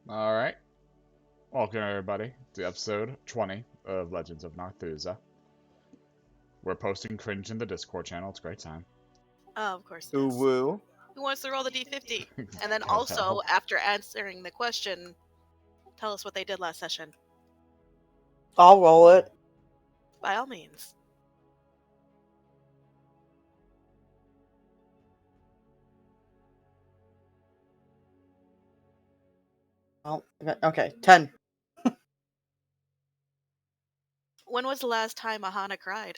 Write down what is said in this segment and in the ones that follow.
All right. Welcome, everybody, to episode 20 of Legends of Narthuza. We're posting cringe in the Discord channel. It's a great time. Oh, of course it Ooh is. woo. Who wants to roll the d50? And then Good also, hell. after answering the question, tell us what they did last session. I'll roll it. By all means. Oh, okay, 10. When was the last time Aahana cried?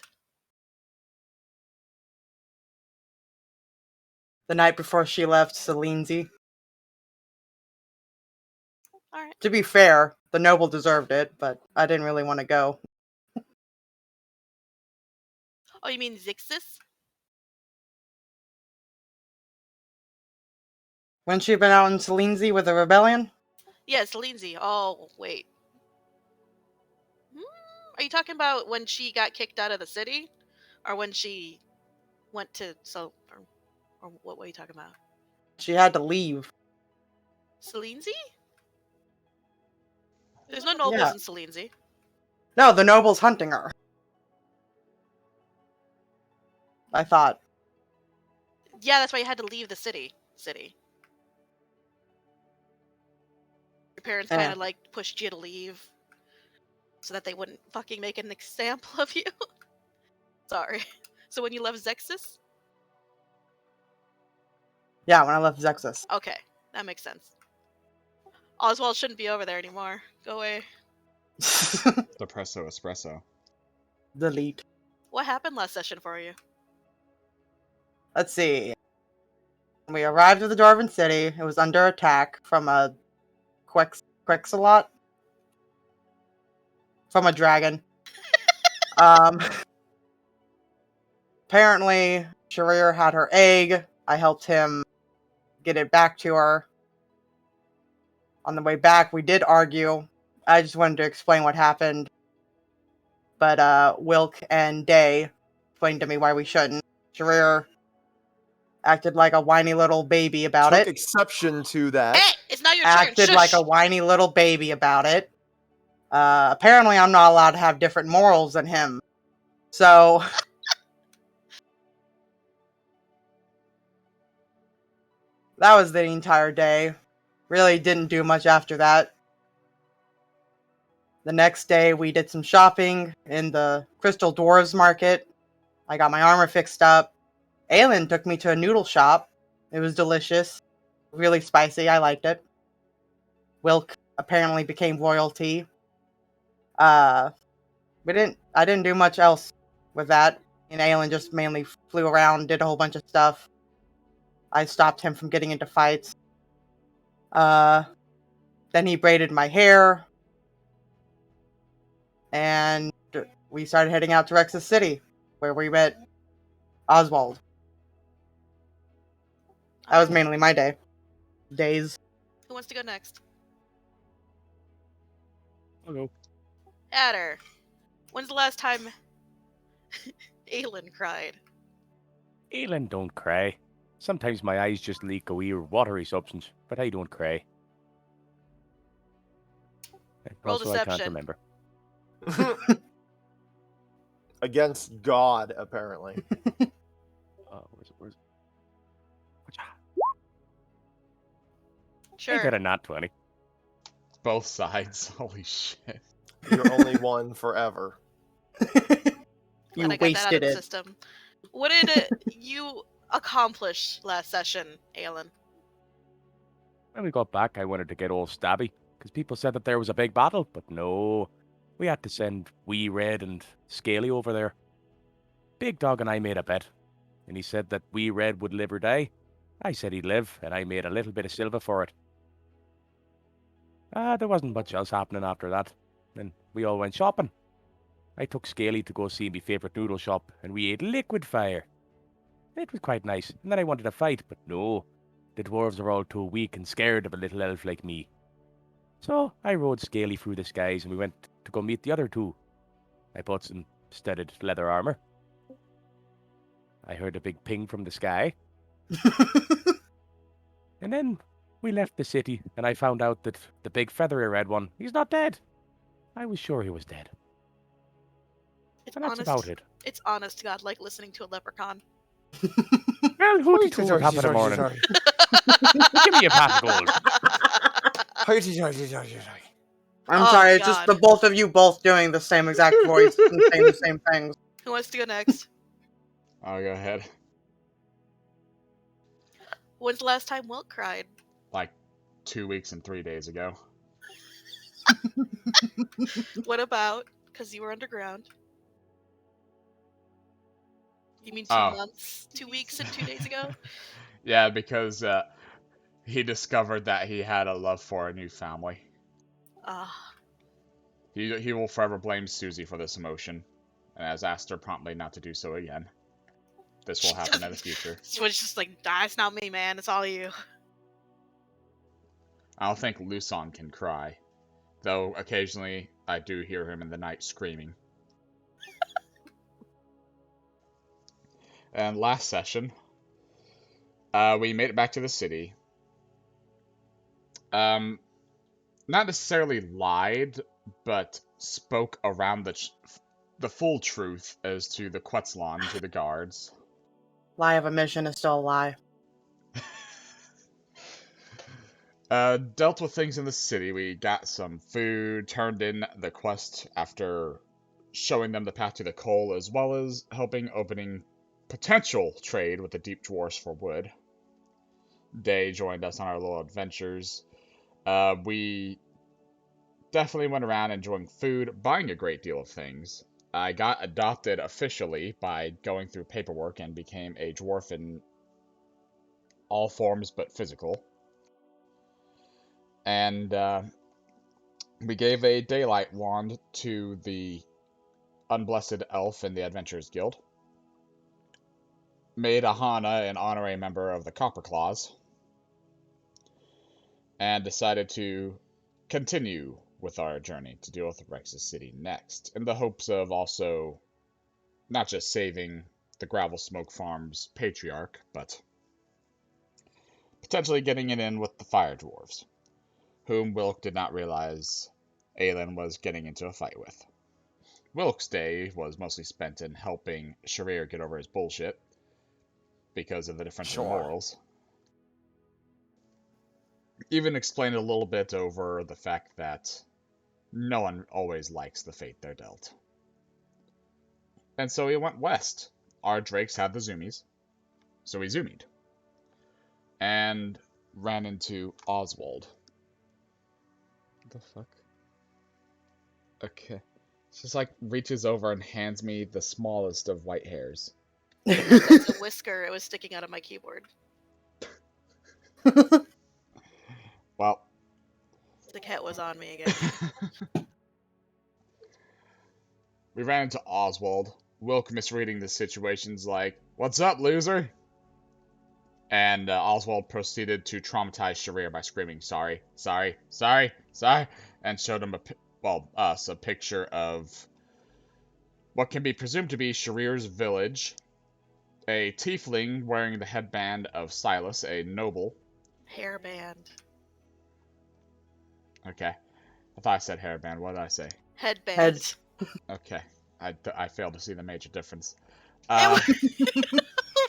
The night before she left Salinsy. Alright. To be fair, the noble deserved it, but I didn't really want to go. Oh, you mean Zixis? When she been out in Salinsy with the rebellion? Yes, Lindsay. Oh, wait. Are you talking about when she got kicked out of the city? Or when she went to... Or what were you talking about? She had to leave. Salinsy? There's no nobles Yeah. in Salinsy. No, the noble's hunting her. I thought. Yeah, that's why you had to leave the city. Your parents kind of like pushed you to leave so that they wouldn't fucking make an example of you. Sorry. So when you left Zexus? Yeah, when I left Zexus. Okay, that makes sense. Oswald shouldn't be over there anymore. Go away. Depresso espresso. Delete. What happened last session for you? Let's see. We arrived at the Dwarven City. It was under attack from a Quexalot. From a dragon. Apparently, Charir had her egg. I helped him get it back to her. On the way back, we did argue. I just wanted to explain what happened. But Wilk and Day explained to me why we shouldn't. Charir acted like a whiny little baby about Took it. exception to that. Hey! It's not your turn! Acted Shush! like a whiny little baby about it. Apparently, I'm not allowed to have different morals than him. So... that was the entire day. Really didn't do much after that. The next day, we did some shopping in the Crystal Dwarves Market. I got my armor fixed up. Aelin took me to a noodle shop. It was delicious. Really spicy. I liked it. Wilk apparently became royalty. I didn't do much else with that. And Aelin just mainly flew around, did a whole bunch of stuff. I stopped him from getting into fights. Then he braided my hair. And we started heading out to Rexus City, where we met Oswald. That was mainly my days. Who wants to go next? I'll go. Adder. When's the last time Aelin cried? Aelin don't cry. Sometimes my eyes just leak a wee watery substance, but I don't cry. Roll Also, I can't deception. remember. Against God, apparently. Where's it? Sure. I got a nat 20. Both sides. Holy shit. You're only one forever. You Glad I got that out of wasted the it. system. What did you accomplish last session, Aelin? When we got back, I wanted to get all stabby, because people said that there was a big battle, but no. We had to send Wee Red and Scaly over there. Big Dog and I made a bet, and he said that Wee Red would live or die. I said he'd live, and I made a little bit of silver for it. There wasn't much else happening after that. Then we all went shopping. I took Scaly to go see my favourite noodle shop, and we ate liquid fire. It was quite nice, and then I wanted to fight, but no. The dwarves are all too weak and scared of a little elf like me. So I rode Scaly through the skies, and we went to go meet the other two. I bought some studded leather armor. I heard a big ping from the sky. And then We left the city, and I found out that the big feathery red one, he's not dead. I was sure he was dead. It's And that's honest. about it. It's honest to God, like listening to a leprechaun. Well, who told what happened in the morning? Give me a pat of gold. I'm Oh, sorry, it's just the God. both of you both doing the same exact voice and saying the same things. Who wants to go next? I'll go ahead. When's the last time Wilk cried? Like 2 weeks and 3 days ago. What about? Because you were underground. You mean 2 Oh. months, 2 weeks, and 2 days ago? Yeah, because he discovered that he had a love for a new family. Ah, He will forever blame Susie for this emotion, and has asked her promptly not to do so again. This will happen in the future. so it's just like, nah, it's not me, man. It's all you. I don't think Luson can cry, though occasionally I do hear him in the night screaming. And last session, we made it back to the city. Not necessarily lied, but spoke around the full truth as to the Quetzalon to the guards. Lie of a mission is still a lie. Dealt with things in the city. We got some food, turned in the quest after showing them the path to the coal, as well as helping opening potential trade with the deep dwarfs for wood. Day joined us on our little adventures. We definitely went around enjoying food, buying a great deal of things. I got adopted officially by going through paperwork and became a dwarf in all forms but physical. And we gave a daylight wand to the unblessed elf in the Adventurers Guild. Made Aahana an honorary member of the Copper Claws. And decided to continue with our journey to deal with Rex's City next, in the hopes of also not just saving the Gravel Smoke Farm's patriarch, but potentially getting it in with the Fire Dwarves, whom Wilk did not realize Aelin was getting into a fight with. Wilk's day was mostly spent in helping Charir get over his bullshit, because of the difference in morals. Even explained a little bit over the fact that no one always likes the fate they're dealt. And so he went west. Our drakes had the zoomies, so he zoomied. And ran into Oswald. What the fuck? Okay. Just like reaches over and hands me the smallest of white hairs. That's a whisker. It was sticking out of my keyboard. Well. The cat was on me again. We ran into Oswald. Wilk misreading the situation's like, "What's up, loser?" And Oswald proceeded to traumatize Charir by screaming, "Sorry, sorry, sorry, sorry," and showed him us a picture of what can be presumed to be Charir's village. A tiefling wearing the headband of Silas, a noble. Hairband. Okay. I thought I said hairband. What did I say? Headband. Heads. Okay. I failed to see the major difference. Oh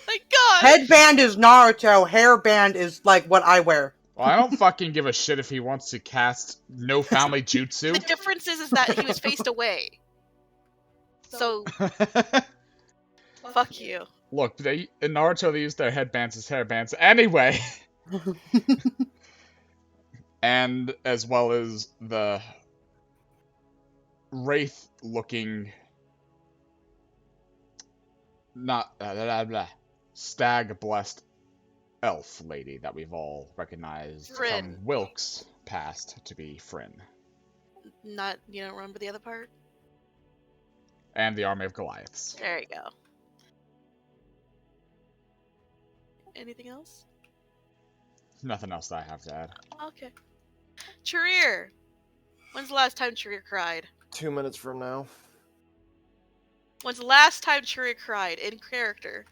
my god! Headband is Naruto, hairband is like what I wear. Well, I don't fucking give a shit if he wants to cast no family jutsu. The difference is that he was faced away. So, fuck you. Look, in Naruto they use their headbands as hairbands anyway. And as well as the wraith-looking, stag-blessed elf lady that we've all recognized Fryn. from Wilk's past to be Fryn. Not, you don't remember the other part? And the Army of Goliaths. There you go. Anything else? Nothing else that I have to add. Okay. Charir! When's the last time Charir cried? 2 minutes from now. When's the last time Charir cried in character?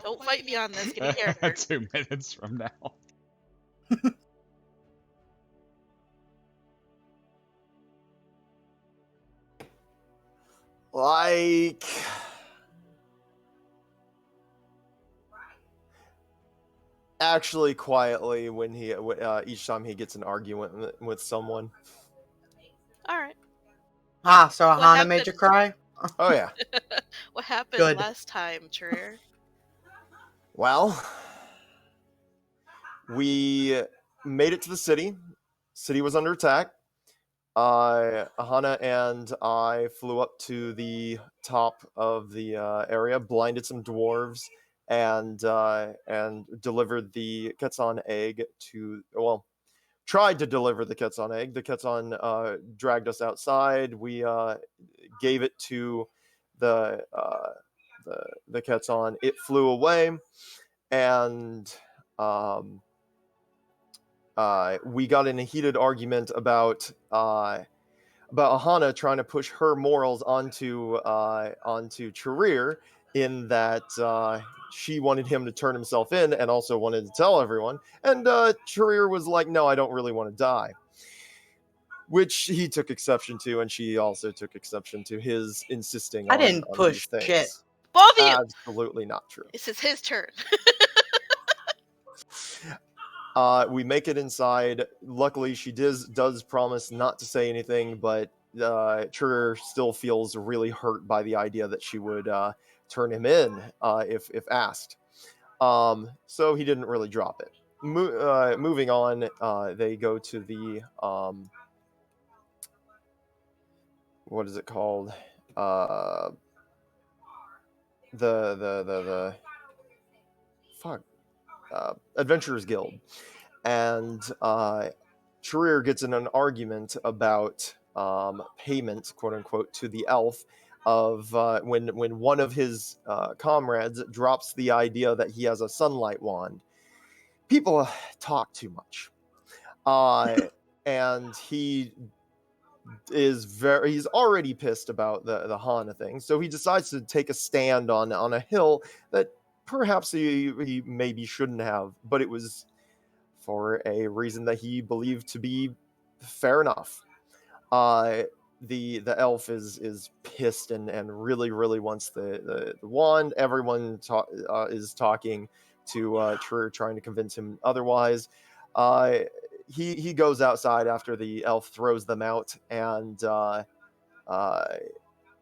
Don't fight me on this. Getting character. 2 minutes from now. Like, actually, quietly when he each time he gets an argument with someone. All right. Ah, so What Aahana made happened? you cry? Oh yeah. What happened Good. last time, Charir? Well, we made it to the city. City was under attack. Aahana and I flew up to the top of the area, blinded some dwarves, and delivered the Ketson egg to. Well, tried to deliver the Ketson egg. The Ketson dragged us outside. We gave it to the Ketson. It flew away, and we got in a heated argument about Aahana trying to push her morals onto Charir, in that she wanted him to turn himself in and also wanted to tell everyone. And Charir was like, "No, I don't really want to die," which he took exception to, and she also took exception to his insisting I on didn't on push these shit. things. Both of you. Absolutely not true. This is his turn. We make it inside. Luckily, she does promise not to say anything, but Charir still feels really hurt by the idea that she would turn him in if asked. So he didn't really drop it. Moving on, they go to the what is it called? The fuck. Adventurers Guild, and Charir gets in an argument about payment, quote unquote, to the elf of when one of his comrades drops the idea that he has a sunlight wand. People talk too much, and he's already pissed about the Hana thing, so he decides to take a stand on a hill that perhaps he maybe shouldn't have, but it was for a reason that he believed to be fair enough. The elf is pissed and really wants the wand. Everyone is talking to Charir, trying to convince him otherwise. He goes outside after the elf throws them out, and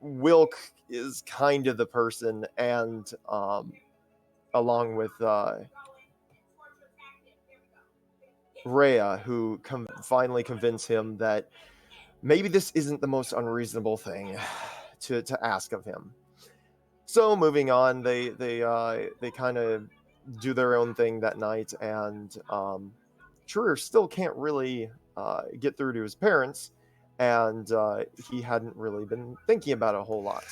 Wilk is kind of the person, and along with Rhea, who finally convince him that maybe this isn't the most unreasonable thing to ask of him. So moving on, they kind of do their own thing that night, and Charir still can't really get through to his parents, and he hadn't really been thinking about it a whole lot.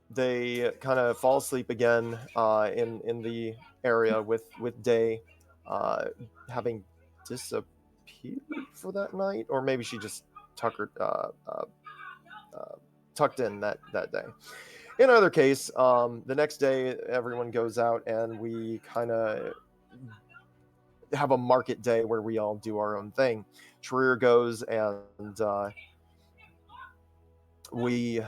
They kind of fall asleep again in the area with day having disappeared for that night, or maybe she just tucked in that day. In either case, the next day everyone goes out and we kind of have a market day where we all do our own thing. Charir goes and we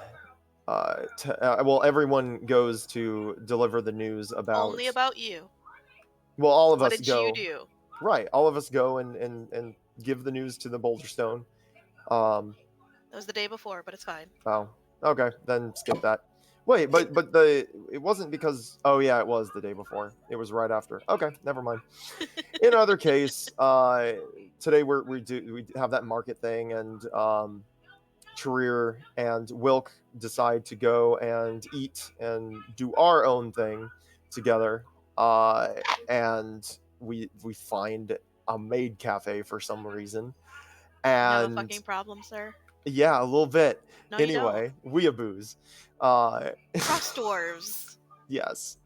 everyone goes to deliver the news about Only about you. Well, all of What us did go. you do? Right, all of us go and give the news to the Boulder Stone. That was the day before, but it's fine. Oh, okay, then skip that. Wait, but it wasn't because. Oh yeah, it was the day before. It was right after. Okay, never mind. In other case, today we have that market thing, and Charir and Wilk decide to go and eat and do our own thing together, and we find a maid cafe for some reason, You have a and fucking problem, sir. yeah, a little bit. No, Anyway, we abuse. Cross dwarves. Yes.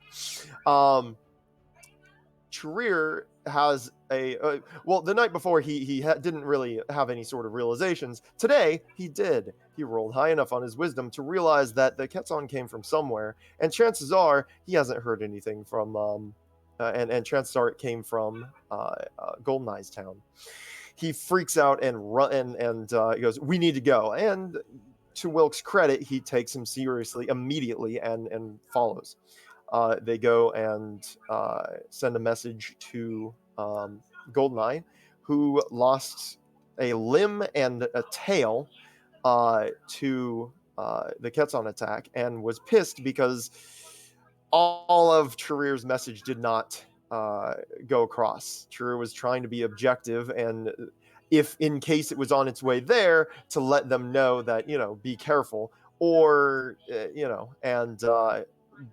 Charir has a well, the night before he didn't really have any sort of realizations. Today he did. He rolled high enough on his wisdom to realize that the Quetzon came from somewhere, and chances are he hasn't heard anything from and chances are it came from Goldeneye's town. He freaks out and he goes, "We need to go." And to Wilk's credit, he takes him seriously immediately and follows. They go and send a message to Goldeneye, who lost a limb and a tail to the Quetzon attack, and was pissed because all of Charir's message did not go across. Charir was trying to be objective, and if in case it was on its way there, to let them know that, be careful, or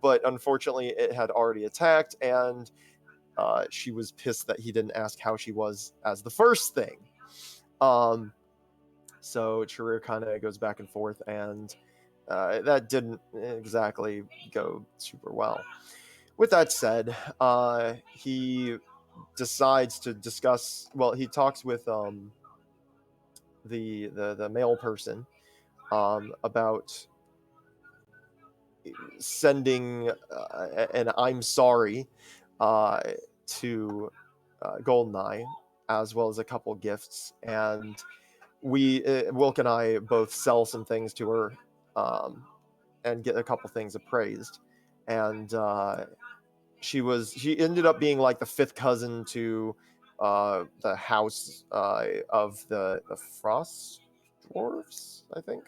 but unfortunately it had already attacked, and she was pissed that he didn't ask how she was as the first thing. So Charir kind of goes back and forth, and that didn't exactly go super well. With that said, he decides to discuss. Well, he talks with the male person about sending an "I'm sorry" to Goldeneye, as well as a couple gifts, and Wilk and I both sell some things to her and get a couple things appraised, and she ended up being like the fifth cousin to the house of the Frost Dwarfs, I think.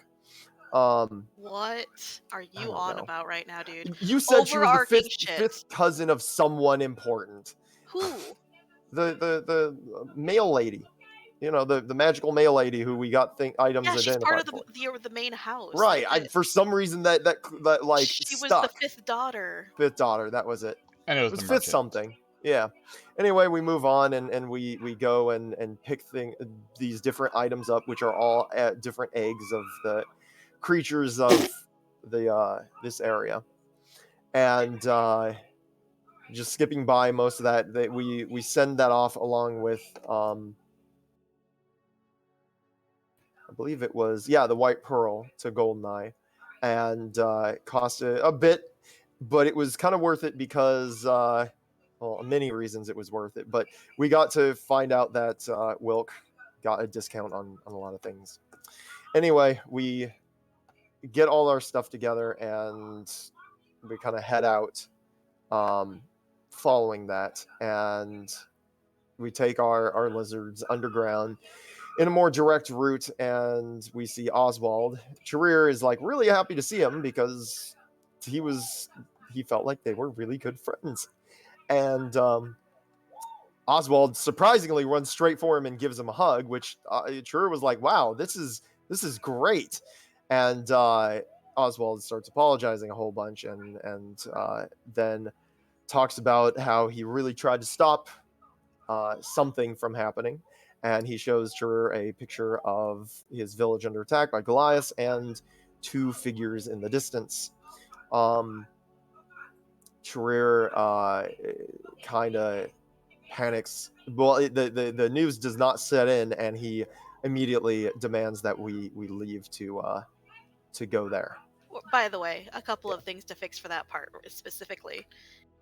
What are you on about right now, dude? You said she was the Overarching shit. fifth cousin of someone important. Who? The male lady. The magical male lady who we got items Yeah, she's identified part of the main house. Right. For some reason that like she stuck. was the fifth daughter. Fifth daughter, that was it. And it was the fifth merchant. something. Yeah. Anyway, we move on and we go and pick these different items up, which are all different eggs of the creatures of the this area. And just skipping by most of that, we send that off along with I believe it was the White Pearl to Goldeneye, and it cost a bit, but it was kind of worth it because many reasons it was worth it. But we got to find out that Wilk got a discount on a lot of things. Anyway, we get all our stuff together and we kind of head out following that, and we take our lizards underground in a more direct route, and we see Oswald. Charir is like really happy to see him because he felt like they were really good friends, and Oswald surprisingly runs straight for him and gives him a hug, which Charir was like, "Wow, this is great," and Oswald starts apologizing a whole bunch, and then talks about how he really tried to stop something from happening. And he shows Charir a picture of his village under attack by Goliath and two figures in the distance. Charir kind of panics. Well, the news does not set in, and he immediately demands that we leave to go there. By the way, a couple of things to fix for that part specifically.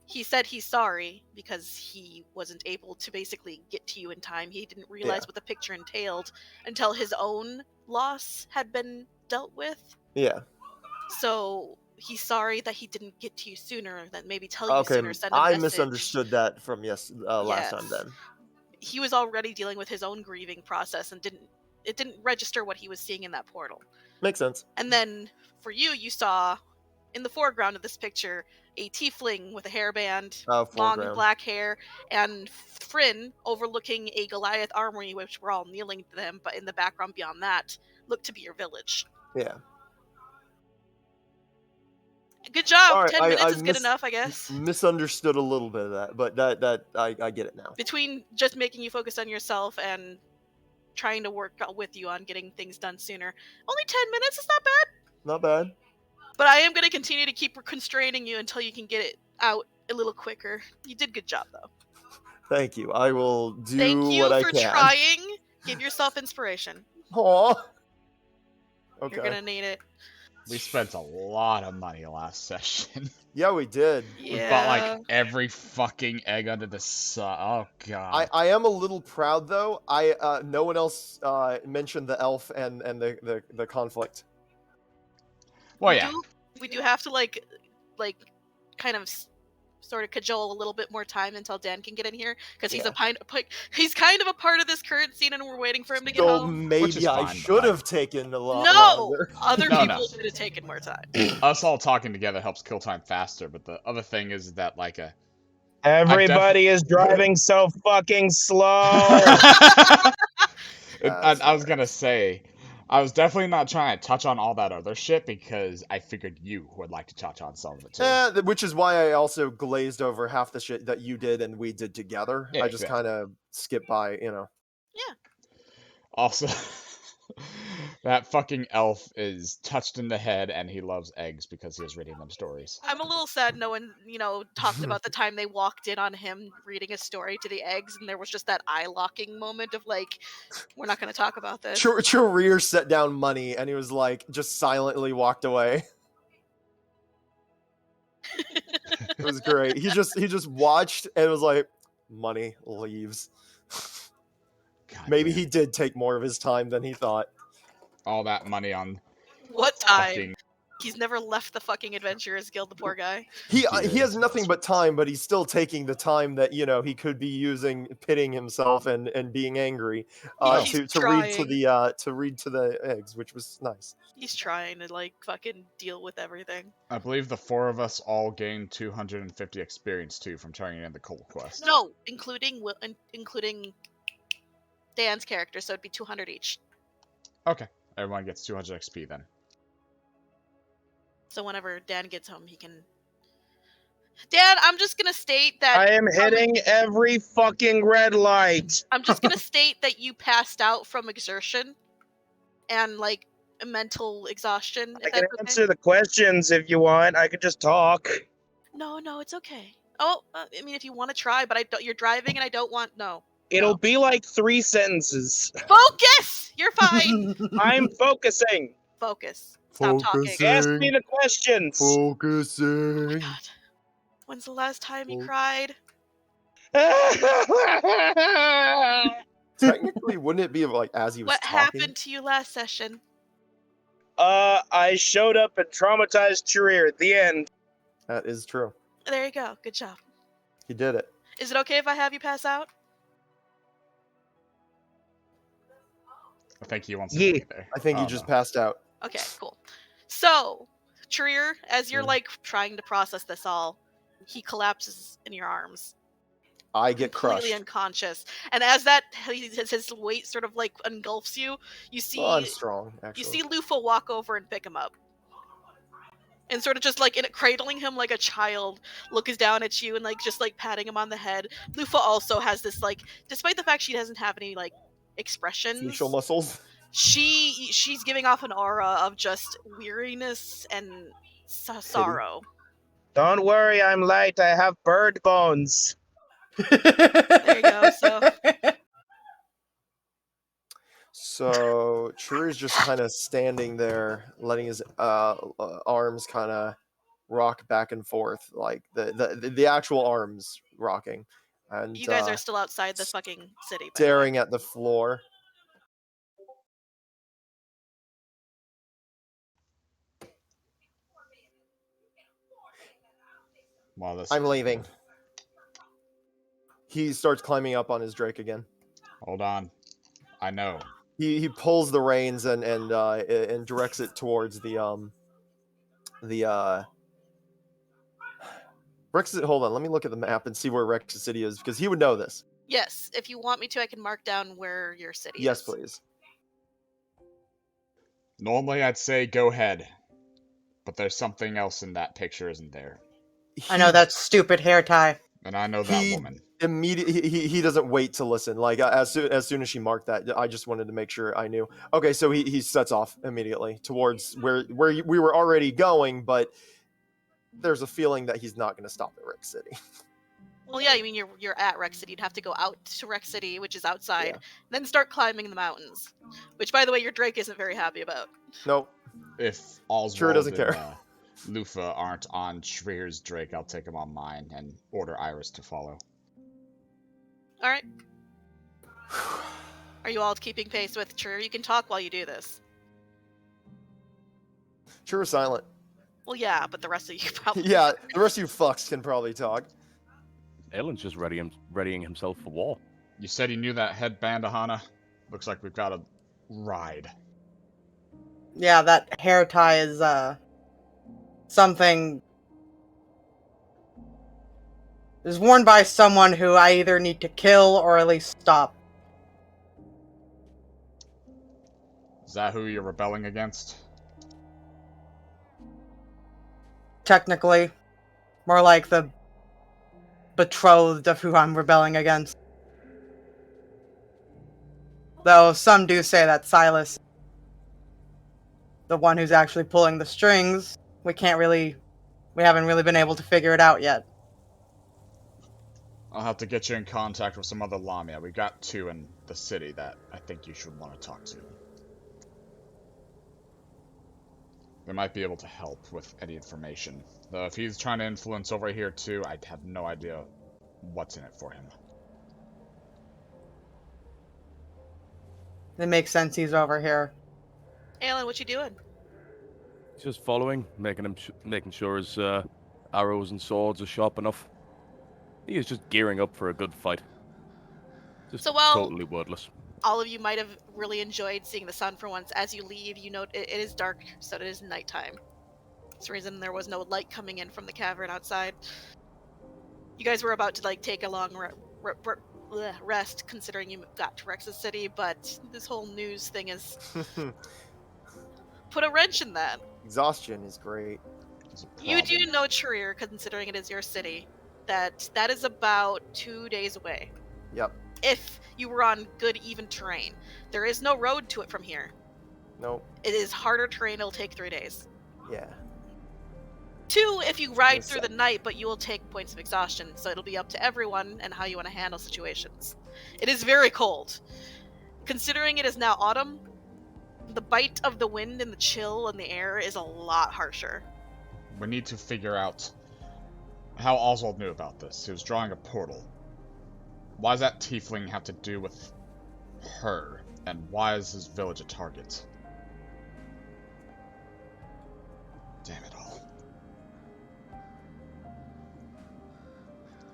He said he's sorry because he wasn't able to basically get to you in time. He didn't realize what the picture entailed until his own loss had been dealt with. Yeah. So he's sorry that he didn't get to you sooner, that maybe tell you sooner, send a I message. Misunderstood that from last time then. He was already dealing with his own grieving process and it didn't register what he was seeing in that portal. Makes sense. And then for you saw in the foreground of this picture a tiefling with a hairband, long black hair, and Fryn overlooking a Goliath armory, which we're all kneeling to them, but in the background beyond that looked to be your village. Yeah. Good job. Right, 10 minutes is good enough, I guess. Misunderstood a little bit of that, but that I get it now. Between just making you focus on yourself and trying to work with you on getting things done sooner, only 10 minutes is not bad. Not bad. But I am going to continue to keep constraining you until you can get it out a little quicker. You did a good job, though. Thank you. I will do Thank you what I for can. trying. Give yourself inspiration. Aw. Okay. You're gonna need it. We spent a lot of money last session. Yeah, we did. Yeah. We bought like every fucking egg under the sun. Oh god. I am a little proud though. No one else mentioned the elf and the conflict. Well, yeah. We do have to like kind of sort of cajole a little bit more time until Dan can get in here because he's he's kind of a part of this current scene and we're waiting for him to get So home. maybe I should have taken a lot longer. Other people should have taken more time. Us all talking together helps kill time faster, but the other thing is that like everybody is driving so fucking slow. I was gonna say, I was definitely not trying to touch on all that other shit because I figured you would like to touch on some of it too. Which is why I also glazed over half the shit that you did and we did together. Yeah, I just kind of skipped by, Yeah. Also, that fucking elf is touched in the head and he loves eggs because he was reading them stories. I'm a little sad no one, talked about the time they walked in on him reading a story to the eggs and there was just that eye-locking moment of like, we're not going to talk about this. Charir set down money and he was like, just silently walked away. It was great. He just watched and was like, money leaves. God Maybe damn. he did take more of his time than he thought. All that money on What time? fucking... He's never left the fucking Adventurers Guild, the poor guy. He has nothing but time, but he's still taking the time that he could be using pitting himself and being angry to read to the eggs, which was nice. He's trying to like fucking deal with everything. I believe the four of us all gained 250 experience too from turning in the coal quest. No, including Dan's character, so it'd be 200 each. Okay, everyone gets 200 XP then. So whenever Dan gets home, he can... Dan, I'm just gonna state that... I am hitting every fucking red light. I'm just gonna state that you passed out from exertion and, like, mental exhaustion. I can answer the questions if you want. I could just talk. No, it's okay. Oh, I mean, if you want to try, but you're driving and I don't want... No. It'll be like 3 sentences. Focus! You're fine! I'm focusing. Focus. Stop talking. Ask me the questions. Focusing. Oh my god. When's the last time you cried? Technically, wouldn't it be like as he was What talking? happened to you last session? I showed up and traumatized Charir at the end. That is true. There you go. Good job. He did it. Is it okay if I have you pass out? I think he wants to Yeah. be there. I think he just passed out. Okay, cool. So, Charir, as you're like trying to process this all, he collapses in your arms. I get Completely crushed. unconscious. And as that his weight sort of like engulfs you, you see I'm strong, actually. you see Lufa walk over and pick him up. And sort of just like cradling him like a child, looks down at you and like just like patting him on the head. Lufa also has this like, despite the fact she doesn't have any like expressions, facial muscles. She's giving off an aura of just weariness and sorrow. Don't worry, I'm light. I have bird bones. There you go. So Charir's just kind of standing there, letting his arms kind of rock back and forth, like the actual arms rocking. And you guys are still outside the fucking city. Staring at the floor. I'm leaving. He starts climbing up on his drake again. Hold on. I know. He pulls the reins and directs it towards hold on, let me look at the map and see where Rex City is, because he would know this. Yes, if you want me to, I can mark down where your city is. Yes, please. Normally I'd say go ahead, but there's something else in that picture, isn't there? I know that stupid hair tie. And I know that woman. Immediately, he doesn't wait to listen. Like as soon as she marked that, I just wanted to make sure I knew. Okay, so he sets off immediately towards where we were already going, but there's a feeling that he's not going to stop at Rick City. Well, yeah, I mean, you're at Rex City. You'd have to go out to Rex City, which is outside, Yeah. then start climbing the mountains. Which, by the way, your Drake isn't very happy about. Nope. If Oswald Sure doesn't care. and Lufa aren't on Charir's Drake, I'll take him on mine and order Iris to follow. Alright. Are you all keeping pace with Charir? You can talk while you do this. Sure, silent. Well, yeah, but the rest of you probably... Yeah, the rest of you fucks can probably talk. Aelin's just readying himself for war. You said you knew that headband, Aahana? Looks like we've got a ride. Yeah, that hair tie is, something... is worn by someone who I either need to kill or at least stop. Is that who you're rebelling against? Technically. More like the betrothed of who I'm rebelling against. Though some do say that Silas, the one who's actually pulling the strings, we haven't really been able to figure it out yet. I'll have to get you in contact with some other Lamia. We've got 2 in the city that I think you should want to talk to. They might be able to help with any information. Though if he's trying to influence over here too, I have no idea what's in it for him. It makes sense he's over here. Aelin, what you doing? Just following, making sure his arrows and swords are sharp enough. He is just gearing up for a good fight. Just So while totally wordless. all of you might have really enjoyed seeing the sun for once, as you leave, you note it is dark, so it is nighttime. That's the reason there was no light coming in from the cavern outside. You guys were about to take a long rest, considering you got to Rex's City, but this whole news thing has put a wrench in that. Exhaustion is great. You do know Charir, considering it is your city, that is about 2 days away. Yep. If you were on good, even terrain. There is no road to it from here. Nope. It is harder terrain, it'll take 3 days. Yeah. 2, if you ride through the night, but you will take points of exhaustion, so it'll be up to everyone and how you want to handle situations. It is very cold. Considering it is now autumn, the bite of the wind and the chill in the air is a lot harsher. We need to figure out how Oswald knew about this. He was drawing a portal. Why does that tiefling have to do with her? And why is his village a target? Damn it all.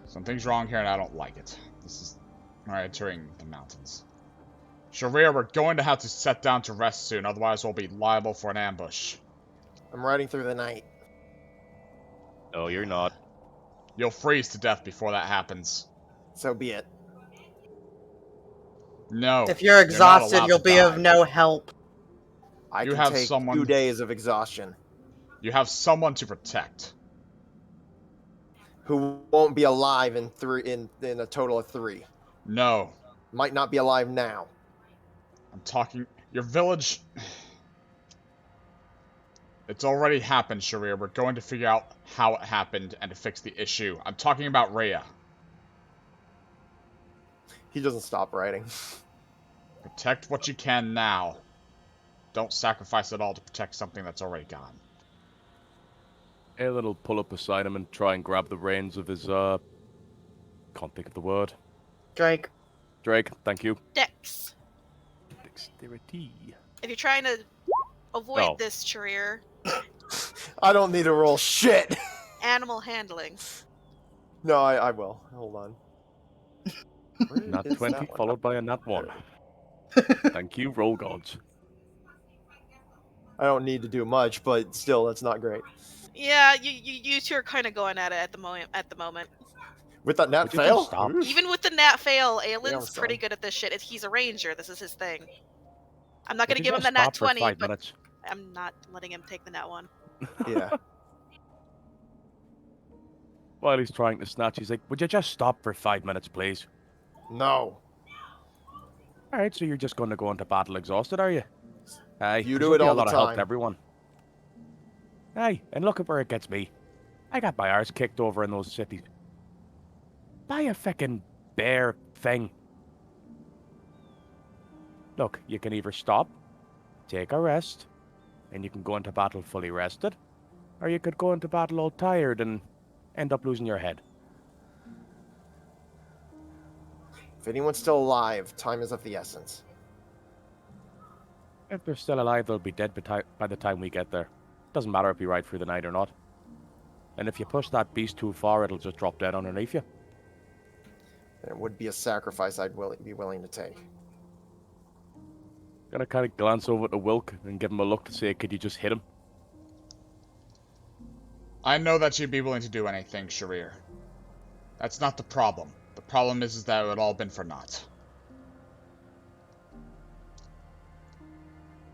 Something's wrong here and I don't like it. This is... We're entering the mountains. Charir, we're going to have to set down to rest soon, otherwise we'll be liable for an ambush. I'm riding through the night. No, you're not. You'll freeze to death before that happens. So be it. No. If you're exhausted, allowed you'll to be die. of no help. I You can have take someone- 2 days of exhaustion. You have someone to protect. Who won't be alive in a total of 3. No. Might not be alive now. I'm talking... Your village... It's already happened, Charir. We're going to figure out how it happened and to fix the issue. I'm talking about Rhea. He doesn't stop riding. Protect what you can now. Don't sacrifice it all to protect something that's already gone. Aelin will pull up beside him and try and grab the reins of his, can't think of the word. Drake. Drake, thank you. Dex. Dexterity. If you're trying to avoid this, Charir, I don't need to roll shit. animal handling. No, I will. Hold on. Where Nat is 20 that one? followed by a nat 1. Thank you, roll gods. I don't need to do much, but still, that's not great. Yeah, you two are kind of going at it at the moment. With that nat Would you fail? just stop? Oof. Even with the nat fail, Yeah, Aelin's I'm pretty sorry. good at this shit. He's a ranger. This is his thing. I'm not Would gonna you give him just the nat stop for 20, 5 but minutes? I'm not letting him take the nat 1. Yeah. While he's trying to snatch, he's like, would you just stop for 5 minutes, please? No. Alright, so you're just going to go into battle exhausted, are you? Aye, You this do will it be all a the lot of help time. to everyone. Aye, and look at where it gets me. I got my arse kicked over in those cities. By a feckin' bear thing. Look, you can either stop, take a rest, and you can go into battle fully rested, or you could go into battle all tired and end up losing your head. If anyone's still alive, time is of the essence. If they're still alive, they'll be dead by the time we get there. Doesn't matter if you ride through the night or not. And if you push that beast too far, it'll just drop dead underneath you. It would be a sacrifice I'd be willing to take. Gonna kind of glance over to Wilk and give him a look to say, could you just hit him? I know that you'd be willing to do anything, Charir. That's not the problem. The problem is that it would all been for naught.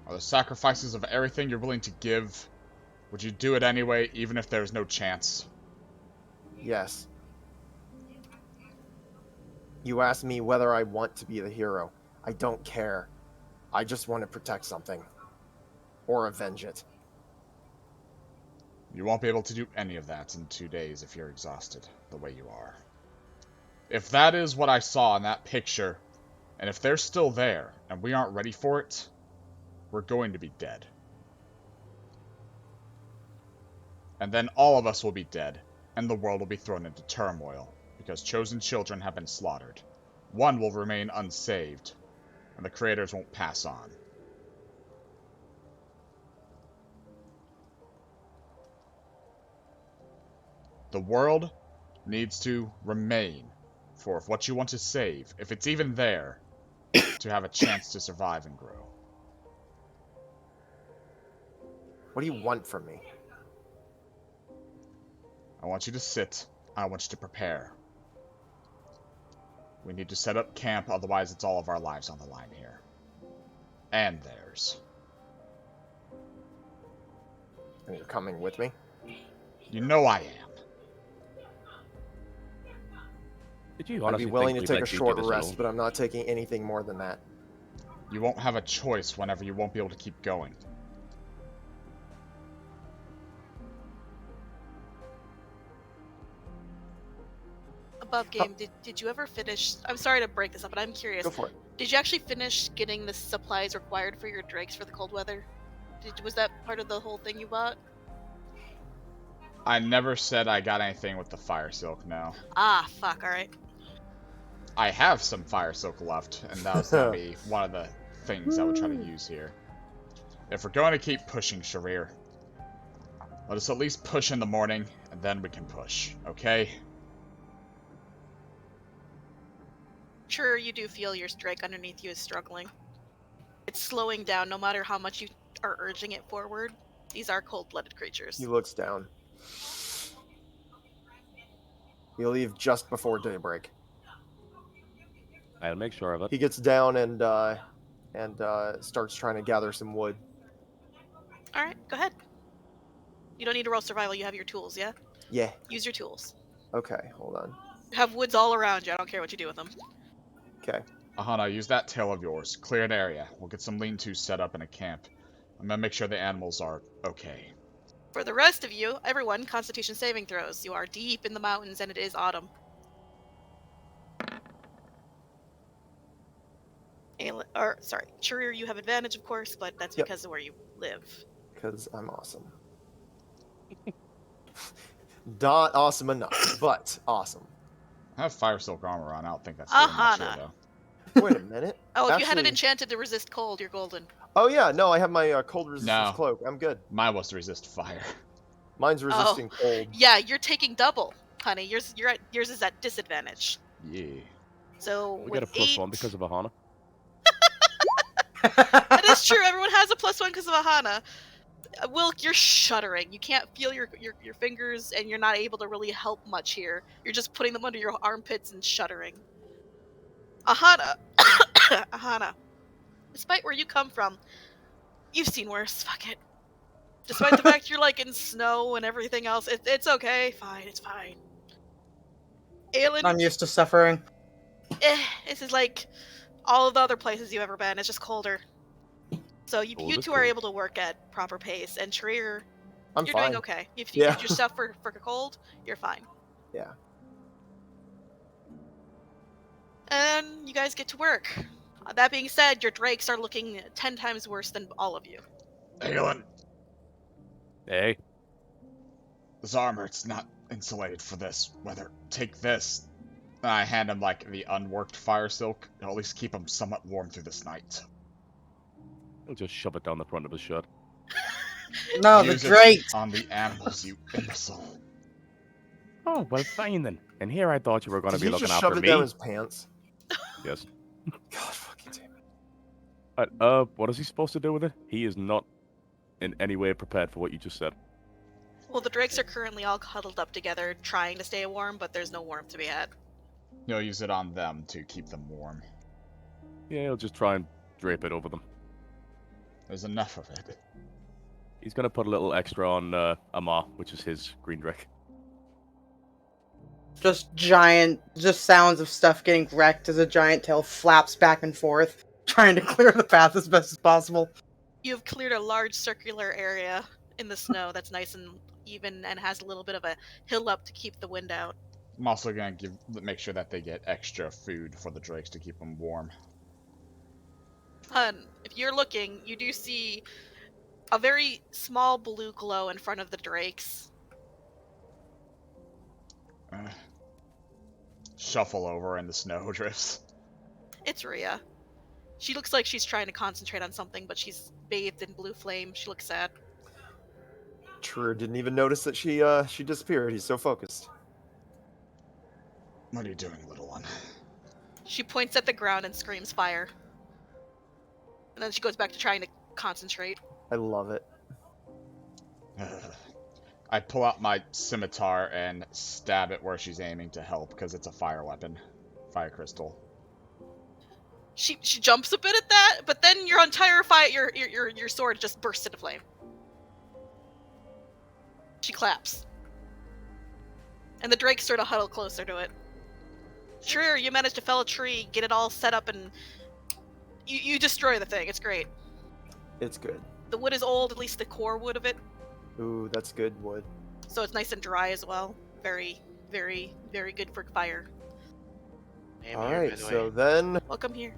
Are the sacrifices of everything you're willing to give? Would you do it anyway, even if there's no chance? Yes. You asked me whether I want to be the hero. I don't care. I just want to protect something. Or avenge it. You won't be able to do any of that in 2 days if you're exhausted, the way you are. If that is what I saw in that picture, and if they're still there, and we aren't ready for it, we're going to be dead. And then all of us will be dead, and the world will be thrown into turmoil, because chosen children have been slaughtered. One will remain unsaved, and the creators won't pass on. The world needs to remain for what you want to save, if it's even there, to have a chance to survive and grow. What do you want from me? I want you to sit. I want you to prepare. We need to set up camp, otherwise it's all of our lives on the line here. And theirs. And you're coming with me? You know I am. Did you I'd honestly be willing to think take we'd a let you short do this rest, alone? but I'm not taking anything more than that. You won't have a choice whenever you won't be able to keep going. Above game, did you ever finish... I'm sorry to break this up, but I'm curious. Go for it. Did you actually finish getting the supplies required for your drakes for the cold weather? Was that part of the whole thing you bought? I never said I got anything with the fire silk, no. Ah, fuck, alright. I have some fire silk left, and that was going to be one of the things I would try to use here. If we're going to keep pushing, Charir, let us at least push in the morning, and then we can push, okay? Sure, you do feel your drake underneath you is struggling. It's slowing down no matter how much you are urging it forward. These are cold-blooded creatures. He looks down. We leave just before daybreak. I'll make sure of it. He gets down and starts trying to gather some wood. Alright, go ahead. You don't need to roll survival, you have your tools, yeah? Yeah. Use your tools. Okay, hold on. Have woods all around you, I don't care what you do with them. Okay. Aahana, use that tail of yours. Clear an area. We'll get some lean-tos set up in a camp. I'm gonna make sure the animals are okay. For the rest of you, everyone, Constitution saving throws. You are deep in the mountains and it is autumn. Charir, you have advantage, of course, but that's because of where you live. Because I'm awesome. Not awesome enough, but awesome. I have fire silk armor on. I don't think that's doing much here, Aahana. though. Wait a minute. Oh, if you had it enchanted to resist cold, you're golden. Oh yeah, no, I have my cold resistance No. cloak. I'm good. Mine was to resist fire. Mine's resisting cold. Yeah, you're taking double, honey. Yours is at disadvantage. Yeah. So We with get a plus 8... one because of Aahana. That is true. Everyone has a +1 because of Aahana. Wilk, you're shuddering. You can't feel your fingers, and you're not able to really help much here. You're just putting them under your armpits and shuddering. Aahana, Aahana. Despite where you come from, you've seen worse. Fuck it. Despite the fact you're like in snow and everything else, it's okay. Fine, it's fine. Aelin, I'm used to suffering. this is like all of the other places you've ever been. It's just colder. So you two are able to work at proper pace, and Charir, I'm You're fine. doing okay. If you did your stuff for cold, you're fine. Yeah. And you guys get to work. That being said, your drakes are looking 10 times worse than all of you. Aelin, Hey. this armor, it's not insulated for this weather. Take this. And I hand him, like, the unworked fire silk. It'll at least keep him somewhat warm through this night. He'll just shove it down the front of his shirt. No, Use the drakes. on the animals, you imbecile. Oh, well, fine then. And here I thought you were going to Did be he looking just after shove it me. down his pants? Yes. God fucking damn it. What is he supposed to do with it? He is not in any way prepared for what you just said. Well, the drakes are currently all huddled up together, trying to stay warm, but there's no warmth to be had. You'll use it on them to keep them warm. Yeah, he'll just try and drape it over them. There's enough of it. He's going to put a little extra on Aahana, which is his green drake. Just sounds of stuff getting wrecked as a giant tail flaps back and forth, trying to clear the path as best as possible. You've cleared a large circular area in the snow that's nice and even and has a little bit of a hill up to keep the wind out. I'm also gonna make sure that they get extra food for the drakes to keep them warm. If you're looking, you do see a very small blue glow in front of the drakes. Shuffle over and the snow drifts. It's Rhea. She looks like she's trying to concentrate on something, but she's bathed in blue flame. She looks sad. Charir didn't even notice that she disappeared. He's so focused. What are you doing, little one? She points at the ground and screams fire. And then she goes back to trying to concentrate. I love it. I pull out my scimitar and stab it where she's aiming to help, because it's a fire weapon. Fire crystal. She jumps a bit at that, but then your entire your sword just bursts into flame. She claps. And the drakes sort of huddle closer to it. Sure, you managed to fell a tree, get it all set up, and you destroy the thing. It's great. It's good. The wood is old, at least the core wood of it. Ooh, that's good wood. So it's nice and dry as well. Very, very, very good for fire. Alright, so then... Welcome here.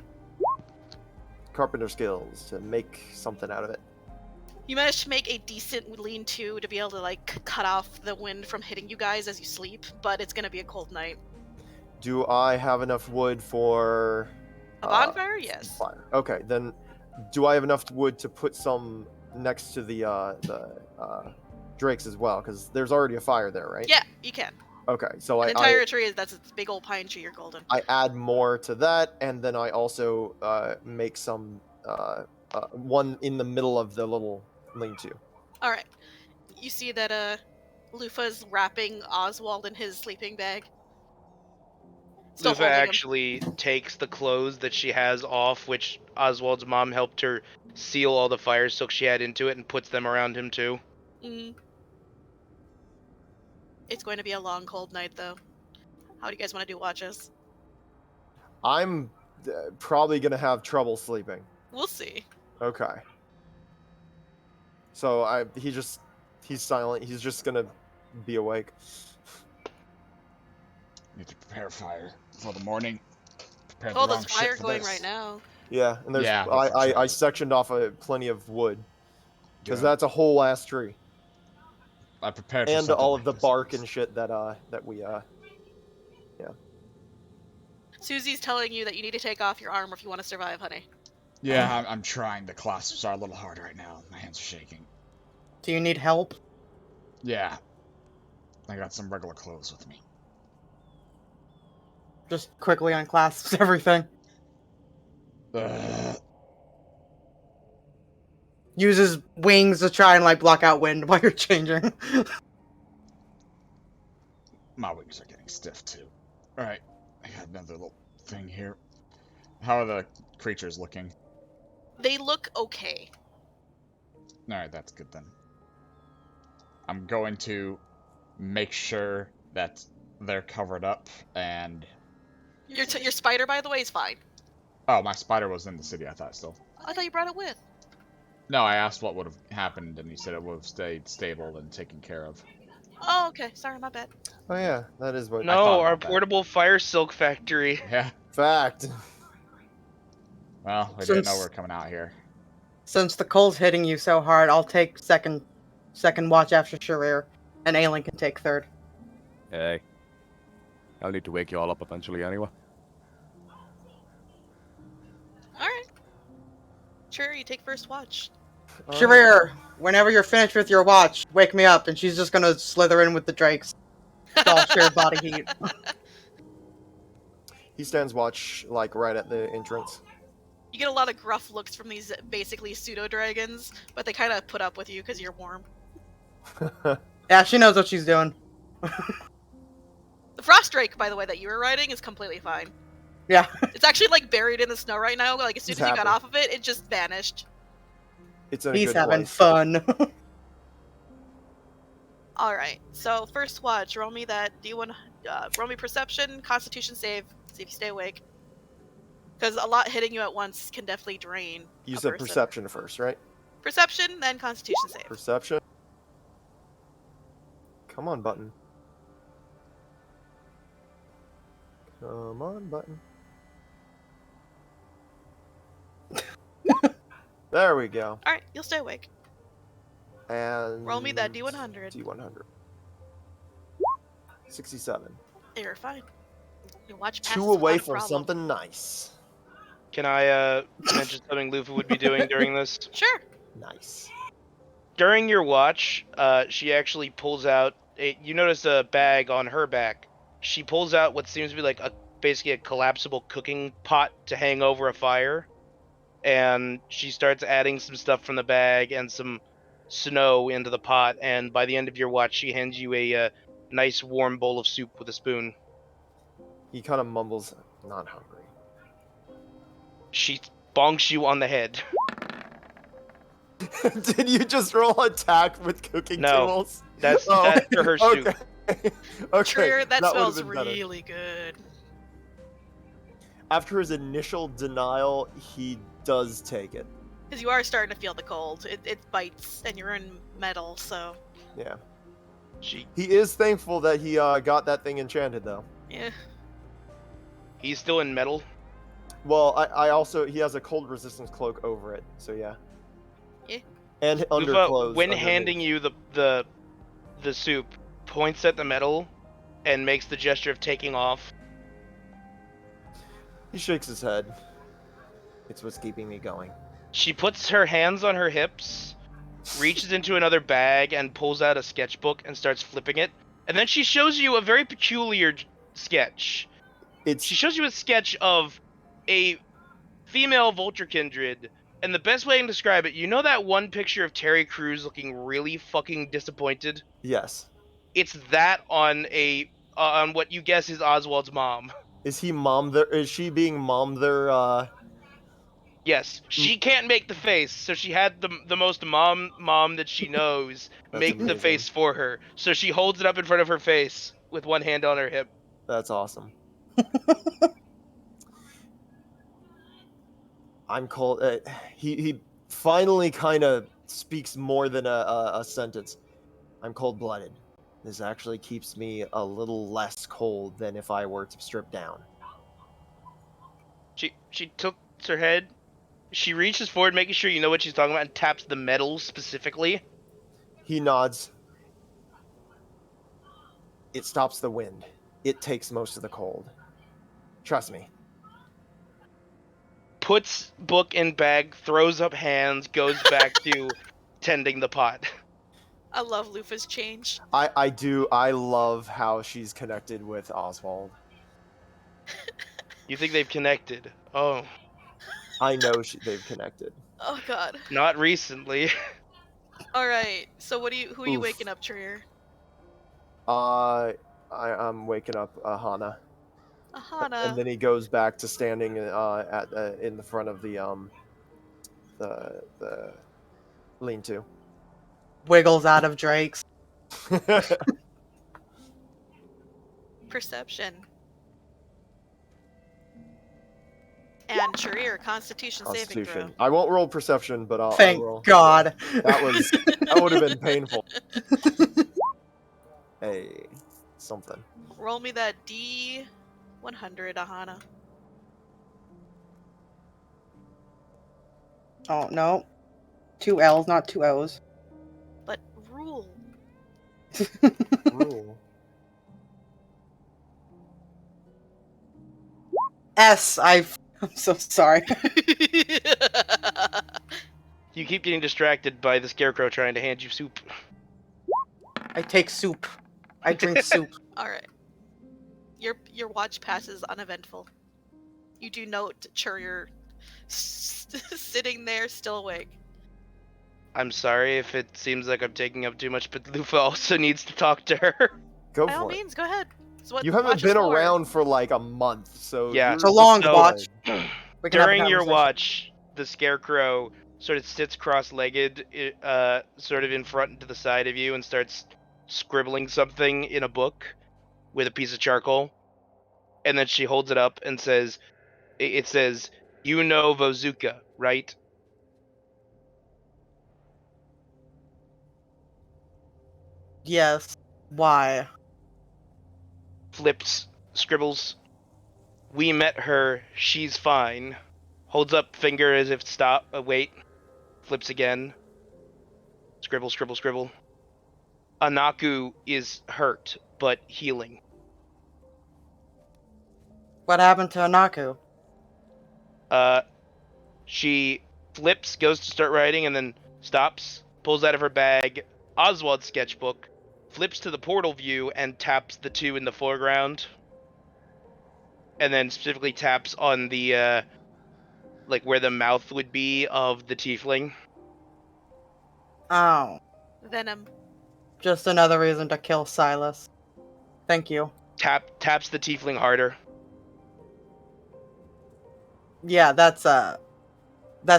Carpenter skills to make something out of it. You managed to make a decent lean-to to be able to, like, cut off the wind from hitting you guys as you sleep, but it's gonna be a cold night. Do I have enough wood for... A bonfire? Yes. Fire. Okay, then do I have enough wood to put some next to the drakes as well? Because there's already a fire there, right? Yeah, you can. Okay, so The entire tree that's a big old pine tree. You're golden. I add more to that, and then I also make some one in the middle of the little lean-to. All right. You see that Lufa's wrapping Oswald in his sleeping bag. Lufa actually takes the clothes that she has off, which Oswald's mom helped her seal all the fire silk she had into it, and puts them around him too. It's going to be a long, cold night, though. How do you guys want to do watches? I'm probably gonna have trouble sleeping. We'll see. Okay. So he's silent. He's just gonna be awake. Need to prepare fire for the morning. Prepare Oh, the there's wrong shit fire for going this. right now. Yeah, and there's I sectioned off plenty of wood because that's a whole ass tree. I prepared for and all of the like bark and shit that we yeah. Susie's telling you that you need to take off your armor if you want to survive, honey. Yeah, I'm trying. The clasps are a little hard right now. My hands are shaking. Do you need help? Yeah. I got some regular clothes with me. Just quickly unclasps everything. Uses wings to try and, like, block out wind while you're changing. My wings are getting stiff, too. Alright, I got another little thing here. How are the creatures looking? They look okay. Alright, that's good then. I'm going to make sure that they're covered up, and... Your spider, by the way, is fine. Oh, my spider was in the city, I thought, still. I thought you brought it with. No, I asked what would have happened, and he said it would have stayed stable and taken care of. Oh, okay. Sorry, my bad. Oh yeah, that is what. I thought No, our about that. portable fire silk factory. Yeah. Fact. Well, we didn't know we were coming out here. Since the cold's hitting you so hard, I'll take second watch after Charir, and Aelin can take third. Hey. I'll need to wake you all up eventually anyway. Alright. Sure, you take first watch. Charir, whenever you're finished with your watch, wake me up, and she's just gonna slither in with the drakes. It's all sheer body heat. He stands watch, like, right at the entrance. You get a lot of gruff looks from these basically pseudo-dragons, but they kind of put up with you because you're warm. Yeah, she knows what she's doing. The frost drake, by the way, that you were riding is completely fine. Yeah. It's actually, like, buried in the snow right now. Like, as soon He's as you got happy. off of it, it just vanished. It's in a He's good having place. fun. Alright, so first watch, roll me that D1, roll me perception, constitution save, see if you stay awake. Because a lot hitting you at once can definitely drain You a said person. perception first, right? Perception, then constitution save. Perception. Come on, button. Come on, button. There we go. Alright, you'll stay awake. And Roll me that D100. D100. 67. You're fine. Your watch passes 2 away without a from problem. something nice. Can I mention something Lufa would be doing during this? Sure. Nice. During your watch, she actually pulls out you notice a bag on her back. She pulls out what seems to be like basically a collapsible cooking pot to hang over a fire, and she starts adding some stuff from the bag and some snow into the pot, and by the end of your watch she hands you a nice warm bowl of soup with a spoon. He kind of mumbles, not hungry. She bonks you on the head. Did you just roll attack with cooking No. tools? That's for her soup. Okay. Okay. Trier, that would've smells been better. really good. After his initial denial, he does take it. Because you are starting to feel the cold. It bites, and you're in metal, so... Yeah. She He is thankful that he got that thing enchanted, though. Yeah. He's still in metal. Well, I also he has a cold resistance cloak over it, so yeah. Yeah. And Lufa, underclothes. when underneath. handing you the soup, points at the metal and makes the gesture of taking off. He shakes his head. It's what's keeping me going. She puts her hands on her hips, reaches into another bag and pulls out a sketchbook and starts flipping it. And then she shows you a very peculiar sketch. She shows you a sketch of a female vulture kindred. And the best way I can describe it, you know that one picture of Terry Crews looking really fucking disappointed? Yes. It's that on what you guess is Oswald's mom. Is he mom there? Is she being mom there? Yes, she can't make the face, so she had the most mom that she knows make the amazing. face for her. So she holds it up in front of her face with one hand on her hip. That's awesome. I'm cold. He finally kind of speaks more than a sentence. I'm cold-blooded. This actually keeps me a little less cold than if I were to strip down. She tilts her head. She reaches forward, making sure you know what she's talking about, and taps the metal specifically. He nods. It stops the wind. It takes most of the cold. Trust me. Puts book in bag, throws up hands, goes back to tending the pot. I love Lufa's change. I do. I love how she's connected with Oswald. You think they've connected? Oh. I know they've connected. Oh god. Not recently. Alright, so who are you Oof. waking up, Trier? I'm waking up Aahana. Aahana. And then he goes back to standing in the front of the lean-to. Wiggles out of Drake's. Perception. And Charir, Constitution saving throw. I won't roll perception, but I'll Thank roll. God. That would have been painful. Hey, something. Roll me that D100, Aahana. Oh, no. 2 L's, not 2 O's. But rule. Rule. S. I'm so sorry. You keep getting distracted by the scarecrow trying to hand you soup. I take soup. I drink soup. Alright. Your watch passes uneventful. You do note Charir sitting there still awake. I'm sorry if it seems like I'm taking up too much, but Lufa also needs to talk to her. Go By all for it. means, go ahead. It's what You the haven't watch is been for. around for like a month, so Yeah. It's a long So- watch. We can have a During your conversation. watch, the scarecrow sort of sits cross-legged, sort of in front and to the side of you, and starts scribbling something in a book with a piece of charcoal. And then she holds it up and says, it says, "You know Verthicha, right?" Yes. Why? Flips, scribbles. "We met her, she's fine." Holds up finger as if stop, wait. Flips again. Scribble, scribble, scribble. "Anaku is hurt, but healing." What happened to Anaku? She flips, goes to start writing, and then stops, pulls out of her bag Oswald's sketchbook, flips to the portal view, and taps the two in the foreground. And then specifically taps on the, like where the mouth would be of the tiefling. Oh. Venom. Just another reason to kill Silas. Thank you. Taps the tiefling harder. Yeah, that's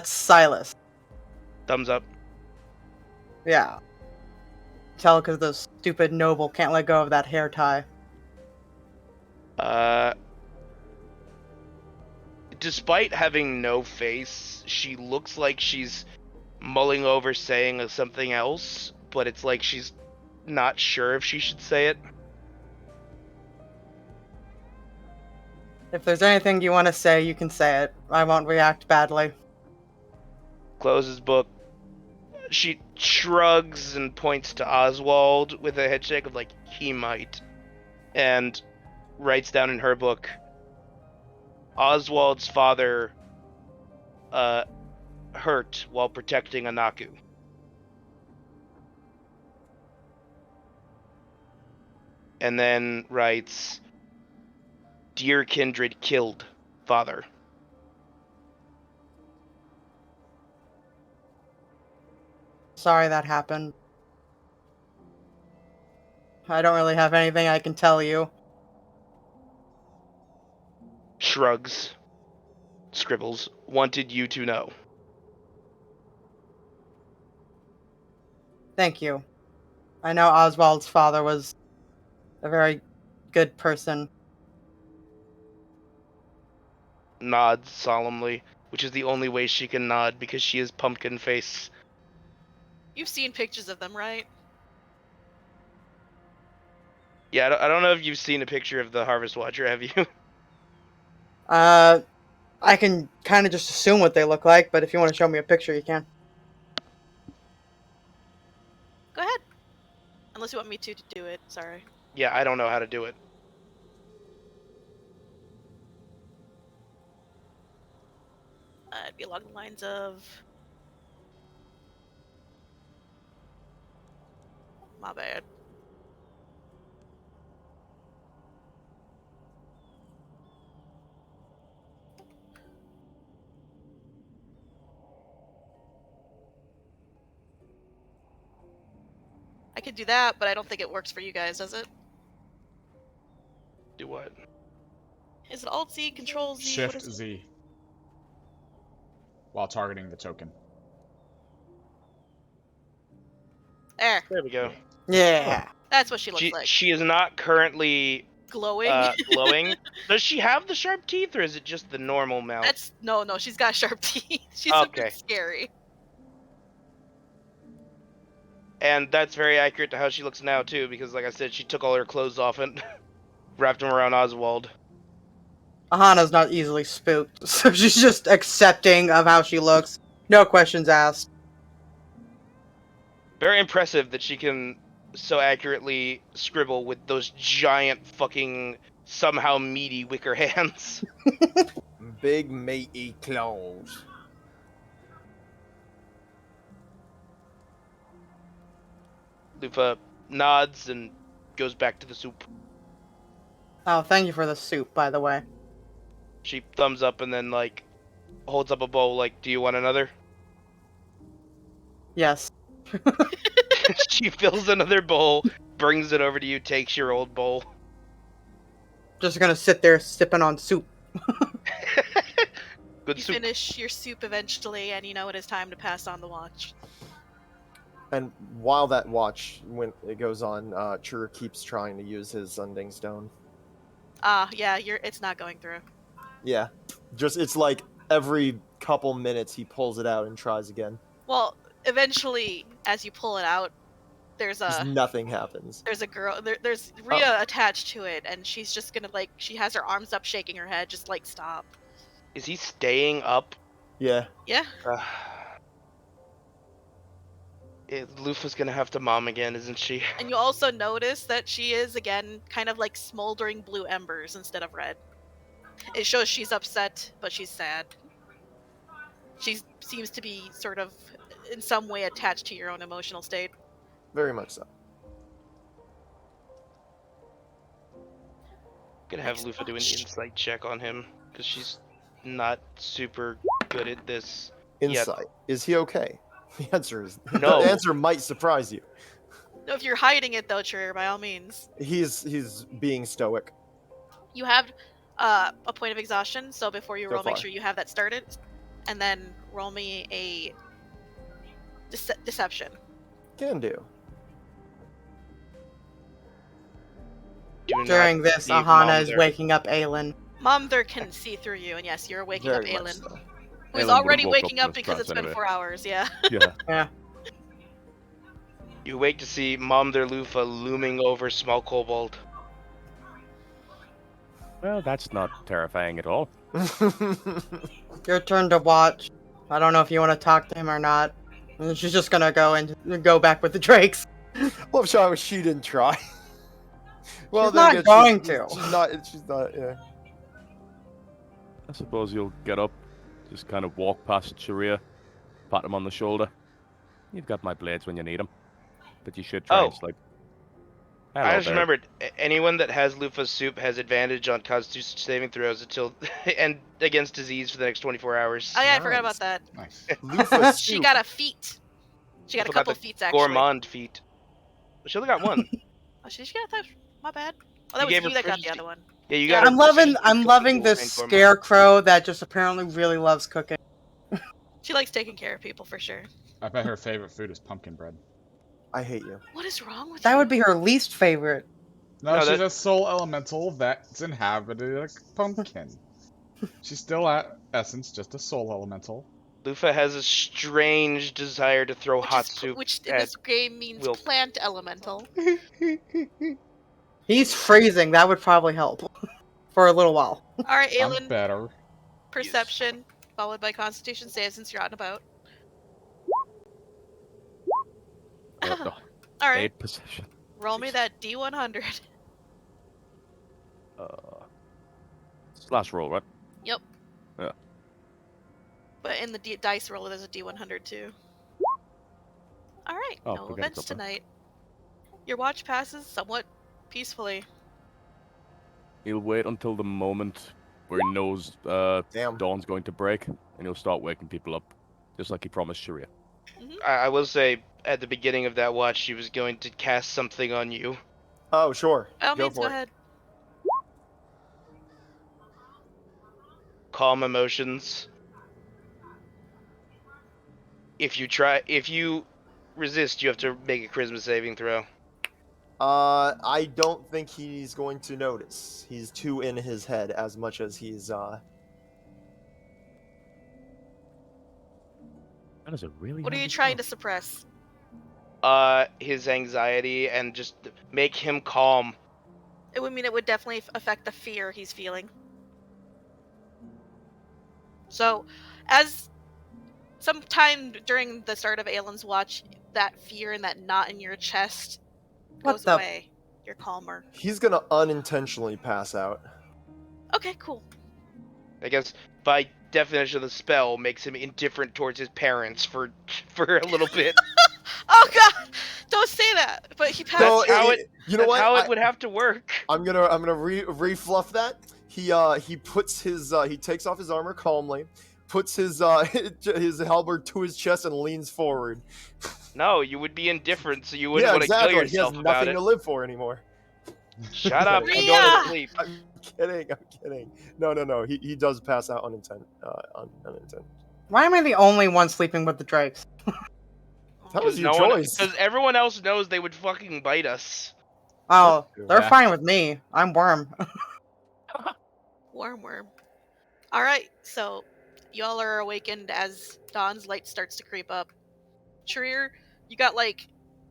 Silas. Thumbs up. Yeah. Tell because the stupid noble can't let go of that hair tie. Despite having no face, she looks like she's mulling over saying something else, but it's like she's not sure if she should say it. If there's anything you want to say, you can say it. I won't react badly. Closes book. She shrugs and points to Oswald with a head shake of like, he might. And writes down in her book, Oswald's father hurt while protecting Anaku. And then writes, dear Kindred killed father. Sorry that happened. I don't really have anything I can tell you. Shrugs. Scribbles. Wanted you to know. Thank you. I know Oswald's father was a very good person. Nods solemnly, which is the only way she can nod because she is pumpkin face. You've seen pictures of them, right? Yeah, I don't know if you've seen a picture of the Harvest Watcher, have you? I can kind of just assume what they look like, but if you want to show me a picture, you can. Go ahead. Unless you want me to do it, sorry. Yeah, I don't know how to do it. It'd be along the lines of... My bad. I could do that, but I don't think it works for you guys, does it? Do what? Is it Alt-Z, Control-Z? Shift Z. While targeting the token. There. There we go. Yeah. That's what she looks like. She is not currently glowing. Glowing. Does she have the sharp teeth, or is it just the normal mouth? No, she's got sharp teeth. She's a bit scary. And that's very accurate to how she looks now, too, because, like I said, she took all her clothes off and wrapped them around Oswald. Aahana's not easily spooked, so she's just accepting of how she looks. No questions asked. Very impressive that she can so accurately scribble with those giant fucking somehow meaty wicker hands. Big meaty claws. Lufa nods and goes back to the soup. Oh, thank you for the soup, by the way. She thumbs up and then, like, holds up a bowl, like, do you want another? Yes. She fills another bowl, brings it over to you, takes your old bowl. Just gonna sit there sipping on soup. Good You soup. finish your soup eventually, and you know it is time to pass on the watch. And while that watch, when it goes on, Charir keeps trying to use his Unding Stone. Yeah, it's not going through. Yeah, just it's like every couple minutes he pulls it out and tries again. Well, eventually, as you pull it out, Just nothing happens. There's a girl. There's Rhea attached to it, and she's just gonna she has her arms up, shaking her head, just like stop. Is he staying up? Yeah. Yeah. Lufa's gonna have to mom again, isn't she? And you also notice that she is again kind of like smoldering blue embers instead of red. It shows she's upset, but she's sad. She seems to be sort of in some way attached to your own emotional state. Very much so. Gonna have Lufa do an insight check on him, because she's not super good at this. Insight. Yet. Is he okay? The answer is no. The answer might surprise you. No, if you're hiding it though, Charir, by all means. He's being stoic. You have a point of exhaustion, so before you roll, make sure you have that started, and then roll me a deception. Can do. During this, Aahana is waking up Aelin. Momther can see through you, and yes, you're waking up Aelin. So. Who's already waking up because it's been 4 hours, yeah. Yeah. You wake to see Momther Lufa looming over small Kobold. Well, that's not terrifying at all. Your turn to watch. I don't know if you want to talk to him or not. And she's just gonna go back with the Drakes. Love shot she didn't try. Well, she's not going to. She's not. Yeah. I suppose you'll get up, just kind of walk past Charir, pat him on the shoulder. You've got my blades when you need them, but you should try and sleep. I just remembered, anyone that has Lufa's soup has advantage on Constitution saving throws until and against disease for the next 24 hours. Oh yeah, I forgot about that. Nice. She got a feat. She got a couple feats actually. Gourmand feat. She only got one. Oh, she got that. My bad. Oh, that was you that got the other one. Yeah, you got. I'm loving this scarecrow that just apparently really loves cooking. She likes taking care of people for sure. I bet her favorite food is pumpkin bread. I hate you. What is wrong with you? That would be her least favorite. No, she's a soul elemental that's inhabited a pumpkin. She's still at essence just a soul elemental. Lufa has a strange desire to throw hot soup. Which in this game means Wilk. plant elemental. He's freezing. That would probably help for a little while. All right, Aelin. I'm better. Perception followed by Constitution save since you're out and about. All right. 8 perception. Roll me that D100. It's last roll, right? Yep. Yeah. But in the dice roller, there's a D100 too. All right. No events tonight. Your watch passes somewhat peacefully. He'll wait until the moment where he knows dawn's going to break, and he'll start waking people up, just like he promised Sharia. I will say, at the beginning of that watch, she was going to cast something on you. Oh, sure. Go ahead. Calm emotions. If you resist, you have to make a charisma saving throw. I don't think he's going to notice. He's too in his head as much as he's, That is a really. What are you handy trying spell. to suppress? His anxiety and just make him calm. It would mean it would definitely affect the fear he's feeling. So, as sometime during the start of Aelin's watch, that fear and that knot in your chest goes away. You're calmer. He's gonna unintentionally pass out. Okay, cool. I guess by definition of the spell makes him indifferent towards his parents for a little bit. Oh god! Don't say that. But he passed. No, That's how it. You know That's what? how it would have to work. I'm gonna refluff that. He puts his he takes off his armor calmly, puts his his halberd to his chest and leans forward. No, you would be indifferent, so you wouldn't Yeah, want to exactly. kill He has yourself about nothing it. to live for anymore. Shut up and go Rhea! to sleep. I'm kidding. No. He does pass out unintended. Why am I the only one sleeping with the drakes? That was your No one, choice. because everyone else knows they would fucking bite us. Oh, they're Yeah. fine with me. I'm Worm. Worm. Alright, so y'all are awakened as dawn's light starts to creep up. Charir, you got like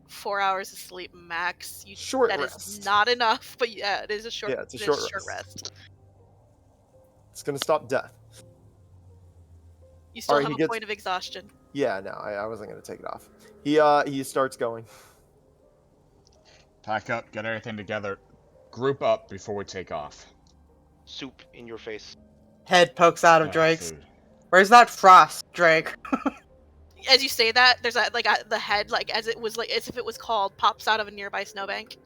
4 hours of sleep max. Short that rest. is not enough, but yeah, it is a short. Yeah, it's a it is short rest. It's gonna stop death. You still Alright, have he a gets- point of exhaustion. Yeah, no, I wasn't gonna take it off. He starts going. Pack up, get everything together, group up before we take off. Soup in your face. Head pokes out of Yeah, Drake's. food. Where's that frost, Drake? As you say that, there's the head, like as if it was called, pops out of a nearby snowbank.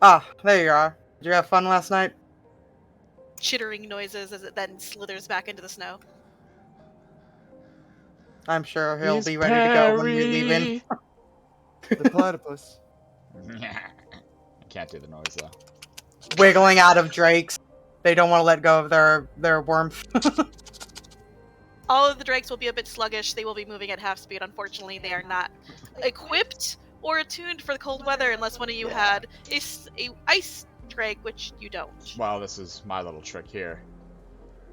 Ah, there you are. Did you have fun last night? Chittering noises as it then slithers back into the snow. I'm sure he'll Miss be ready to go when we leave in. The platypus. I can't do the noise though. Wiggling out of Drake's. They don't want to let go of their warmth. All of the drakes will be a bit sluggish. They will be moving at half speed. Unfortunately, they are not equipped or attuned for the cold weather unless one of you had a ice drake, which you don't. Well, this is my little trick here.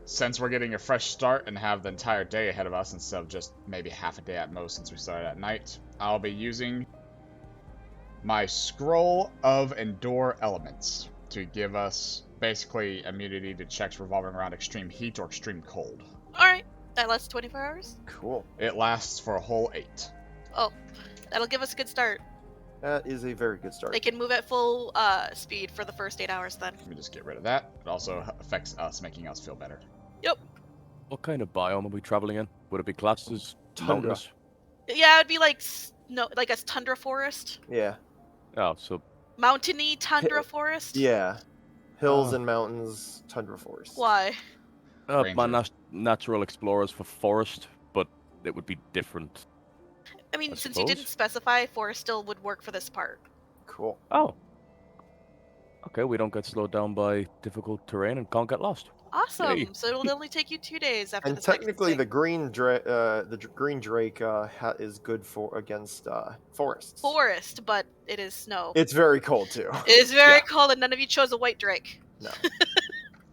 Since we're getting a fresh start and have the entire day ahead of us instead of just maybe half a day at most since we started at night, I'll be using my Scroll of Endure Elements to give us basically immunity to checks revolving around extreme heat or extreme cold. Alright, that lasts 24 hours. Cool. It lasts for a whole 8. Oh, that'll give us a good start. That is a very good start. They can move at full speed for the first 8 hours then. Let me just get rid of that. It also affects us, making us feel better. Yep. What kind of biome are we traveling in? Would it be classed as Tundra. mountainous? Yeah, it'd be like like a tundra forest. Yeah. Oh, so Mountainy tundra forest? Yeah. Hills Oh. and mountains, tundra forest. Why? my Ranger. natural explorers for forest, but it would be different. I mean, I since you suppose. didn't specify, forest still would work for this part. Cool. Oh. Okay, we don't get slowed down by difficult terrain and can't get lost. Awesome. Yay. So it'll only take you 2 days after And this next technically, thing. the green green drake is good for against forests. Forest, but it is snow. It's very cold too. It is very Yeah. cold, and none of you chose a white drake. No,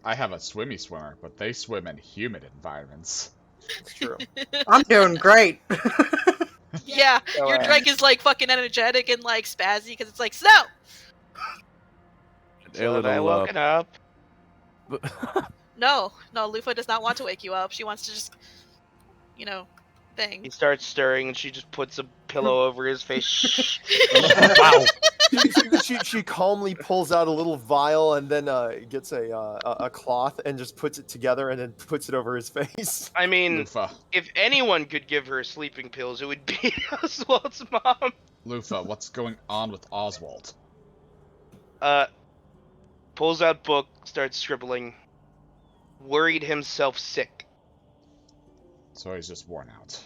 I have a swimmy swimmer, but they swim in humid environments. it's true. I'm doing great. Yeah, Oh, your wow. drake is like fucking energetic and like spazzy because it's like snow. So have I woken up? No, Lufa does not want to wake you up. She wants to just, thing. He starts stirring and she just puts a pillow over his face. Shh. Wow. she calmly pulls out a little vial and then gets a cloth and just puts it together and then puts it over his face. I mean, Lufa, if anyone could give her sleeping pills, it would be Oswald's mom. Lufa, what's going on with Oswald? Pulls out book, starts scribbling. Worried himself sick. So he's just worn out.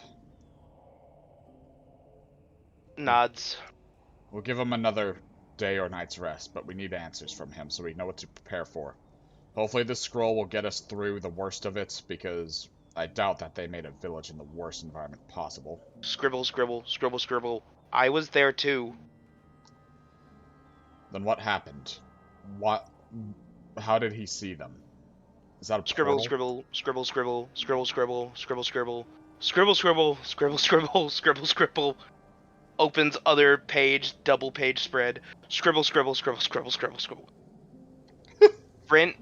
Nods. We'll give him another day or night's rest, but we need answers from him so we know what to prepare for. Hopefully this scroll will get us through the worst of it, because I doubt that they made a village in the worst environment possible. Scribble, scribble, scribble, scribble. I was there too. Then what happened? What? How did he see them? Is that a Scribble, portal? scribble, scribble, scribble, scribble, scribble, scribble, scribble, scribble, scribble, scribble, scribble, scribble. Opens other page, double page spread. Scribble, scribble, scribble, scribble, scribble, scribble. Brent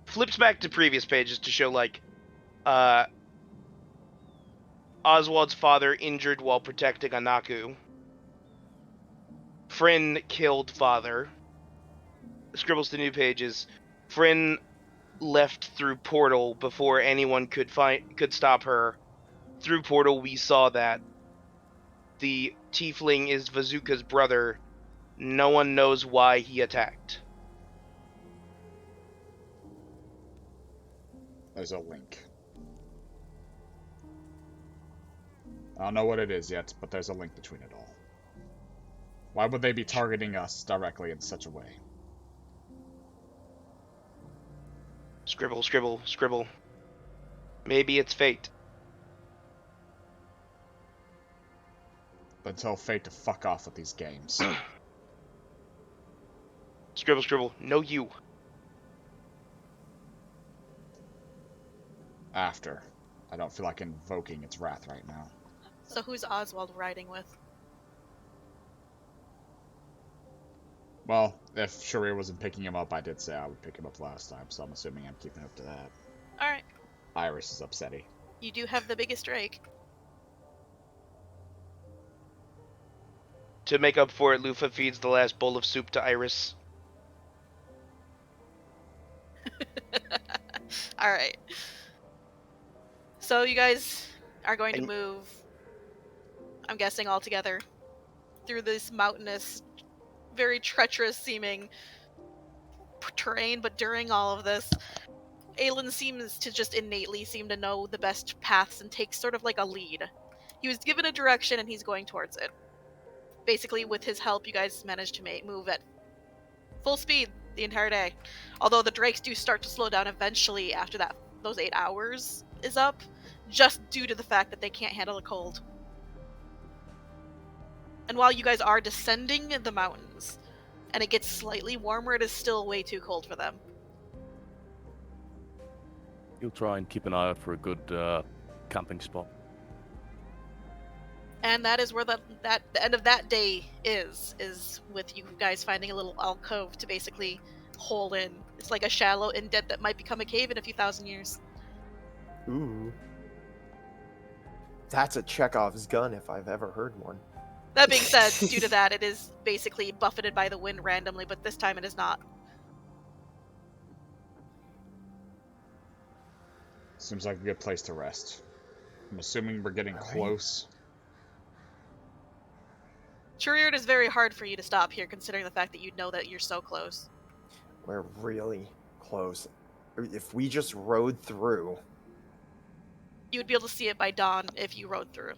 flips back to previous pages to show, like, Oswald's father injured while protecting Anaku. Friend killed father. Scribbles to new pages. Friend left through portal before anyone could stop her. Through portal, we saw that the tiefling is Verthicha's brother. No one knows why he attacked. There's a link. I don't know what it is yet, but there's a link between it all. Why would they be targeting us directly in such a way? Scribble, scribble, scribble. Maybe it's fate. Then tell fate to fuck off with these games. Scribble, scribble. No, you. After. I don't feel like invoking its wrath right now. So who's Oswald riding with? Well, if Charir wasn't picking him up, I did say I would pick him up last time, so I'm assuming I'm keeping up to that. Alright. Iris is upsetty. You do have the biggest Drake. To make up for it, Lufa feeds the last bowl of soup to Iris. Alright. So you guys are going to move, I'm guessing, all together through this mountainous, very treacherous seeming terrain, but during all of this, Aelin seems to just innately seem to know the best paths and takes sort of like a lead. He was given a direction and he's going towards it. Basically, with his help, you guys managed to move at full speed the entire day. Although the drakes do start to slow down eventually after those 8 hours is up, just due to the fact that they can't handle the cold. And while you guys are descending the mountains, and it gets slightly warmer, it is still way too cold for them. You'll try and keep an eye out for a good camping spot. And that is where the end of that day is with you guys finding a little alcove to basically hole in. It's like a shallow indent that might become a cave in a few thousand years. Ooh. That's a Chekhov's gun if I've ever heard one. That being said, due to that, it is basically buffeted by the wind randomly, but this time it is not. Seems like a good place to rest. I'm assuming we're getting close. Charir, it is very hard for you to stop here, considering the fact that you know that you're so close. We're really close. If we just rode through... You would be able to see it by dawn if you rode through.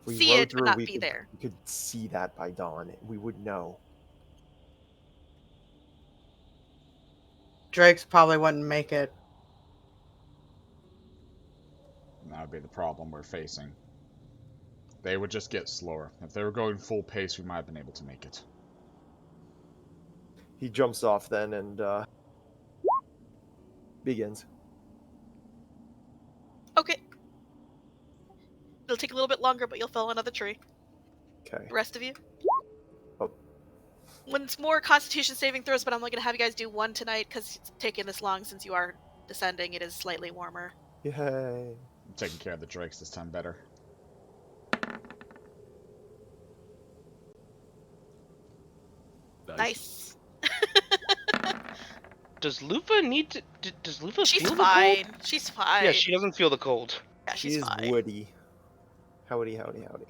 See it, but not be there. We could see that by dawn. We would know. Drakes probably wouldn't make it. That would be the problem we're facing. They would just get slower. If they were going full pace, we might have been able to make it. He jumps off then and begins. Okay. It'll take a little bit longer, but you'll fell another tree. Okay. The rest of you? Oh. When it's more Constitution saving throws, but I'm only going to have you guys do one tonight because it's taken this long since you are descending. It is slightly warmer. Yay. I'm taking care of the drakes this time better. Nice. Does Lufa need to... Does Lufa She's feel fine. the cold? She's fine. Yeah, she doesn't feel the cold. Yeah, she's She is fine. woody. Howdy, howdy, howdy.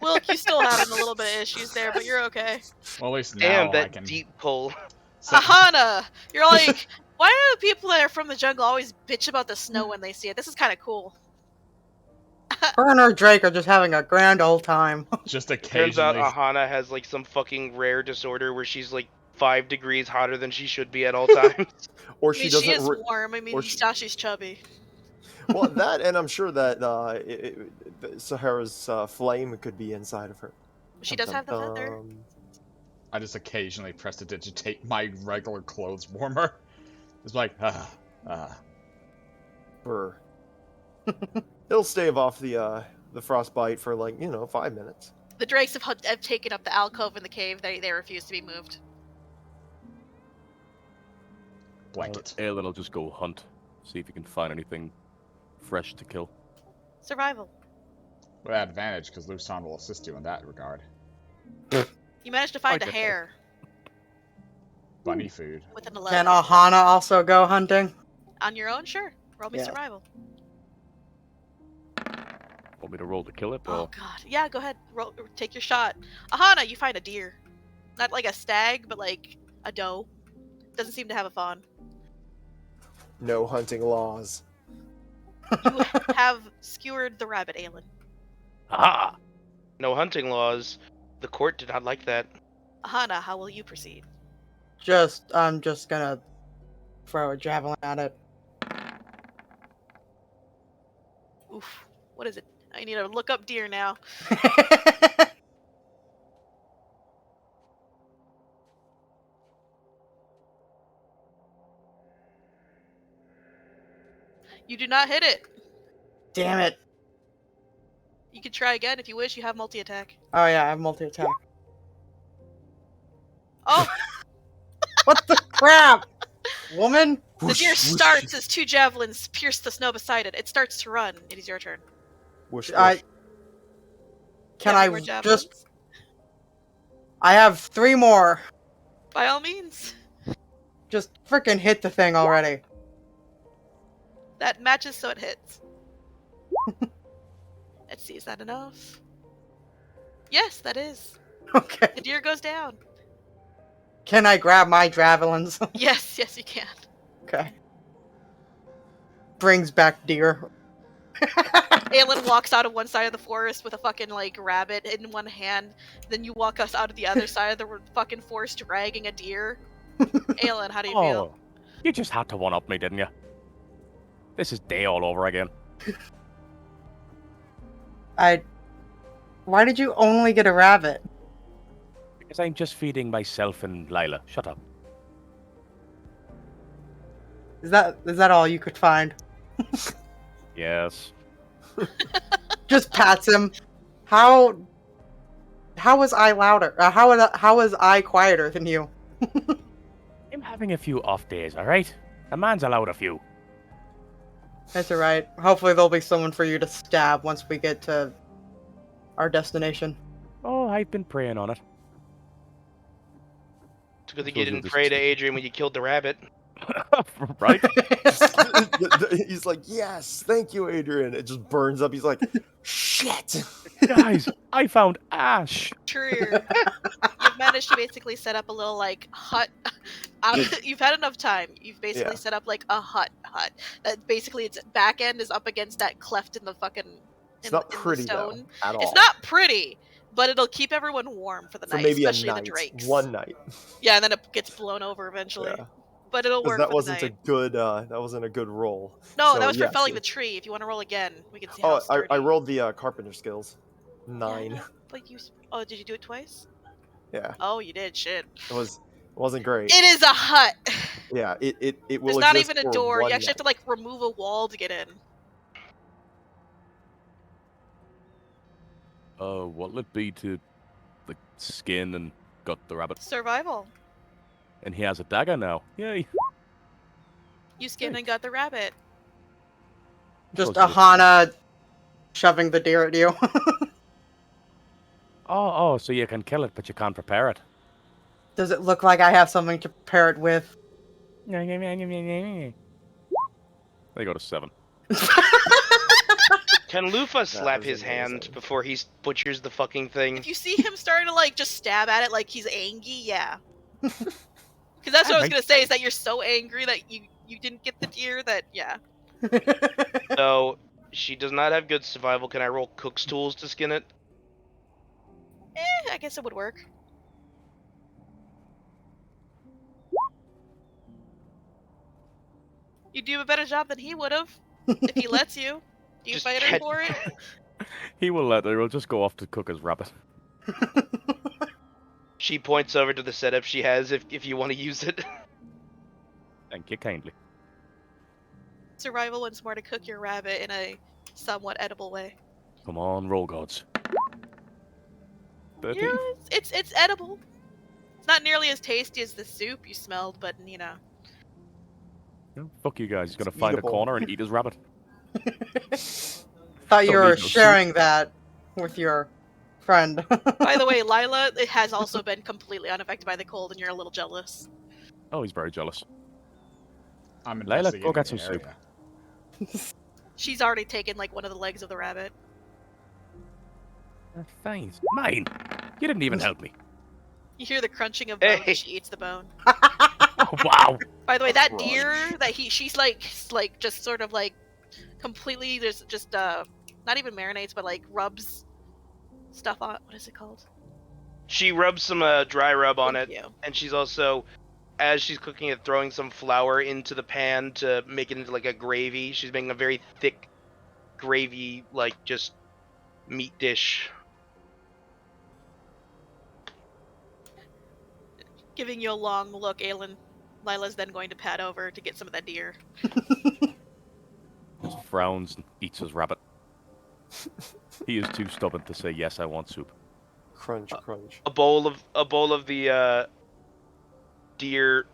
Wilk, you still having a little bit of issues there, but you're okay. Well, at least now Damn, I that can... deep pull. Aahana! You're like, why do people that are from the jungle always bitch about the snow when they see it? This is kind of cool. Her and her Drake are just having a grand old time. Just Turns out occasionally... Aahana has like some fucking rare disorder where she's like 5 degrees hotter than she should be at all times. Or I she mean, doesn't... she is warm. I mean, she's chubby. Well, that, and I'm sure that Sahara's flame could be inside of her. She does have the feather. I just occasionally press to digitate my regular clothes warmer. It's like, Brr. It'll stave off the frostbite for 5 minutes. The drakes have taken up the alcove in the cave. They refuse to be moved. Blanket. Aelin will just go hunt, see if he can find anything fresh to kill. Survival. With advantage, because Lusan will assist you in that regard. You managed to find a hare. Bunny food. With an 11. Can Aahana also go hunting? On your own? Sure. Roll me survival. Want me to roll to kill it? Oh god. Yeah, go ahead. Take your shot. Aahana, you find a deer. Not like a stag, but like a doe. Doesn't seem to have a fawn. No hunting laws. You have skewered the rabbit, Aelin. Ah! No hunting laws. The court did not like that. Aahana, how will you proceed? I'm just gonna throw a javelin at it. Oof. What is it? I need to look up deer now. You do not hit it. Damn it. You can try again if you wish. You have multi-attack. Oh yeah, I have multi-attack. Oh! What the crap? Woman? The deer starts as 2 javelins pierce the snow beside it. It starts to run. It is your turn. Whoosh, whoosh. I have 3 more. By all means. Just freaking hit the thing already. That matches, so it hits. Let's see, is that enough? Yes, that is. Okay. The deer goes down. Can I grab my javelins? Yes, you can. Okay. Brings back deer. Aelin walks out of one side of the forest with a fucking, rabbit in one hand. Then you walk us out of the other side of the fucking forest dragging a deer. Aelin, how do you feel? You just had to one-up me, didn't you? This is day all over again. Why did you only get a rabbit? Because I'm just feeding myself and Lila. Shut up. Is that all you could find? Yes. Just pats him. How was I louder? How was I quieter than you? I'm having a few off days, alright? A man's allowed a few. That's alright. Hopefully there'll be someone for you to stab once we get to our destination. Oh, I've been praying on it. It's a good thing you didn't pray to Adrian when you killed the rabbit. Right? He's like, yes, thank you, Adrian. It just burns up. He's like, shit. Guys, I found ash. Charir, you've managed to basically set up a little hut. You've had enough time. You've basically set up a hut. That basically its back end is up against that cleft in the fucking. It's not pretty stone. Though, at all. It's not pretty, but it'll keep everyone warm for the night, maybe especially a night, the drakes. one night. Yeah, and then it gets blown over eventually. Yeah. But it'll work. That for wasn't the night. a good. That wasn't a good roll. No, so, that was for yes, felling the tree. If you want to roll again, we can see how sturdy. I rolled the carpenter skills. 9. Yeah, but you. Oh, did you do it twice? Yeah. Oh, you did. Shit. It wasn't great. It is a hut. Yeah. It will. There's not even a door. You actually have to remove a wall to get in. What'll it be to skin and gut the rabbit? Survival. And he has a dagger now. Yay. You skinned and got the rabbit. Just Aahana shoving the deer at you. Oh, so you can kill it, but you can't prepare it. Does it look like I have something to prepare it with? They go to 7. Can Lufa slap his hand before he butchers the fucking thing? If you see him starting to just stab at it like he's angry, yeah. Because that's what I was gonna say, is that you're so angry that you didn't get the deer that, yeah. So, she does not have good survival. Can I roll cook's tools to skin it? I guess it would work. You do a better job than he would have, if he lets you. Do you fight her for it? He will let her. He'll just go off to cook his rabbit. She points over to the setup she has if you want to use it. Thank you kindly. Survival once more to cook your rabbit in a somewhat edible way. Come on, roll gods. 13? Yeah, it's edible. It's not nearly as tasty as the soup you smelled, but you know. No, fuck you guys. He's gonna It's find eatable. a corner and eat his rabbit. Thought you Don't were need no soup. sharing that with your friend. By the way, Lila has also been completely unaffected by the cold, and you're a little jealous. Oh, he's very jealous. I'm Layla, investigating go get the some soup. area. She's already taken like one of the legs of the rabbit. Fine. Mine. You didn't even help me. You hear the crunching of bone Hey. as she eats the bone. Oh, wow. By the way, that Crunch. deer that she's like just sort of like completely there's just not even marinates but like rubs stuff on. What is it called? She rubs some dry rub on Thank it, you. and she's also, as she's cooking it, throwing some flour into the pan to make it into like a gravy. She's making a very thick gravy, like just meat dish. Giving you a long look, Aelin. Lila's then going to pat over to get some of that deer. Just frowns and eats his rabbit. He is too stubborn to say, yes, I want soup. Crunch, crunch. A bowl of the deer.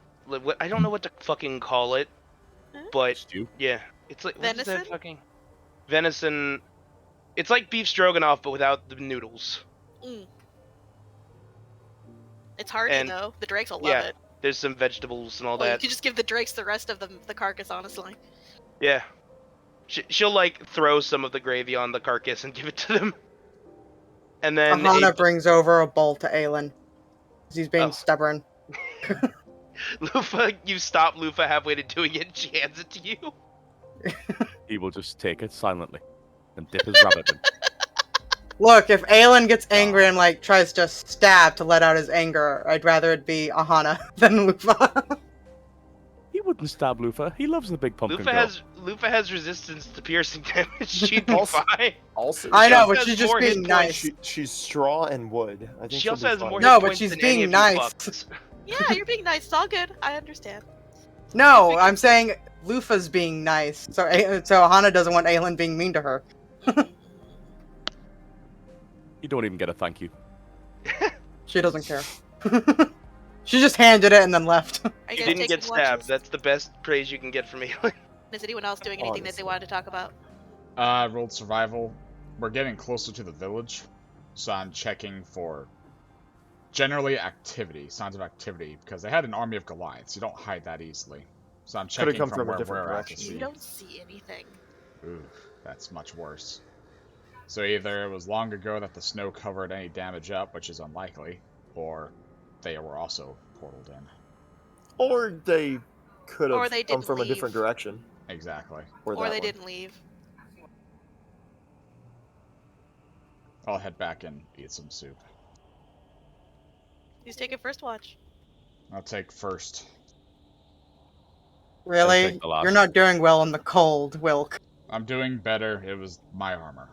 I don't know what to fucking call it, but Stew? yeah, it's like what is that Venison? fucking venison. It's like beef stroganoff, but without the noodles. Mm. It's hearty And- though. The drakes will love yeah. it. There's some vegetables and all Well, you that. could just give the drakes the rest of the carcass, honestly. Yeah. She'll like throw some of the gravy on the carcass and give it to them. And then Aahana brings over a bowl to Aelin. 'Cause he's being Oh. stubborn. Lufa, you stop Lufa halfway to doing it and she hands it to you. He will just take it silently and dip his rabbit in. Look, if Aelin gets angry and like tries to stab to let out his anger, I'd rather it be Aahana than Lufa. He wouldn't stab Lufa. He loves the big pumpkin Lufa has resistance to piercing damage. She'd be Also- fine. Also, I know, also but has she's just more hit being points. nice. she's straw and wood. I think She she'll also be has fine. more No, hit but points she's than being any of you nice. fucks. Yeah, you're being nice. It's all good. I understand. No, I'm saying Lufa's being nice. So Aahana doesn't want Aelin being mean to her. You don't even get a thank you. She doesn't care. She just handed it and then left. Are You guys didn't taking get stabbed. watches? That's the best praise you can get from me. Is anyone else doing anything that they Honestly. wanted to talk about? I rolled survival. We're getting closer to the village, so I'm checking for generally activity, signs of activity, because they had an army of Goliaths. You don't hide that easily. So I'm Could've checking come from from a where different we're at to direction. see. You don't see anything. Ooh, that's much worse. So either it was long ago that the snow covered any damage up, which is unlikely, or they were also portaled in. Or they could Or have they come didn't from a leave. different direction. Exactly. Or that they one. didn't leave. I'll head back and eat some soup. Who's taking first watch? I'll take first. Really? take the last. You're not doing well in the cold, Wilk. I'm doing better. It was my armor.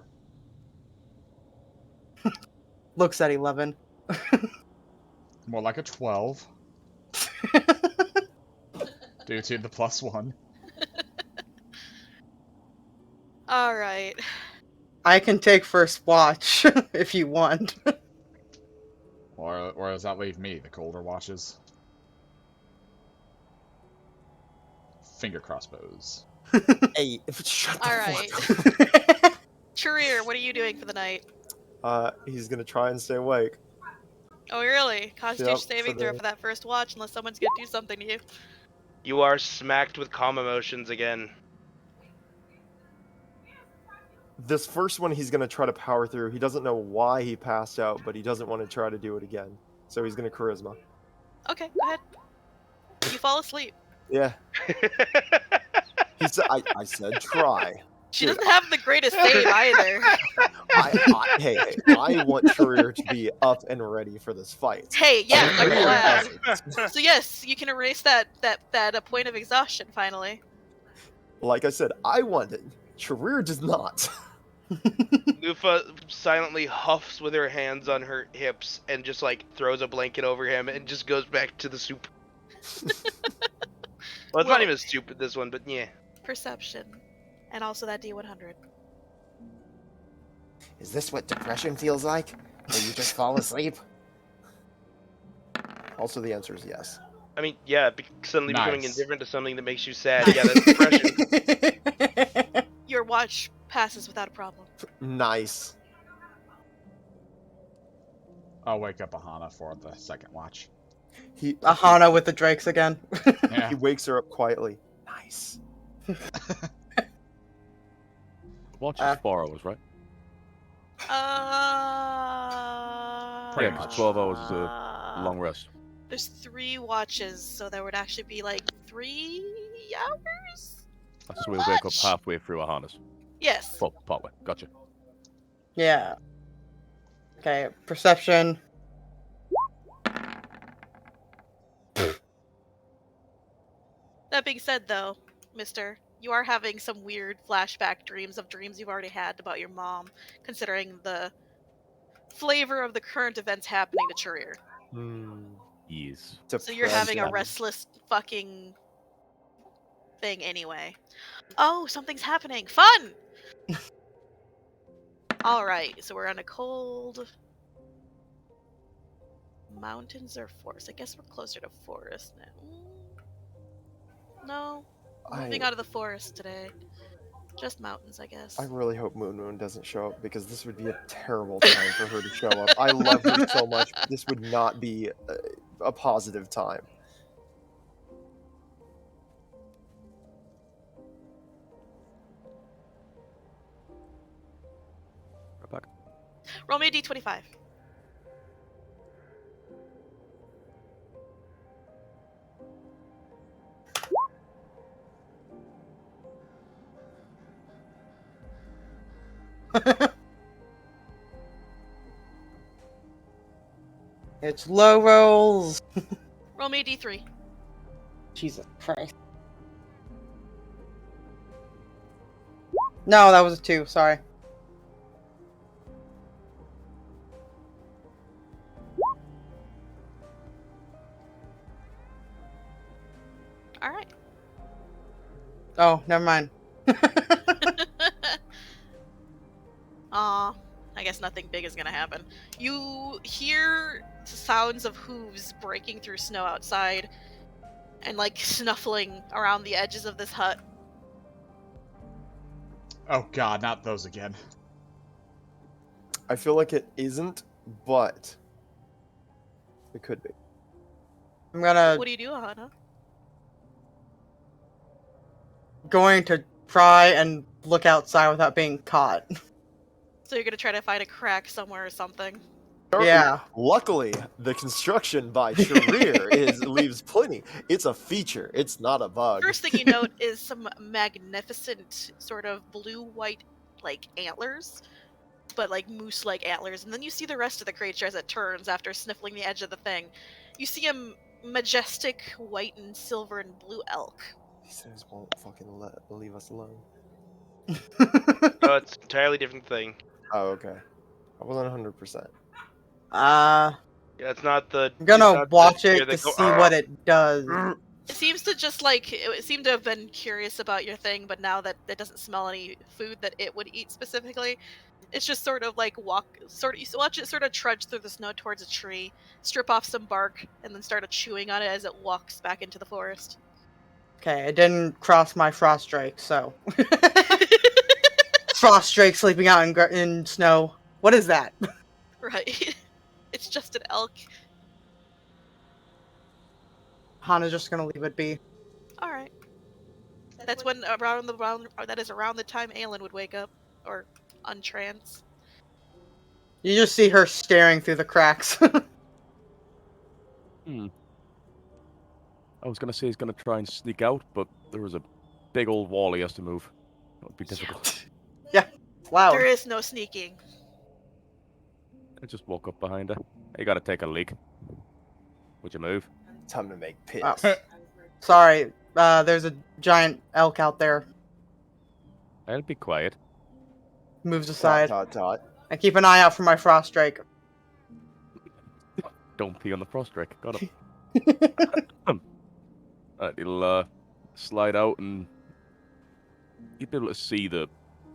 Looks at 11. More like a 12. Due to the +1. Alright. I can take first watch if you want. Or does that leave me, the colder watches? Finger crossbows. Hey, shut the Alright. fuck up. Charir, what are you doing for the night? He's gonna try and stay awake. Oh, really? Constitution Yep, saving for throw the- for that first watch, unless someone's gonna do something to you. You are smacked with calm emotions again. This first one he's gonna try to power through. He doesn't know why he passed out, but he doesn't want to try to do it again. So he's gonna charisma. Okay, go ahead. You fall asleep. Yeah. He said, I said try. She Dude, doesn't have the greatest save either. Hey, I want Charir to be up and ready for this fight. Hey, yeah, I'm Charir glad. doesn't. So yes, you can erase that point of exhaustion finally. Like I said, I want it. Charir does not. Lufa silently huffs with her hands on her hips and just like throws a blanket over him and just goes back to the soup. Well, it's not even soup this one, but yeah. Perception. And also that D100. Is this what depression feels like? Where you just fall asleep? Also, the answer is yes. I mean, yeah, suddenly becoming Nice. indifferent to something that makes you sad. Yeah, that's depression. Your watch passes without a problem. Nice. I'll wake up Aahana for the second watch. Aahana with the drakes again. Yeah. He wakes her up quietly. Nice. Watch is 4 hours, right? Pretty Yeah, 'cause much. 12 hours is a long rest. There's 3 watches, so there would actually be like 3 hours? So we'll wake up halfway through Aahana's. Yes. Oh, partway. Gotcha. Yeah. Okay, perception. That being said, though, mister, you are having some weird flashback dreams you've already had about your mom, considering the flavor of the current events happening to Charir. Yes. So you're having a restless fucking thing anyway. Oh, something's happening. Fun! Alright, so we're on a cold... Mountains or forest? I guess we're closer to forest now. No. Moving out of the forest today. Just mountains, I guess. I really hope Moon doesn't show up, because this would be a terrible time for her to show up. I love her so much, but this would not be a positive time. Right back. Roll me a d25. It's low rolls. Roll me a d3. Jesus Christ. No, that was a 2. Sorry. Alright. Oh, never mind. Aw, I guess nothing big is gonna happen. You hear sounds of hooves breaking through snow outside and like snuffling around the edges of this hut. Oh god, not those again. I feel like it isn't, but it could be. I'm gonna What do you do, Aahana? going to try and look outside without being caught. So you're gonna try to find a crack somewhere or something? Yeah. Luckily, the construction by Charir leaves plenty. It's a feature. It's not a bug. First thing you note is some magnificent sort of blue-white like antlers, but like moose-like antlers, and then you see the rest of the creature as it turns after sniffling the edge of the thing. You see a majestic white and silver and blue elk. These things won't fucking leave us alone. No, it's an entirely different thing. Oh, okay. I wasn't 100%. Yeah, it's not the. I'm gonna it's not watch the it deer to that go, see what it does. It seems to just like it seemed to have been curious about your thing, but now that it doesn't smell any food that it would eat specifically, it's just sort of like you watch it sort of trudge through the snow towards a tree, strip off some bark, and then start chewing on it as it walks back into the forest. Okay, I didn't cross my frost drake, so frost drake sleeping out in snow. What is that? Right. It's just an elk. Hana's just gonna leave it be. All right. That's when around the time Aelin would wake up or untrance. You just see her staring through the cracks. I was gonna say he's gonna try and sneak out, but there was a big old wall he has to move. That would be difficult. Yeah, wow. There is no sneaking. I just walk up behind her. You gotta take a leak. Would you move? Time to make pits. Oh. Sorry, there's a giant elk out there. I'll be quiet. Moves aside. Tot, tot, tot. I keep an eye out for my frost drake. Don't pee on the frost drake. Got him. He'll slide out and you'd be able to see the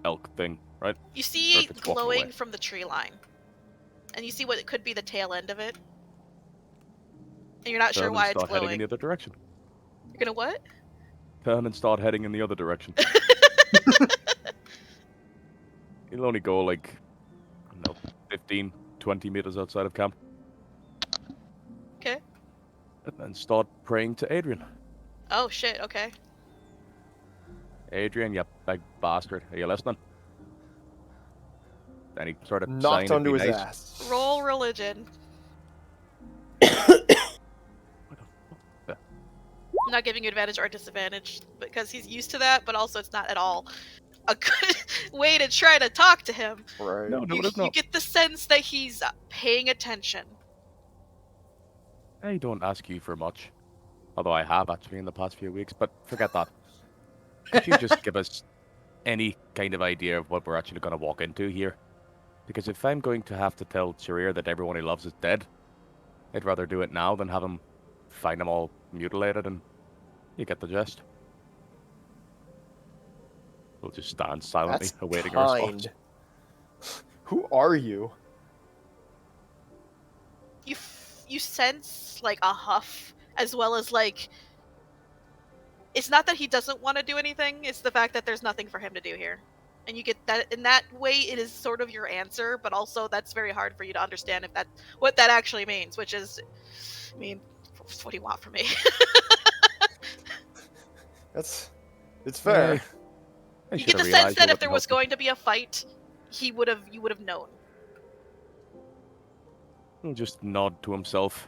elk thing, right? You see Or if it's walking away. glowing from the tree line. And you see what it could be the tail end of it. And you're not sure Turn why and it's start heading in glowing. the other direction. You're gonna what? Turn and start heading in the other direction. You'll only go like, I don't know, 15, 20 meters outside of camp. Okay. And then start praying to Adrian. Oh shit, okay. Adrian, you big bastard. Are you listening? Any sort of Knocked sign onto would be his nice. ass. Roll religion. I'm not giving you advantage or disadvantage because he's used to that, but also it's not at all a good way to try to talk to him. Right. No, You, it's you not. get the sense that he's paying attention. I don't ask you for much. Although I have actually in the past few weeks, but forget that. Could you just give us any kind of idea of what we're actually going to walk into here? Because if I'm going to have to tell Charir that everyone he loves is dead, I'd rather do it now than have him find them all mutilated, and you get the gist. We'll just stand silently, That's awaiting a response. kind. Who are you? You sense like a huff, as well as like, it's not that he doesn't want to do anything, it's the fact that there's nothing for him to do here. And you get that in that way it is sort of your answer, but also that's very hard for you to understand if that what that actually means, which is, I mean, what do you want from me? It's fair. You get the sense that if there was going to be a fight, you would have known. He'll just nod to himself,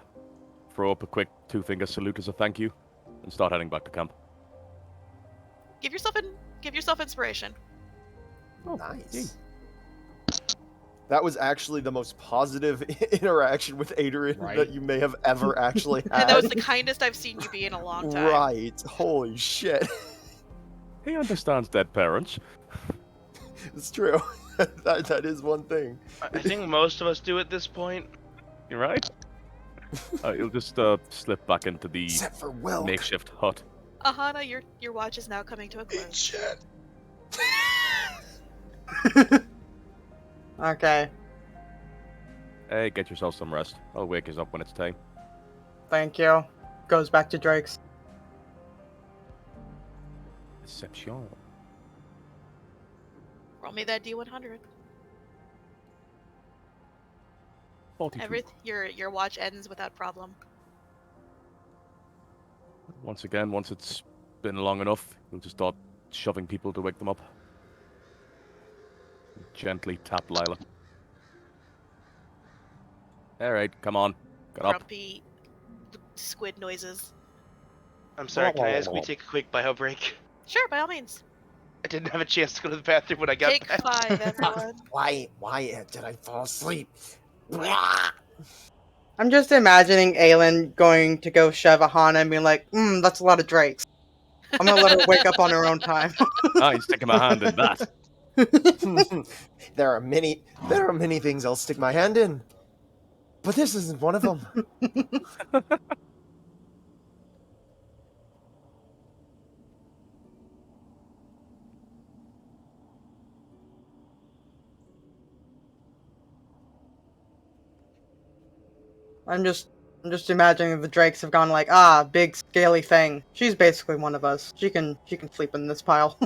throw up a quick two-finger salute as a thank you, and start heading back to camp. Give yourself inspiration. Oh, Nice. yay. That was actually the most positive interaction with Adrian that you may have ever actually had. And that was the kindest I've seen you be in a long time. Right. Holy shit. He understands dead parents. It's true. that is one thing. I think most of us do at this point. You're right. He'll just slip back into the Except for Wilk. makeshift hut. Aahana, your watch is now coming to a close. Shit. Okay, Hey, get yourself some rest. I'll wake us up when it's time. thank you. Goes back to Drake's. Deception. Roll me that D100. 42. Your watch ends without problem. Once again, once it's been long enough, you'll just start shoving people to wake them up. Gently tap Lila. Alright, come on. Get up. Grumpy squid noises. I'm sorry, can I ask we take a quick bio break? Sure, by all means. I didn't have a chance to go to the bathroom when I got Take back. 5, everyone. Why did I fall asleep? I'm just imagining Aelin going to go shove Aahana and being like, that's a lot of drakes. I'm gonna let her wake up on her own time. He's sticking my hand in that. There are many things I'll stick my hand in. But this isn't one of them. I'm just imagining the drakes have gone like, big scaly thing. She's basically one of us. She can sleep in this pile.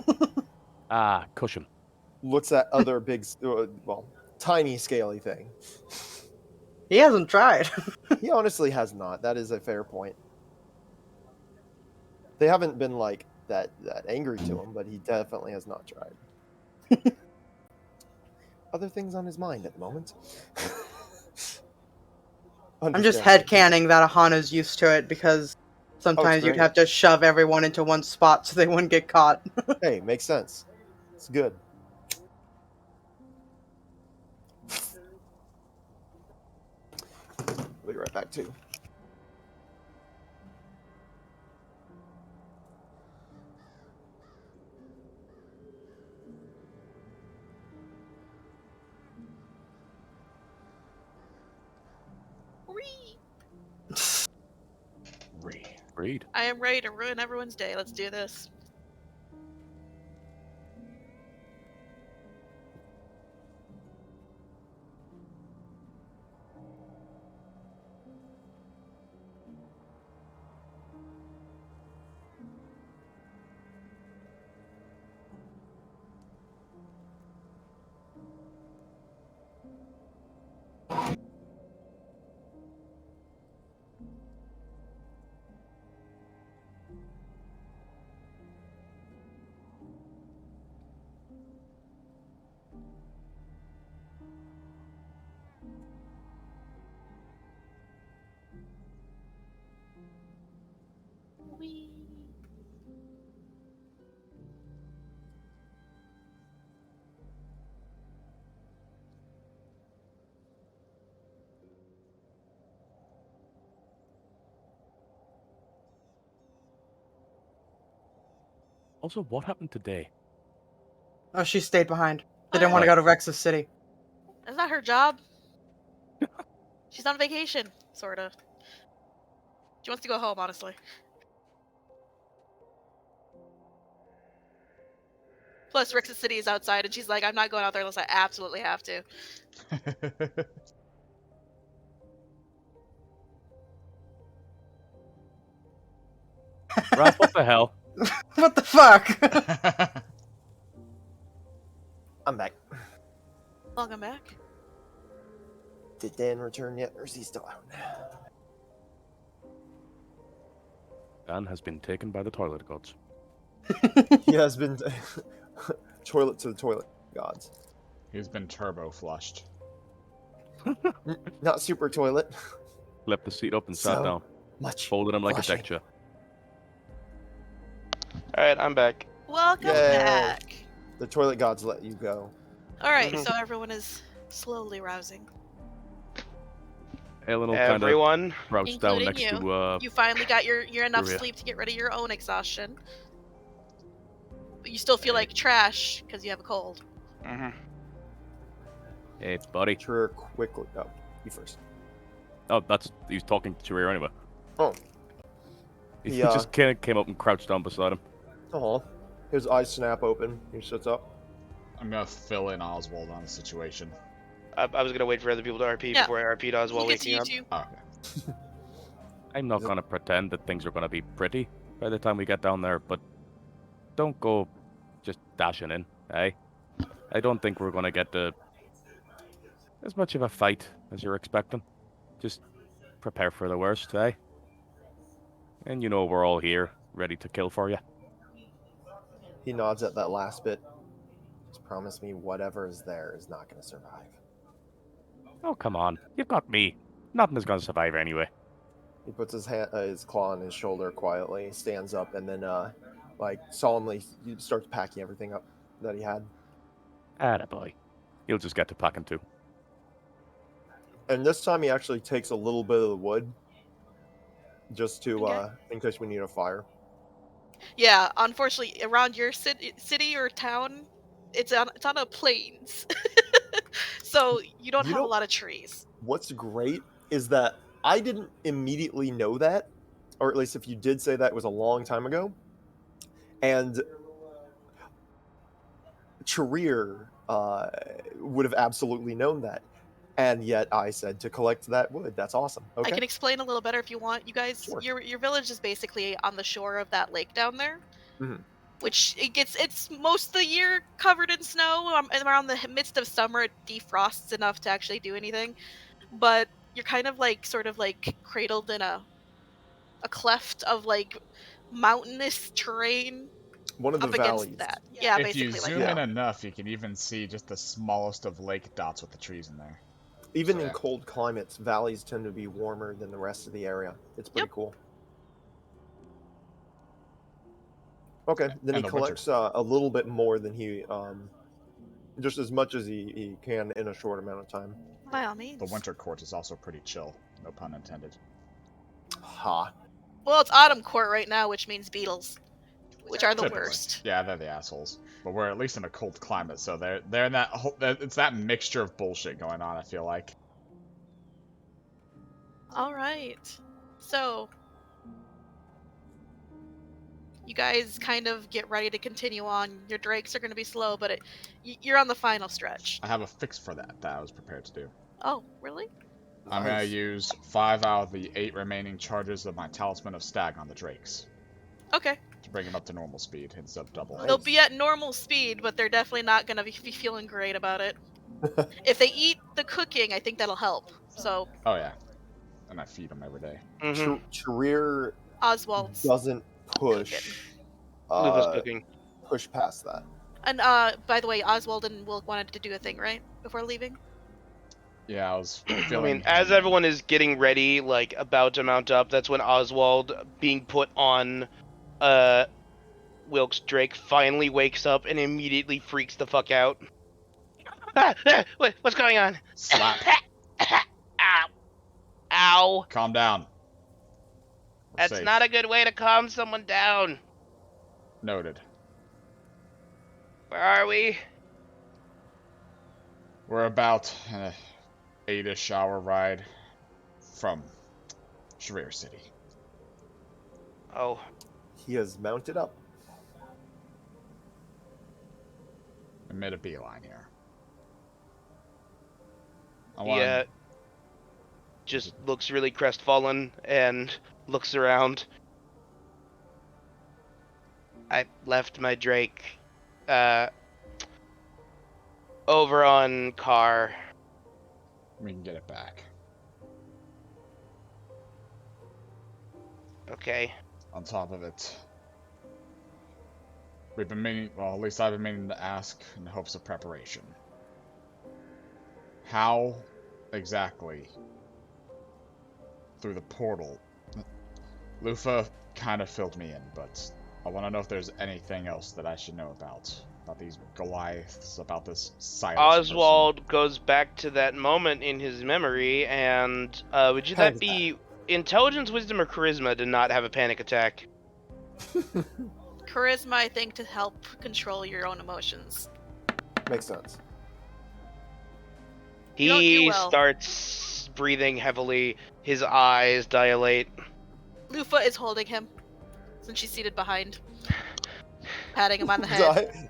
Cushion. Looks at other big, tiny scaly thing. He hasn't tried. He honestly has not. That is a fair point. They haven't been like that angry to him, but he definitely has not tried. Other things on his mind at the moment. I'm just headcaning that Ahana's used to it because sometimes you'd great. have to shove everyone into one spot so they wouldn't get caught. Hey, makes sense. It's good. We'll be right back too. Read. I am ready to ruin everyone's day. Let's do this. Whee. Also, what happened today? Oh, she stayed behind. They didn't want to go to Rex's city. That's not her job. She's on vacation, sorta. She wants to go home, honestly. Plus, Rix's city is outside, and she's like, I'm not going out there unless I absolutely have to. Raph, what the hell? What the fuck? I'm back. Welcome back. Did Dan return yet, or is he still out? Dan has been taken by the toilet gods. He has been toilet to the toilet gods. He's been turbo flushed. Not super toilet. Left the seat up and sat down. Much. Folded him like flushing. a deck chair. Alright, I'm back. Welcome Yay. back. The toilet gods let you go. Alright, so everyone is slowly rousing. Aelin will kind of Everyone, crouch down Including next you. to You finally got your enough Maria. sleep to get rid of your own exhaustion. But you still feel like trash because you have a cold. Hey, buddy. Charir quickly. Oh, you first. Oh, he's talking to Charir anyway. Oh. He Yeah. just kind of came up and crouched down beside him. Oh. His eyes snap open. He sits up. I'm gonna fill in Oswald on the situation. I was gonna wait for other people to RP Yeah. before I RP'd Oswald He gets waking you up. too. Oh, okay. I'm not gonna pretend that things are gonna be pretty by the time we get down there, but don't go just dashing in, eh? I don't think we're gonna get as much of a fight as you're expecting. Just prepare for the worst, eh? And you know we're all here, ready to kill for you. He nods at that last bit. Just promise me whatever is there is not going to survive. Oh, come on. You've got me. Nothing is gonna survive anyway. He puts his claw on his shoulder quietly, stands up, and then, solemnly starts packing everything up that he had. Attaboy. You'll just get to packing too. And this time he actually takes a little bit of the wood, just to, Okay. in case we need a fire. Yeah, unfortunately, around your city or town, it's on a plains, so you don't have a lot of trees. What's great is that I didn't immediately know that, or at least if you did say that, it was a long time ago. And Charir would have absolutely known that. And yet I said to collect that wood. That's awesome. Okay. I can explain a little better if you want. You guys, Sure. your village is basically on the shore of that lake down there, Mhm. which it's most of the year covered in snow. And around the midst of summer, it defrosts enough to actually do anything. But you're kind of sort of cradled in a cleft of mountainous terrain. One of the up valleys. against that. Yeah, If basically you like zoom that. in enough, you can even see just the smallest of lake dots with the trees in there. Even So, in yeah. cold climates, valleys tend to be warmer than the rest of the area. It's pretty cool. Okay, then he And the collects a little bit more than he, just as much as he can in a short amount of time. By all means. The winter court is also pretty chill, no pun intended. Ha. Well, it's autumn court right now, which means beetles, which are the Typically. worst. Yeah, they're the assholes. But we're at least in a cold climate, so they're in that whole, it's that mixture of bullshit going on. I feel like. All right. So, you guys kind of get ready to continue on. Your drakes are going to be slow, but you're on the final stretch. I have a fix for that I was prepared to do. Oh, really? I'm going to use 5 out of the 8 remaining charges of my Talisman of Stag on the drakes. Okay. To bring them up to normal speed instead of double. Nice. They'll be at normal speed, but they're definitely not going to be feeling great about it. If they eat the cooking, I think that'll help. So. Oh, yeah. And I feed them every day. Charir Oswald's doesn't push. Lufa's cooking. Push past that. And by the way, Oswald and Wilk wanted to do a thing, right? Before leaving? Yeah, I was feeling... I mean, as everyone is getting ready, like, about to mount up, that's when Oswald, being put on Wilk's Drake, finally wakes up and immediately freaks the fuck out. What's going on? Slap. Ow. Ow. Calm down. That's safe. not a good way to calm someone down. Noted. Where are we? We're about an 8-ish hour ride from Charir City. Oh. He has mounted up. I made a beeline here. Yeah. Just looks really crestfallen and looks around. I left my Drake over on car. We can get it back. Okay. On top of it, we've been meaning, well, at least I've been meaning to ask in hopes of preparation. How exactly through the portal? Lufa kind of filled me in, but I want to know if there's anything else that I should know about these Goliaths, about this silent Oswald goes back to that moment in his memory, and would you that be intelligence, wisdom, or charisma to not have a panic attack? Charisma, I think, to help control your own emotions. Makes sense. He starts breathing heavily. His eyes dilate. Lufa is holding him, since she's seated behind. Patting him on the head.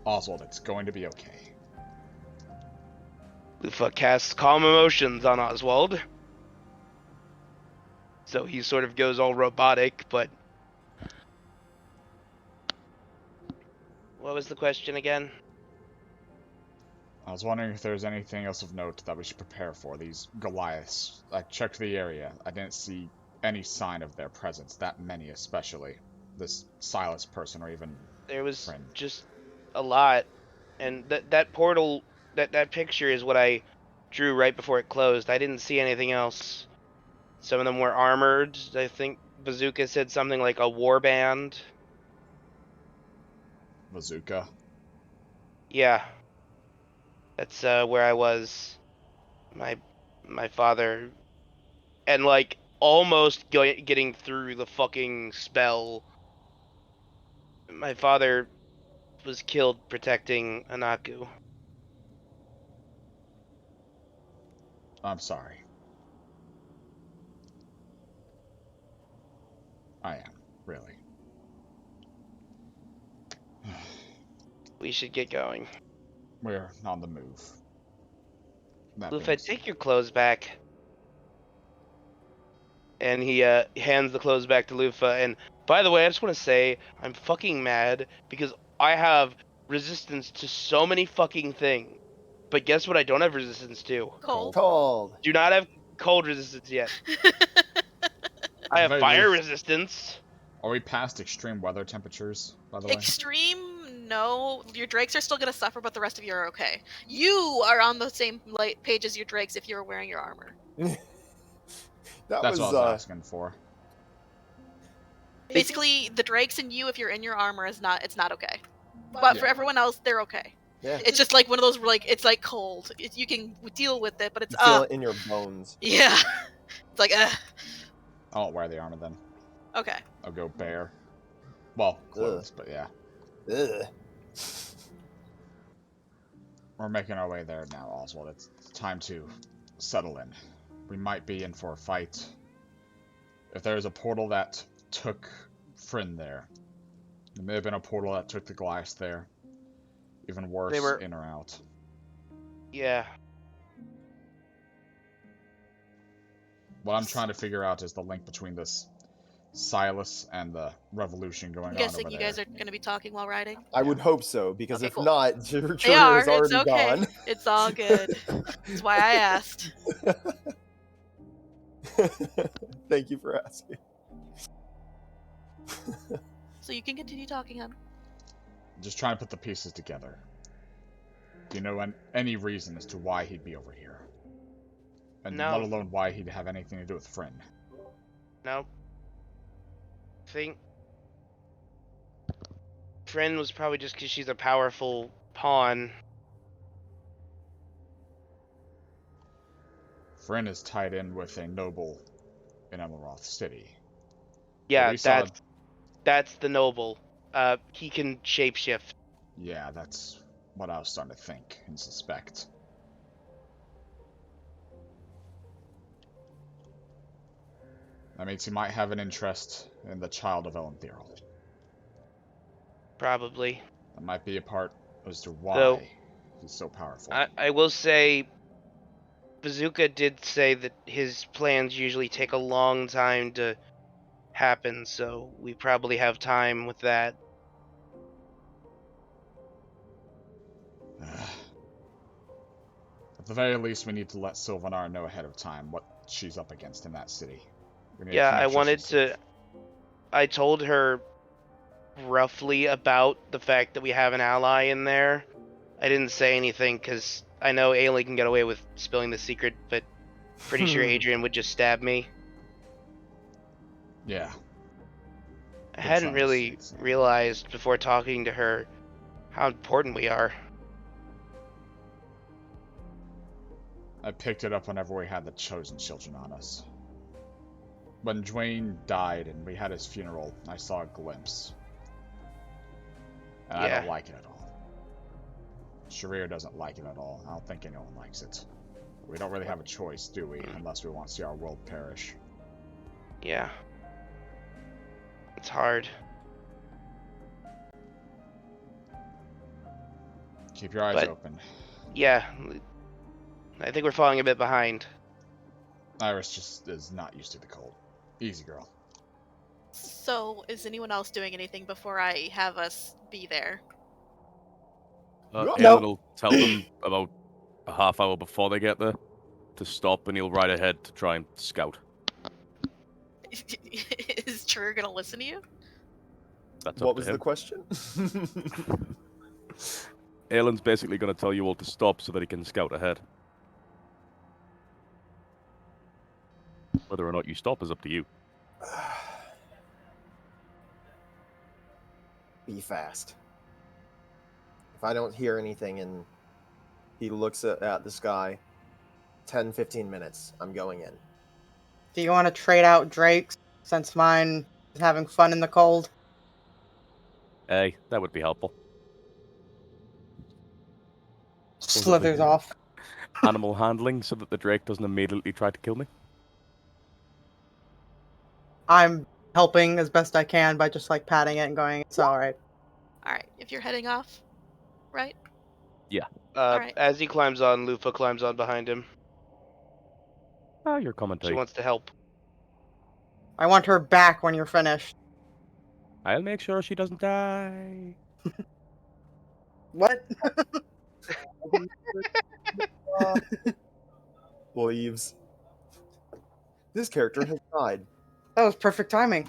Oswald, it's going to be okay. Lufa casts calm emotions on Oswald. So he sort of goes all robotic, but... What was the question again? I was wondering if there's anything else of note that we should prepare for. These Goliaths. I checked the area. I didn't see any sign of their presence, that many especially. This Silas person or even there was friend. Just a lot. And that portal, that picture is what I drew right before it closed. I didn't see anything else. Some of them were armored. I think Bazooka said something like a warband. Bazooka? Yeah. That's where I was. My father, and like almost getting through the fucking spell. My father was killed protecting Anaku. I'm sorry. I am, really. We should get going. We're on the move. Lufa, take your clothes back. And he hands the clothes back to Lufa. And by the way, I just want to say, I'm fucking mad because I have resistance to so many fucking things. But guess what I don't have resistance to? Cold. Do not have cold resistance yet. I have fire resistance. Are we past extreme weather temperatures, by the way? Extreme, no. Your drakes are still going to suffer, but the rest of you are okay. You are on the same page as your drakes if you were wearing your armor. That's what I was asking for. Basically, the drakes and you, if you're in your armor, it's not okay. But for everyone else, they're okay. Yeah. It's just like one of those, like, it's like cold. You can deal with it, but it's you feel it in your bones. Yeah. It's like, I won't wear the armor then. Okay. I'll go bare. Well, clothes, but yeah. Ugh. We're making our way there now, Oswald. It's time to settle in. We might be in for a fight. If there's a portal that took Friend there, there may have been a portal that took the Goliath there. Even worse, in or out. Yeah. What I'm trying to figure out is the link between this Silas and the revolution going on over there. I'm guessing you guys are going to be talking while riding? I would hope so, because Okay, if cool. not, They Charir are. is already It's okay. gone. It's all good. That's why I asked. Thank you for asking. So you can continue talking, hon. Just trying to put the pieces together. Do you know any reason as to why he'd be over here? And No. let alone why he'd have anything to do with Friend. No. I think Friend was probably just because she's a powerful pawn. Friend is tied in with a noble in Emerald City. Yeah, that's the noble. He can shapeshift. Yeah, that's what I was starting to think and suspect. That means he might have an interest in the child of Ellen Thirl. Probably. That might be a part as to why he's so powerful. I will say, Verthicha did say that his plans usually take a long time to happen, so we probably have time with that. At the very least, we need to let Sylvanar know ahead of time what she's up against in that city. Yeah, I told her roughly about the fact that we have an ally in there. I didn't say anything because I know Aelin can get away with spilling the secret, but pretty sure Adrian would just stab me. Yeah. I hadn't really realized before talking to her how important we are. I picked it up whenever we had the Chosen Children on us. When Dwayne died and we had his funeral, I saw a glimpse. And I don't like it at all. Charir doesn't like it at all. I don't think anyone likes it. We don't really have a choice, do we? Unless we want to see our world perish. Yeah. It's hard. Keep your eyes open. Yeah. I think we're falling a bit behind. Iris just is not used to the cold. Easy, girl. So, is anyone else doing anything before I have us be there? Aelin will tell them about a half hour before they get there to stop, and he'll ride ahead to try and scout. Is Charir gonna listen to you? That's what up to was him. the question? Aelin's basically going to tell you all to stop so that he can scout ahead. Whether or not you stop is up to you. Be fast. If I don't hear anything and he looks at the sky, 10-15 minutes, I'm going in. Do you want to trade out Drake's since mine is having fun in the cold? Hey, that would be helpful. Slithers off. Animal handling so that the Drake doesn't immediately try to kill me. I'm helping as best I can by just like patting it and going, it's alright. Alright, if you're heading off, right? Yeah. Alright. As he climbs on, Lufa climbs on behind him. Ah, your commentary. She wants to help. I want her back when you're finished. I'll make sure she doesn't die. What? Leaves. This character has died. That was perfect timing.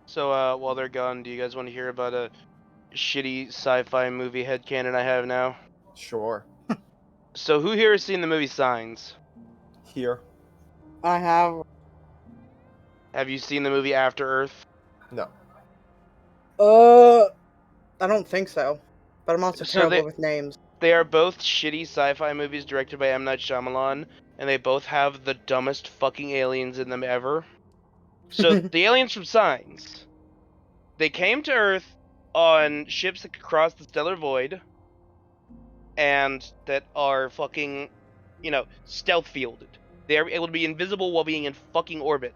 So, while they're gone, do you guys want to hear about a shitty sci-fi movie headcanon I have now? Sure. So, who here has seen the movie Signs? Here. I have. Have you seen the movie After Earth? No. I don't think so. But I'm also So terrible with names. They are both shitty sci-fi movies directed by M. Night Shyamalan, and they both have the dumbest fucking aliens in them ever. So, the aliens from Signs, they came to Earth on ships that could cross the stellar void, and that are fucking, stealth fielded. They are able to be invisible while being in fucking orbit.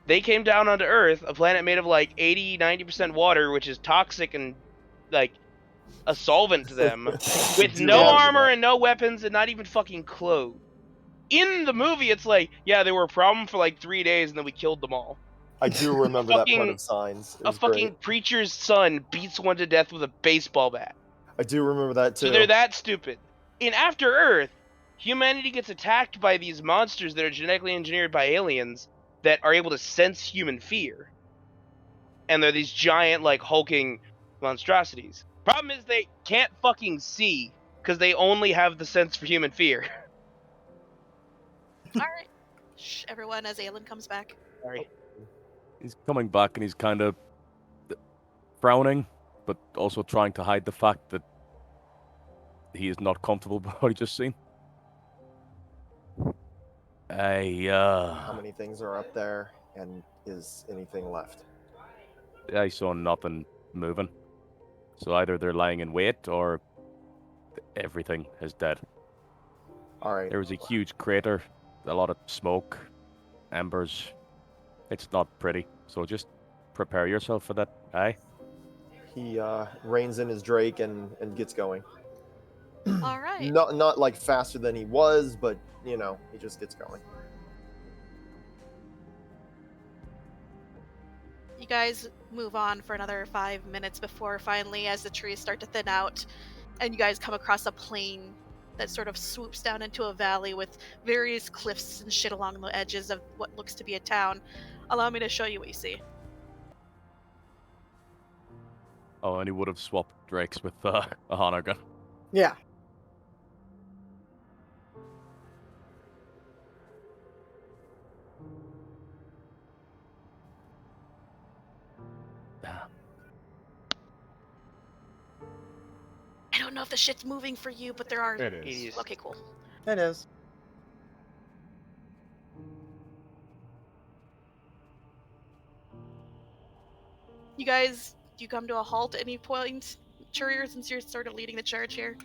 They came down onto Earth, a planet made of like 80-90% water, which is toxic and like a solvent to them, with no armor and no weapons and not even fucking clothes. In the movie, it's like, yeah, they were a problem for like 3 days and then we killed them all. I do remember that part of Signs. It was a fucking great. preacher's son beats one to death with a baseball bat. I do remember that too. So they're that stupid. In After Earth, humanity gets attacked by these monsters that are genetically engineered by aliens that are able to sense human fear. And they're these giant, like, hulking monstrosities. Problem is they can't fucking see, because they only have the sense for human fear. Alright. Shh, everyone, as Aelin comes back. Sorry. He's coming back and he's kind of frowning, but also trying to hide the fact that he is not comfortable with what he just seen. How many things are up there, and is anything left? I saw nothing moving. So either they're lying in wait, or everything is dead. Alright. There was a huge crater, a lot of smoke, embers. It's not pretty, so just prepare yourself for that, aye? He reins in his Drake and gets going. Alright. Not like faster than he was, but, he just gets going. You guys move on for another 5 minutes before finally, as the trees start to thin out, and you guys come across a plain that sort of swoops down into a valley with various cliffs and shit along the edges of what looks to be a town. Allow me to show you what you see. Oh, and he would have swapped Drakes with Aahana gun. Yeah. I don't know if the shit's moving for you, but there are... It is. Okay, cool. It is. You guys, do you come to a halt at any point, Charir, since you're sort of leading the charge here?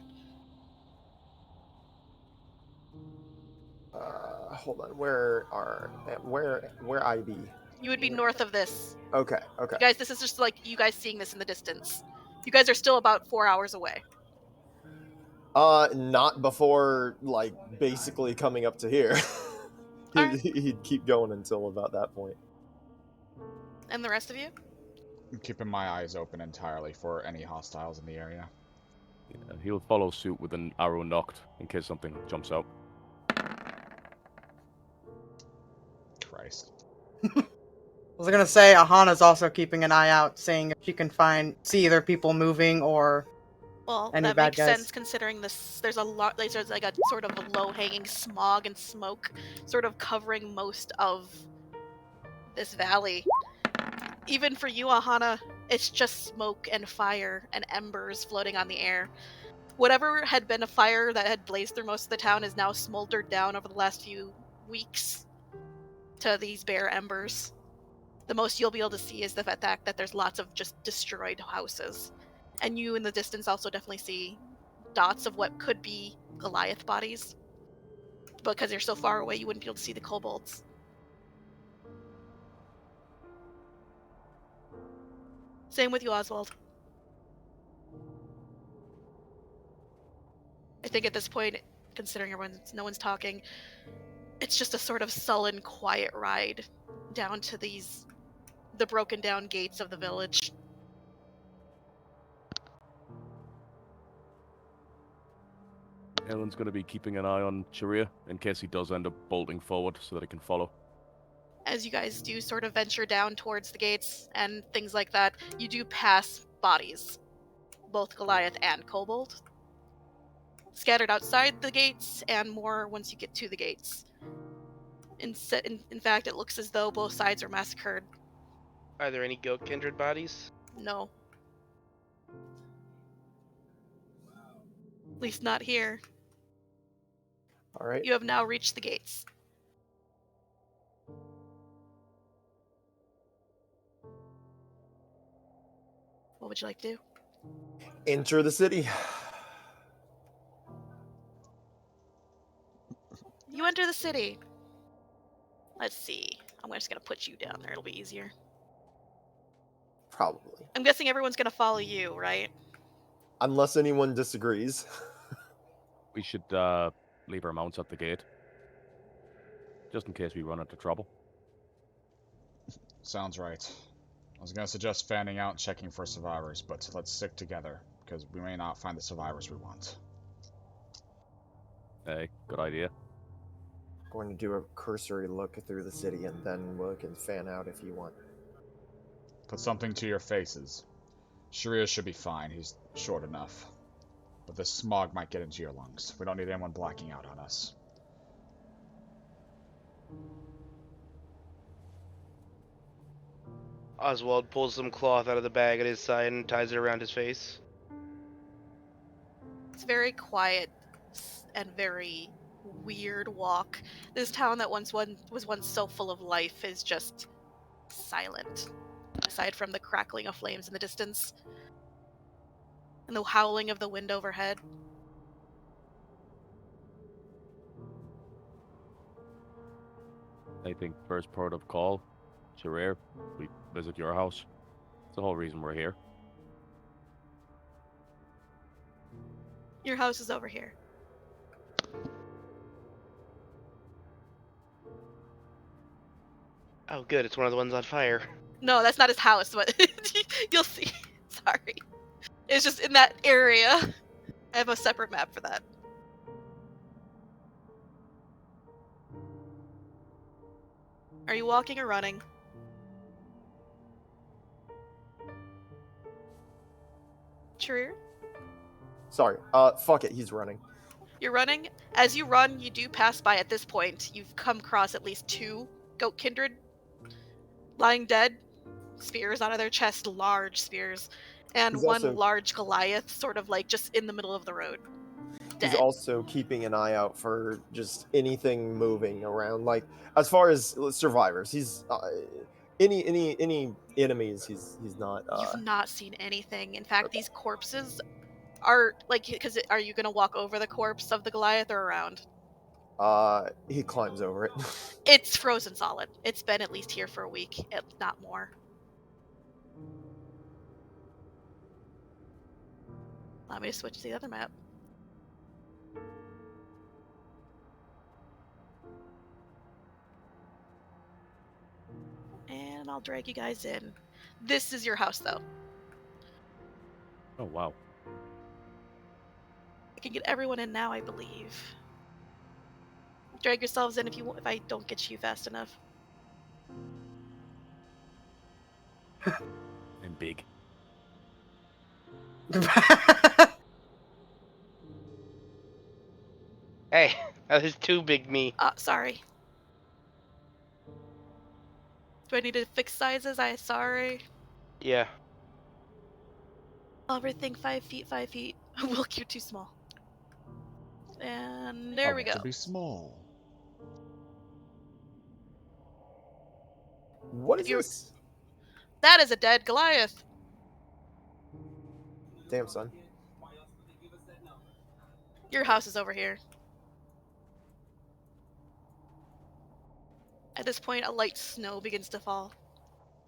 Hold on. Where I be? You would be north of this. Okay. You guys, this is just like you guys seeing this in the distance. You guys are still about 4 hours away. Not before, like, basically coming up to here. He'd keep going until about that point. And the rest of you? I'm keeping my eyes open entirely for any hostiles in the area. Yeah, he'll follow suit with an arrow knocked in case something jumps out. Christ. I was gonna say Aahana's also keeping an eye out, seeing if she can see either people moving or any that bad makes guys. sense considering this. There's like a sort of a low-hanging smog and smoke, sort of covering most of this valley. Even for you, Aahana, it's just smoke and fire and embers floating on the air. Whatever had been a fire that had blazed through most of the town is now smoldered down over the last few weeks to these bare embers. The most you'll be able to see is the fact that there's lots of just destroyed houses. And you in the distance also definitely see dots of what could be Goliath bodies. Because you're so far away, you wouldn't be able to see the kobolds. Same with you, Oswald. I think at this point, considering no one's talking, it's just a sort of sullen, quiet ride down to the broken down gates of the village. Aelin's going to be keeping an eye on Charir in case he does end up bolting forward so that he can follow. As you guys do sort of venture down towards the gates and things like that, you do pass bodies, both Goliath and Kobold, scattered outside the gates and more once you get to the gates. In fact, it looks as though both sides are massacred. Are there any goat kindred bodies? No. At least not here. All right. You have now reached the gates. What would you like to do? Enter the city. You enter the city. Let's see. I'm just going to put you down there. It'll be easier. Probably. I'm guessing everyone's going to follow you, right? Unless anyone disagrees. We should leave our mounts at the gate. Just in case we run into trouble. Sounds right. I was gonna suggest fanning out and checking for survivors, but let's stick together, because we may not find the survivors we want. Hey, good idea. Going to do a cursory look through the city, and then we can fan out if you want. Put something to your faces. Charir should be fine, he's short enough. But this smog might get into your lungs. We don't need anyone blacking out on us. Oswald pulls some cloth out of the bag at his side and ties it around his face. It's very quiet and very weird walk. This town that was once so full of life is just silent, aside from the crackling of flames in the distance and the howling of the wind overhead. I think first port of call, Charir, we visit your house. It's the whole reason we're here. Your house is over here. Oh, good. It's one of the ones on fire. No, that's not his house, but you'll see. Sorry. It's just in that area. I have a separate map for that. Are you walking or running? Charir? Sorry. Fuck it. He's running. You're running. As you run, you do pass by at this point. You've come across at least 2 goat kindred lying dead. Spears out of their chest, large spears. And He's one also- large Goliath, sort of like just in the middle of the road. Dead. He's also keeping an eye out for just anything moving around. Like, as far as survivors, he's any enemies. He's not. You've not seen anything. In fact, these corpses are like, because are you gonna walk over the corpse of the Goliath or around? He climbs over it. It's frozen solid. It's been at least here for a week, if not more. Allow me to switch to the other map. And I'll drag you guys in. This is your house, though. Oh, wow. I can get everyone in now, I believe. Drag yourselves in if I don't get you fast enough. And big. Hey, that is too big me. Sorry. Do I need to fix sizes? Sorry. Yeah. Everything 5 feet, 5 feet. Wilk, you're too small. And there we go. To be small. What is this? That is a dead Goliath. Damn, son. Your house is over here. At this point, a light snow begins to fall.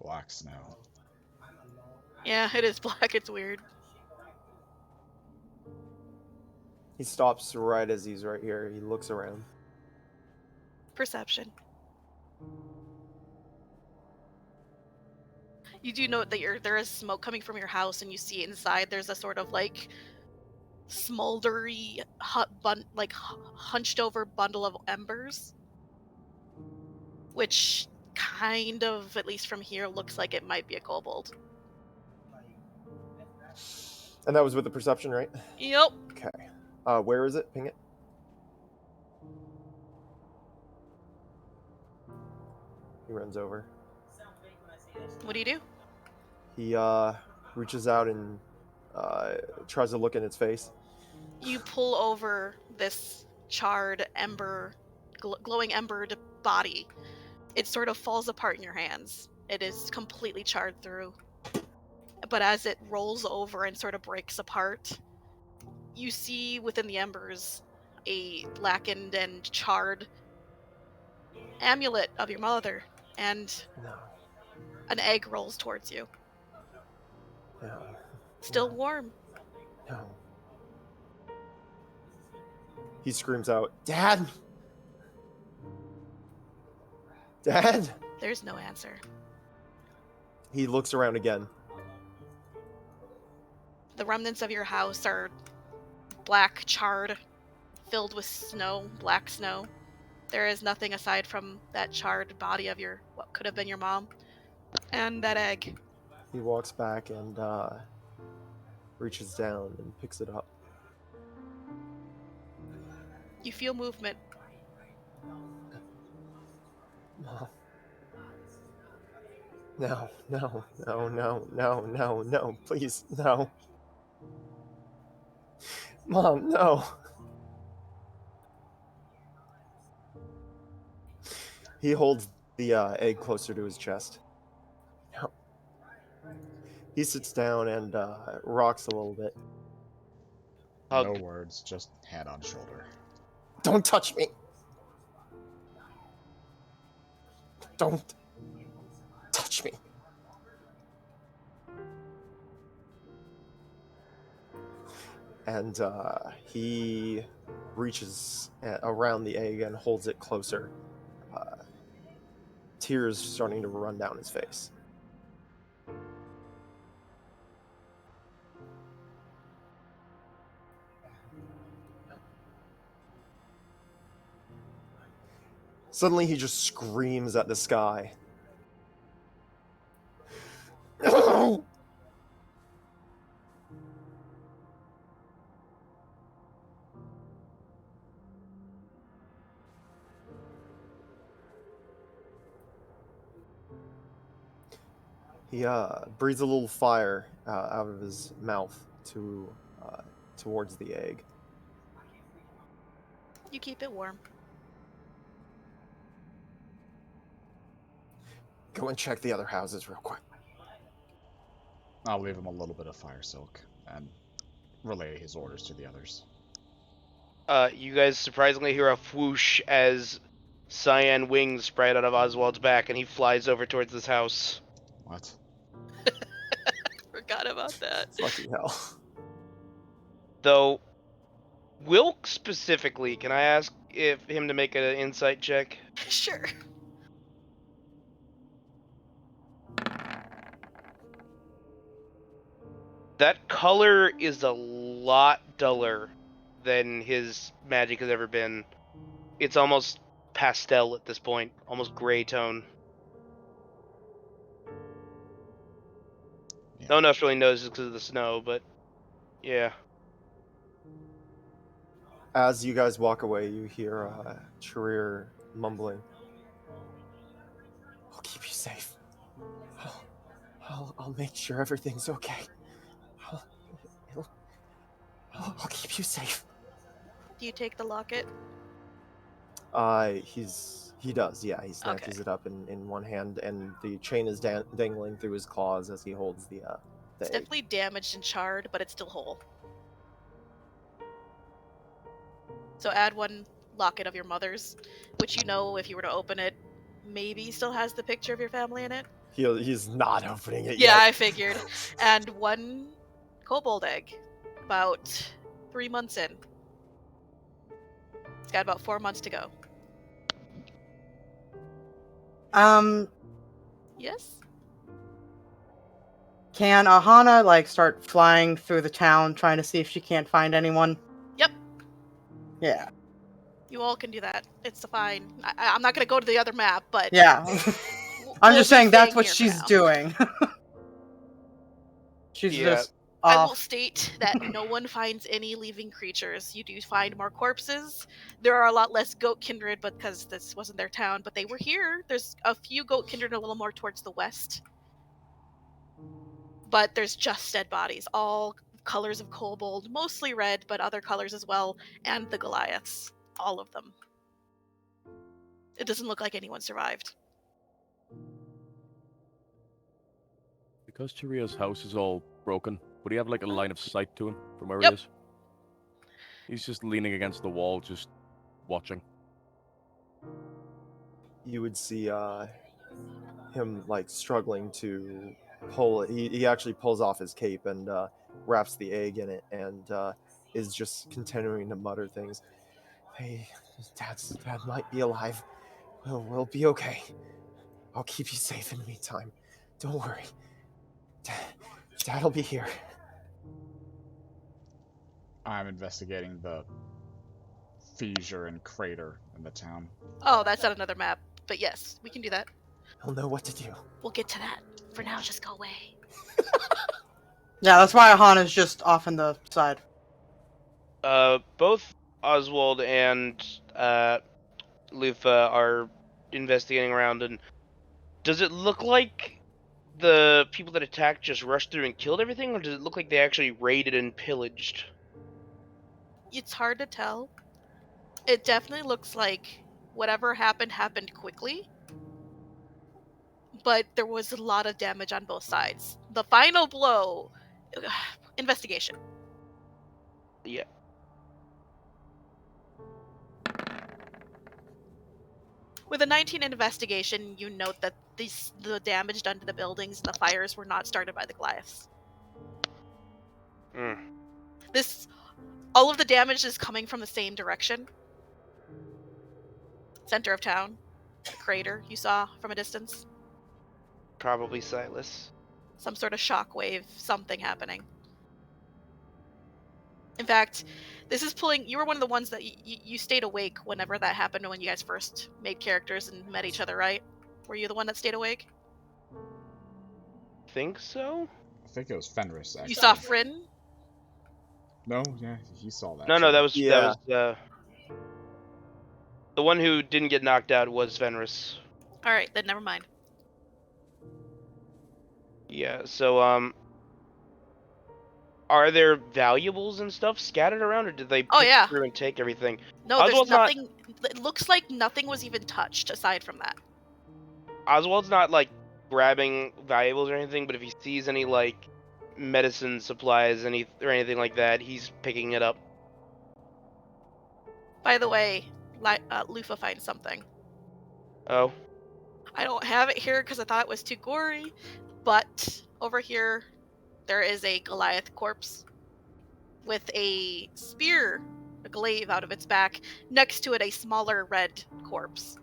Black snow. Yeah, it is black. It's weird. He stops right as he's right here. He looks around. Perception. You do note that there is smoke coming from your house, and you see inside there's a sort of like smoldery, hunched over bundle of embers, which kind of, at least from here, looks like it might be a kobold. And that was with the perception, right? Yep. Okay. Where is it? Ping it. He runs over. What do you do? He reaches out and tries to look in its face. You pull over this charred ember, glowing embered body. It sort of falls apart in your hands. It is completely charred through. But as it rolls over and sort of breaks apart, you see within the embers a blackened and charred amulet of your mother, and an egg rolls towards you. No. Still warm. No. He screams out, "Dad! Dad!" There's no answer. He looks around again. The remnants of your house are black, charred, filled with snow, black snow. There is nothing aside from that charred body of what could have been your mom, and that egg. He walks back and reaches down and picks it up. You feel movement. Mom. No, please, no. Mom, no. He holds the egg closer to his chest. No. He sits down and rocks a little bit. No words, just hand on shoulder. Don't touch me. Don't touch me. And he reaches around the egg and holds it closer. Tears starting to run down his face. Suddenly he just screams at the sky. No! He breathes a little fire out of his mouth towards the egg. You keep it warm. Go and check the other houses real quick. I'll leave him a little bit of fire silk and relay his orders to the others. You guys surprisingly hear a whoosh as cyan wings spread out of Oswald's back, and he flies over towards this house. What? Forgot about that. Fucking hell. Though, Wilk specifically, can I ask him to make an insight check? Sure. That color is a lot duller than his magic has ever been. It's almost pastel at this point, almost gray tone. Yeah. No one else really knows because of the snow, but yeah. As you guys walk away, you hear Charir mumbling. I'll keep you safe. I'll make sure everything's okay. I'll keep you safe. Do you take the locket? He does, yeah. He snatches it up in one hand, and the chain is dangling through his claws as he holds the It's egg. definitely damaged and charred, but it's still whole. So add one locket of your mother's, which you know if you were to open it, maybe still has the picture of your family in it. He's not opening it yet. Yeah, I figured. And one kobold egg, about 3 months in. It's got about 4 months to go. Yes? Can Aahana, start flying through the town, trying to see if she can't find anyone? Yep. Yeah. You all can do that. It's fine. I'm not going to go to the other map, but... Yeah. I'm we'll just saying that's what here she's now. doing. She's Yeah. just I will state that no one finds any living creatures. You do find more corpses. There are a lot less goat kindred, but because this wasn't their town, but they were here. There's a few goat kindred a little more towards the west. But there's just dead bodies, all colors of kobold, mostly red, but other colors as well, and the Goliaths. All of them. It doesn't look like anyone survived. Because Charir's house is all broken, would he have like a line of sight to him from where Yep. he is? He's just leaning against the wall, just watching. You would see him like struggling to pull. He actually pulls off his cape and wraps the egg in it, and is just continuing to mutter things. Hey, Dad might be alive. We'll be okay. I'll keep you safe in the meantime. Don't worry. Dad'll be here. I'm investigating the fissure and crater in the town. Oh, that's on another map. But yes, we can do that. He'll know what to do. We'll get to that. For now, just go away. Yeah, that's why Aahana's just off in the side. Both Oswald and Lufa are investigating around, and does it look like the people that attacked just rushed through and killed everything, or does it look like they actually raided and pillaged? It's hard to tell. It definitely looks like whatever happened quickly. But there was a lot of damage on both sides. The final blow... investigation. Yeah. With a 19 investigation, you note that the damage done to the buildings and the fires were not started by the Goliaths. All of the damage is coming from the same direction. Center of town. The crater you saw from a distance. Probably Silas. Some sort of shockwave, something happening. In fact, this is pulling... You were one of the ones that you stayed awake whenever that happened when you guys first made characters and met each other, right? Were you the one that stayed awake? Think so? I think it was Fenris, actually. You saw Fryn? No, yeah, he saw that. No, that was Yeah. the one who didn't get knocked out was Fenris. Alright, then never mind. Yeah, so are there valuables and stuff scattered around, or did they pick through and take everything? No, there's nothing. It looks like nothing was even touched aside from that. Oswald's not like grabbing valuables or anything, but if he sees any like medicine supplies, or anything like that, he's picking it up. By the way, Lufa finds something. Oh. I don't have it here because I thought it was too gory, but over here there is a Goliath corpse with a spear, a glaive out of its back. Next to it, a smaller red corpse.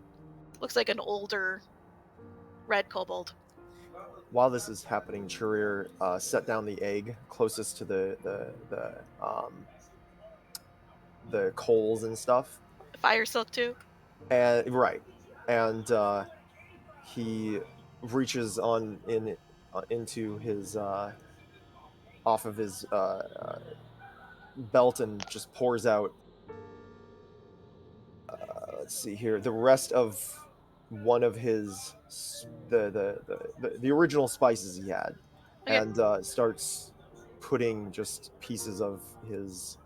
Looks like an older red kobold. While this is happening, Charir set down the egg closest to the coals and stuff. Fire silk too. And right, and he reaches into his off of his belt and just pours out. Let's see here. The rest of one of his the original spices he had, okay. And starts putting just pieces of his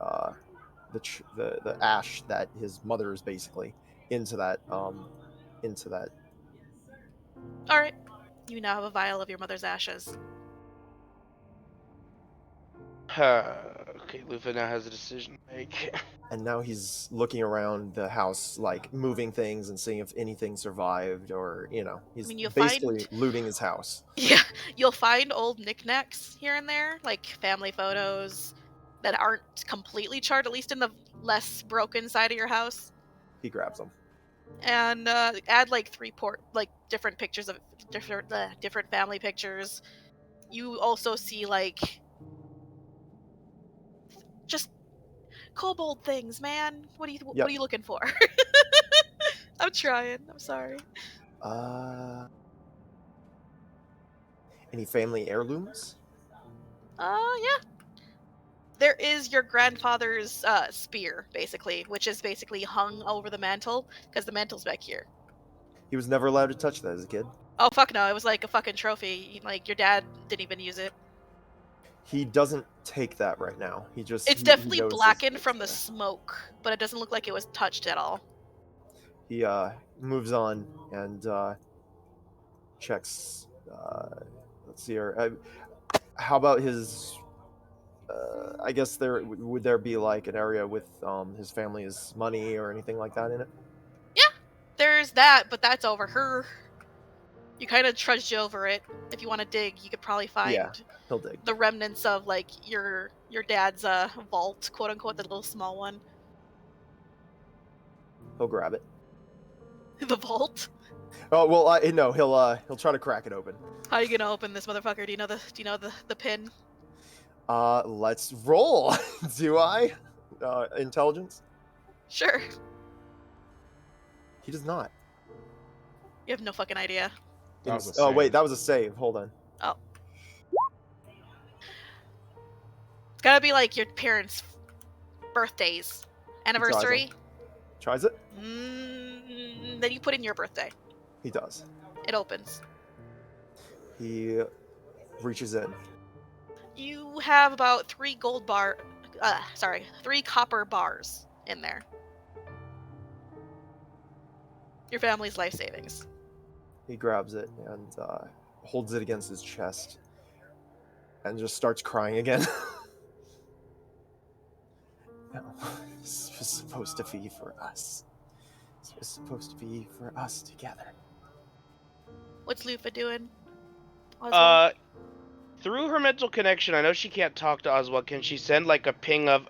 the ash that his mother is basically into that. All right, you now have a vial of your mother's ashes. Okay, Lufa now has a decision to make. And now he's looking around the house, like moving things and seeing if anything survived, or he's basically looting his house. Yeah, you'll find old knickknacks here and there, like family photos that aren't completely charred, at least in the less broken side of your house. He grabs them. And add like different pictures of different family pictures. You also see like just kobold things, man. What are you looking for? I'm trying. I'm sorry. Any family heirlooms? Yeah. There is your grandfather's spear, basically, which is basically hung over the mantle, because the mantle's back here. He was never allowed to touch that as a kid. Oh, fuck no, it was like a fucking trophy. Like, your dad didn't even use it. He doesn't take that right now. He just... It's he definitely notices blackened it's from the there. smoke, but it doesn't look like it was touched at all. He moves on and checks... let's see here. How about his... I guess would there be like an area with his family's money or anything like that in it? Yeah, there's that, but that's over her. You kind of trudged over it. If you want to dig, you could probably find He'll dig. the remnants of like your dad's vault, quote unquote, the little small one. He'll grab it. The vault. Oh well, no. He'll try to crack it open. How are you gonna open this motherfucker? Do you know the pin? Let's roll. Do I? Intelligence? Sure. He does not. You have no fucking idea. That was a Oh save. wait, that was a save. Hold on. Oh. It's gotta be like your parents' birthdays, anniversary. Tries it. Then you put in your birthday. He does. It opens. He reaches in. You have about 3 copper bars in there. Your family's life savings. He grabs it and holds it against his chest and just starts crying again. No, this was supposed to be for us. This was supposed to be for us together. What's Lufa doing? Oswald? Through her mental connection, I know she can't talk to Oswald. Can she send like a ping of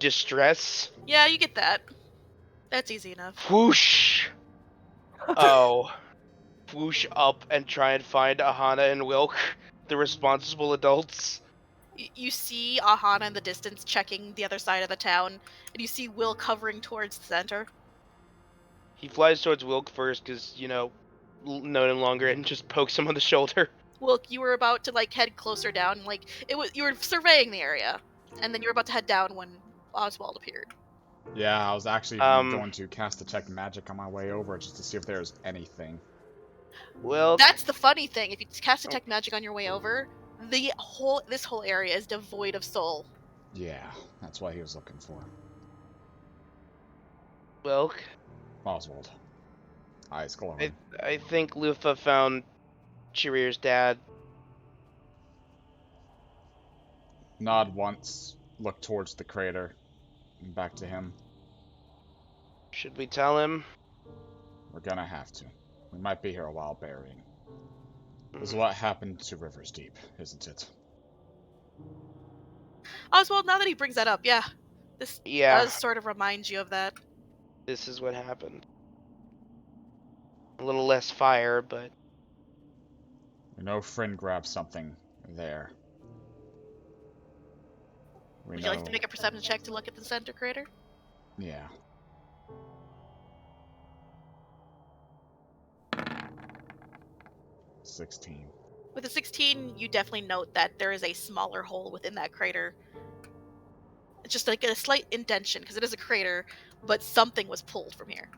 distress? Yeah, you get that. That's easy enough. Whoosh. Oh. Whoosh up and try and find Aahana and Wilk, the responsible adults. You see Aahana in the distance checking the other side of the town, and you see Wilk hovering towards the center. He flies towards Wilk first because, know him longer, and just pokes him on the shoulder. Wilk, you were about to like head closer down, you were surveying the area, and then you were about to head down when Oswald appeared. Yeah, I was actually going to cast Detect Magic on my way over just to see if there's anything. Well, that's the funny thing. If you cast Detect Magic on your way over, this whole area is devoid of soul. Yeah, that's what he was looking for. Wilk. Oswald. Eyes glowing. I think Lufa found Charir's dad. Nod once, look towards the crater, and back to him. Should we tell him? We're gonna have to. We might be here a while burying. This is what happened to Rivers Deep, isn't it? Oswald, now that he brings that up, this does sort of remind you of that. This is what happened. A little less fire, but... We know Friend grabbed something there. Would you like to make a perception check to look at the center crater? Yeah. With a 16, you definitely note that there is a smaller hole within that crater. It's just like a slight indentation, because it is a crater, but something was pulled from here.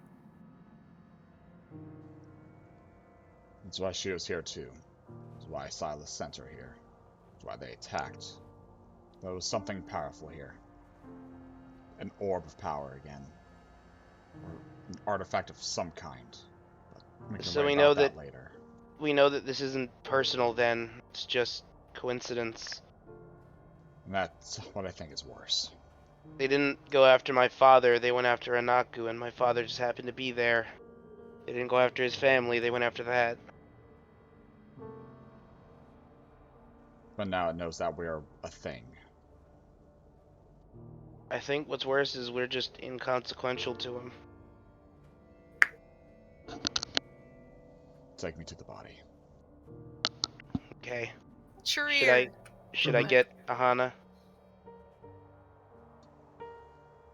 That's why she was here too. That's why Silas sent her here. That's why they attacked. There was something powerful here. An orb of power again. Or an artifact of some kind. But so we know that later. We know that this isn't personal then. It's just coincidence. And that's what I think is worse. They didn't go after my father, they went after Anaku, and my father just happened to be there. They didn't go after his family, they went after that. But now it knows that we're a thing. I think what's worse is we're just inconsequential to him. Take me to the body. Okay. Charir. Should I get Aahana?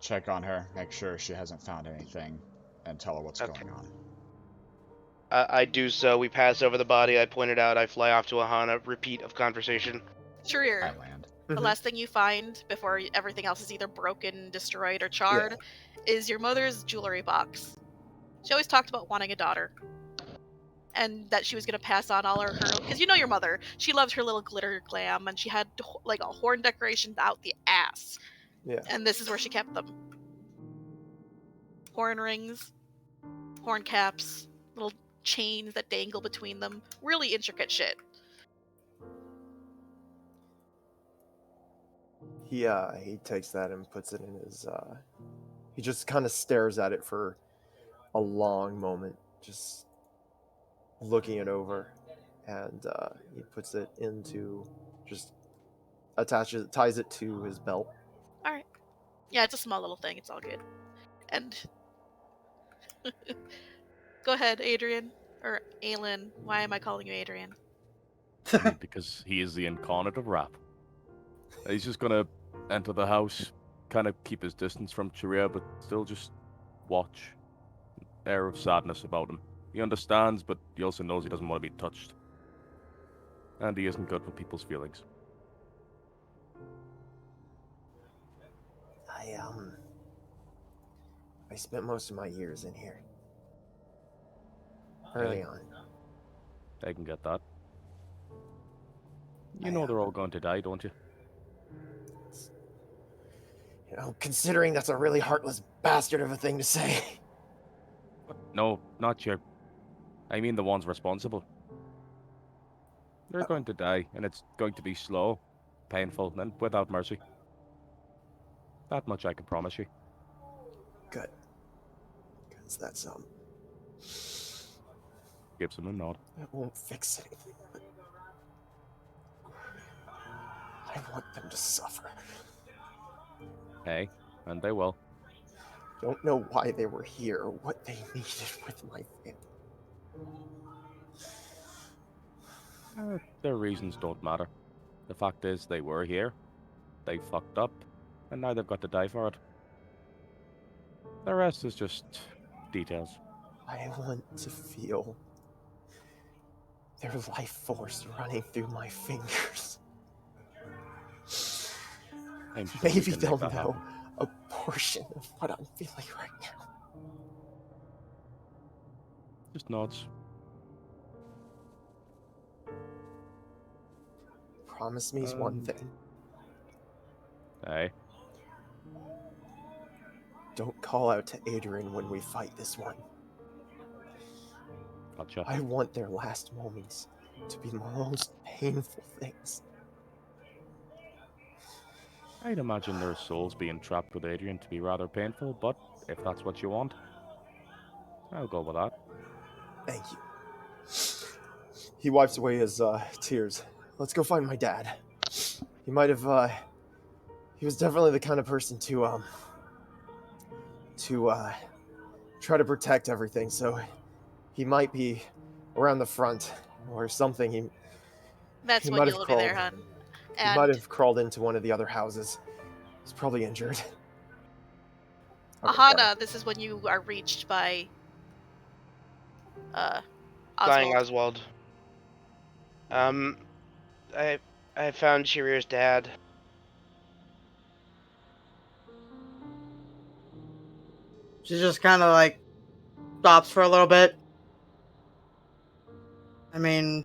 Check on her, make sure she hasn't found anything, and tell her what's going on. I do so. We pass over the body. I point it out. I fly off to Aahana. Repeat of conversation. Charir. I land. The last thing you find before everything else is either broken, destroyed, or charred is your mother's jewelry box. She always talked about wanting a daughter. And that she was going to pass on all her... Because you know your mother. She loved her little glitter glam, and she had like a horn decoration out the ass. Yeah. And this is where she kept them. Horn rings, horn caps, little chains that dangle between them. Really intricate shit. He takes that and puts it in his he just kind of stares at it for a long moment, just looking it over, and he puts it into, just ties it to his belt. All right. Yeah, it's a small little thing. It's all good. And go ahead, Adrian. Or Aelin. Why am I calling you Adrian? Because he is the incarnate of rap. He's just gonna enter the house, kind of keep his distance from Charir, but still just watch. Air of sadness about him. He understands, but he also knows he doesn't want to be touched. And he isn't good with people's feelings. I spent most of my years in here. Early on. I can get that. You know they're all going to die, don't you? You know, considering that's a really heartless bastard of a thing to say. No, not you. I mean the ones responsible. They're going to die, and it's going to be slow, painful, and without mercy. That much I can promise you. Good. Because that's, Gives him a nod. It won't fix anything, but I want them to suffer. Hey, and they will. Don't know why they were here or what they needed with my family. Their reasons don't matter. The fact is, they were here, they fucked up, and now they've got to die for it. The rest is just details. I want to feel their life force running through my fingers. I'm sure Maybe they'll know happen. A portion of what I'm feeling right now. Just nods. Promise me one thing. Aye. Don't call out to Adrian when we fight this one. Gotcha. I want their last moments to be the most painful things. I'd imagine their souls being trapped with Adrian to be rather painful, but if that's what you want, I'll go with that. Thank you. He wipes away his tears. Let's go find my dad. He might have, he was definitely the kind of person to try to protect everything, so he might be around the front or something. That's when you'll be there, hon. He might have crawled into one of the other houses. He's probably injured. Aahana, this is when you are reached by Oswald. Dying Oswald. I found Charir's dad. She just kind of like stops for a little bit. I mean,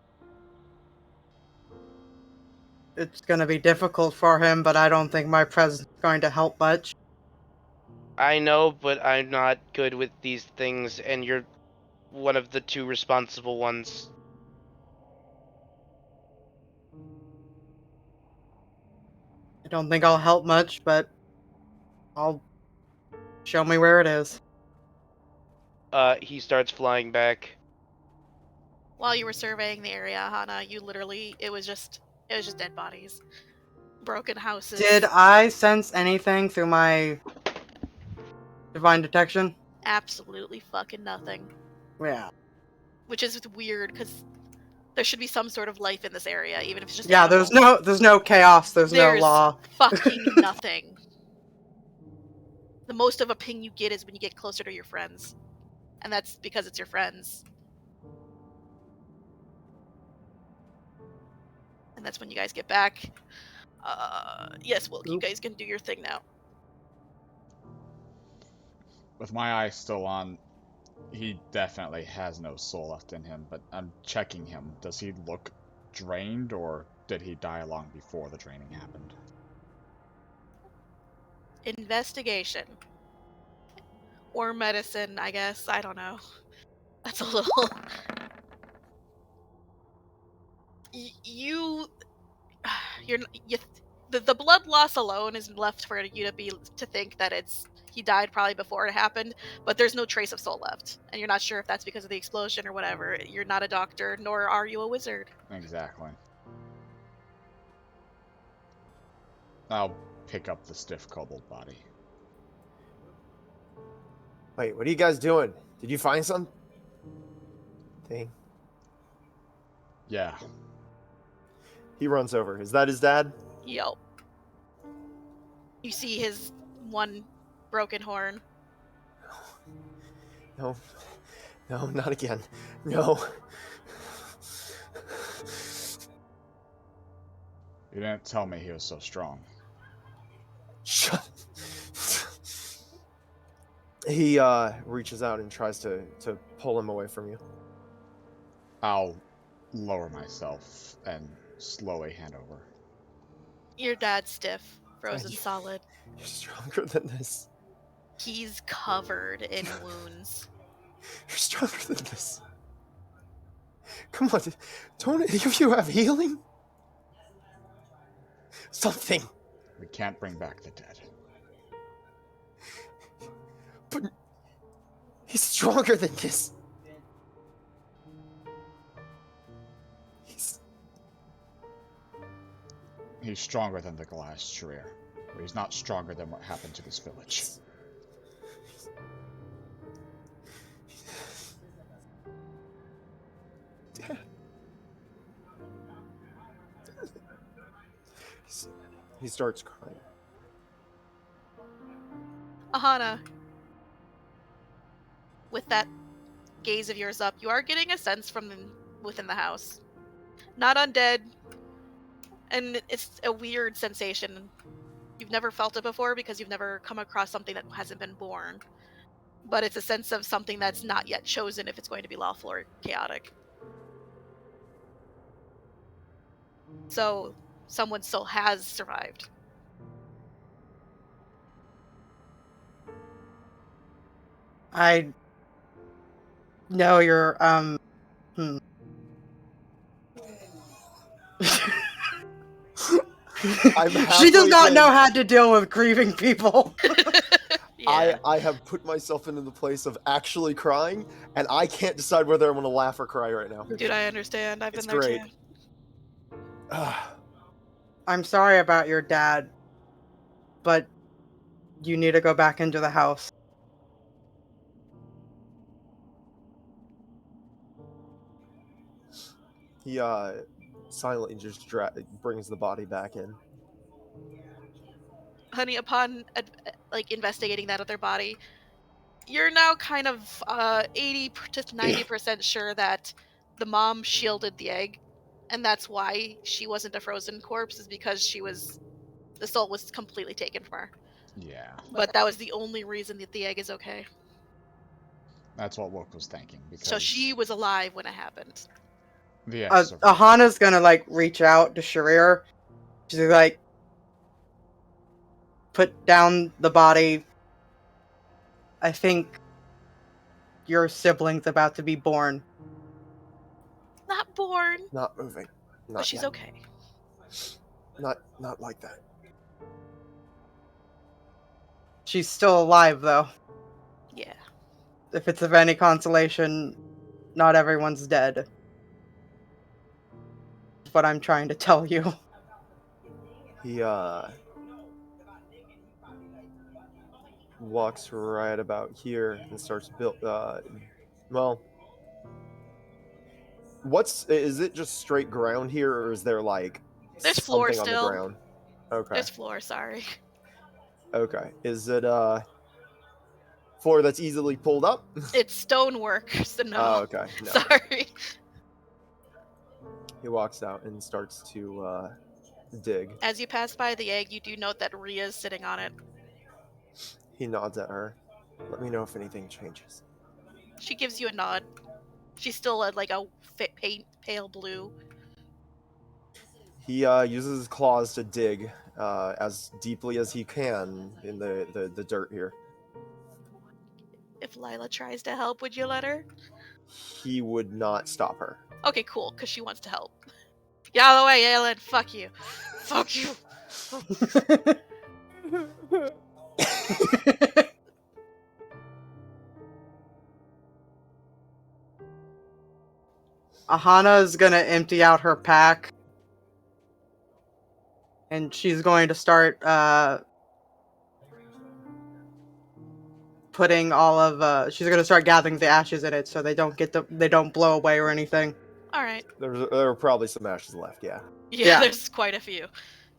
it's going to be difficult for him, but I don't think my presence is going to help much. I know, but I'm not good with these things, and you're one of the two responsible ones. I don't think I'll help much, but I'll show me where it is. He starts flying back. While you were surveying the area, Aahana, you literally, it was just dead bodies. Broken houses. Did I sense anything through my divine detection? Absolutely fucking nothing. Yeah. Which is weird, because there should be some sort of life in this area, even if it's just animals. There's no chaos, there's no law. Fucking nothing. The most of a ping you get is when you get closer to your friends. And that's because it's your friends. And that's when you guys get back. Yes, Wilk, you guys can do your thing now. With my eye still on, he definitely has no soul left in him, but I'm checking him. Does he look drained, or did he die long before the draining happened? Investigation. Or medicine, I guess. I don't know. That's a little... The blood loss alone is left for you to think that he died probably before it happened, but there's no trace of soul left, and you're not sure if that's because of the explosion or whatever. You're not a doctor, nor are you a wizard. Exactly. I'll pick up the stiff kobold body. Wait, what are you guys doing? Did you find something? Yeah. He runs over. Is that his dad? Yep. You see his one broken horn. No, not again. No. You didn't tell me he was so strong. Shut. He reaches out and tries to pull him away from you. I'll lower myself and slowly hand over. Your dad's stiff, frozen solid. You're stronger than this. He's covered in wounds. You're stronger than this. Come on, don't any of you have healing? Something. We can't bring back the dead. But he's stronger than this. He's stronger than the glass Charir, but he's not stronger than what happened to this village. He starts crying. Aahana, with that gaze of yours up, you are getting a sense from within the house. Not undead, and it's a weird sensation. You've never felt it before because you've never come across something that hasn't been born. But it's a sense of something that's not yet chosen if it's going to be lawful or chaotic. So, someone still has survived. I know you're, She does not know how to deal with grieving people. Yeah. I have put myself into the place of actually crying, and I can't decide whether I want to laugh or cry right now. Dude, I understand. I've been there great. too. I'm sorry about your dad, but you need to go back into the house. He silently just brings the body back in. Honey, upon investigating that other body, you're now kind of 80 to 90% sure that the mom shielded the egg, and that's why she wasn't a frozen corpse, is because the soul was completely taken from her. Yeah. But that was the only reason that the egg is okay. That's what Wilk was thinking. Because So she was alive when it happened. Aahana's gonna reach out to Charir. She's put down the body. I think your sibling's about to be born. Not born. Not moving. But she's okay. Not like that. She's still alive, though. Yeah. If it's of any consolation, not everyone's dead. That's what I'm trying to tell you. He walks right about here and starts is it just straight ground here, or is there there's floor something still on the ground? Okay. There's floor, sorry. Okay. Is it floor that's easily pulled up? It's stonework, so no. Oh, okay. No. Sorry. He walks out and starts to dig. As you pass by the egg, you do note that Rhea's sitting on it. He nods at her. Let me know if anything changes. She gives you a nod. She's still like a pale blue. He uses his claws to dig as deeply as he can in the dirt here. If Lila tries to help, would you let her? He would not stop her. Okay, cool, because she wants to help. Get out of the way, Aelin. Fuck you. Fuck you. Aahana is gonna empty out her pack. And she's going to start putting all of she's gonna start gathering the ashes in it so they don't blow away or anything. Alright. There are probably some ashes left, yeah. Yeah, there's quite a few.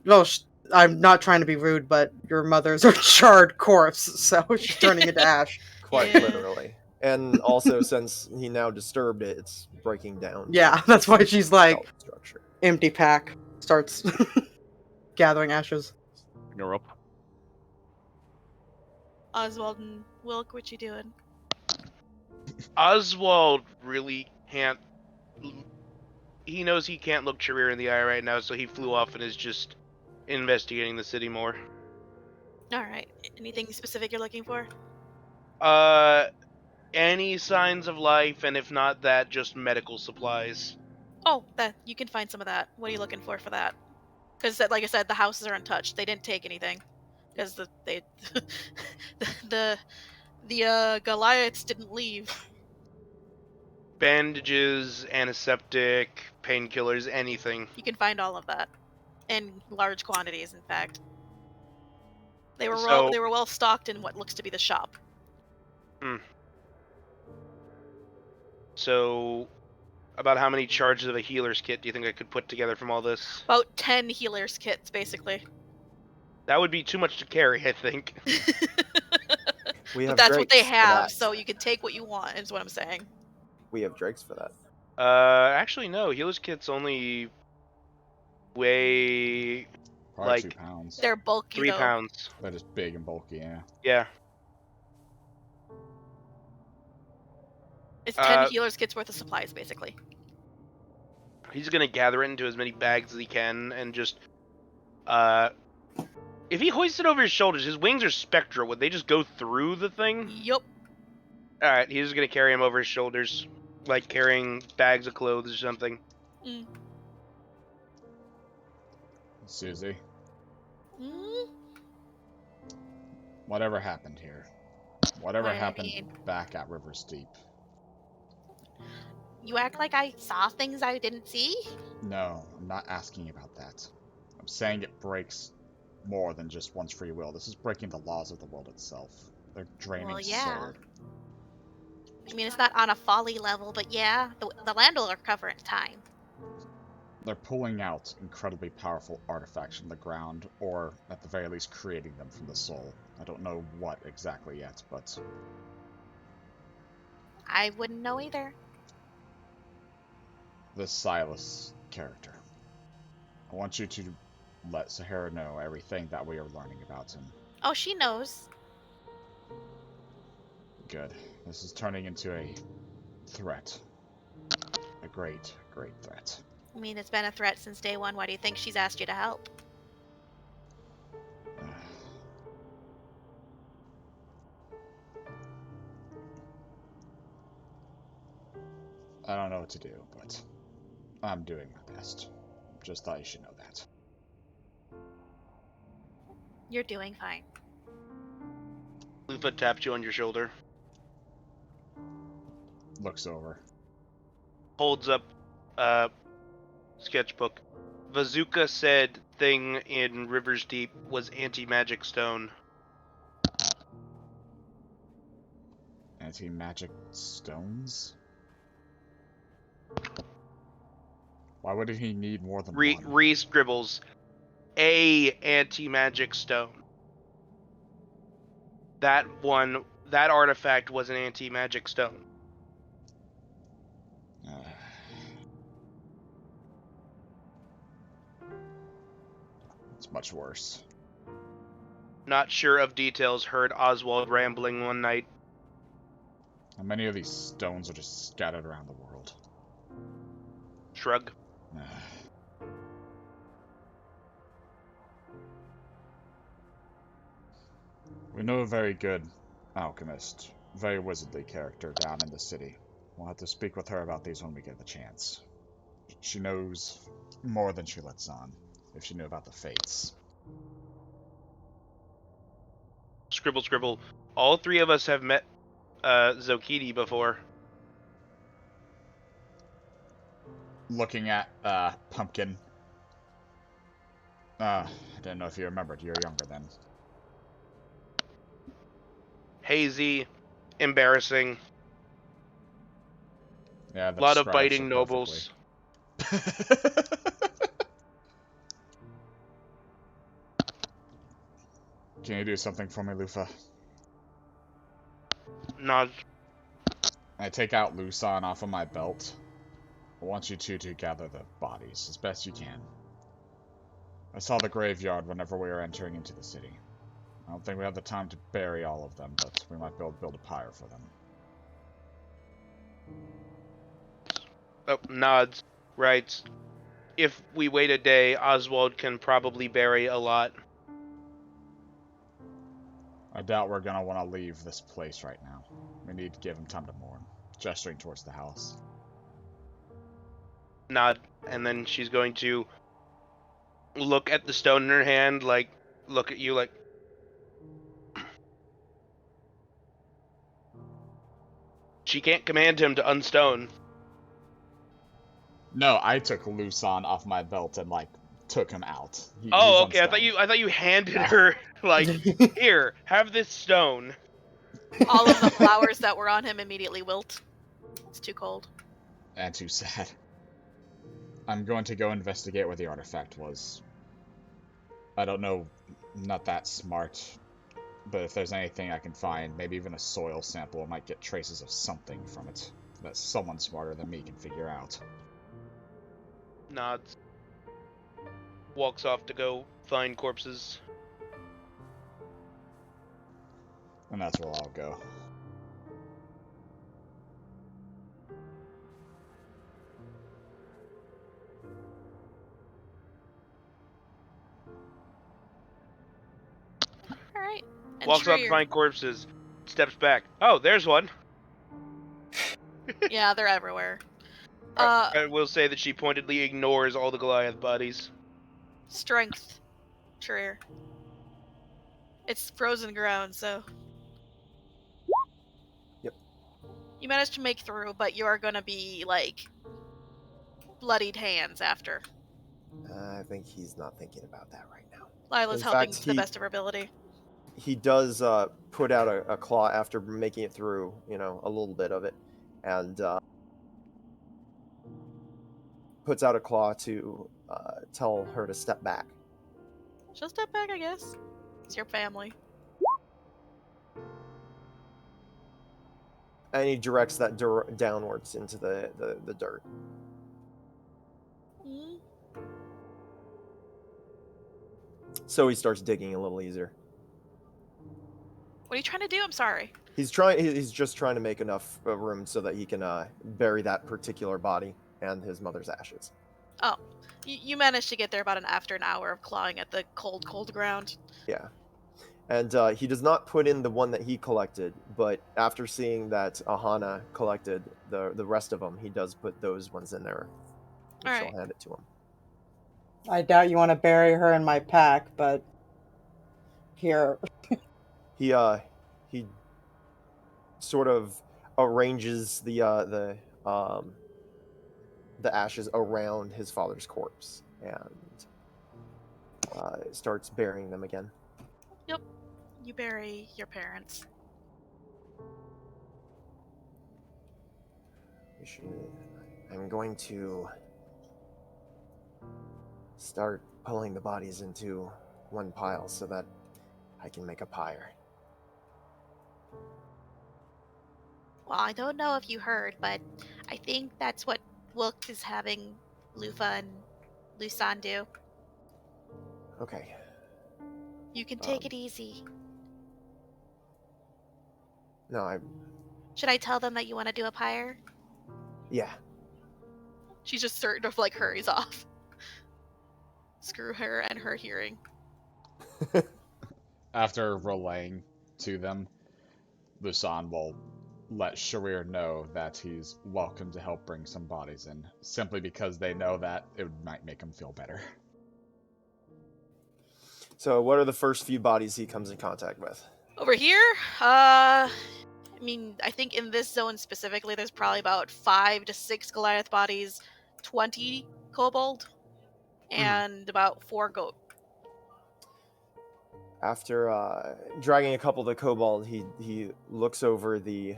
Well, I'm not trying to be rude, but your mother's a charred corpse, so she's turning into ash. Quite literally. And also, since he now disturbed it, it's breaking down. Yeah, that's why she's like, structure. Empty pack. Starts gathering ashes. Bring her up. Oswald and Wilk, what you doing? Oswald really can't. He knows he can't look Charir in the eye right now, so he flew off and is just investigating the city more. Alright. Anything specific you're looking for? Any signs of life, and if not that, just medical supplies. Oh, that you can find some of that. What are you looking for that? Because, like I said, the houses are untouched. They didn't take anything. Because the Goliaths didn't leave. Bandages, antiseptic, painkillers, anything. You can find all of that. In large quantities, in fact. They were well stocked in what looks to be the shop. So, about how many charges of a healer's kit do you think I could put together from all this? About 10 healer's kits, basically. That would be too much to carry, I think. But that's what they have, so you can take what you want, is what I'm saying. We have drakes for that. Actually, no. Healer's kits only weigh Probably like 2 pounds. They're bulky, 3 though. pounds. They're just big and bulky, yeah. Yeah. It's 10 healer's kits worth of supplies, basically. He's gonna gather it into as many bags as he can, and just, if he hoists it over his shoulders, his wings are spectral. Would they just go through the thing? Yup. Alright, he's just gonna carry him over his shoulders, like carrying bags of clothes or something. Susie. Hmm? Whatever happened here? Whatever happened back at River's Deep? You act like I saw things I didn't see? No, I'm not asking about that. I'm saying it breaks more than just one's free will. This is breaking the laws of the world itself. They're draining sword. I mean, it's not on a folly level, but yeah, the land will recover in time. They're pulling out incredibly powerful artifacts from the ground, or at the very least creating them from the soul. I don't know what exactly yet, but... I wouldn't know either. This Silas character. I want you to let Sahara know everything that we are learning about him. Oh, she knows. Good. This is turning into a threat. A great, great threat. I mean, it's been a threat since day one. Why do you think she's asked you to help? I don't know what to do, but I'm doing my best. Just thought you should know that. You're doing fine. Lupa taps you on your shoulder. Looks over. Holds up sketchbook. Verthicha said thing in River's Deep was anti-magic stone. Anti-magic stones? Why would he need more than one? Re-scribbles. A anti-magic stone. That artifact was an anti-magic stone. much worse. Not sure of details, heard Oswald rambling one night. And many of these stones are just scattered around the world. Shrug. We know a very good alchemist, very wizardly character down in the city. We'll have to speak with her about these when we get the chance. She knows more than she lets on, if she knew about the fates. Scribble, scribble. All three of us have met Zokidi before. Looking at Pumpkin. I didn't know if you remembered. You're younger then. Hazy, embarrassing. Yeah, a lot of biting nobles. Can you do something for me, Lufa? Nod. I take out Lusan off of my belt. I want you two to gather the bodies as best you can. I saw the graveyard whenever we were entering into the city. I don't think we have the time to bury all of them, but we might be able to build a pyre for them. Oh, nods. Right. If we wait a day, Oswald can probably bury a lot. I doubt we're gonna want to leave this place right now. We need to give him time to mourn. Gesturing towards the house. Nod. And then she's going to look at the stone in her hand, like, look at you like... She can't command him to unstone. No, I took Lusan off my belt and, like, took him out. Okay. Unstoned. I thought you handed her, like, here, have this stone. All of the flowers that were on him immediately wilt. It's too cold. And too sad. I'm going to go investigate where the artifact was. I don't know, not that smart, but if there's anything I can find, maybe even a soil sample, I might get traces of something from it that someone smarter than me can figure out. Nods. Walks off to go find corpses. And that's where I'll go. Alright. Walks off to find corpses. Steps back. Oh, there's one. Yeah, they're everywhere. I will say that she pointedly ignores all the Goliath bodies. Strength. Charir. It's frozen ground, so... Yep. You managed to make through, but you're gonna be, like, bloodied hands after. I think he's not thinking about that right now. Lila's helping to the best of her ability. He does put out a claw after making it through, a little bit of it, and puts out a claw to tell her to step back. She'll step back, I guess. It's your family. And he directs that downwards into the dirt. Mm-hmm. So he starts digging a little easier. What are you trying to do? I'm sorry. He's just trying to make enough room so that he can bury that particular body and his mother's ashes. Oh, you managed to get there after an hour of clawing at the cold ground. Yeah. And he does not put in the one that he collected, but after seeing that Aahana collected the rest of them, he does put those ones in there. And she'll hand it to him. I doubt you want to bury her in my pack, but here. He sort of arranges the ashes around his father's corpse and starts burying them again. Yep. You bury your parents. I'm going to start pulling the bodies into one pile so that I can make a pyre. Well, I don't know if you heard, but I think that's what Wilk is having Lufa and Lusan do. Okay. You can take it easy. No, Should I tell them that you want to do a pyre? Yeah. She's just sort of like hurries off. Screw her and her hearing. After relaying to them, Lusan will let Charir know that he's welcome to help bring some bodies in, simply because they know that it might make him feel better. So, what are the first few bodies he comes in contact with? Over here, I mean, I think in this zone specifically, there's probably about 5 to 6 Goliath bodies, 20 Kobold, and about 4 goat. After dragging a couple of the Kobold, he looks over the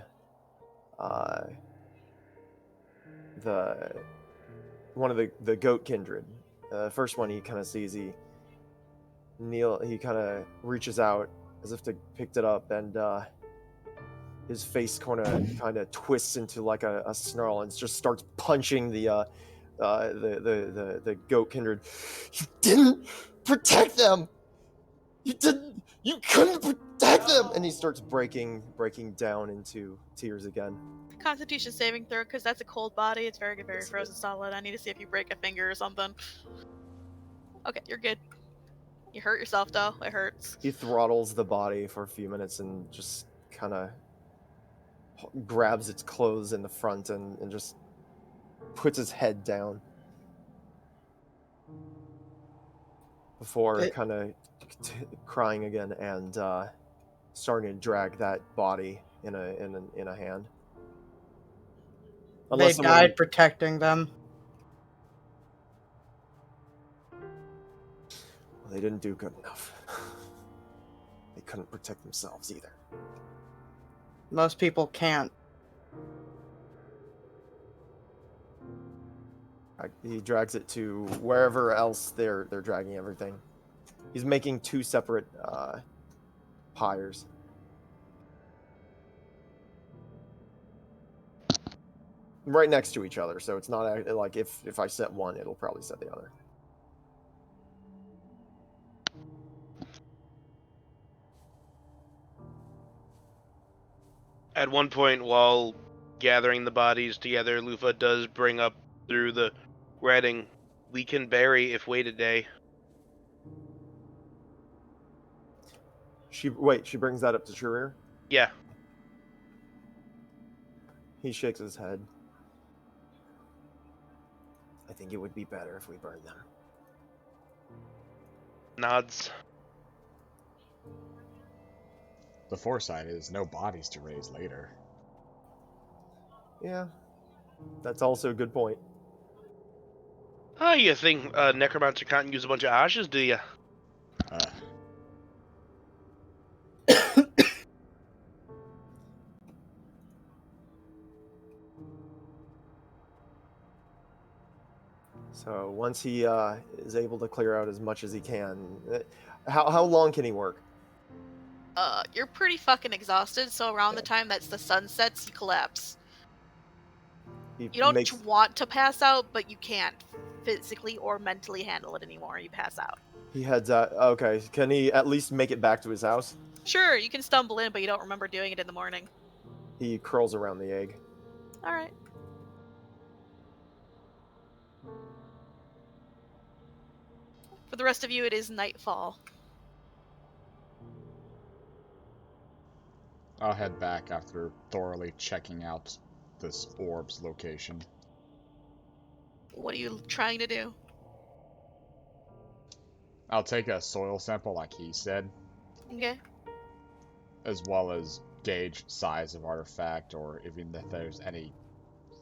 one of the goat kindred. The first one he kind of sees, he kind of reaches out as if to pick it up, and his face kind of twists into like a snarl and just starts punching the goat kindred. You didn't protect them. You couldn't protect them. And he starts breaking down into tears again. Constitution saving throw, because that's a cold body. It's very, very frozen solid. I need to see if you break a finger or something. Okay, you're good. You hurt yourself, though. It hurts. He throttles the body for a few minutes and just kind of grabs its clothes in the front and just puts his head down before kind of crying again and starting to drag that body in a hand. They died protecting them. Well, they didn't do good enough. They couldn't protect themselves either. Most people can't. He drags it to wherever else they're dragging everything. He's making 2 separate pyres. Right next to each other, so it's not like if I set one, it'll probably set the other. At one point, while gathering the bodies together, Lufa does bring up through the writing, "We can bury if wait a day." She brings that up to Charir? Yeah. He shakes his head. I think it would be better if we burned them. Nods. The foresight is no bodies to raise later. Yeah, that's also a good point. Oh, you think Necromancer can't use a bunch of ashes, do you? So once he is able to clear out as much as he can, how long can he work? You're pretty fucking exhausted, so around the time that the sun sets, you collapse. You don't want to pass out, but you can't physically or mentally handle it anymore. You pass out. He heads out. Okay, can he at least make it back to his house? Sure, you can stumble in, but you don't remember doing it in the morning. He curls around the egg. All right. For the rest of you, it is nightfall. I'll head back after thoroughly checking out this orb's location. What are you trying to do? I'll take a soil sample like he said. Okay. As well as gauge size of artifact, or even if there's any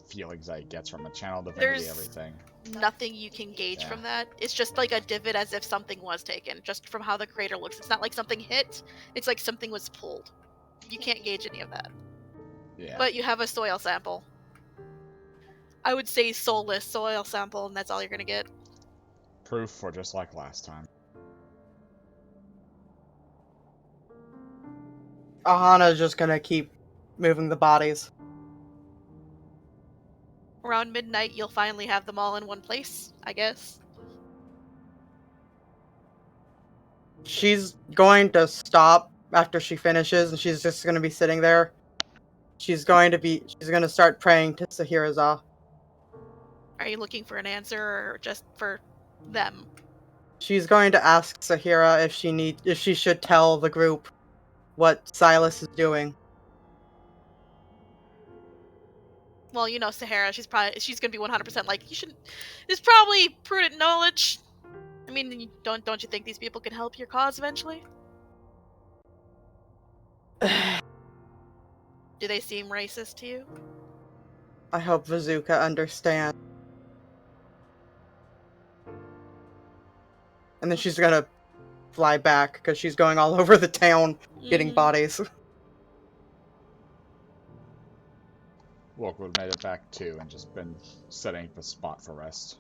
feelings that he gets from a channel divinity, everything. Nothing you can gauge from that. It's just like a divot as if something was taken, just from how the crater looks. It's not like something hit, it's like something was pulled. You can't gauge any of that. Yeah. But you have a soil sample. I would say soulless soil sample, and that's all you're gonna get. Proof for just like last time. Aahana's just gonna keep moving the bodies. Around midnight, you'll finally have them all in one place, I guess. She's going to stop after she finishes, and she's just going to be sitting there. She's going to start praying to Sahiraza. Are you looking for an answer or just for them? She's going to ask Sahira if she should tell the group what Silas is doing. Well, you know Sahara, she's gonna be 100% like, you shouldn't. It's probably prudent knowledge. I mean, don't you think these people can help your cause eventually? Do they seem racist to you? I hope Verthicha understands. And then she's gonna fly back because she's going all over the town getting bodies. Wilk would have made it back too and just been setting up a spot for rest.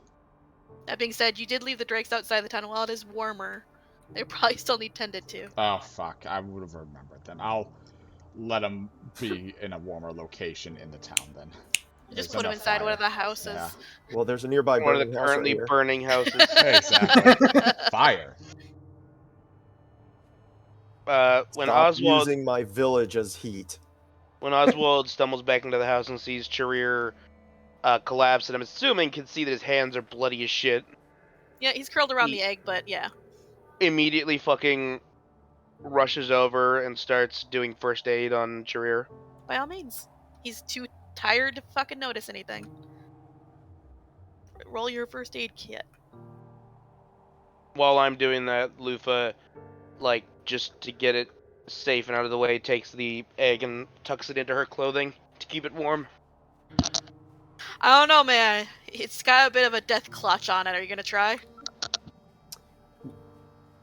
That being said, you did leave the drakes outside the town. While it is warmer, they probably still need tended to. Oh, fuck. I would have remembered then. I'll let them be in a warmer location in the town then. Just put them inside one of the houses. Yeah. Well, there's a nearby One of burning the house currently right here. burning houses. Exactly. Fire. When Stop Oswald using my village as heat. When Oswald stumbles back into the house and sees Charir collapse, and I'm assuming can see that his hands are bloody as shit. Yeah, he's curled around the egg, but yeah. Immediately fucking rushes over and starts doing first aid on Charir. By all means. He's too tired to fucking notice anything. Roll your first aid kit. While I'm doing that, Lufa, like, just to get it safe and out of the way, takes the egg and tucks it into her clothing to keep it warm. I don't know, man. It's got a bit of a death clutch on it. Are you gonna try?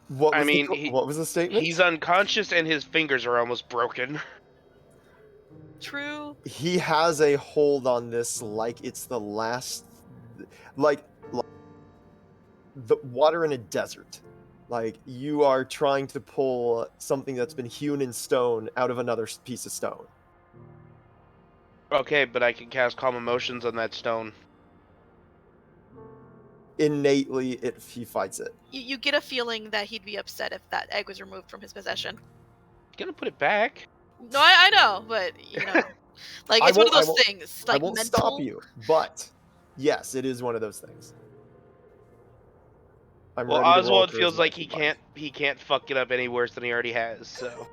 What was the statement? He's unconscious and his fingers are almost broken. True. He has a hold on this like it's the last... Like the water in a desert. Like, you are trying to pull something that's been hewn in stone out of another piece of stone. Okay, but I can cast Calm Emotions on that stone. Innately, he fights it. You get a feeling that he'd be upset if that egg was removed from his possession. Gonna put it back. No, I know, but, you know. Like, it's one of those things. Like, I won't mental. stop you, but yes, it is one of those things. Well, Oswald feels like he can't fuck it up any worse than he already has, so.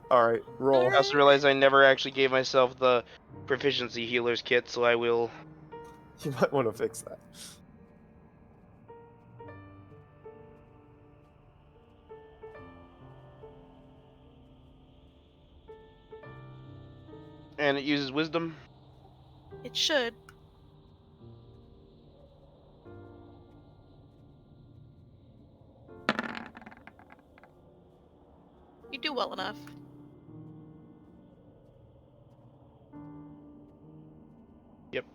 Alright, roll. I also realize I never actually gave myself the proficiency healer's kit, so I will. You might want to fix that. And it uses wisdom? It should. You do well enough. Yep.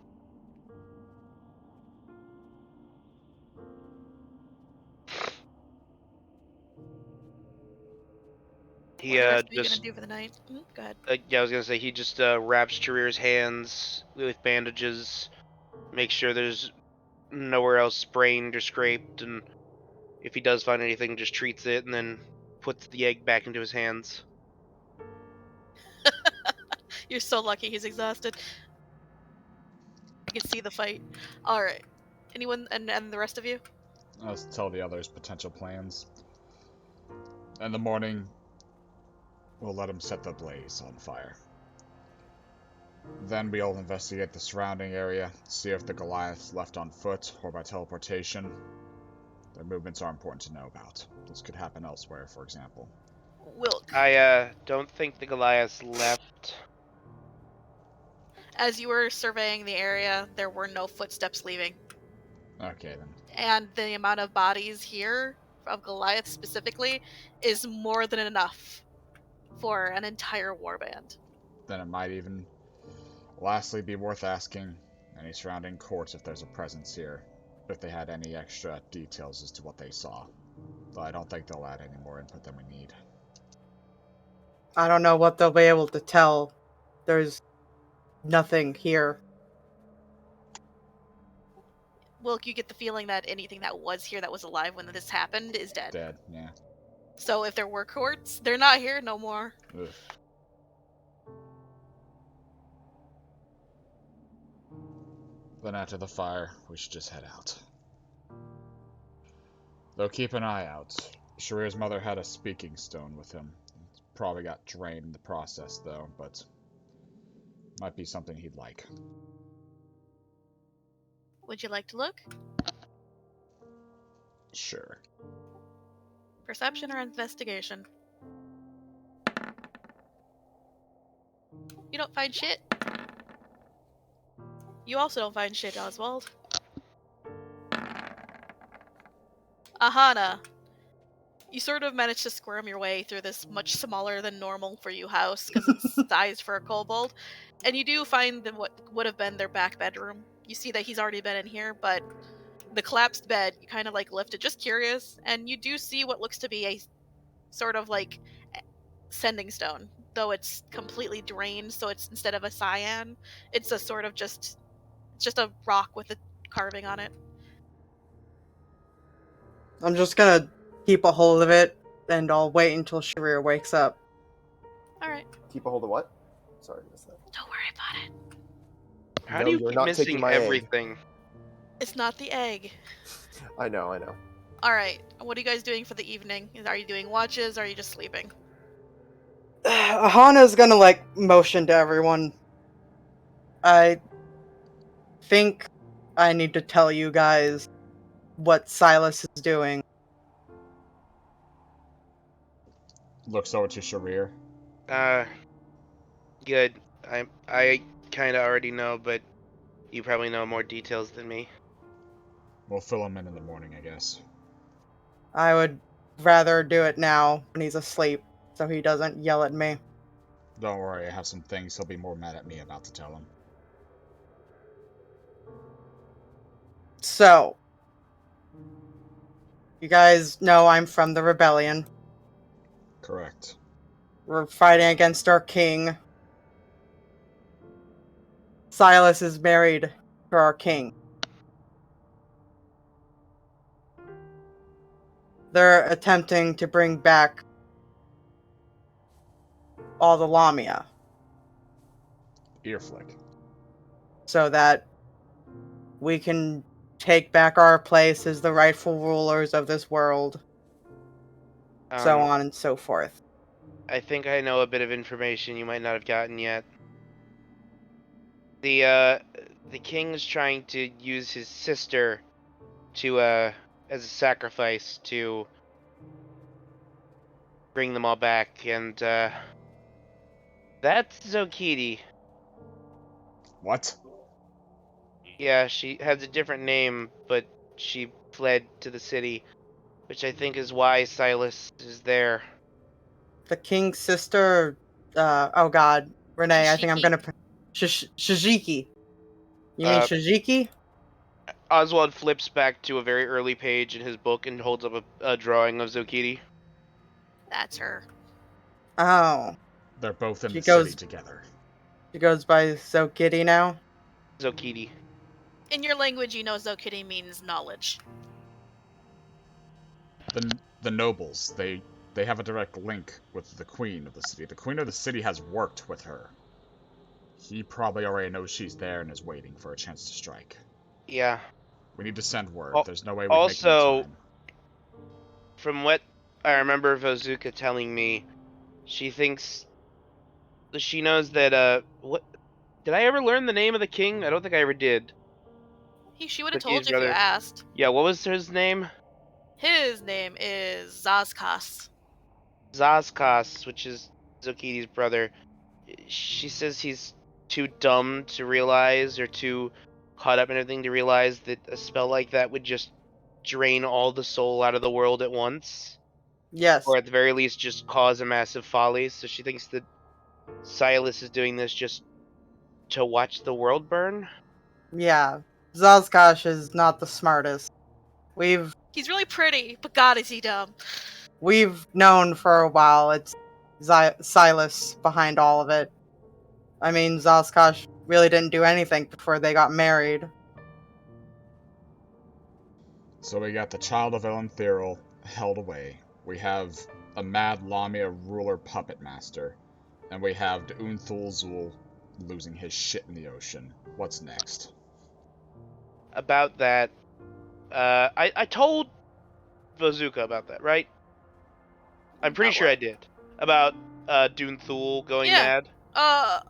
He what are you just gonna do for the night? Go ahead. yeah, I was gonna say he just wraps Charir's hands with bandages, makes sure there's nowhere else sprained or scraped, and if he does find anything, just treats it and then puts the egg back into his hands. You're so lucky he's exhausted. I can see the fight. Alright. Anyone, and the rest of you? Let's tell the others potential plans. In the morning, we'll let him set the blaze on fire. Then we'll investigate the surrounding area, see if the Goliaths left on foot or by teleportation. Their movements are important to know about. This could happen elsewhere, for example. Wilk. I don't think the Goliaths left. As you were surveying the area, there were no footsteps leaving. Okay, then. And the amount of bodies here, of Goliath specifically, is more than enough for an entire warband. Then it might even, lastly, be worth asking any surrounding courts if there's a presence here, if they had any extra details as to what they saw. But I don't think they'll add any more input than we need. I don't know what they'll be able to tell. There's nothing here. Wilk, you get the feeling that anything that was here that was alive when this happened is dead. Dead, yeah. So if there were courts, they're not here no more. Ugh. Then after the fire, we should just head out. Though keep an eye out. Charir's mother had a speaking stone with him. Probably got drained in the process, though, but might be something he'd like. Would you like to look? Sure. Perception or investigation? You don't find shit. You also don't find shit, Oswald. Aahana. You sort of manage to squirm your way through this much smaller than normal for you house, because it's sized for a kobold. And you do find what would have been their back bedroom. You see that he's already been in here, but the collapsed bed, you kind of like lift it, just curious, and you do see what looks to be a sort of like sending stone, though it's completely drained, so it's instead of a cyan, it's a sort of just a rock with a carving on it. I'm just gonna keep a hold of it, and I'll wait until Charir wakes up. Alright. Keep a hold of what? Sorry, I missed that. Don't worry about it. How No, do you you're keep not missing taking my egg. everything? It's not the egg. I know. Alright, what are you guys doing for the evening? Are you doing watches, or are you just sleeping? Aahana's gonna, motion to everyone. I think I need to tell you guys what Silas is doing. Looks over to Charir. Good. I kind of already know, but you probably know more details than me. We'll fill him in the morning, I guess. I would rather do it now when he's asleep, so he doesn't yell at me. Don't worry, I have some things he'll be more mad at me about to tell him. So, you guys know I'm from the rebellion. Correct. We're fighting against our king. Silas is married to our king. They're attempting to bring back all the Lamia. Earflick. So that we can take back our place as the rightful rulers of this world. So on and so forth. I think I know a bit of information you might not have gotten yet. The king is trying to use his sister to as a sacrifice to bring them all back, and that's Zokiti. What? Yeah, she has a different name, but she fled to the city, which I think is why Silas is there. The king's sister, oh god, Renee, I think I'm Shishiki? gonna... Shijiki. You mean Shijiki? Oswald flips back to a very early page in his book and holds up a drawing of Zokiti. That's her. Oh. They're both in the city together. She goes by Zokiti now? Zokiti. In your language, you know Zokiti means knowledge. The nobles, they have a direct link with the queen of the city. The queen of the city has worked with her. He probably already knows she's there and is waiting for a chance to strike. Yeah. We need to send word. There's no way we also, make any time. From what I remember Vozuka telling me, she knows that, what... Did I ever learn the name of the king? I don't think I ever did. She would have told you if you asked. Yeah, what was his name? His name is Zazkas. Zazkas, which is Zokiti's brother. She says he's too dumb to realize, or too caught up in everything to realize that a spell like that would just drain all the soul out of the world at once. Yes. Or at the very least just cause a massive folly. So she thinks that Silas is doing this just to watch the world burn? Yeah. Zazkash is not the smartest. He's really pretty, but god is he dumb. We've known for a while it's Silas behind all of it. I mean, Zazkash really didn't do anything before they got married. So we got the child of Aelin held away. We have a mad Lamia ruler puppet master, and we have the Unthulzul losing his shit in the ocean. What's next? About that, I told Verthicha about that, right? I'm pretty sure I did. About Dunthul going mad.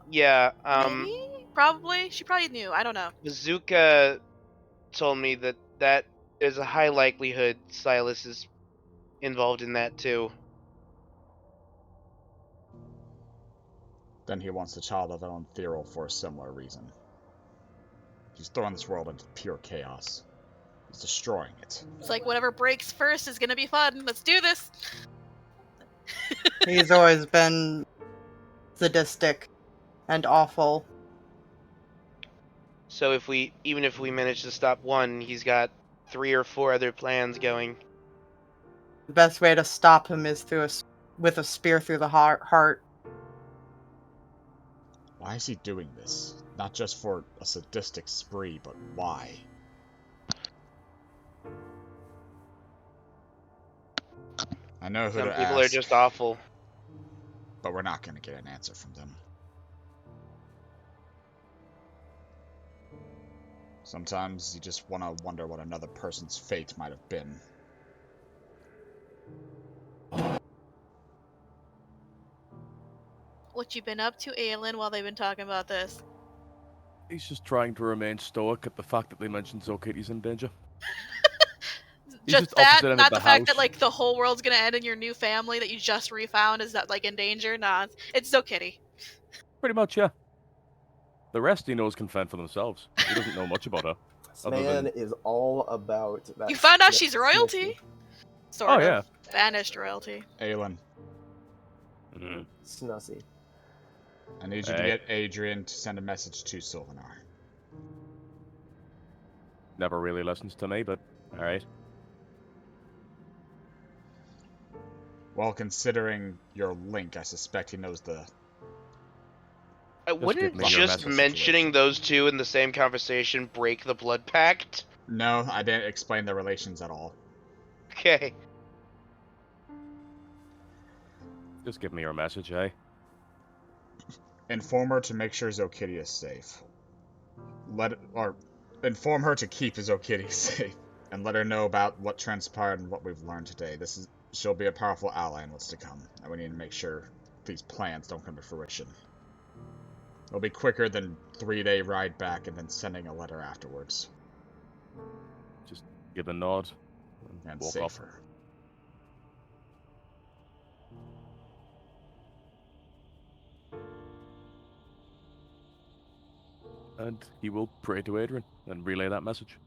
Yeah. Maybe? Probably. She probably knew. I don't know. Verthicha told me that there's a high likelihood Silas is involved in that too. Then he wants the child of Elentheril for a similar reason. He's throwing this world into pure chaos. He's destroying it. It's like whatever breaks first is gonna be fun. Let's do this. He's always been sadistic and awful. So even if we manage to stop one, he's got 3 or 4 other plans going. The best way to stop him is with a spear through the heart. Why is he doing this? Not just for a sadistic spree, but why? I know who Some to people ask, are just awful. but we're not going to get an answer from them. Sometimes you just want to wonder what another person's fate might have been. What you been up to, Aelin, while they've been talking about this? He's just trying to remain stoic at the fact that they mentioned Zokitty's in danger. Just that, not the fact that like the whole world's gonna end and your new family that you just refound is that like in danger. Nah, it's Zokitty. Pretty much, yeah. The rest he knows can fend for themselves. He doesn't know much about her. This man is all about that. You found out she's royalty. Sort of. Yeah. Vanished royalty. Aelin. Snussy. I need you to get Adrian to send a message to Sylvanar. Never really listens to me, but alright. Well, considering your link, I suspect he knows the... Wouldn't just mentioning those two in the same conversation break the blood pact? No, I didn't explain their relations at all. Okay. Just give me your message, eh? Inform her to make sure Zokitty is safe. Inform her to keep Zokitty safe, and let her know about what transpired and what we've learned today. She'll be a powerful ally in what's to come, and we need to make sure these plans don't come to fruition. It'll be quicker than 3-day ride back and then sending a letter afterwards. Just give a nod and walk safer. And he will pray to Adrian and relay that message.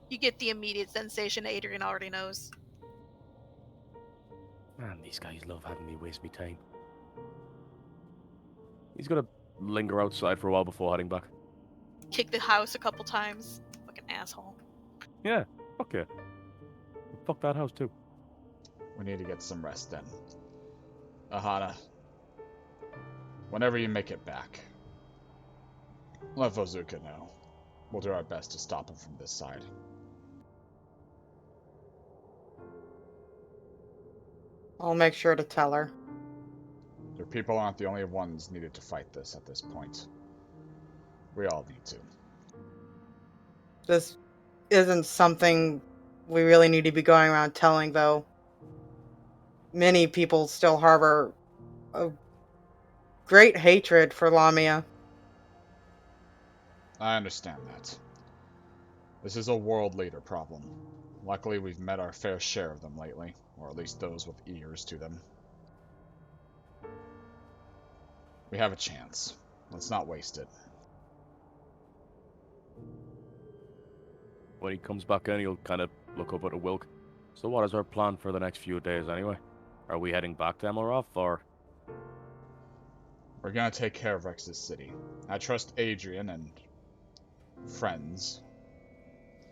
You get the immediate sensation Adrian already knows. Man, these guys love having me waste me time. He's gonna linger outside for a while before heading back. Kick the house a couple times. Fucking asshole. Yeah, okay. Fuck that house too. We need to get some rest then. Aahana, whenever you make it back, let Verthicha know. We'll do our best to stop him from this side. I'll make sure to tell her. Your people aren't the only ones needed to fight this at this point. We all need to. This isn't something we really need to be going around telling, though. Many people still harbor a great hatred for Lamia. I understand that. This is a world leader problem. Luckily, we've met our fair share of them lately, or at least those with ears to them. We have a chance. Let's not waste it. When he comes back in, he'll kind of look up at a Wilk. So what is our plan for the next few days anyway? Are we heading back to Emelroth, or...? We're gonna take care of Rex's city. I trust Adrian and friends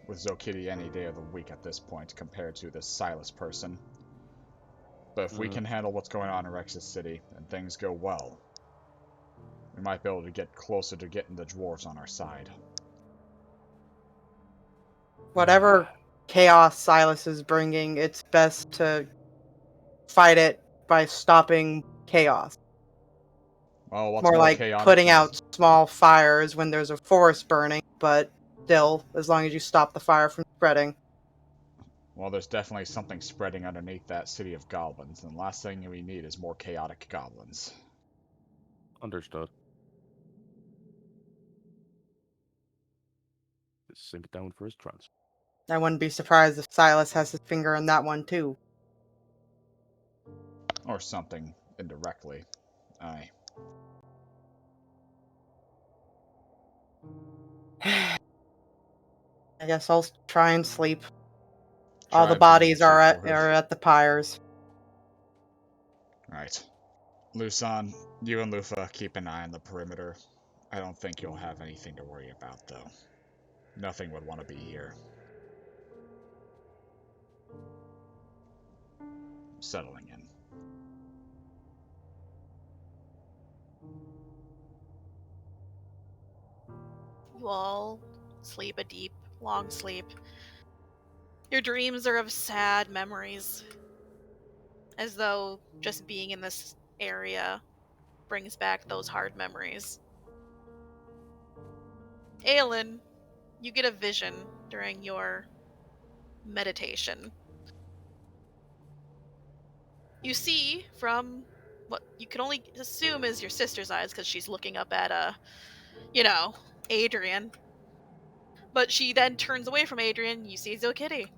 with Zokitty any day of the week at this point compared to this Silas person. But if we can handle what's going on in Rex's city and things go well, we might be able to get closer to getting the dwarves on our side. Whatever chaos Silas is bringing, it's best to fight it by stopping chaos. Well, what's More like chaotic putting than... out small fires when there's a forest burning, but still, as long as you stop the fire from spreading. Well, there's definitely something spreading underneath that city of goblins, and the last thing we need is more chaotic goblins. Understood. Just sink it down for his trance. I wouldn't be surprised if Silas has his finger in that one too. Or something, indirectly. Aye. I guess I'll try and sleep. All the bodies are at the pyres. Right. Lusan, you and Lufa keep an eye on the perimeter. I don't think you'll have anything to worry about, though. Nothing would want to be here. Settling in. You all sleep a deep, long sleep. Your dreams are of sad memories, as though just being in this area brings back those hard memories. Aelin, you get a vision during your meditation. You see from what you can only assume is your sister's eyes, because she's looking up at, Adrian. But she then turns away from Adrian. You see Zokitty.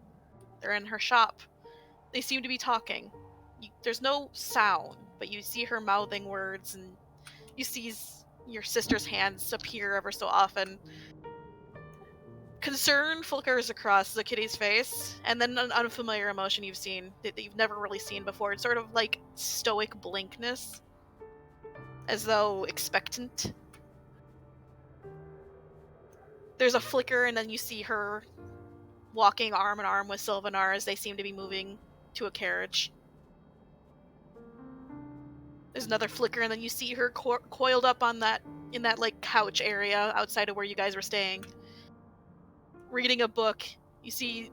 They're in her shop. They seem to be talking. There's no sound, but you see her mouthing words, and you see your sister's hands appear ever so often. Concern flickers across the kitty's face, and then an unfamiliar emotion you've seen that you've never really seen before. It's sort of like stoic blankness, as though expectant. There's a flicker, and then you see her walking arm in arm with Sylvanar as they seem to be moving to a carriage. There's another flicker, and then you see her coiled up on in that like couch area outside of where you guys were staying, reading a book. You see,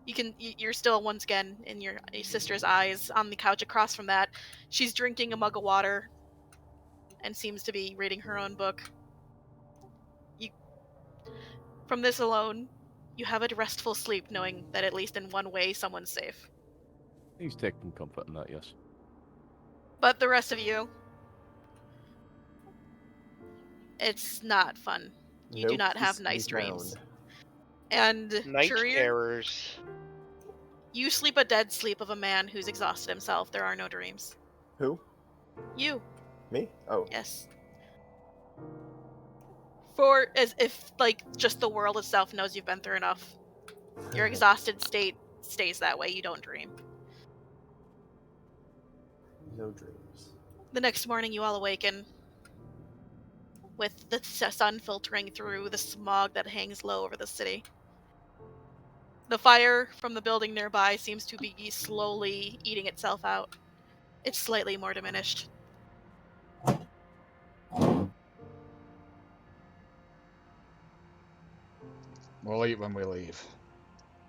you're still once again in your sister's eyes on the couch across from that. She's drinking a mug of water and seems to be reading her own book. From this alone, you have a restful sleep, knowing that at least in one way someone's safe. He's taking comfort in that, yes. But the rest of you, it's not fun. You do not have nice dreams. And Night Charir, terrors. you sleep a dead sleep of a man who's exhausted himself. There are no dreams. Who? You. Me? Oh. Yes. For as if like just the world itself knows you've been through enough. Your exhausted state stays that way. You don't dream. No dreams. The next morning, you all awaken with the sun filtering through the smog that hangs low over the city. The fire from the building nearby seems to be slowly eating itself out. It's slightly more diminished. We'll eat when we leave.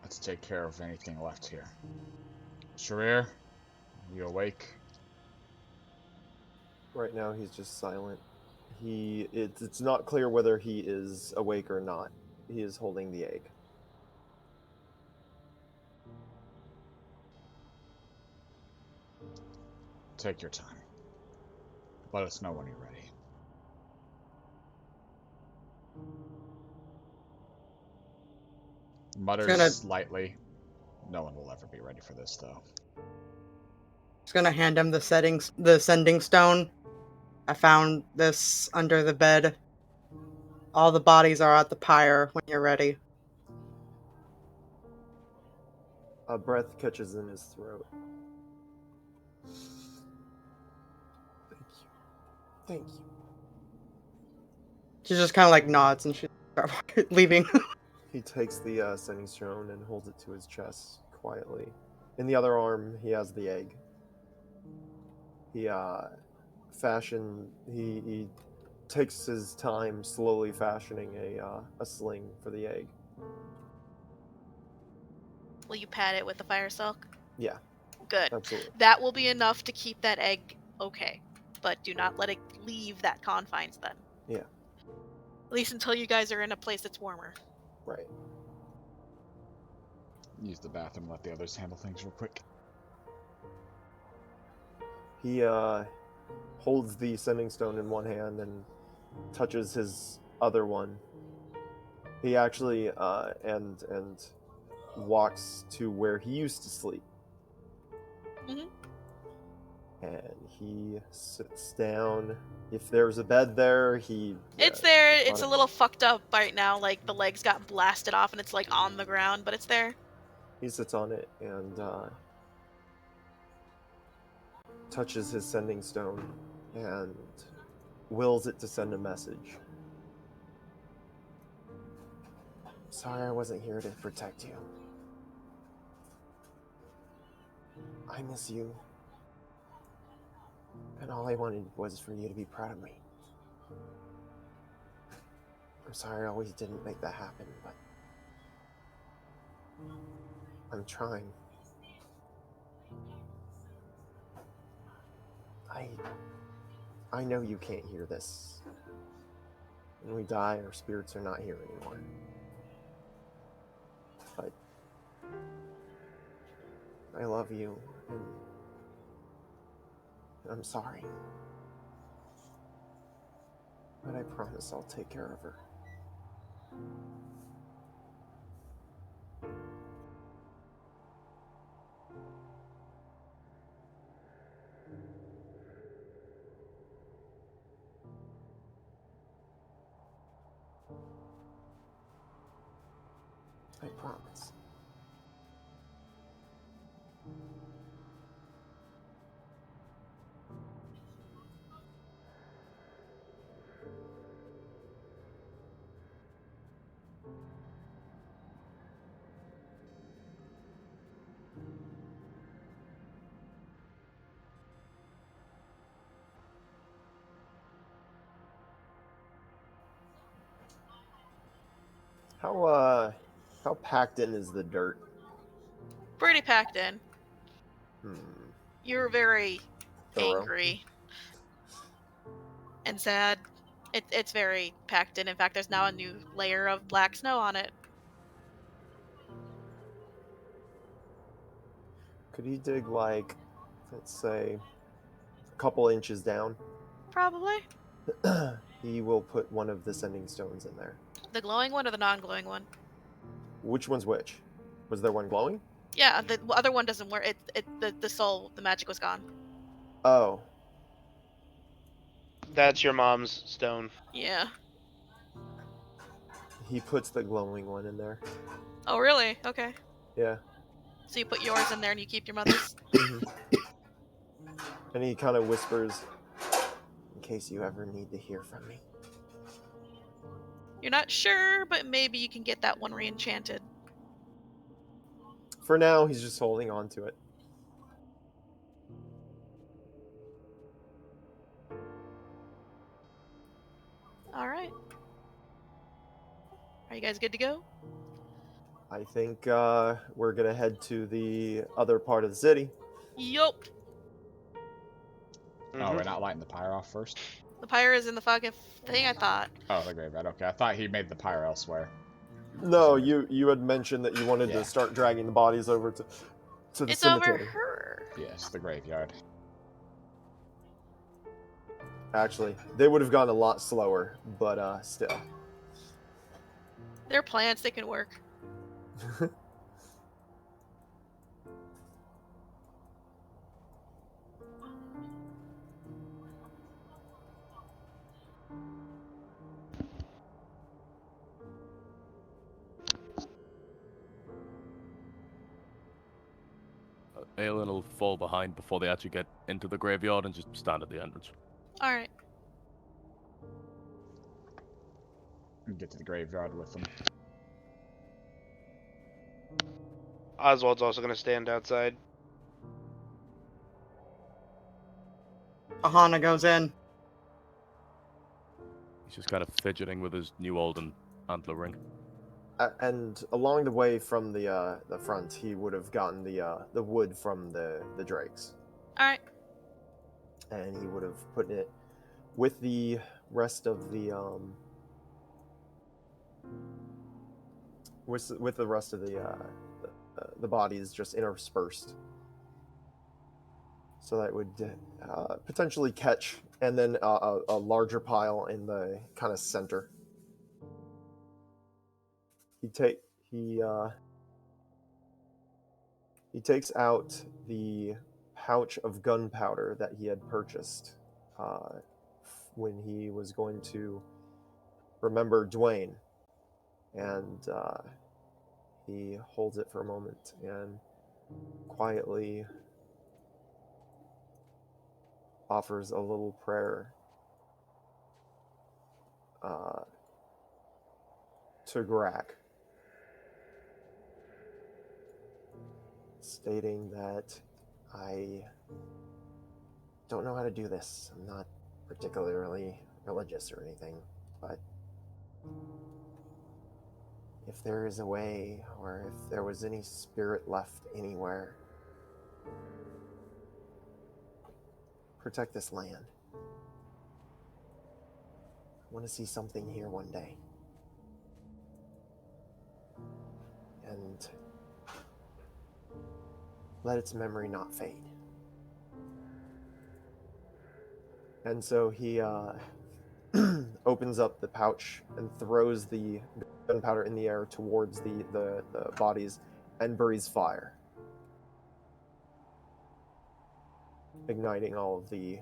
Let's take care of anything left here. Charir, you awake? Right now he's just silent. It's not clear whether he is awake or not. He is holding the egg. Take your time. Let us know when you're ready. Mutters slightly. No one will ever be ready for this, though. Just gonna hand him the sending stone. I found this under the bed. All the bodies are at the pyre when you're ready. A breath catches in his throat. Thank you. She just kind of like nods and she's leaving. He takes the sending stone and holds it to his chest quietly. In the other arm, he has the egg. He takes his time slowly fashioning a sling for the egg. Will you pat it with the fire silk? Yeah. Good. Absolutely. That will be enough to keep that egg okay. But do not let it leave that confines then. Yeah. At least until you guys are in a place that's warmer. Right. Use the bathroom, let the others handle things real quick. He holds the sending stone in one hand and touches his other one. He actually and walks to where he used to sleep. Mhm. And he sits down. If there's a bed there, he... It's there. It's a little fucked up right now. Like, the legs got blasted off and it's, like, on the ground, but it's there. He sits on it and touches his sending stone and wills it to send a message. Sorry I wasn't here to protect you. I miss you. And all I wanted was for you to be proud of me. I'm sorry I always didn't make that happen, but I'm trying. I know you can't hear this. When we die, our spirits are not here anymore. But I love you, and I'm sorry. But I promise I'll take care of her. I promise. How packed in is the dirt? Pretty packed in. You're very Thorough. angry and sad. It's very packed in. In fact, there's now a new layer of black snow on it. Could he dig, like, let's say, a couple inches down? Probably. He will put one of the sending stones in there. The glowing one or the non-glowing one? Which one's which? Was there one glowing? Yeah, the other one doesn't work. The soul, the magic was gone. Oh. That's your mom's stone. Yeah. He puts the glowing one in there. Oh, really? Okay. Yeah. So you put yours in there and you keep your mother's? And he kind of whispers, in case you ever need to hear from me. You're not sure, but maybe you can get that one re-enchanted. For now, he's just holding on to it. Alright. Are you guys good to go? I think we're going to head to the other part of the city. Yup. Oh, we're not lighting the pyre off first? The pyre is in the fucking thing, I thought. Oh, the graveyard. Okay, I thought he made the pyre elsewhere. No, you had mentioned that you wanted to start dragging the bodies over to the it's cemetery. Over her. Yes, the graveyard. Actually, they would have gone a lot slower, but still. They're plants, they can work. Aelin will fall behind before they actually get into the graveyard and just stand at the entrance. Alright. And get to the graveyard with them. Oswald's also going to stand outside. Aahana goes in. He's just kind of fidgeting with his new Alden antler ring. And along the way from the front, he would have gotten the wood from the drakes. All right. And he would have put it with the rest of the with the rest of the bodies just interspersed, so that it would potentially catch, and then a larger pile in the kind of center. He takes out the pouch of gunpowder that he had purchased when he was going to remember Dwayne, and he holds it for a moment and quietly offers a little prayer to Grak, stating that I don't know how to do this. I'm not particularly religious or anything, but if there is a way, or if there was any spirit left anywhere, protect this land. I want to see something here one day. And let its memory not fade. And so he opens up the pouch and throws the gunpowder in the air towards the bodies and breathes fire, igniting all of the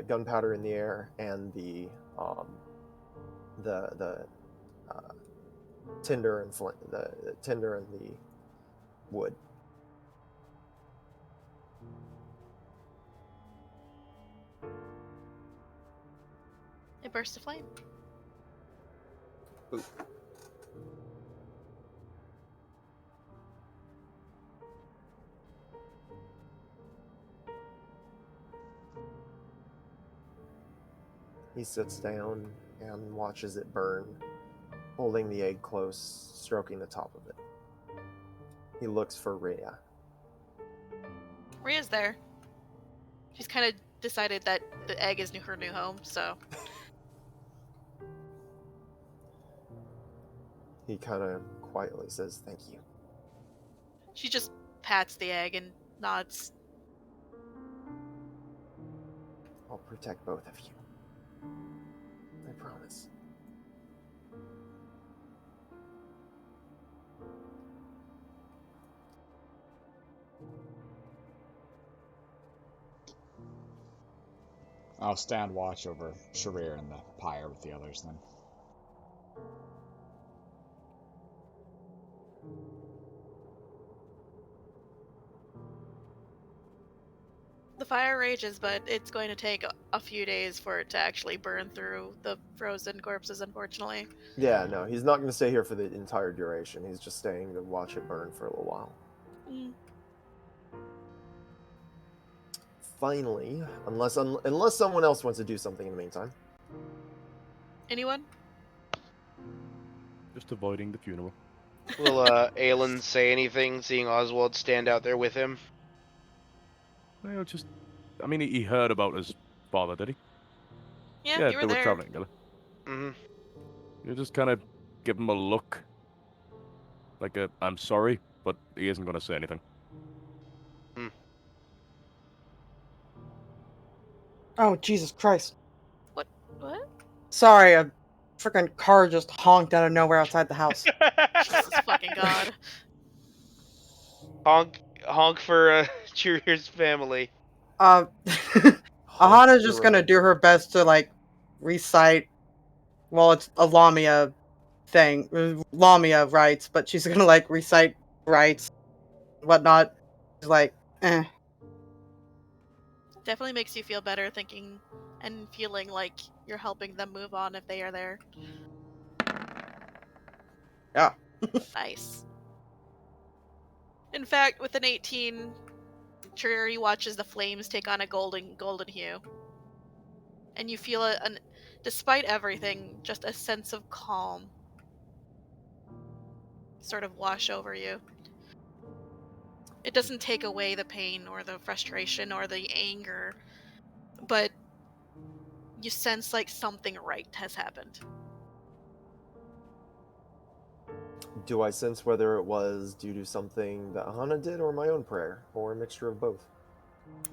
gunpowder in the air and the tinder and the tinder and the wood. It bursts aflame. Ooh. He sits down and watches it burn, holding the egg close, stroking the top of it. He looks for Rhea. Rhea's there. She's kind of decided that the egg is her new home, so... He kind of quietly says, "Thank you." She just pats the egg and nods. I'll protect both of you. I promise. I'll stand watch over Charir and the pyre with the others then. The fire rages, but it's going to take a few days for it to actually burn through the frozen corpses, unfortunately. Yeah, no, he's not going to stay here for the entire duration. He's just staying to watch it burn for a little while. Mm. Finally, unless someone else wants to do something in the meantime. Anyone? Just avoiding the funeral. Will Aelin say anything, seeing Oswald stand out there with him? Well, I mean, he heard about his father, did he? Yeah, you were they there. were traveling together. Mm-hmm. You just kind of give him a look. Like I'm sorry, but he isn't going to say anything. Oh, Jesus Christ. What? Sorry, a freaking car just honked out of nowhere outside the house. Jesus fucking God. Honk for Charir's family. Aahana's just gonna do her best to, like, recite... Well, it's a Lamia thing. Lamia rites, but she's gonna, like, recite rites, whatnot. She's like, eh. Definitely makes you feel better thinking and feeling like you're helping them move on if they are there. Yeah. Nice. In fact, with an 18, Charir watches the flames take on a golden hue. And you feel, despite everything, just a sense of calm. sort of wash over you. It doesn't take away the pain or the frustration or the anger, but you sense like something right has happened. Do I sense whether it was due to something that Aahana did or my own prayer, or a mixture of both?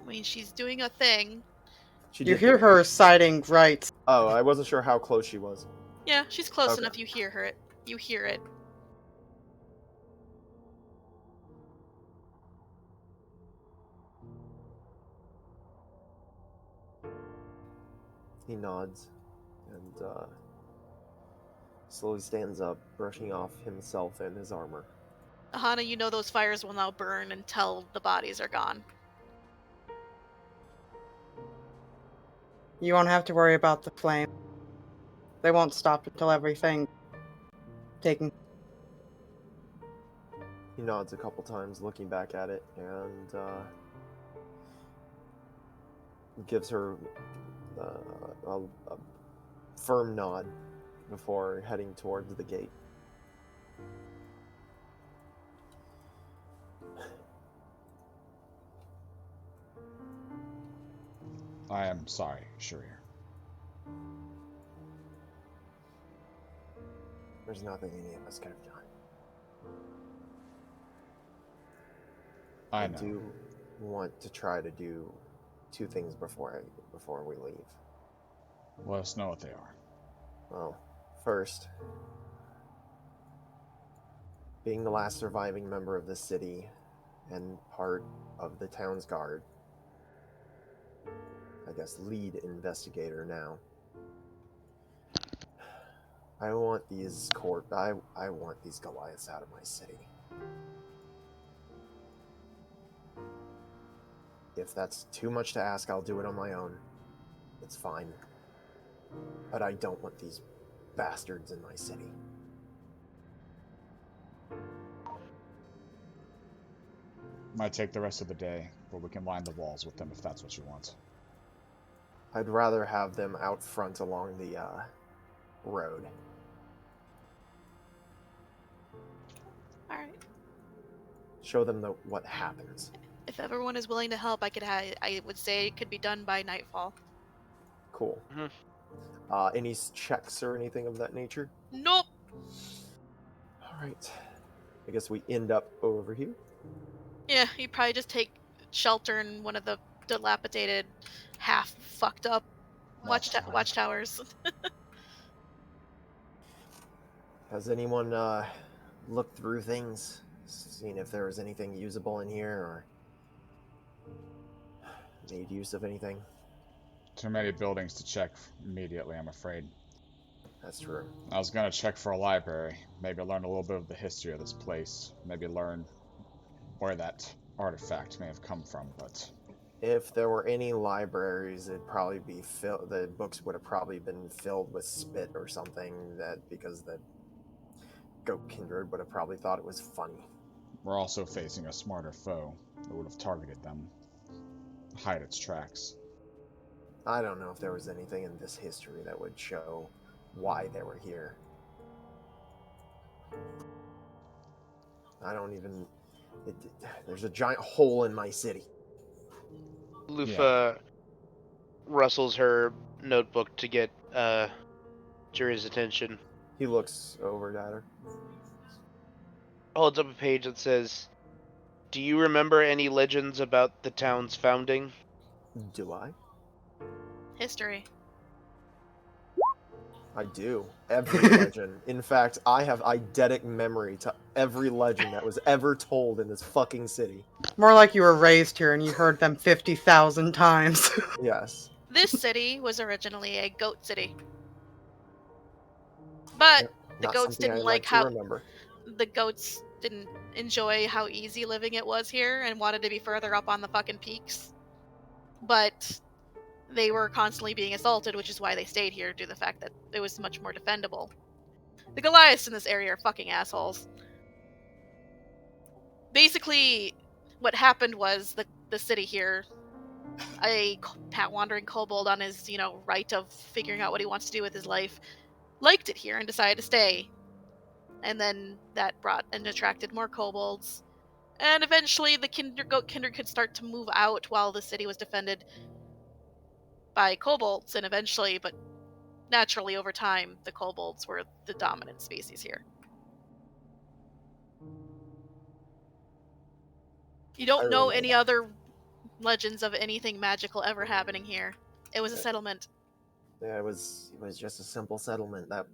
I mean, she's doing a thing. You hear her citing rights. Oh, I wasn't sure how close she was. Yeah, she's close enough. You hear her. You hear it. He nods and slowly stands up, brushing off himself and his armor. Aahana, you know those fires will now burn until the bodies are gone. You won't have to worry about the flame. They won't stop until everything taken. He nods a couple times, looking back at it, and gives her a firm nod before heading towards the gate. I am sorry, Charir. There's nothing any of us could have done. I know. do want to try to do two things before we leave. Let us know what they are. Well, first, being the last surviving member of the city and part of the town's guard, I guess lead investigator now, I want these I want these Goliaths out of my city. If that's too much to ask, I'll do it on my own. It's fine. But I don't want these bastards in my city. Might take the rest of the day, but we can line the walls with them if that's what you want. I'd rather have them out front along the road. Alright. Show them what happens. If everyone is willing to help, I would say it could be done by nightfall. Cool. Mm-hmm. Any checks or anything of that nature? Nope. Alright. I guess we end up over here. Yeah, you probably just take shelter in one of the dilapidated, half fucked up watchtowers. Has anyone looked through things? Seen if there was anything usable in here or made use of anything? Too many buildings to check immediately, I'm afraid. That's true. I was gonna check for a library, maybe learn a little bit of the history of this place, maybe learn where that artifact may have come from, but... If there were any libraries, it'd probably be the books would have probably been filled with spit or something, because the goat kindred would have probably thought it was funny. We're also facing a smarter foe that would have targeted them, hide its tracks. I don't know if there was anything in this history that would show why they were here. I don't even... there's a giant hole in my city. Lufa rustles her notebook to get Jury's attention. He looks over at her. Holds up a page that says, "Do you remember any legends about the town's founding?" Do I? History. I do. Every legend. In fact, I have eidetic memory to every legend that was ever told in this fucking city. More like you were raised here and you heard them 50,000 times. Yes. This city was originally a goat city. But the goats didn't like how... remember. The goats didn't enjoy how easy living it was here and wanted to be further up on the fucking peaks. But they were constantly being assaulted, which is why they stayed here, due to the fact that it was much more defendable. The Goliaths in this area are fucking assholes. Basically, what happened was the city here, a wandering kobold on his, right of figuring out what he wants to do with his life, liked it here and decided to stay. and then that brought and attracted more kobolds. And eventually the Kindred could start to move out while the city was defended by kobolds, and eventually, but naturally over time, the kobolds were the dominant species here. You don't know any other legends of anything magical ever happening here. It was a settlement. Yeah, it was just a simple settlement that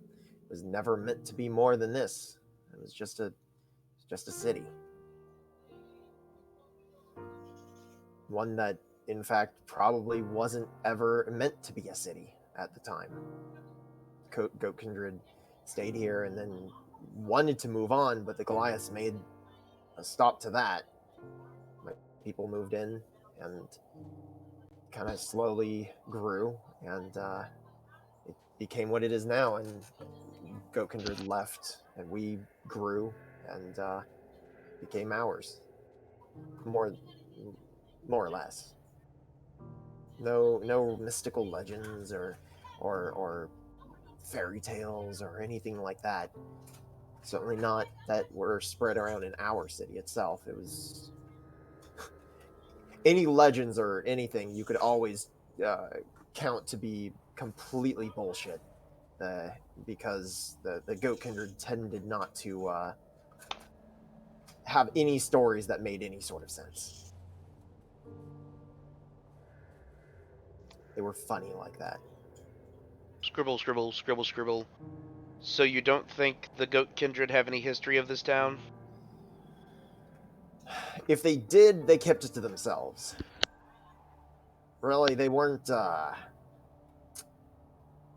was never meant to be more than this. It was just a city. One that, in fact, probably wasn't ever meant to be a city at the time. Goat Kindred stayed here and then wanted to move on, but the Goliaths made a stop to that. People moved in and kind of slowly grew, and it became what it is now, and Goat Kindred left, and we grew, and became ours. More or less. No mystical legends or fairy tales or anything like that. Certainly not that were spread around in our city itself. It was any legends or anything you could always count to be completely bullshit, because the Goat Kindred tended not to have any stories that made any sort of sense. They were funny like that. Scribble, scribble, scribble, scribble. So you don't think the Goat Kindred have any history of this town? If they did, they kept it to themselves. Really, they weren't,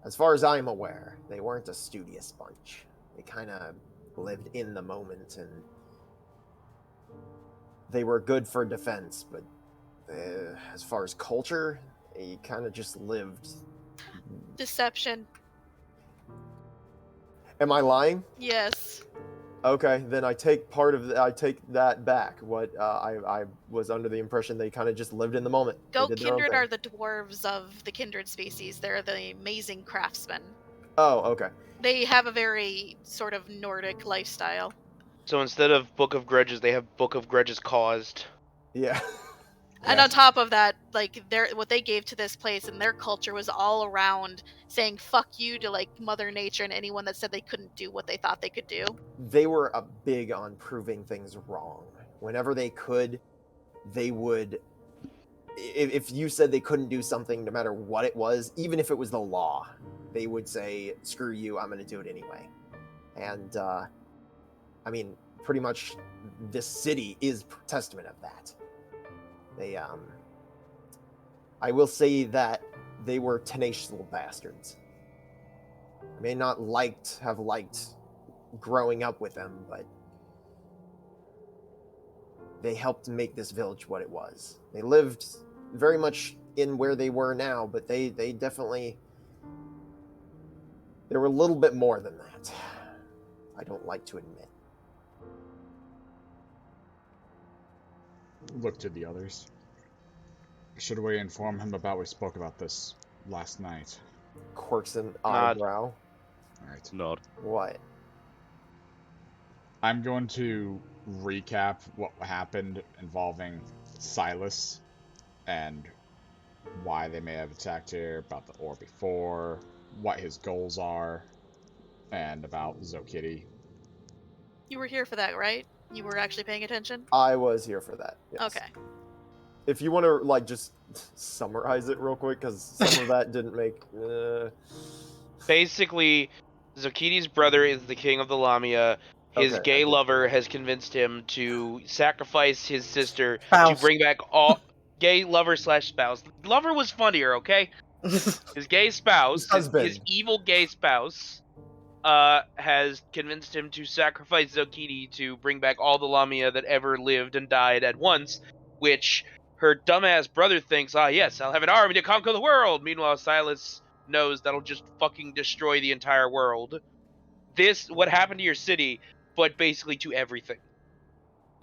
as far as I'm aware, they weren't a studious bunch. They kind of lived in the moment, and they were good for defense, but as far as culture, they kind of just lived. Deception. Am I lying? Yes. Okay, then I take that back. What I was under the impression they kind of just lived in the moment. Goat Kindred are the dwarves of the Kindred species. They're the amazing craftsmen. Oh, okay. They have a very sort of Nordic lifestyle. So instead of Book of Grudges, they have Book of Grudges Caused. Yeah. And on top of that, like what they gave to this place and their culture was all around saying fuck you to like Mother Nature and anyone that said they couldn't do what they thought they could do. They were big on proving things wrong. Whenever they could, they would. If you said they couldn't do something, no matter what it was, even if it was the law, they would say, "Screw you! I'm going to do it anyway." And I mean, pretty much, this city is testament of that. They, I will say that they were tenacious little bastards. I may not have liked growing up with them, but they helped make this village what it was. They lived very much in where they were now, but they definitely, they were a little bit more than that. I don't like to admit. Look to the others. Should we inform him about we spoke about this last night? Quirks an eyebrow. Alright. Nod. What? I'm going to recap what happened involving Silas and why they may have attacked here, about the ore before, what his goals are, and about Zokitty. You were here for that, right? You were actually paying attention? I was here for that. Yes. Okay. If you want to like just summarize it real quick, because some of that didn't make. Basically, Zokitty's brother is the king of the Lamia. His gay lover has convinced him to sacrifice his sister to bring back all gay lover / spouse. Lover was funnier, okay? His gay spouse, his evil gay spouse, has convinced him to sacrifice Zokitty to bring back all the Lamia that ever lived and died at once, which her dumbass brother thinks, yes, I'll have an army to conquer the world. Meanwhile, Silas knows that'll just fucking destroy the entire world. What happened to your city, but basically to everything.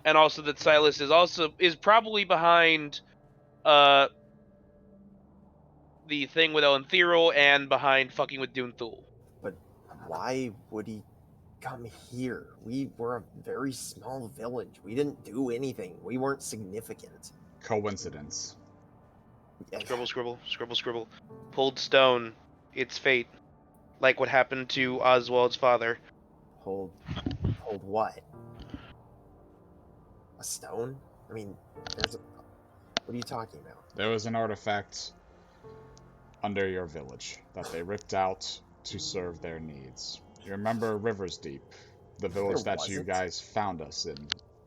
And also that Silas is probably behind the thing with Elenthirol and behind fucking with Dunthul. But why would he come here. We were a very small village. We didn't do anything. We weren't significant. Coincidence. Scribble, scribble, scribble, scribble. Pulled stone. It's fate. Like what happened to Oswald's father. Hold what? A stone? I mean, what are you talking about? There was an artifact under your village that they ripped out to serve their needs. You remember Rivers Deep, the village that you guys found us in,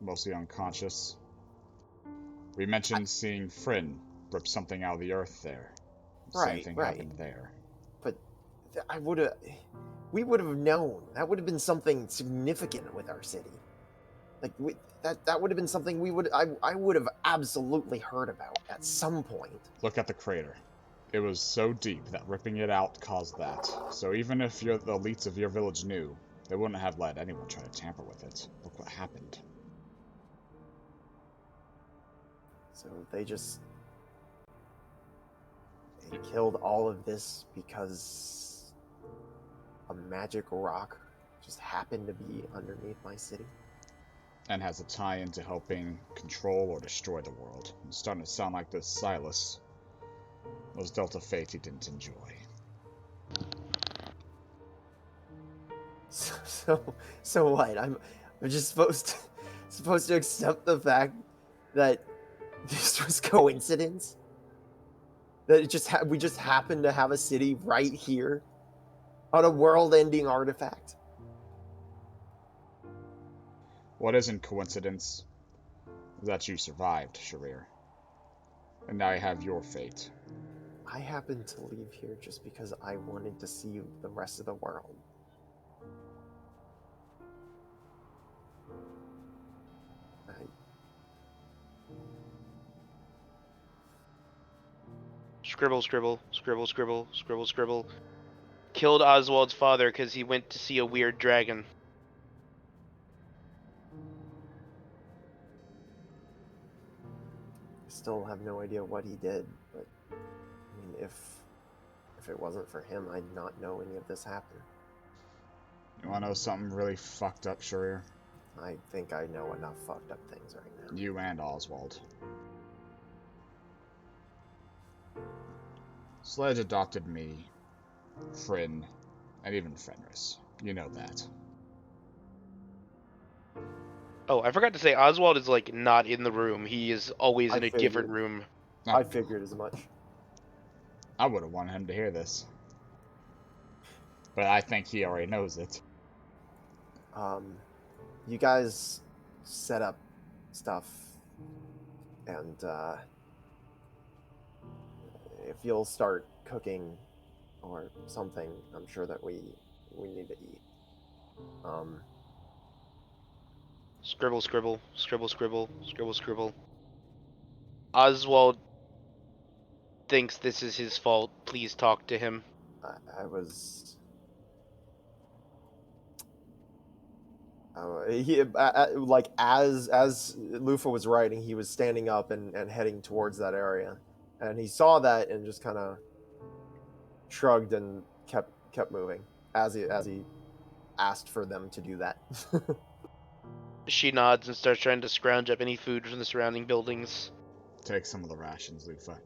mostly unconscious? We mentioned seeing Fryn rip something out of the earth there. Same thing happened there. But we would have known. That would have been something significant with our city. Like that would have been something I would have absolutely heard about at some point. Look at the crater. It was so deep that ripping it out caused that. So even if the elites of your village knew, they wouldn't have let anyone try to tamper with it. Look what happened. So they killed all of this because a magic rock just happened to be underneath my city. And has a tie into helping control or destroy the world. It's starting to sound like this Silas was dealt a fate he didn't enjoy. So what? I'm just supposed to accept the fact that this was coincidence? That we just happened to have a city right here on a world-ending artifact? What isn't coincidence is that you survived, Charir. And now you have your fate. I happened to leave here just because I wanted to see the rest of the world. Scribble, scribble, scribble, scribble, scribble, scribble. Killed Oswald's father because he went to see a weird dragon. Still have no idea what he did, but I mean, if it wasn't for him, I'd not know any of this happened. You wanna know something really fucked up, Charir? I think I know enough fucked up things right now. You and Oswald. Sledge adopted me, Fryn, and even Fenris. You know that. Oh, I forgot to say, Oswald is, like, not in the room. He is always in a different room. I figured as much. I would have wanted him to hear this. But I think he already knows it. You guys set up stuff, and, if you'll start cooking or something, I'm sure that we need to eat. Scribble, scribble, scribble, scribble, scribble, scribble. Oswald thinks this is his fault. Please talk to him. I was... like, as Lufa was writing, he was standing up and heading towards that area. And he saw that and just kind of shrugged and kept moving as he asked for them to do that. She nods and starts trying to scrounge up any food from the surrounding buildings. Take some of the rations, Lufa.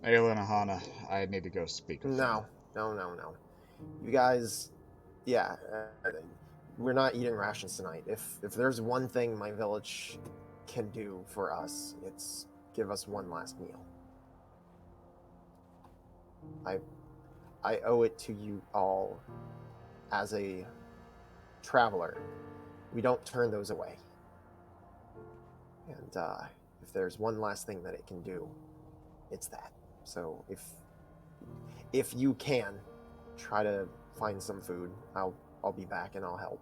Aelin, Aahana, I need to go speak with you. No. You guys, we're not eating rations tonight. If there's one thing my village can do for us, it's give us one last meal. I owe it to you all as a traveler. We don't turn those away. And if there's one last thing that it can do, it's that. So if you can, try to find some food. I'll be back and I'll help.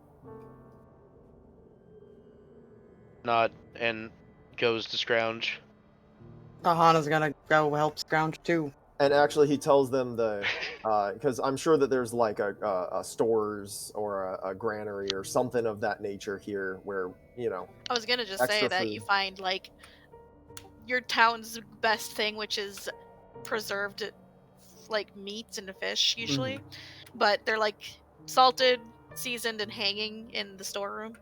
Nod and goes to scrounge. Aahana's gonna go help scrounge too. And actually, he tells them because I'm sure that there's like a stores or a granary or something of that nature here where, I was gonna just say that you find, like, your town's best thing, which is preserved, like, meats and fish, usually. Mm-hmm. But they're, like, salted, seasoned and hanging in the storeroom.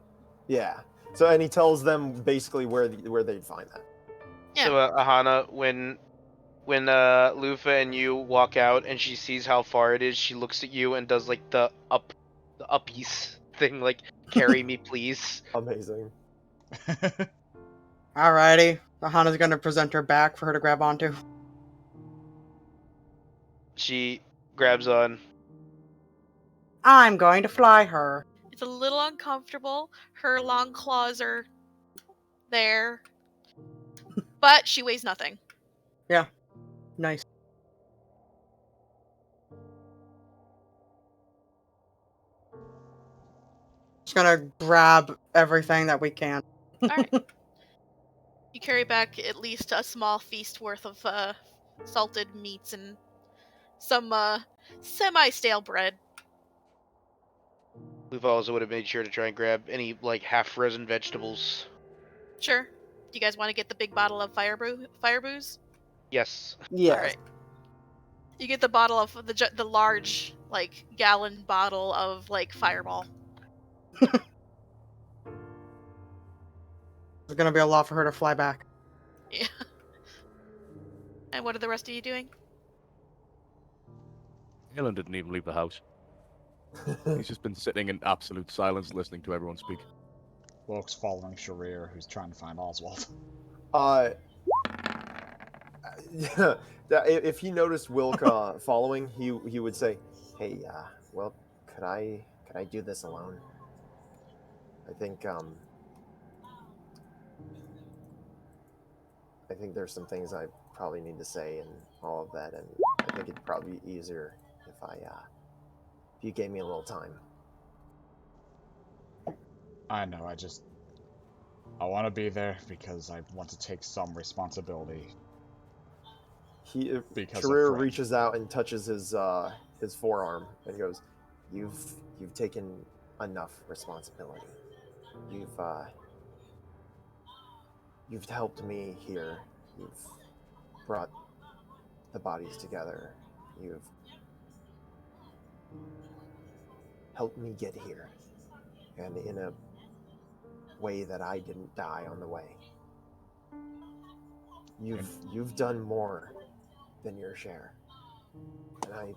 Yeah. So, and he tells them basically where they'd find that. Yeah. So, Aahana, when Lufa and you walk out and she sees how far it is, she looks at you and does like the uppies thing, like carry me, please. Amazing. Alrighty. Ahana's gonna present her back for her to grab onto. She grabs on. I'm going to fly her. It's a little uncomfortable. Her long claws are there. But she weighs nothing. Yeah. Nice. Just gonna grab everything that we can. Alright. You carry back at least a small feast worth of salted meats and some semi-stale bread. Lufa also would have made sure to try and grab any like half-frozen vegetables. Sure. Do you guys want to get the big bottle of fire booze? Yes. Yeah. Alright. You get the bottle of the large, like, gallon bottle of, like, Fireball. It's gonna be a lot for her to fly back. Yeah. And what are the rest of you doing? Aelin didn't even leave the house. He's just been sitting in absolute silence listening to everyone speak. Wilk's following Charir, who's trying to find Oswald. If he noticed Wilk following, he would say, "Hey, well, could I do this alone? I think there's some things I probably need to say and all of that, and I think it'd probably be easier if you gave me a little time." I know, I want to be there because I want to take some responsibility. Charir reaches out and touches his forearm and goes, "You've taken enough responsibility. You've helped me here. You've brought the bodies together. You've helped me get here, and in a way that I didn't die on the way. You've done more than your share, and I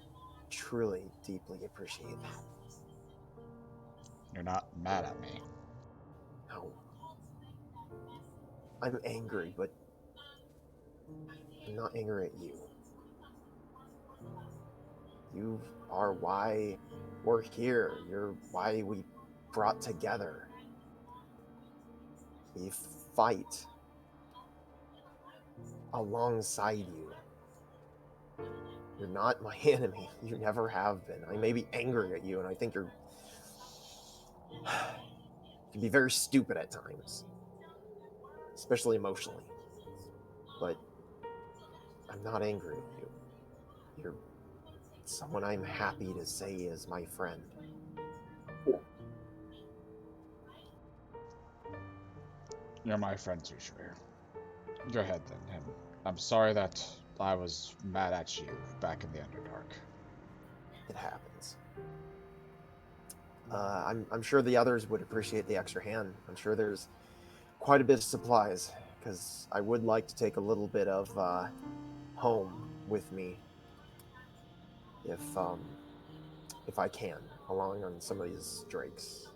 truly, deeply appreciate that." You're not mad at me. No. I'm angry, but I'm not angry at you. You are why we're here. You're why we brought together. We fight alongside you. You're not my enemy. You never have been. I may be angry at you, and I think you can be very stupid at times, especially emotionally. But I'm not angry at you. You're someone I'm happy to say is my friend. You're my friend too, Charir. Go ahead then, and I'm sorry that I was mad at you back in the Underdark. It happens. I'm sure the others would appreciate the extra hand. I'm sure there's quite a bit of supplies, because I would like to take a little bit of home with me, if I can, along on some of these drakes.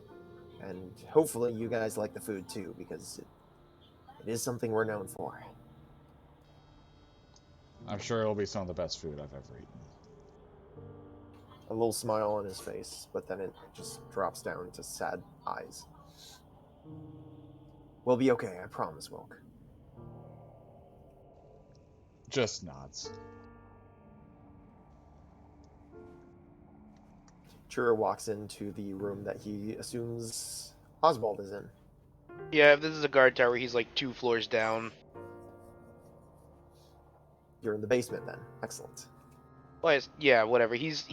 And hopefully you guys like the food too, because it is something we're known for. I'm sure it'll be some of the best food I've ever eaten. A little smile on his face, but then it just drops down to sad eyes. We'll be okay, I promise, Wilk. Just nods. Chura walks into the room that he assumes Oswald is in. Yeah, if this is a guard tower, he's like 2 floors down. You're in the basement then. Excellent. Well, yeah, whatever. He's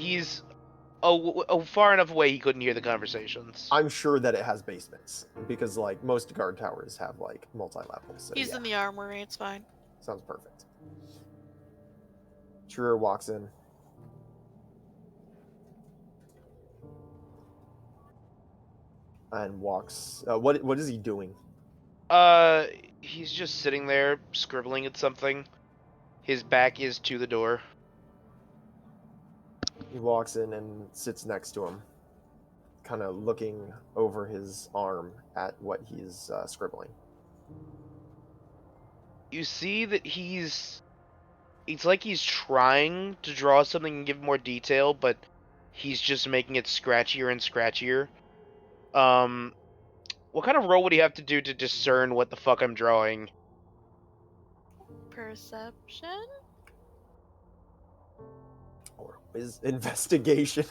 far enough away he couldn't hear the conversations. I'm sure that it has basements, because like most guard towers have like multi-levels. So, He's in the armory, it's fine. Sounds perfect. Chura walks in. and walks. What is he doing? He's just sitting there scribbling at something. His back is to the door. He walks in and sits next to him, kind of looking over his arm at what he's scribbling. You see that it's like he's trying to draw something and give more detail, but he's just making it scratchier and scratchier. What kind of roll would he have to do to discern what the fuck I'm drawing? Perception? Or is investigation?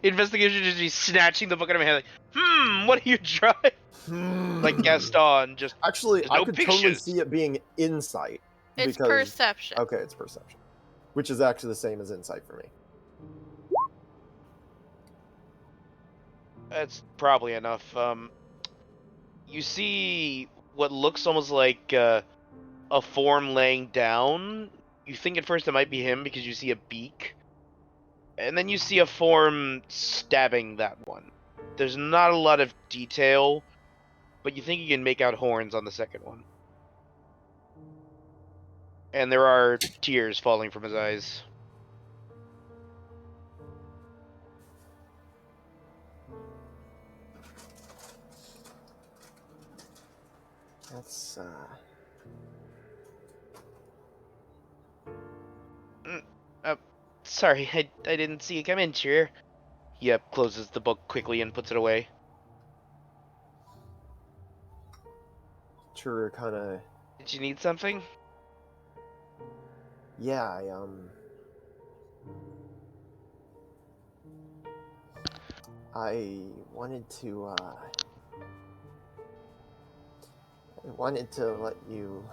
Investigation is me snatching the book out of my hand like, what are you drawing? Like Gaston, just Actually, I no could pictures. totally see it being insight. It's perception. Okay, it's perception. Which is actually the same as insight for me. That's probably enough. You see what looks almost like a form laying down. You think at first it might be him because you see a beak. And then you see a form stabbing that one. There's not a lot of detail, but you think you can make out horns on the second one. And there are tears falling from his eyes. That's Sorry, I didn't see you come in, Charir. Yep, closes the book quickly and puts it away. Charir kind of. Did you need something? Yeah, I wanted to let you.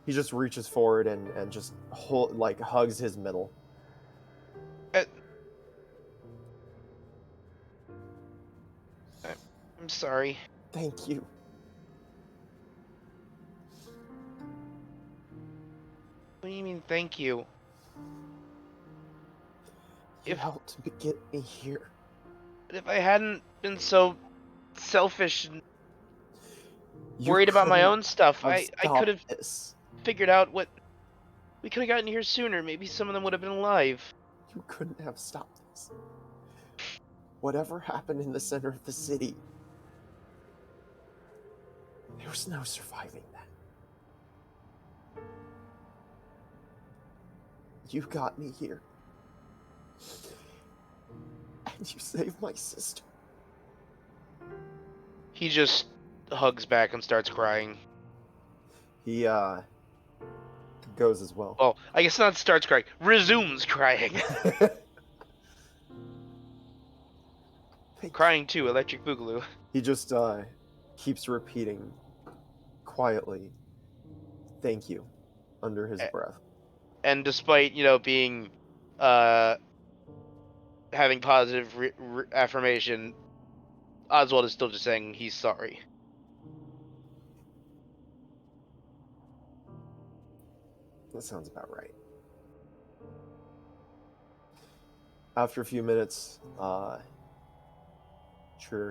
He just reaches forward and just hugs his middle. I'm sorry. Thank you. What do you mean, thank you? You helped me get me here. But if I hadn't been so selfish and worried about my own stuff, I could have figured out what... We could have gotten here sooner. Maybe some of them would have been alive. You couldn't have stopped this. Whatever happened in the center of the city, there was no surviving that. You got me here. And you saved my sister. He just hugs back and starts crying. He, goes as well. Well, I guess not starts crying. Resumes crying. Crying too, Electric Boogaloo. He just, keeps repeating quietly, "Thank you," under his breath. And despite, being, having positive affirmation, Oswald is still just saying he's sorry. That sounds about right. After a few minutes, Charir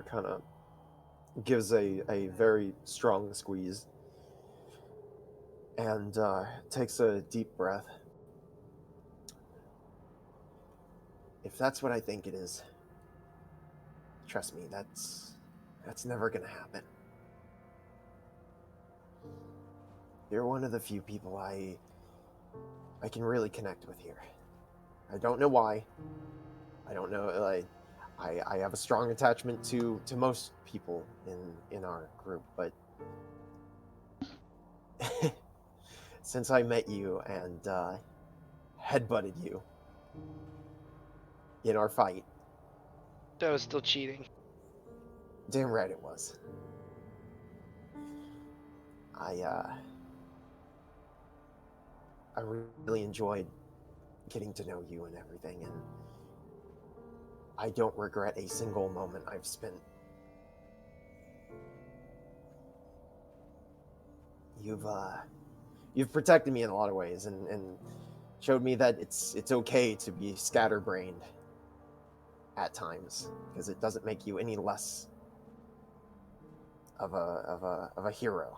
kind of gives a very strong squeeze and takes a deep breath. If that's what I think it is, trust me, that's never gonna happen. You're one of the few people I can really connect with here. I don't know why. I don't know, I have a strong attachment to most people in our group, but since I met you and headbutted you in our fight. That was still cheating. Damn right it was. I really enjoyed getting to know you and everything, and I don't regret a single moment I've spent. You've protected me in a lot of ways, and showed me that it's okay to be scatterbrained. at times, because it doesn't make you any less of a hero.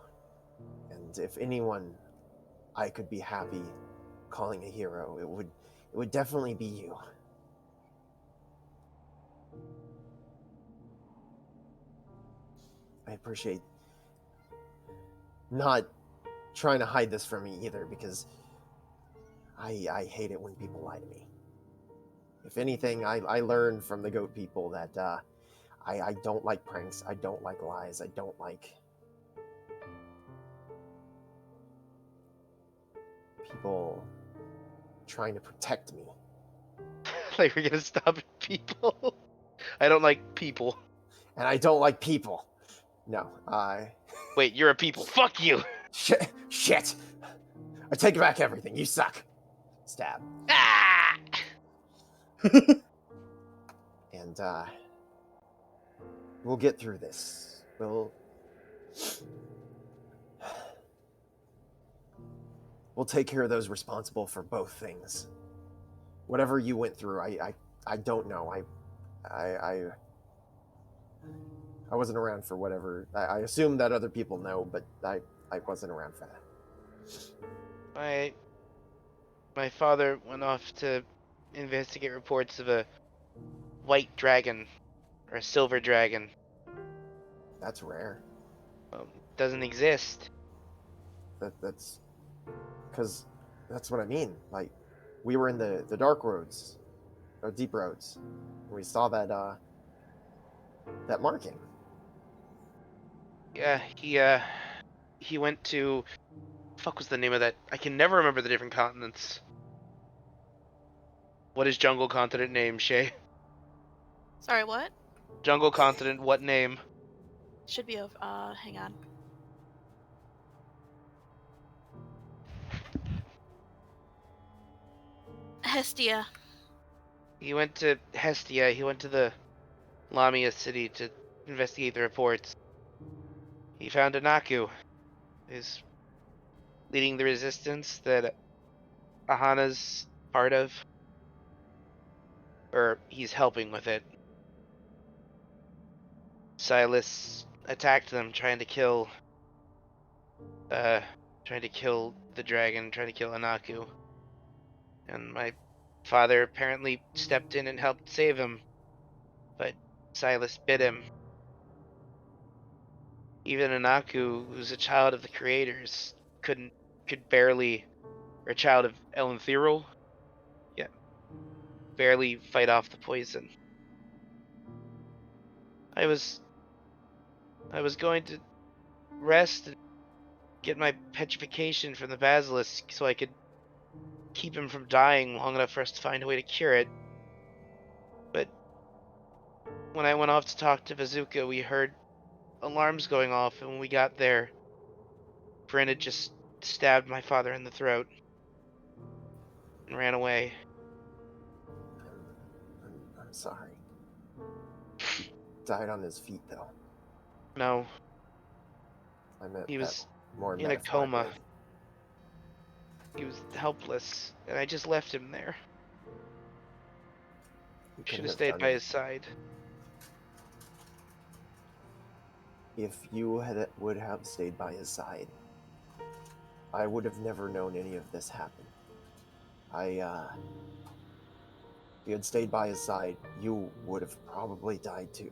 And if anyone I could be happy calling a hero, it would definitely be you. I appreciate not trying to hide this from me either, because I hate it when people lie to me. If anything, I learned from the goat people that I don't like pranks, I don't like lies, I don't like people trying to protect me. Like we're gonna stop at people. I don't like people. And I don't like people. No, Wait, you're a people. Fuck you! Shit! I take back everything, you suck! Stab. Ah! And, we'll get through this. We'll take care of those responsible for both things. Whatever you went through, I don't know. I wasn't around for whatever. I assume that other people know, but I wasn't around for that. My father went off to investigate reports of a white dragon, or a silver dragon. That's rare. Doesn't exist. That's because that's what I mean. Like, we were in the dark roads, or deep roads, and we saw that marking. Yeah, he went to... Fuck was the name of that? I can never remember the different continents. What is jungle continent name, Shay? Sorry, what? Jungle continent, what name? Should be of, hang on. Hestia. He went to Hestia, he went to the Lamia city to investigate the reports. He found Anaku is leading the resistance that Aahana's part of. Or he's helping with it. Silas attacked them, trying to kill the dragon, trying to kill Anaku. And my father apparently stepped in and helped save him. But Silas bit him. Even Anaku, who's a child of the creators, could barely, or a child of Aelin, barely fight off the poison. I was going to rest and get my petrification from the basilisk so I could keep him from dying long enough for us to find a way to cure it. But when I went off to talk to Verthicha, we heard alarms going off, and when we got there, Bryn had just stabbed my father in the throat and ran away. I'm sorry. He died on his feet, though. No. I meant he was more in a coma. He was helpless, and I just left him there. Should have stayed by his side. If you would have stayed by his side, I would have never known any of this happened. If you had stayed by his side, you would have probably died too.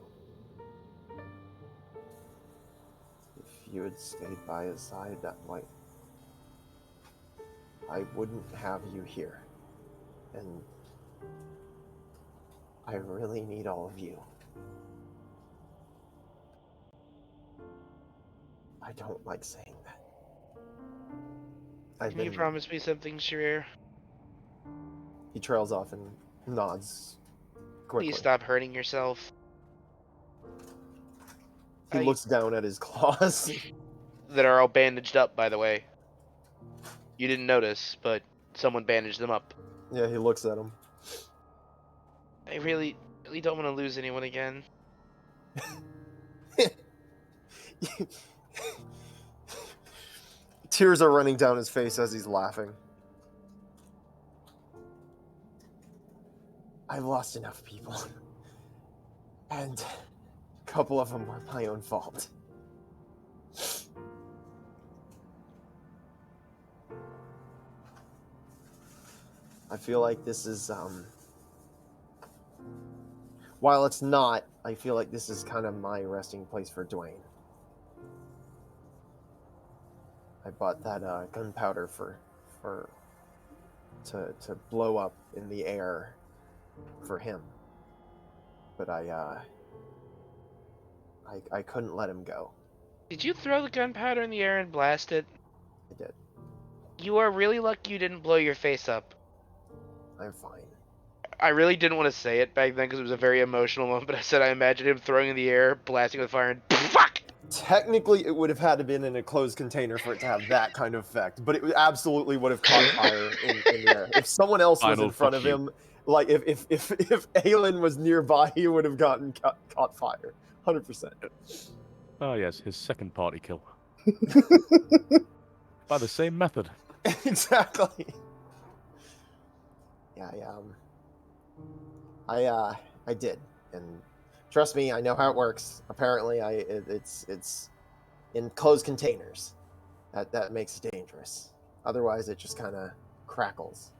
If you had stayed by his side, I wouldn't have you here. And I really need all of you. I don't like saying that. Can you promise me something, Charir? He trails off and nods quickly. Please stop hurting yourself. He looks down at his claws. That are all bandaged up, by the way. You didn't notice, but someone bandaged them up. Yeah, he looks at him. I really don't want to lose anyone again. Tears are running down his face as he's laughing. I've lost enough people. And a couple of them were my own fault. I feel like this is, while it's not, I feel like this is kind of my resting place for Dwayne. I bought that gunpowder to blow up in the air for him, but I couldn't let him go. Did you throw the gunpowder in the air and blast it? I did. You are really lucky you didn't blow your face up. I'm fine. I really didn't want to say it back then because it was a very emotional moment, but I said I imagined him throwing in the air, blasting with fire, and fuck! Technically, it would have had to been in a closed container for it to have that kind of effect, but it absolutely would have caught fire in there. If someone else was in front of him, like if Aelin was nearby, he would have gotten caught fire, 100%. Oh yes, his second party kill. By the same method. Exactly. Yeah, I did, and trust me, I know how it works. Apparently, it's in closed containers. That makes it dangerous. Otherwise, it just kind of crackles.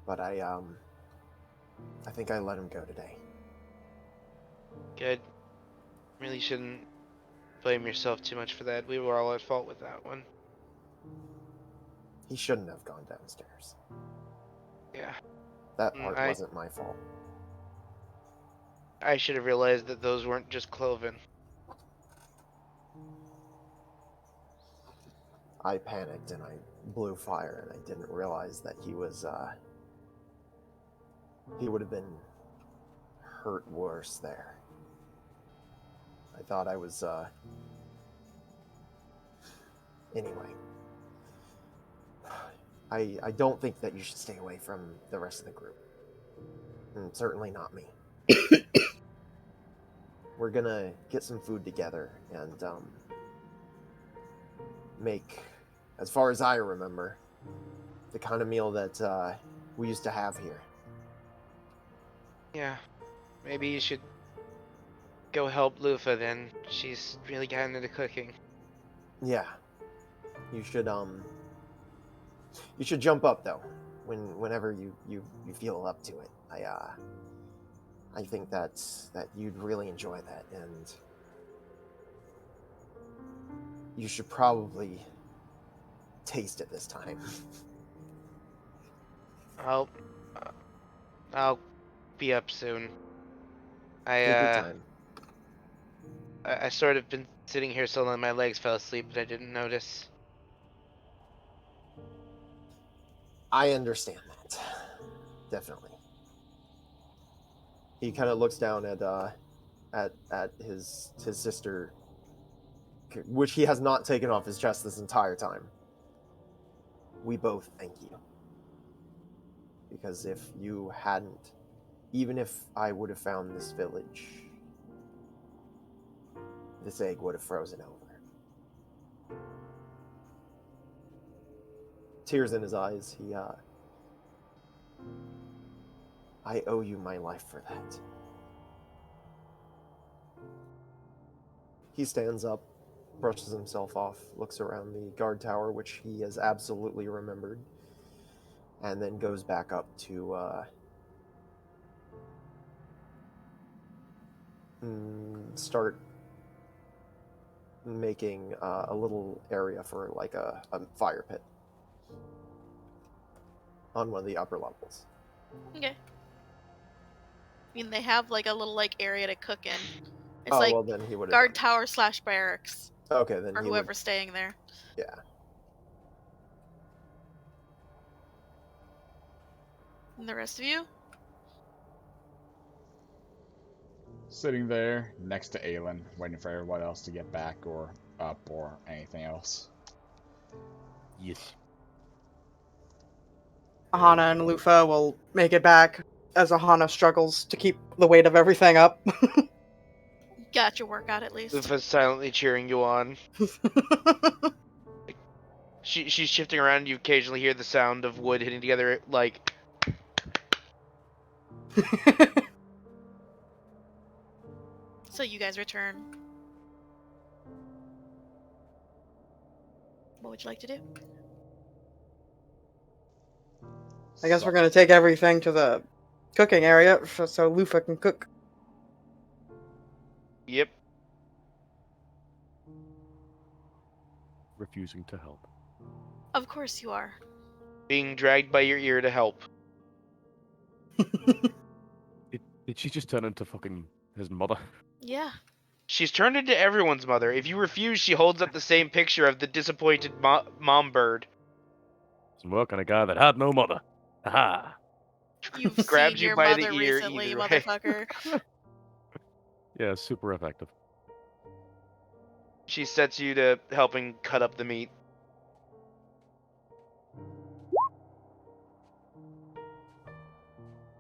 But I think I let him go today. Good. Really shouldn't blame yourself too much for that. We were all at fault with that one. He shouldn't have gone downstairs. Yeah. That part wasn't my fault. I should have realized that those weren't just cloven. I panicked and I blew fire, and I didn't realize that he was, he would have been hurt worse there. I thought I was, anyway. I don't think that you should stay away from the rest of the group. And certainly not me. We're gonna get some food together and, make, as far as I remember, the kind of meal that, we used to have here. Yeah. Maybe you should go help Lufa then. She's really gotten into cooking. Yeah. You should jump up though, whenever you feel up to it. I think that you'd really enjoy that, and you should probably taste it this time. I'll be up soon. Take your time. I sort of been sitting here so long my legs fell asleep, but I didn't notice. I understand that. Definitely. He kind of looks down at his sister, which he has not taken off his chest this entire time. We both thank you. Because if you hadn't, even if I would have found this village, this egg would have frozen over. Tears in his eyes, I owe you my life for that. He stands up, brushes himself off, looks around the guard tower, which he has absolutely remembered, and then goes back up to start making a little area for like a fire pit on one of the upper levels. Okay. I mean, they have like a little like area to cook in. It's well, then he would guard tower / barracks. Okay, then or whoever's staying there. Yeah. And the rest of you? Sitting there next to Aelin, waiting for everyone else to get back or up or anything else. Yes. Aahana and Lufa will make it back as Aahana struggles to keep the weight of everything up. Got your workout at least. Lufa's silently cheering you on. She's shifting around, and you occasionally hear the sound of wood hitting together, like... So you guys return. What would you like to do? I guess we're gonna take everything to the cooking area so Lufa can cook. Yep. Refusing to help. Of course you are. Being dragged by your ear to help. Did she just turn into fucking his mother? Yeah. She's turned into everyone's mother. If you refuse, she holds up the same picture of the disappointed mom bird. Some work on a guy that had no mother. Aha! You've Grabs seen you your by the mother ear recently, either way. motherfucker. Yeah, super effective. She sets you to helping cut up the meat.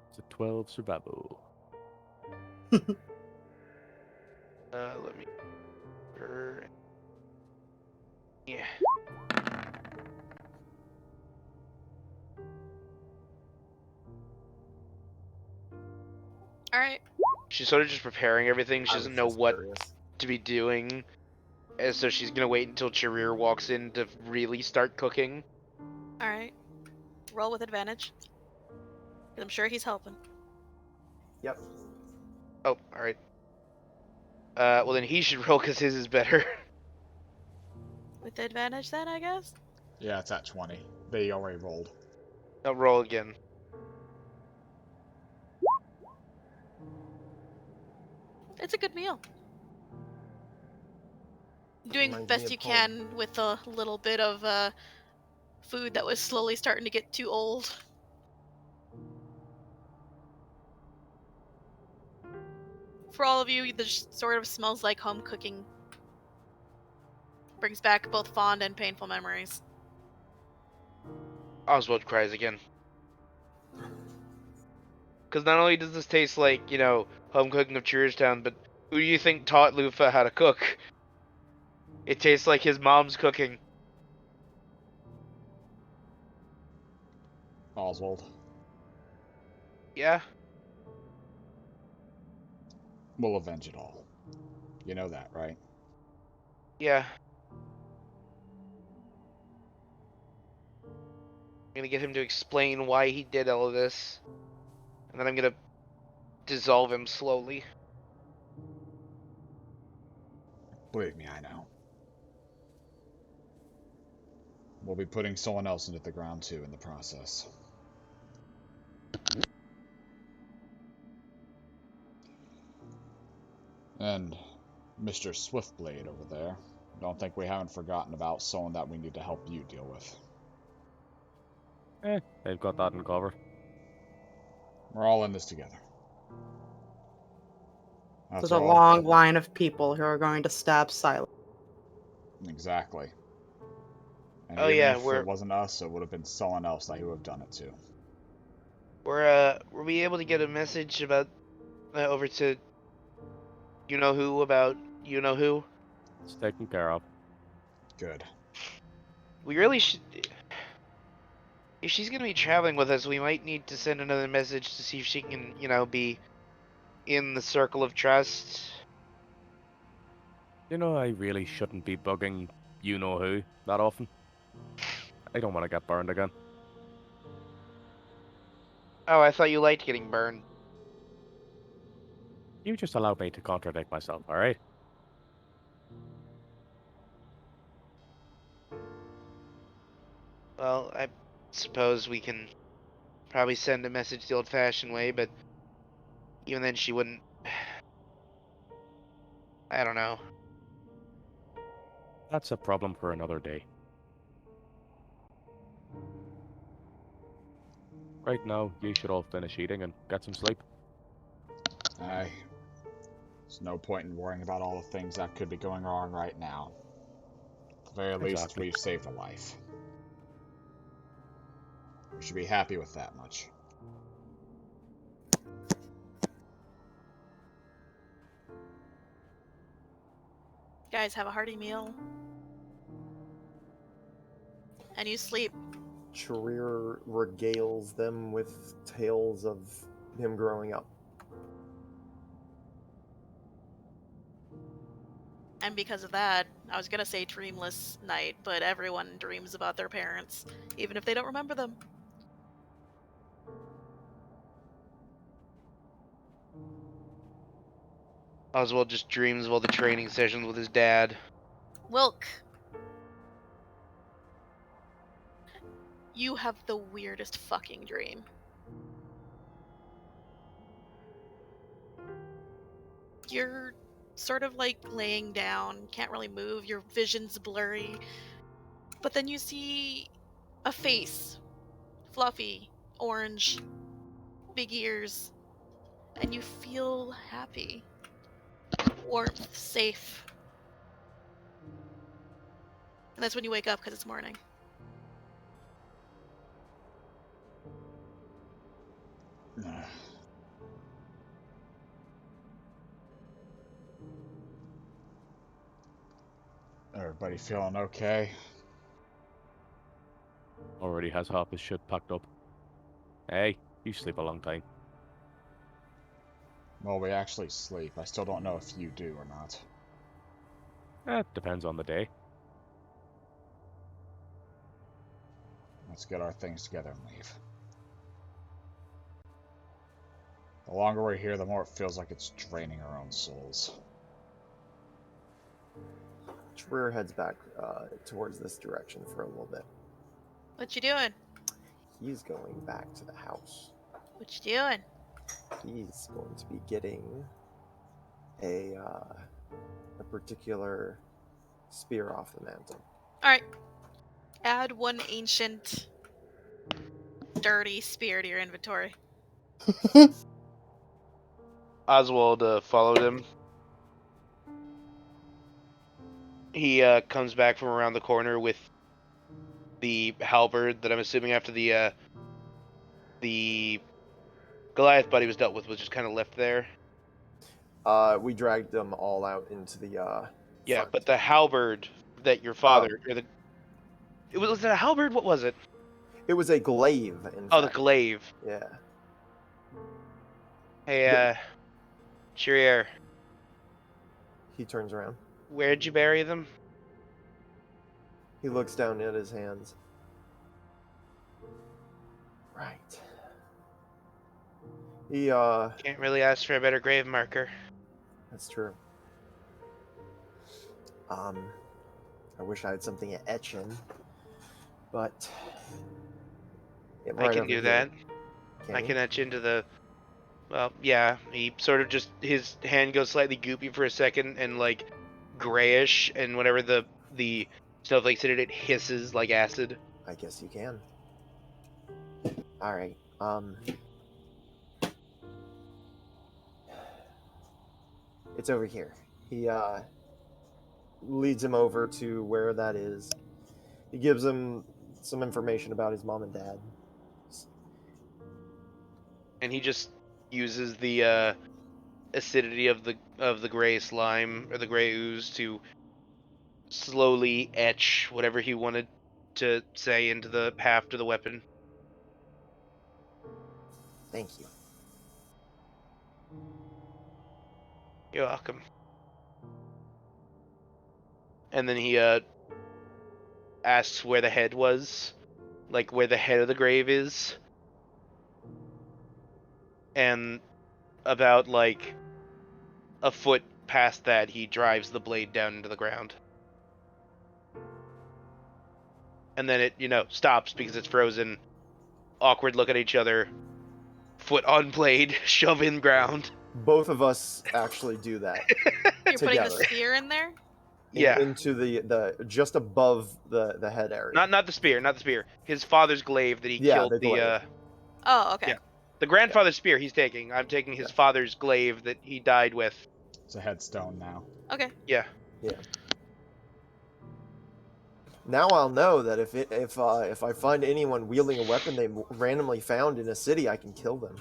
It's a 12 survival. Let me... Yeah. Alright. She's sort of just preparing everything. She I was doesn't know just what curious. to be doing. And so she's gonna wait until Charir walks in to really start cooking. Alright. Roll with advantage. 'Cause I'm sure he's helping. Yep. Oh, alright. Well then he should roll because his is better. With advantage then, I guess? Yeah, it's at 20. They already rolled. I'll roll again. It's a good meal. Doing Reminds me best of you home. can with a little bit of food that was slowly starting to get too old. For all of you, this sort of smells like home cooking. Brings back both fond and painful memories. Oswald cries again. Because not only does this taste like, you know, home cooking of Cheerstown, but who do you think taught Lufa how to cook? It tastes like his mom's cooking. Oswald. Yeah? We'll avenge it all. You know that, right? Yeah. I'm gonna get him to explain why he did all of this. And then I'm gonna dissolve him slowly. Believe me, I know. We'll be putting someone else into the ground too in the process. And Mr. Swiftblade over there, don't think we haven't forgotten about someone that we need to help you deal with. They've got that in cover. We're all in this together. There's a long line of people who are going to stab silently. Exactly. And Oh even yeah, if it wasn't us, it would have been someone else that he would have done it to. were we able to get a message about over to you know who about you know who? It's taken care of. Good. We really should. If she's gonna be traveling with us, we might need to send another message to see if she can, you know, be in the circle of trust. You know, I really shouldn't be bugging you-know-who that often. I don't want to get burned again. Oh, I thought you liked getting burned. You just allow me to contradict myself, alright? Well, I suppose we can probably send a message the old-fashioned way, but even then she wouldn't... I don't know. That's a problem for another day. Right now, you should all finish eating and get some sleep. Aye. There's no point in worrying about all the things that could be going wrong right now. At the very least, Exactly. we've saved a life. We should be happy with that much. Guys, have a hearty meal. And you sleep. Charir regales them with tales of him growing up. And because of that, I was gonna say dreamless night, but everyone dreams about their parents, even if they don't remember them. Oswald just dreams of all the training sessions with his dad. Wilk, you have the weirdest fucking dream. You're sort of like laying down, can't really move, your vision's blurry, but then you see a face, fluffy, orange, big ears, and you feel happy, warmth, safe. And that's when you wake up because it's morning. Everybody feeling okay? Already has half his shit packed up. Hey, you sleep a long time. Well, we actually sleep. I still don't know if you do or not. It depends on the day. Let's get our things together and leave. The longer we're here, the more it feels like it's draining our own souls. Charir heads back towards this direction for a little bit. What you doing? He's going back to the house. What you doing? He's going to be getting a particular spear off the mantle. Alright. Add one ancient, dirty spear to your inventory. Oswald followed him. He comes back from around the corner with the halberd that I'm assuming after the Goliath buddy was dealt with was just kind of left there. We dragged them all out into the Yeah, front. but the halberd that your father was it a halberd? What was it? It was a glaive. The glaive. Yeah. Hey, Charir, He turns around. where'd you bury them? He looks down at his hands. Right. He Can't really ask for a better grave marker. That's true. I wish I had something to etch in, but I can do that. I can etch into the. Well, yeah. He sort of just his hand goes slightly goopy for a second and like grayish, and whenever the snowflakes hit it, it hisses like acid. I guess you can. All right. It's over here. He leads him over to where that is. He gives him some information about his mom and dad. And he just uses the acidity of the gray slime or the gray ooze to slowly etch whatever he wanted to say into the haft of the weapon. Thank you. You're welcome. And then he asks where the head was, like where the head of the grave is. And about like a foot past that, he drives the blade down into the ground. And then it, stops because it's frozen. Awkward look at each other. Foot on blade, shove in ground. Both of us actually do that. You're together. putting the spear in there? Yeah. Into the just above the head area. Not the spear. His father's glaive that he killed the Oh, okay. Yeah. The grandfather's spear he's taking. I'm taking his father's glaive that he died with. It's a headstone now. Okay. Yeah. Yeah. Now I'll know that if I find anyone wielding a weapon they randomly found in a city, I can kill them.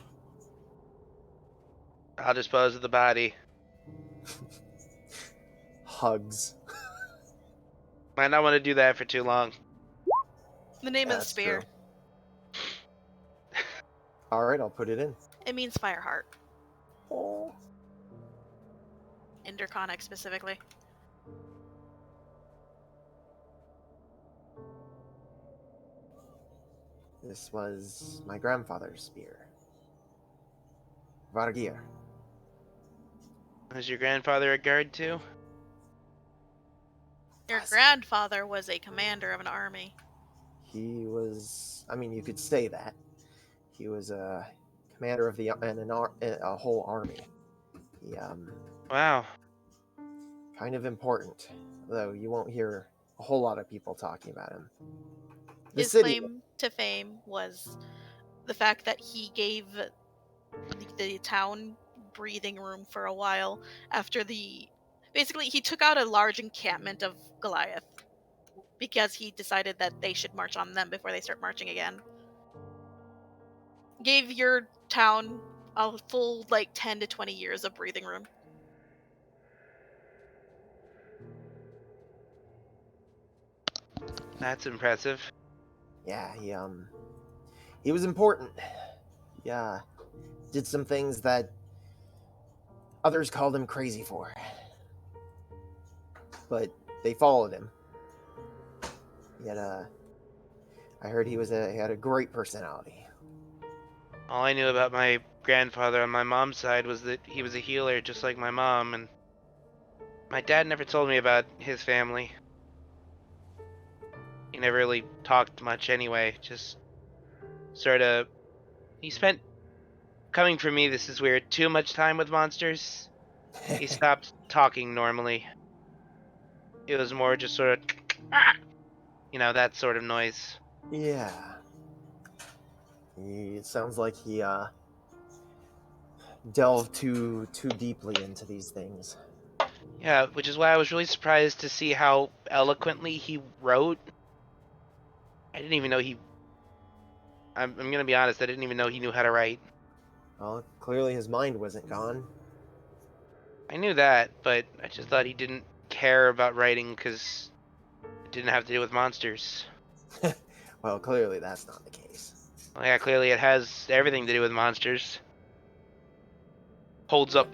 I'll dispose of the body. Hugs. Might not want to do that for too long. The name of the spear. Alright, I'll put it in. It means Fireheart. Oh. In Draconic specifically. This was my grandfather's spear. Vargir. Was your grandfather a guard too? Your grandfather was a commander of an army. He was, I mean, you could say that. He was a commander of a whole army. He, Wow. kind of important, though you won't hear a whole lot of people talking about him. His claim to fame was the fact that he gave the town breathing room for a while after basically he took out a large encampment of Goliath because he decided that they should march on them before they start marching again. Gave your town a full 10 to 20 years of breathing room. That's impressive. Yeah, he was important. Yeah, did some things that others called him crazy for. But they followed him. He had I heard he had a great personality. All I knew about my grandfather on my mom's side was that he was a healer just like my mom, and my dad never told me about his family. He never really talked much anyway, just he spent, coming from me, this is weird, too much time with monsters. He stopped talking normally. It was more just sort of, that sort of noise. Yeah. It sounds like he delved too deeply into these things. Yeah, which is why I was really surprised to see how eloquently he wrote. I didn't even know I'm gonna be honest, I didn't even know he knew how to write. Well, clearly his mind wasn't gone. I knew that, but I just thought he didn't care about writing because it didn't have to do with monsters. Well, clearly that's not the case. Well, yeah, clearly it has everything to do with monsters. Holds up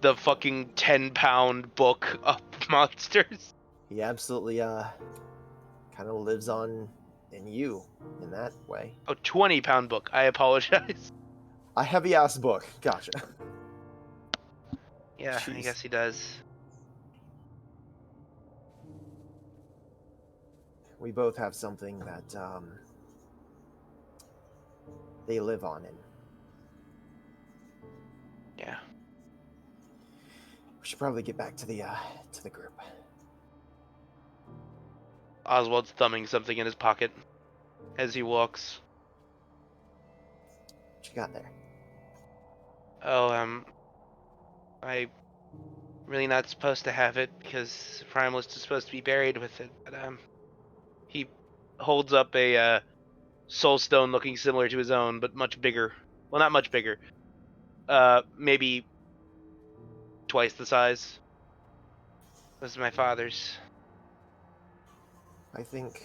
the fucking 10-pound book of monsters. He absolutely kind of lives on in you in that way. Oh, 20-pound book. I apologize. A heavy ass book. Gotcha. Yeah, Jeez. I guess he does. We both have something that they live on in. Yeah. We should probably get back to the group. Oswald's thumbing something in his pocket as he walks. What you got there? Oh, I'm really not supposed to have it because the Primalist is supposed to be buried with it, but he holds up a soul stone looking similar to his own, but much bigger. Well, not much bigger. Maybe twice the size. This is my father's. I think,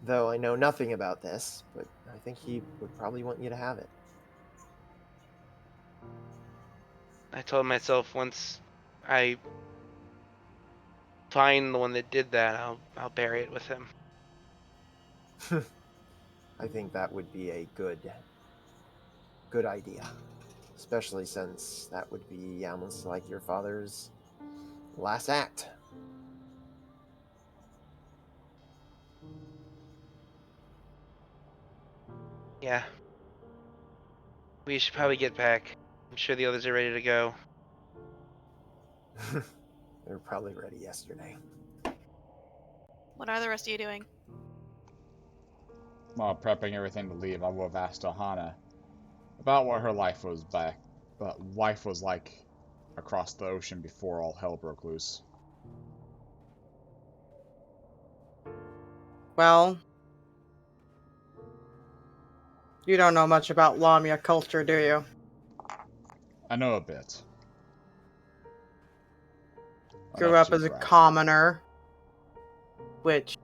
though I know nothing about this, but I think he would probably want you to have it. I told myself once I find the one that did that, I'll bury it with him. I think that would be a good idea. Especially since that would be almost like your father's last act. Yeah. We should probably get back. I'm sure the others are ready to go. They were probably ready yesterday. What are the rest of you doing? While prepping everything to leave, I would have asked Aahana about what her life was like across the ocean before all hell broke loose. Well, you don't know much about Lamia culture, do you? I know a bit. Grew up as a commoner, which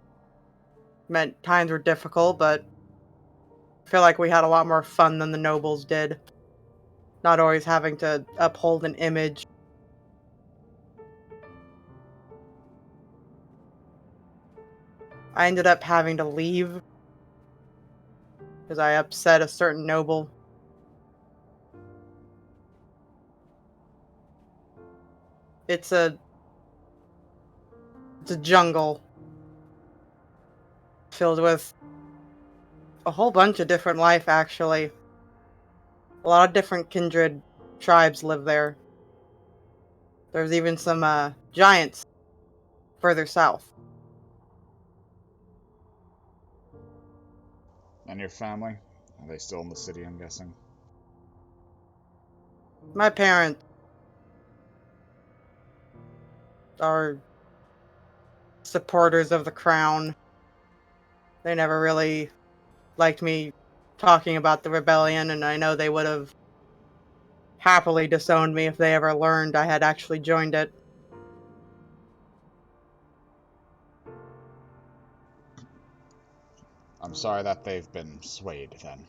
meant times were difficult, but I feel like we had a lot more fun than the nobles did. Not always having to uphold an image. I ended up having to leave because I upset a certain noble. It's a jungle filled with a whole bunch of different life, actually. A lot of different kindred tribes live there. There's even some giants further south. And your family? Are they still in the city, I'm guessing? My parents are supporters of the crown. They never really liked me talking about the rebellion, and I know they would have happily disowned me if they ever learned I had actually joined it. I'm sorry that they've been swayed, then.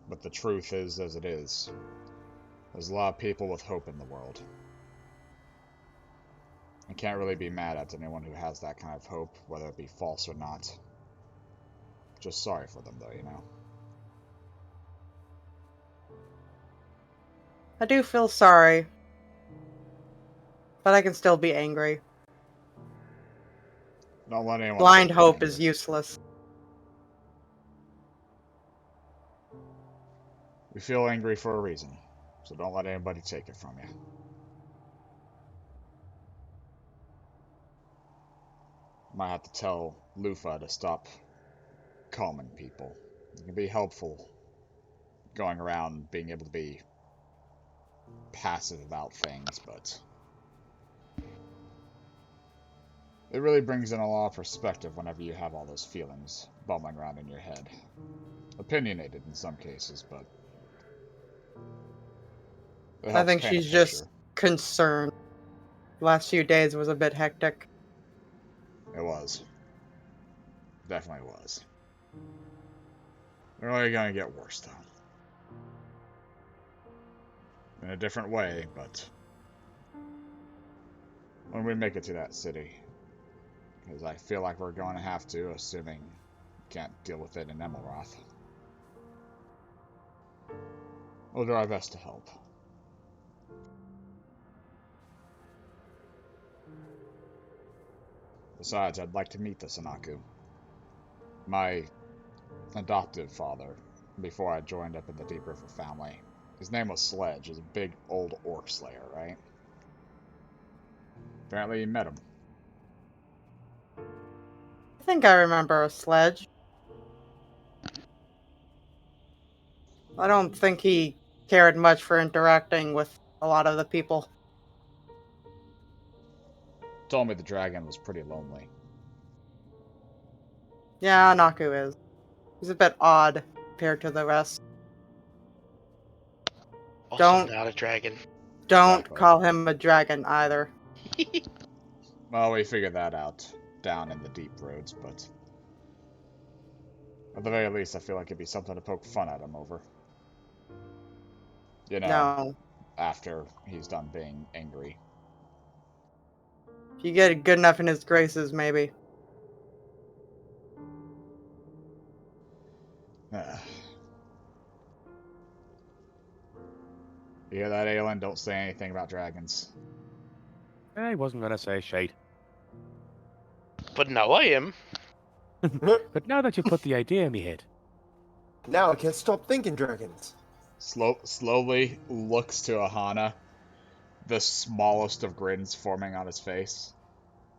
But the truth is as it is. There's a lot of people with hope in the world. I can't really be mad at anyone who has that kind of hope, whether it be false or not. Just sorry for them, though, you know? I do feel sorry, but I can still be angry. Don't let anyone Blind take hope anger. is useless. We feel angry for a reason, so don't let anybody take it from you. Might have to tell Lufa to stop calming people. It can be helpful going around being able to be passive about things, but it really brings in a lot of perspective whenever you have all those feelings bubbling around in your head. Opinionated in some cases, but I think she's just concerned. The last few days was a bit hectic. It was. Definitely was. They're only gonna get worse, though. In a different way, but when we make it to that city, because I feel like we're going to have to, assuming we can't deal with it in Emelroth. We'll do our best to help. Besides, I'd like to meet the Sanaku. My adoptive father, before I joined up in the Deep River family. His name was Sledge. He's a big old orc slayer, right? Apparently you met him. I think I remember a Sledge. I don't think he cared much for interacting with a lot of the people. Told me the dragon was pretty lonely. Yeah, Naku is. He's a bit odd compared to the rest. Also not a dragon. Don't Exactly. call him a dragon either. Well, we figured that out down in the deep roads, but at the very least, I feel like it'd be something to poke fun at him over. You know, No. after he's done being angry. If you get good enough in his graces, maybe. You hear that, Aelin? Don't say anything about dragons. I wasn't gonna say shite. But now I am. But now that you put the idea in me head. Now I can't stop thinking dragons. Slowly looks to Aahana, the smallest of grins forming on his face.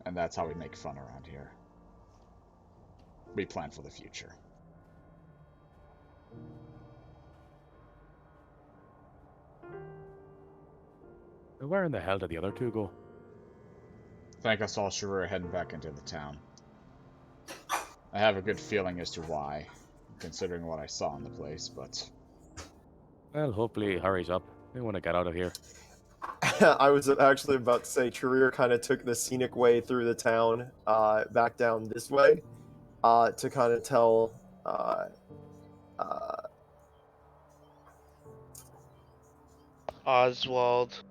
And that's how we make fun around here. We plan for the future. Where in the hell did the other two go? I think I saw Charir heading back into the town. I have a good feeling as to why, considering what I saw in the place, but... Well, hopefully he hurries up. We want to get out of here. I was actually about to say, Charir kind of took the scenic way through the town, back down this way, to kind of tell Oswald.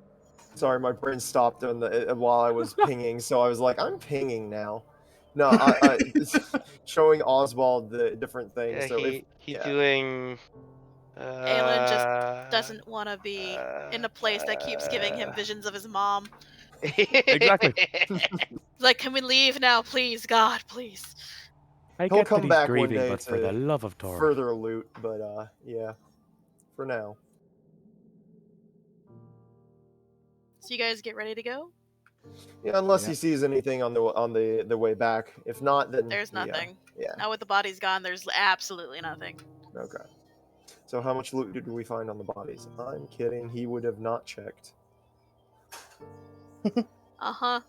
Sorry, my brain stopped while I was pinging, so I was like, I'm pinging now. No, showing Oswald the different things. Yeah, So he's doing. Aelin just doesn't want to be in a place that keeps giving him visions of his mom. Exactly. Like, can we leave now, please, God, please? I he'll get that come he's back one grieving, day but for the to love of Thor. further loot. But yeah, for now. So you guys get ready to go? Yeah, unless he sees anything on the way back. If not, then There's nothing. Yeah. Now with the bodies gone, there's absolutely nothing. Okay. So how much loot did we find on the bodies? I'm kidding. He would have not checked. Uh-huh.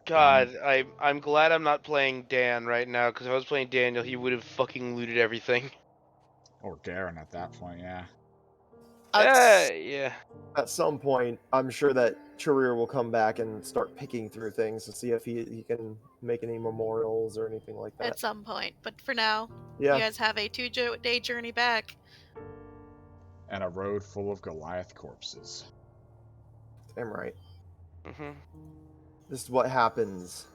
God, I'm glad I'm not playing Dan right now, because if I was playing Daniel, he would have fucking looted everything. Or Garen at that point, yeah. Yeah. At some point, I'm sure that Charir will come back and start picking through things to see if he can make any memorials or anything like that. At some point. But for now, Yeah. you guys have a 2-day journey back. And a road full of Goliath corpses. I'm right. Mm-hmm. This is what happens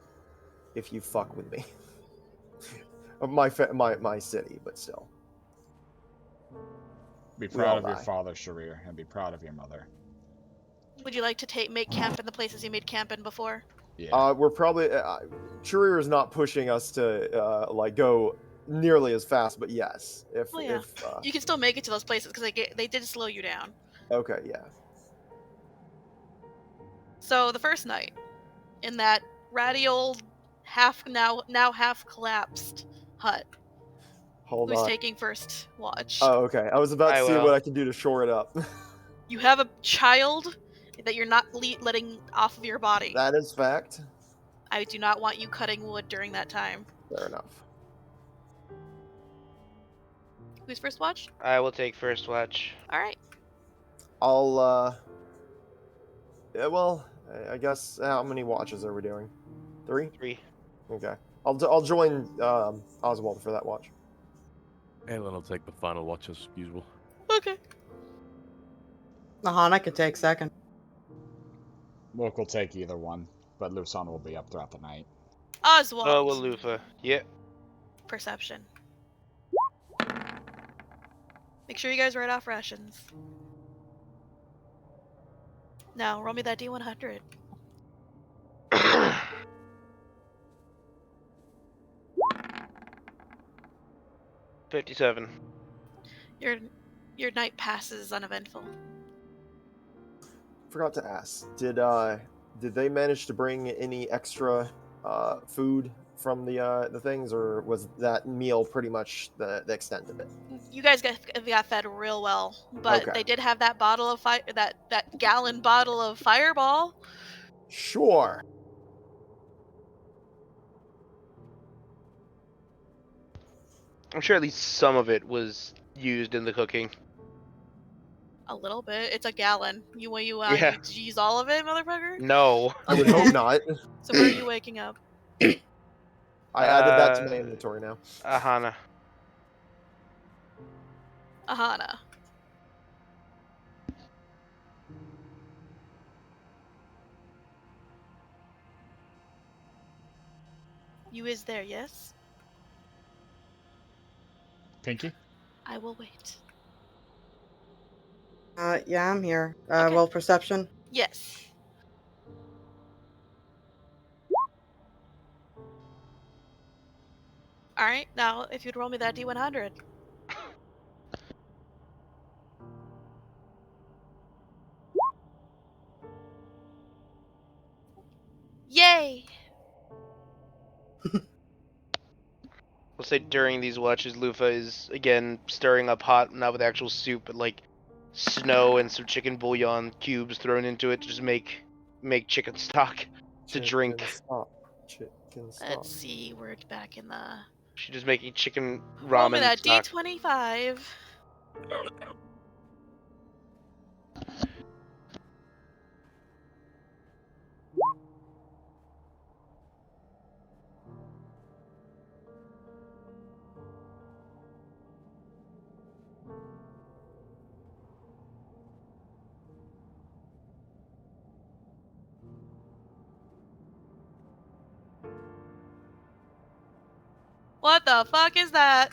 if you fuck with me. my city, but still. Be proud of your father, Charir, and be proud of your mother. Would you like to make camp in the places you made camp in before? Yeah. We're probably Charir is not pushing us to like go nearly as fast, but yes, if you can still make it to those places because they did slow you down. Okay, yeah. So the first night, in that ratty old half collapsed hut. Hold Who's on. taking first watch? Oh, okay. I was about to see what I can do to shore it up. You have a child that you're not letting off of your body. That is fact. I do not want you cutting wood during that time. Fair enough. Who's first watch? I will take first watch. All right. I'll yeah, well, I guess how many watches are we doing? 3? 3. Okay. I'll join Oswald for that watch. Aelin will take the final watch as usual. Okay. Aahana can take second. Wilk will take either one, but Lusan will be up throughout the night. Oswald. Oh, well, Lufa. Yeah. Perception. Make sure you guys write off rations. Now, roll me that D100. 57. Your night passes uneventful. Forgot to ask. Did they manage to bring any extra food from the things, or was that meal pretty much the extent of it? You guys got fed real well, but Okay. they did have that bottle of that gallon bottle of Fireball. Sure. I'm sure at least some of it was used in the cooking. A little bit. It's a gallon. You use all of it, motherfucker? No. I would hope not. So where are you waking up? I added that to my inventory now. Aahana. Aahana. You is there, yes? Pinky? I will wait. Yeah, I'm here. Okay. Roll perception. Yes. Alright, now if you'd roll me that D100. Yay! We'll say during these watches, Lufa is, again, stirring up hot, not with actual soup, but like snow and some chicken bouillon cubes thrown into it to just make chicken stock to drink. Chicken stock. Let's see, we're back in the... She's just making chicken ramen Roll me that stock. D25. What the fuck is that?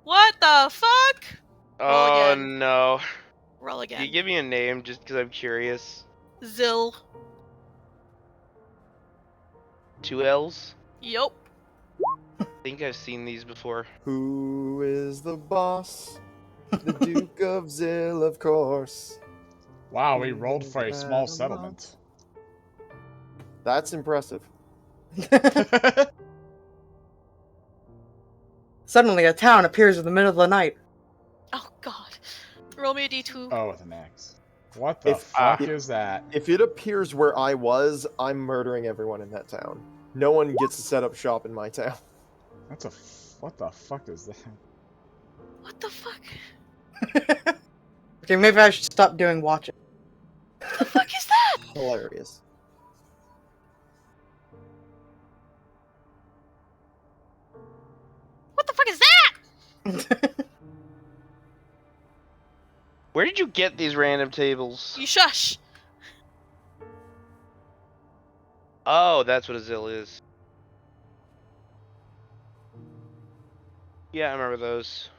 What the fuck? Roll Oh again. no. Roll Can you again. give me a name just because I'm curious? Zill. 2 L's? Yup. I think I've seen these before. Who is the boss? The Duke of Zill, of course. Wow, we rolled for a small settlement. That's impressive. Suddenly, a town appears in the middle of the night. Oh god. Roll me a d2. Oh, with an X. What the fuck is that? If it appears where I was, I'm murdering everyone in that town. No one gets to set up shop in my town. That's a. What the fuck is that? What the fuck? Okay, maybe I should stop doing watching. What the fuck is that? Hilarious. What the fuck is that? Where did you get these random tables? You shush. Oh, that's what a Zill is. Yeah, I remember those.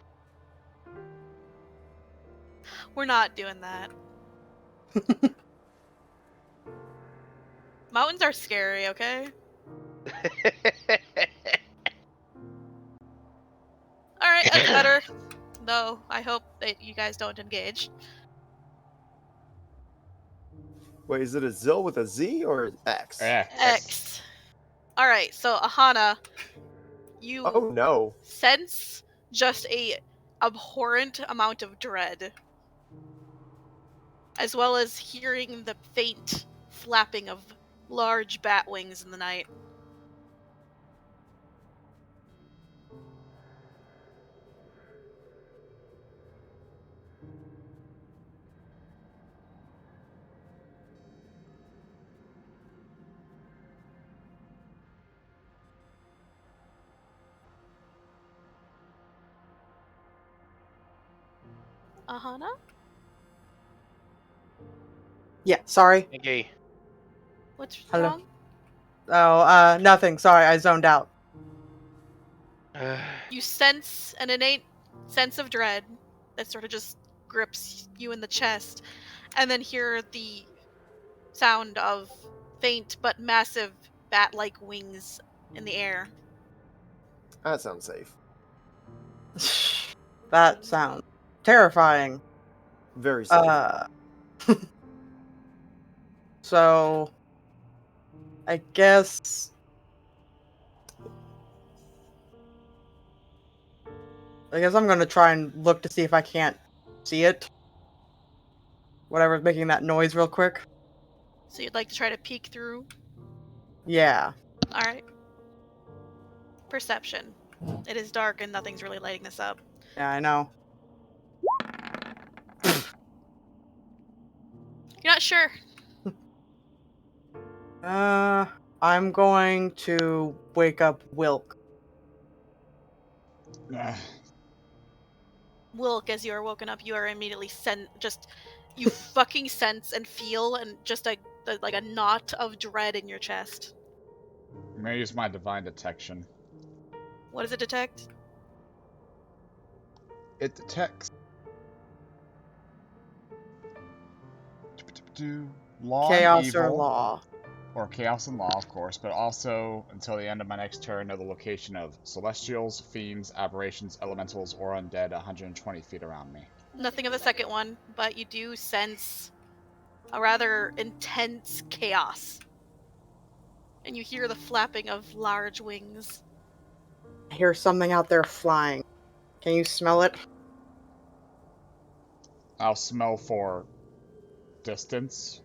We're not doing that. Mountains are scary, okay? Alright, that's better. Though, I hope that you guys don't engage. Wait, is it a Zill with a Z or an X? X. Alright, so Aahana, you Oh no. sense just a abhorrent amount of dread. As well as hearing the faint flapping of large bat wings in the night. Aahana? Yeah, sorry. Okay. What's Hello. wrong? Oh, nothing. Sorry, I zoned out. You sense an innate sense of dread that sort of just grips you in the chest, and then hear the sound of faint but massive bat-like wings in the air. That sounds safe. That sounds terrifying. Very safe. So, I guess I'm gonna try and look to see if I can't see it. Whatever's making that noise real quick. So you'd like to try to peek through? Yeah. Alright. Perception. It is dark and nothing's really lighting this up. Yeah, I know. You're not sure. I'm going to wake up Wilk. Wilk, as you are woken up, you are immediately you fucking sense and feel and just like a knot of dread in your chest. I'm gonna use my divine detection. What does it detect? It detects law Chaos and evil, or law. or chaos and law, of course, but also until the end of my next turn, know the location of celestials, fiends, aberrations, elementals, or undead 120 feet around me. Nothing of the second one, but you do sense a rather intense chaos. And you hear the flapping of large wings. I hear something out there flying. Can you smell it? I'll smell for distance.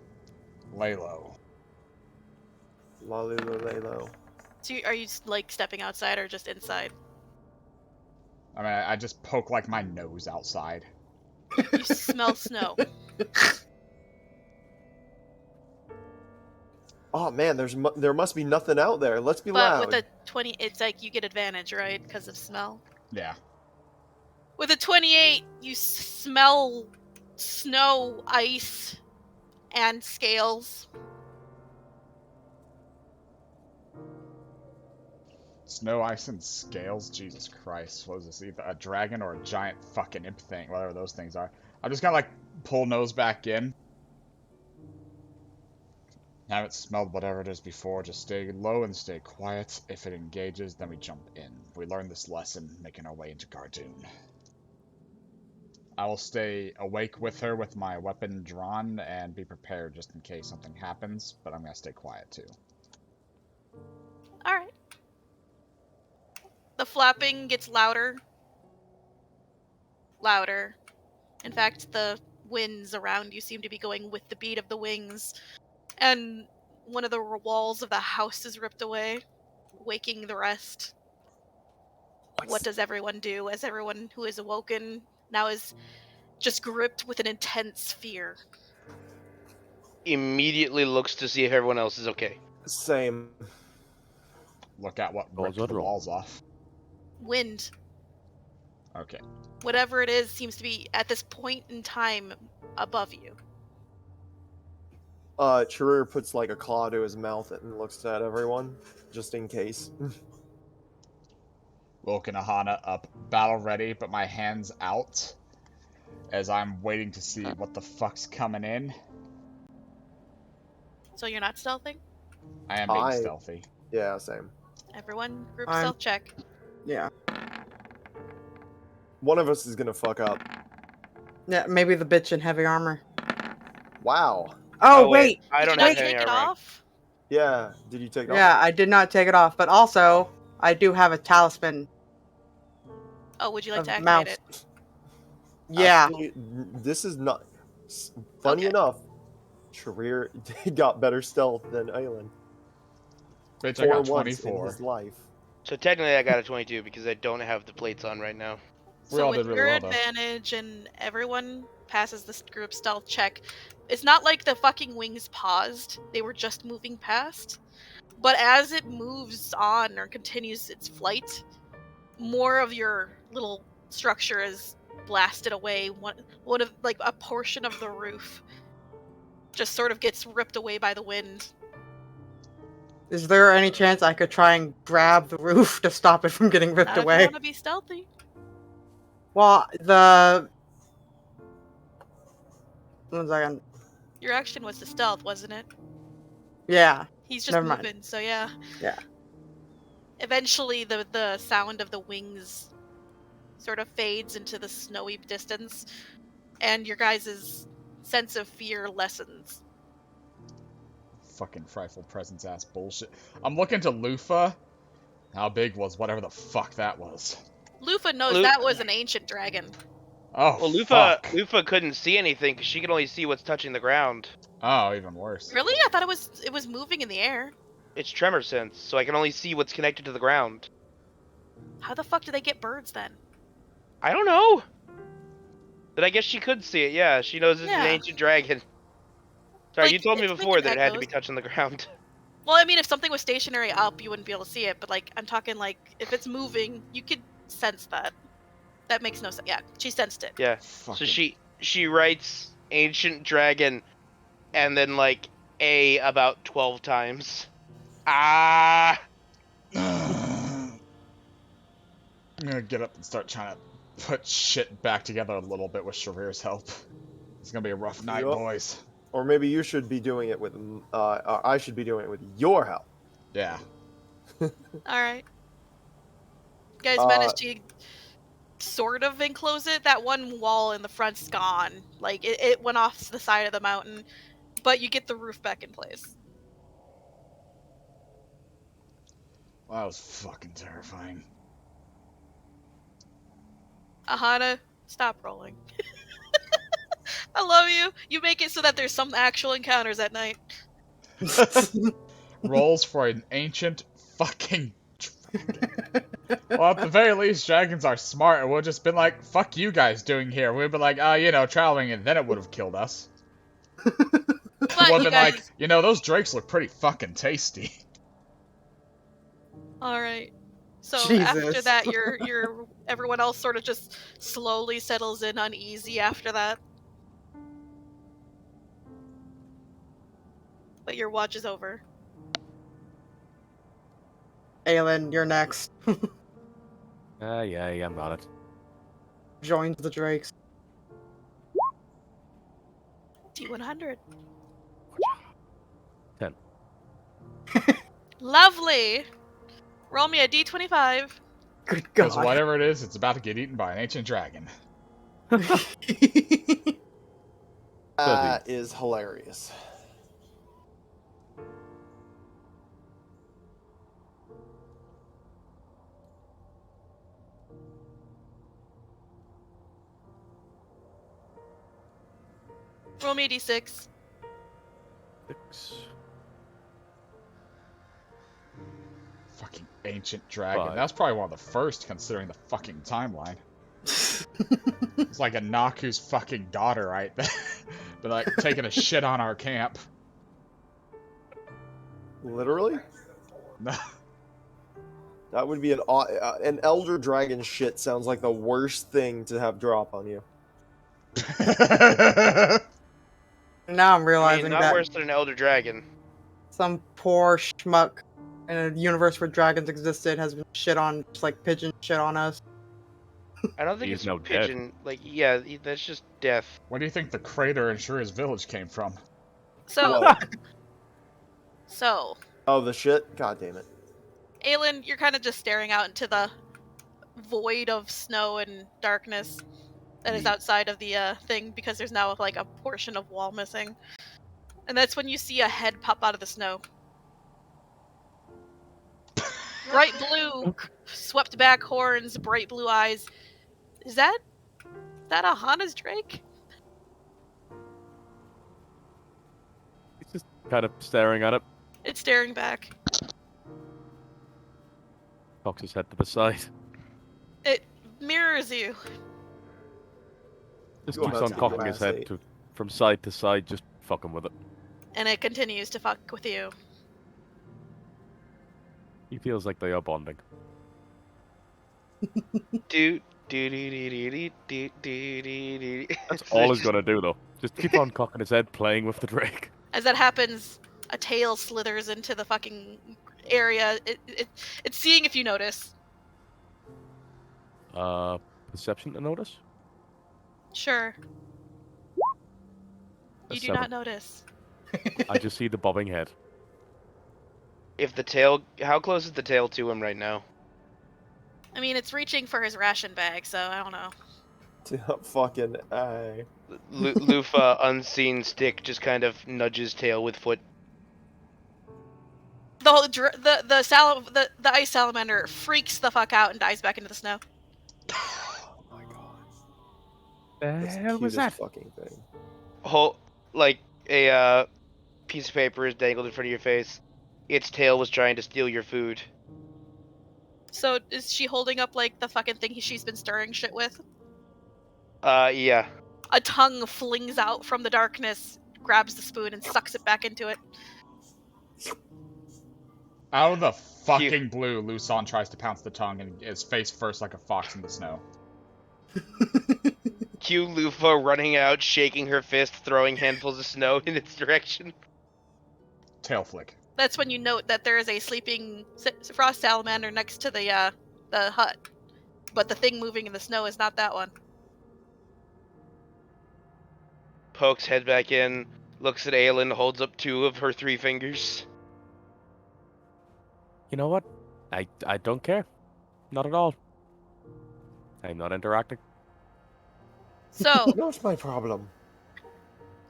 Lay low. Lay low. So are you like stepping outside or just inside? I mean, I just poke like my nose outside. You smell snow. Oh man, there must be nothing out there. Let's be loud. But with a 20, it's like you get advantage, right? Because of smell. Yeah. With a 28, you smell snow, ice, and scales. Snow, ice, and scales? Jesus Christ. What is this? Either a dragon or a giant fucking imp thing, whatever those things are. I'm just gonna, like, pull nose back in. Haven't smelled whatever it is before. Just stay low and stay quiet. If it engages, then we jump in. We learned this lesson making our way into Gardoon. I will stay awake with her with my weapon drawn and be prepared just in case something happens, but I'm gonna stay quiet too. Alright. The flapping gets louder. Louder. In fact, the winds around you seem to be going with the beat of the wings. And one of the walls of the house is ripped away, waking the rest. What does everyone do as everyone who is awoken now is just gripped with an intense fear? Immediately looks to see if everyone else is okay. Same. Look at what ripped the walls off. Wind. Okay. Whatever it is seems to be, at this point in time, above you. Charir puts like a claw to his mouth and looks at everyone, just in case. Wilk and Aahana up, battle ready, but my hands out, as I'm waiting to see what the fuck's coming in. So you're not stealthing? I am being stealthy. Yeah, same. Everyone, group stealth check. Yeah. One of us is gonna fuck up. Yeah, maybe the bitch in heavy armor. Wow. Oh, wait! I don't Did have you any take it armor. off? Yeah, did you take it off? Yeah, I did not take it off, but also, I do have a talisman. Oh, would you like of to activate mouse. it? Yeah. Actually, this is not... Funny enough, Charir got better stealth than Aelin. Bitch, I got once in 24. his life. So technically I got a 22 because I don't have the plates on right now. So with your advantage and everyone passes this group stealth check, it's not like the fucking wings paused. They were just moving past. But as it moves on or continues its flight, more of your little structure is blasted away. One of, like, a portion of the roof just sort of gets ripped away by the wind. Is there any chance I could try and grab the roof to stop it from getting ripped Not away? if you want to be stealthy. Well, one second. Your action was to stealth, wasn't it? Yeah. He's just Never moving, mind. so yeah. Yeah. Eventually, the sound of the wings sort of fades into the snowy distance, and your guys' sense of fear lessens. Fucking frightful presence ass bullshit. I'm looking to Lufa. How big was whatever the fuck that was? Lufa knows that was an ancient dragon. Oh, well, fuck. Lufa couldn't see anything because she could only see what's touching the ground. Oh, even worse. Really? I thought it was moving in the air. It's tremor sense, so I can only see what's connected to the ground. How the fuck do they get birds then? I don't know. But I guess she could see it, yeah. She knows it's an ancient dragon. Sorry, Like, you told me it's before that it had to echoes. be touching the ground. Well, I mean, if something was stationary up, you wouldn't be able to see it, but, like, I'm talking, like, if it's moving, you could sense that. That makes no sense. Yeah, she sensed it. Yeah. Fucking. So she writes ancient dragon and then, like, A about 12 times. Ah! I'm gonna get up and start trying to put shit back together a little bit with Charir's help. It's gonna be a rough night, boys. Or maybe you should be doing it with... I should be doing it with your help. Yeah. Alright. You guys managed to sort of enclose it. That one wall in the front's gone. Like, it went off to the side of the mountain, but you get the roof back in place. Well, that was fucking terrifying. Aahana, stop rolling. I love you. You make it so that there's some actual encounters at night. Rolls for an ancient fucking dragon. Well, at the very least, dragons are smart. It would have just been like, fuck you guys doing here. We'd been like, traveling, and then it would have killed us. It would have been like, those drakes look pretty fucking tasty. Alright. So Jesus. after that, everyone else sort of just slowly settles in uneasy after that. But your watch is over. Aelin, you're next. Yeah, I'm on it. Joins the Drakes. D100. 10. Lovely. Roll me a D25. Good Because God. whatever it is, it's about to get eaten by an ancient dragon. That is hilarious. Roll me a D6. 6. Fucking ancient dragon. 5. That's probably one of the first, considering the fucking timeline. It's like a Naku's fucking daughter, right? But like taking a shit on our camp. Literally? No. That would be an elder dragon shit sounds like the worst thing to have drop on you. Now I'm I realizing mean, not that worse than an elder dragon. some poor schmuck in a universe where dragons existed has been shit on, just like pigeons shit on us. I don't think He's it's now dead. pigeon. Like, yeah, that's just death. Where do you think the crater in Shuri's village came from? So, Whoa. so, Oh, the shit? God damn it. Aelin, you're kind of just staring out into the void of snow and darkness that is outside of the thing, because there's now like a portion of wall missing. And that's when you see a head pop out of the snow. Bright blue, swept back horns, bright blue eyes. Is that Aahana's Drake? He's just kind of staring at it. It's staring back. Cocks his head to the side. It mirrors you. Just Go keeps about on to cocking his head massate. from side to side, just fucking with it. And it continues to fuck with you. He feels like they are bonding. Do do do do do do do do. That's all he's gonna do, though. Just keep on cocking his head, playing with the Drake. As that happens, a tail slithers into the fucking area. It's seeing if you notice. Perception to notice? Sure. A You do 7. not notice. I just see the bobbing head. If the tail, how close is the tail to him right now? I mean, it's reaching for his ration bag, so I don't know. Fucking A. Lufa, unseen stick, just kind of nudges tail with foot. The whole the ice salamander freaks the fuck out and dives back into the snow. Oh my god. The That's the hell was cutest that? fucking thing. Whole, like a piece of paper is dangled in front of your face. Its tail was trying to steal your food. So is she holding up like the fucking thing she's been stirring shit with? Yeah. A tongue flings out from the darkness, grabs the spoon, and sucks it back into it. Out of the fucking blue, Luson tries to pounce the tongue and is face first like a fox in the snow. Cue Lufa running out, shaking her fist, throwing handfuls of snow in its direction. Tail flick. That's when you note that there is a sleeping frost salamander next to the hut. But the thing moving in the snow is not that one. Pokes head back in, looks at Aelin, holds up 2 of her 3 fingers. You know what? I don't care. Not at all. I'm not interacting. So, Not my problem.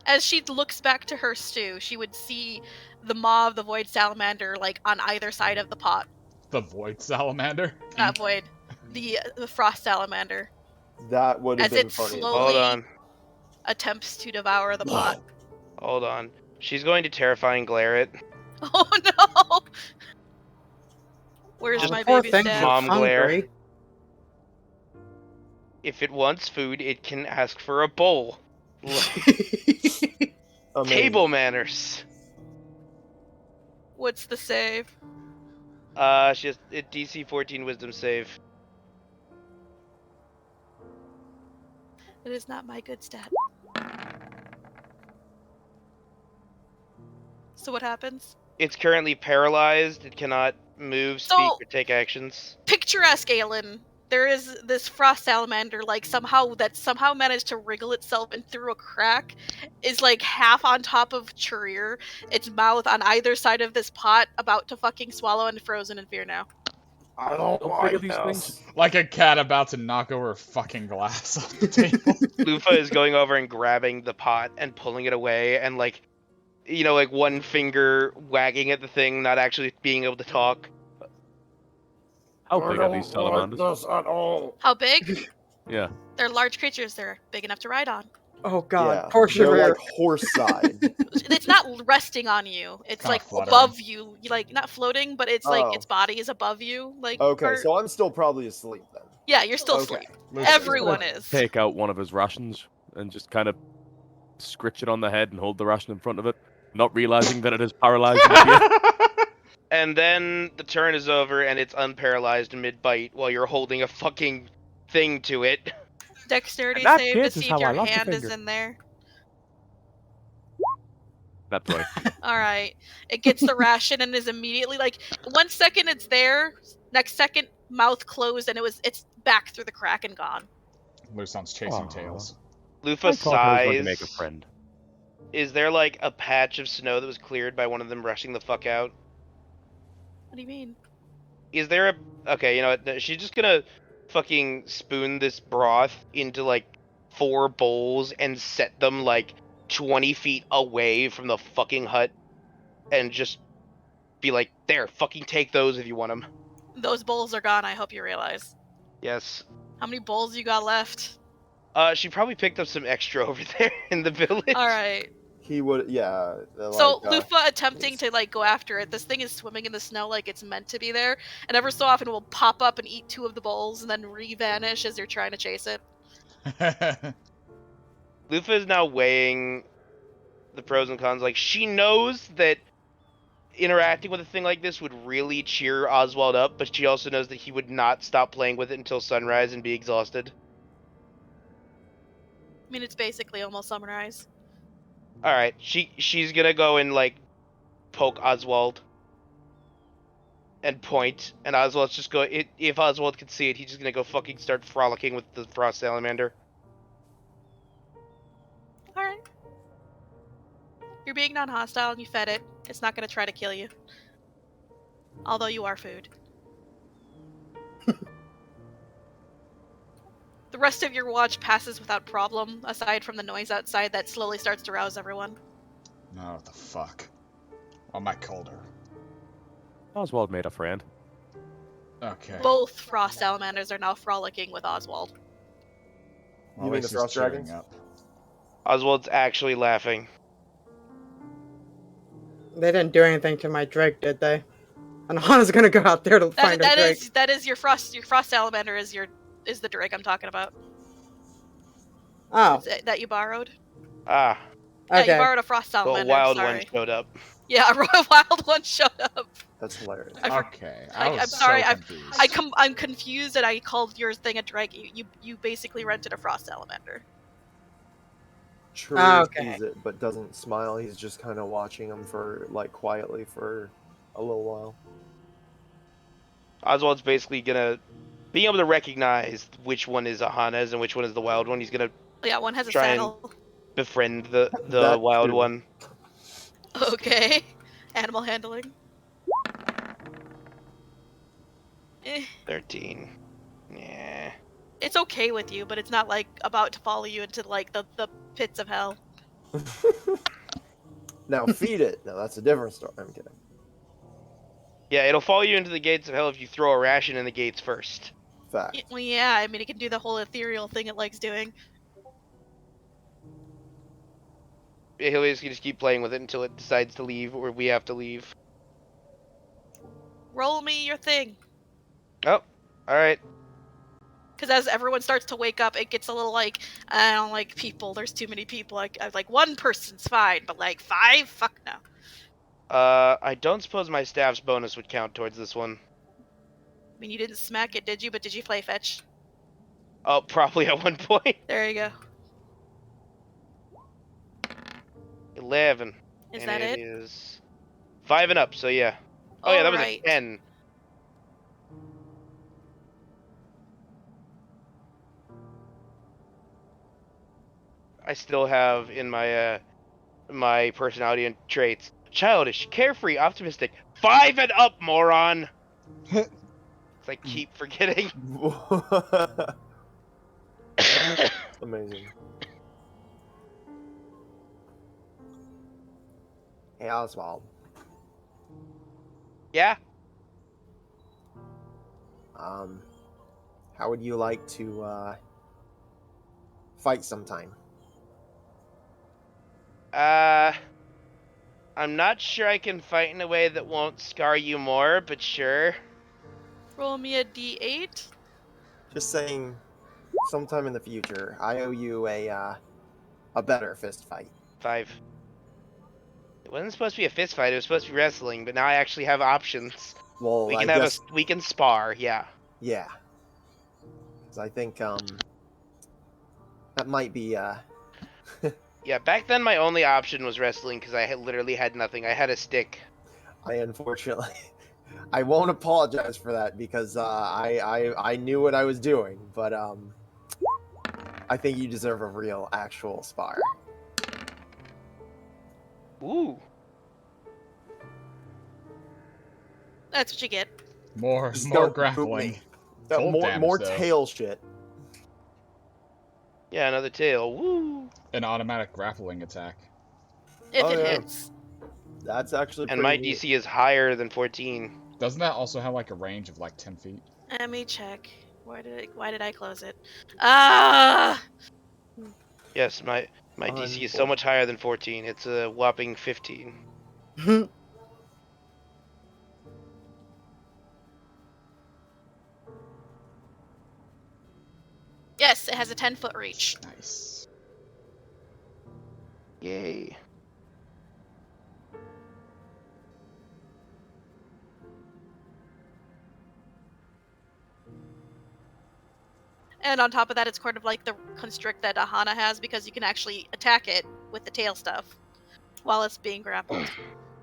as she looks back to her stew, she would see the maw of the void salamander like on either side of the pot. The void salamander? Not void, the frost salamander. That would have As been it funny. slowly Hold on. attempts to devour the pot. Hold on. She's going to terrifying glare it. Oh no! Where's Just my Poor baby's thing, dad? Mom glare. hungry. If it wants food, it can ask for a bowl. Amazing. Table manners. What's the save? She has a DC 14 Wisdom save. It is not my good stat. So what happens? It's currently paralyzed. It cannot move, So- speak, or take actions? Picturesque Aelin. There is this frost salamander, like somehow managed to wriggle itself in through a crack, is like half on top of Charir, its mouth on either side of this pot, about to fucking swallow and frozen in fear now. I don't Don't figure these things. Like a cat about to knock over a fucking glass off the table. Lufa is going over and grabbing the pot and pulling it away, and like, you know, like one finger wagging at the thing, not actually being able to talk. How big are these salamanders? At all. How big? Yeah. They're large creatures. They're big enough to ride on. Oh god, Yeah, poor they're Charir. like horse-side. It's not resting on you. It's Kinda like fluttering. above you. Like not floating, but it's like Oh. its body is above you. Like Okay, so I'm still probably asleep then. yeah, you're still Okay. asleep. Lucius. Everyone is. Take out one of his rations and just kind of scritch it on the head and hold the ration in front of it, not realizing that it is paralyzed in fear. And then the turn is over, and it's unparalyzed mid-bite while you're holding a fucking thing to it. Dexterity That, save to kids, is see how if I your lost a hand is finger. in there. That's right. All right. It gets the ration and is immediately like 1 second it's there, next second mouth closed and it's back through the crack and gone. Luson's chasing Aw. tails. Lufa I thought I was going to sighs. make a friend. Is there like a patch of snow that was cleared by one of them rushing the fuck out? What do you mean? Is there a... Okay, you know what? She's just gonna fucking spoon this broth into like 4 bowls and set them like 20 feet away from the fucking hut and just be like, there, fucking take those if you want them. Those bowls are gone, I hope you realize. Yes. How many bowls you got left? She probably picked up some extra over there in the village. All right. He would, yeah. So Lufa attempting to like go after it. This thing is swimming in the snow like it's meant to be there, and ever so often will pop up and eat 2 of the bowls and then re-vanish as you're trying to chase it. Lufa is now weighing the pros and cons. Like, she knows that interacting with a thing like this would really cheer Oswald up, but she also knows that he would not stop playing with it until sunrise and be exhausted. I mean, it's basically almost sunrise. All right, she's gonna go and like poke Oswald and point, and Oswald's just go. If Oswald could see it, he's just gonna go fucking start frolicking with the frost salamander. All right. You're being non-hostile and you fed it. It's not going to try to kill you. Although you are food. The rest of your watch passes without problem, aside from the noise outside that slowly starts to rouse everyone. No, what the fuck? On my colder. Oswald made a friend. Okay. Both frost salamanders are now frolicking with Oswald. Well, You at mean the least he's frost cheering dragons? up. Oswald's actually laughing. They didn't do anything to my drake, did they? And Aahana's gonna go out there to find a drake. That is your frost salamander is the drake I'm talking about. Oh, That you borrowed. Ah, Yeah, okay. you borrowed a frost the salamander. wild sorry. one showed up. Yeah, a wild one showed up. That's hilarious. Okay, I'm was sorry, so confused. I'm confused that I called your thing a drake. You basically rented a frost salamander. Charir Okay. sees it, but doesn't smile. He's just kind of watching him for, like, quietly for a little while. Oswald's basically gonna be able to recognize which one is Aahana's and which one is the wild one. He's gonna Yeah, one has a Try and- saddle. befriend the That wild too. one. Okay. Animal handling. 13. Yeah. It's okay with you, but it's not like about to follow you into like the pits of hell. Now feed it. No, that's a different story. I'm kidding. Yeah, it'll follow you into the gates of hell if you throw a ration in the gates first. Fact. Well, yeah, I mean it can do the whole ethereal thing it likes doing. He'll just keep playing with it until it decides to leave, or we have to leave. Roll me your thing. Oh, alright. Because as everyone starts to wake up, it gets a little like, I don't like people. There's too many people. I like one person's fine, but like 5? Fuck no. I don't suppose my staff's bonus would count towards this one. I mean, you didn't smack it, did you? But did you play fetch? Oh, probably at one point. There you go. 11. Is and that it it? is 5 and up, so yeah. Oh yeah, that was Alright. a 10. I still have in my my personality and traits: childish, carefree, optimistic. 5 and up, moron. I keep forgetting. Amazing. Hey, Oswald. Yeah. How would you like to fight sometime? I'm not sure I can fight in a way that won't scar you more, but sure. Roll me a d8. Just saying, sometime in the future, I owe you a better fist fight. 5. It wasn't supposed to be a fist fight. It was supposed to be wrestling, but now I actually have options. Well, We can I have guess, we can spar. Yeah. yeah. Because I think that might be Yeah. Back then, my only option was wrestling because I literally had nothing. I had a stick. I unfortunately I won't apologize for that because I knew what I was doing, but I think you deserve a real actual spar. Ooh. That's what you get. More Don't grappling. More tail shit. Yeah, another tail. Woo. An automatic grappling attack. If Oh, it yeah. hits. That's actually And pretty my neat. DC is higher than 14. Doesn't that also have like a range of like 10 feet? Let me check. Why did I close it? Ah! Yes, my DC is so much higher than 14. It's a whopping 15. Yes, it has a 10-foot reach. Nice. Yay. And on top of that, it's kind of like the constrict that Aahana has because you can actually attack it with the tail stuff while it's being grappled.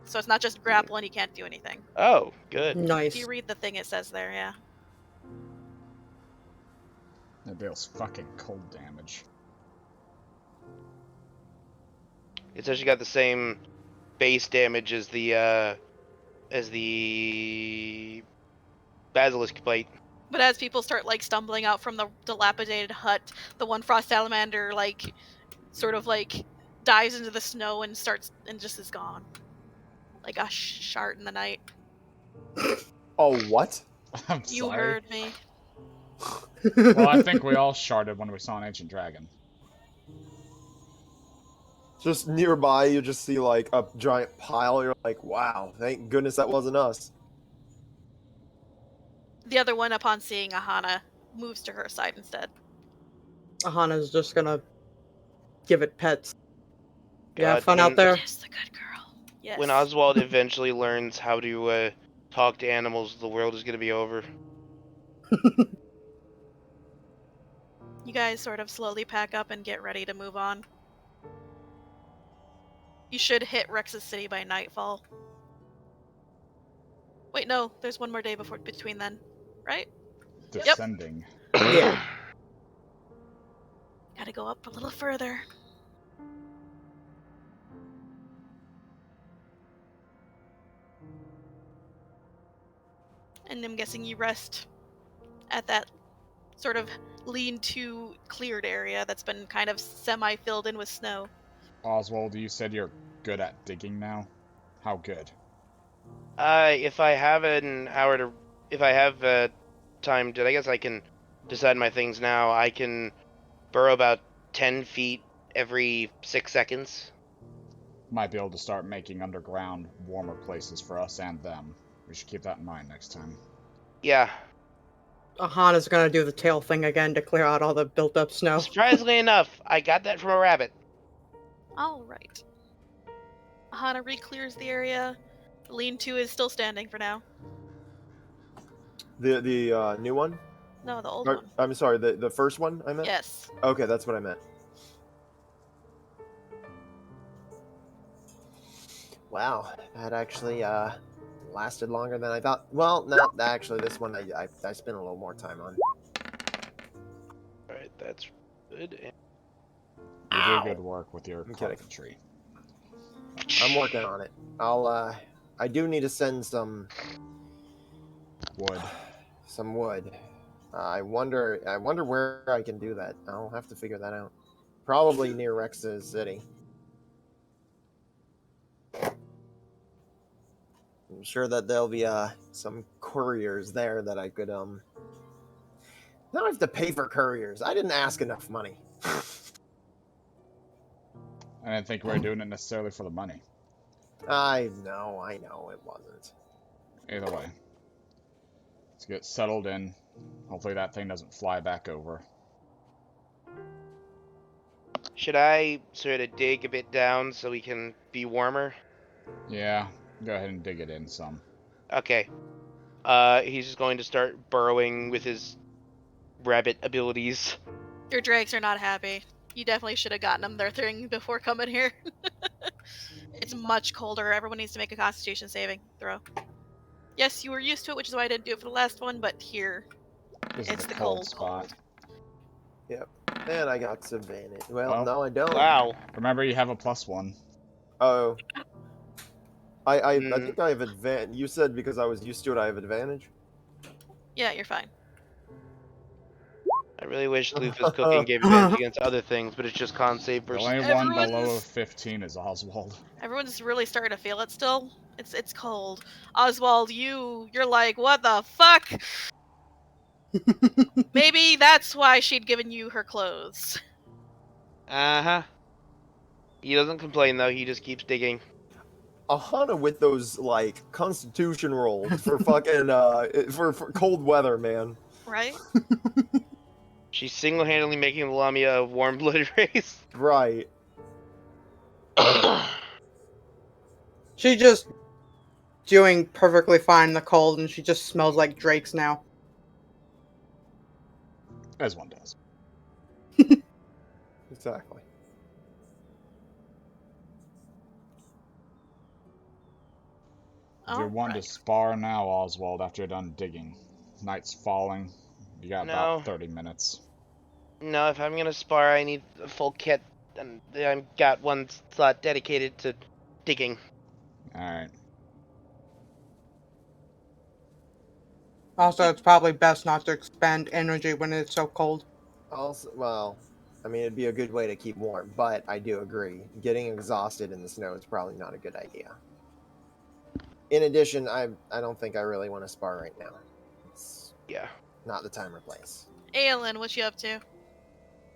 So it's not just grapple and you can't do anything. Oh, good. Nice. If you read the thing, it says there, yeah. That deals fucking cold damage. It's actually got the same base damage as the basilisk plate. But as people start like stumbling out from the dilapidated hut, the one frost salamander like sort of like dives into the snow and just is gone, like a shart in the night. Oh, what? I'm You sorry. heard me. Well, I think we all sharded when we saw an ancient dragon. Just nearby, you just see like a giant pile. You're like, wow, thank goodness that wasn't us. The other one, upon seeing Aahana, moves to her side instead. Ahana's just gonna give it pets. Yeah, God, fun out there. Yes, the good girl. Yes. When Oswald eventually learns how to talk to animals, the world is gonna be over. You guys sort of slowly pack up and get ready to move on. You should hit Rex's city by nightfall. Wait, no, there's one more day between then, right? Descending. Yeah. Gotta go up a little further. And I'm guessing you rest at that sort of lean-to cleared area that's been kind of semi-filled in with snow. Oswald, you said you're good at digging now? How good? If I have an hour to, if I have time to, I guess I can decide my things now. I can burrow about 10 feet every 6 seconds. Might be able to start making underground warmer places for us and them. We should keep that in mind next time. Yeah. Ahana's gonna do the tail thing again to clear out all the built-up snow. Surprisingly enough, I got that from a rabbit. Alright. Aahana re-clears the area. The lean-to is still standing for now. The new one? No, the old Or, one. I'm sorry, the first one I meant? Yes. Okay, that's what I meant. Wow, that actually lasted longer than I thought. Well, no, actually, this one I spent a little more time on. Alright, that's good. You do good work with your carpentry. I'm working on it. I do need to send some wood. Some wood. I wonder where I can do that. I'll have to figure that out. Probably near Rex's city. I'm sure that there'll be some couriers there that I could Now I have to pay for couriers. I didn't ask enough money. I didn't think we were doing it necessarily for the money. I know it wasn't. Either way. Let's get settled in. Hopefully that thing doesn't fly back over. Should I sort of dig a bit down so we can be warmer? Yeah, go ahead and dig it in some. Okay. He's just going to start burrowing with his rabbit abilities. Your dregs are not happy. You definitely should have gotten them their thing before coming here. It's much colder. Everyone needs to make a Constitution saving throw. Yes, you were used to it, which is why I didn't do it for the last one, but here, it's the cold spot. Yep. And I got advantage. Well, no, I don't. Wow. Remember, you have a +1. Oh. I think I have advantage. You said because I was used to it, I have advantage? Yeah, you're fine. I really wish Lufa's cooking gave advantage against other things, but it's just con save versus... The only one below 15 is Oswald. Everyone's really starting to feel it still. It's cold. Oswald, you're like, what the fuck? Maybe that's why she'd given you her clothes. Uh-huh. He doesn't complain, though. He just keeps digging. Aahana with those, like, constitution rolls for fucking, for cold weather, man. Right? She's single-handedly making the Lamia a warm-blooded race. Right. She's just doing perfectly fine in the cold, and she just smells like drakes now. As one does. Exactly. Do you want to spar now, Oswald, after you're done digging? Night's falling. You got about 30 minutes. No, if I'm gonna spar, I need a full kit, and I've got one slot dedicated to digging. Alright. Also, it's probably best not to expend energy when it's so cold. Also, well, I mean, it'd be a good way to keep warm, but I do agree. Getting exhausted in the snow is probably not a good idea. In addition, I don't think I really want to spar right now. It's not the time or place. Aelin, what you up to?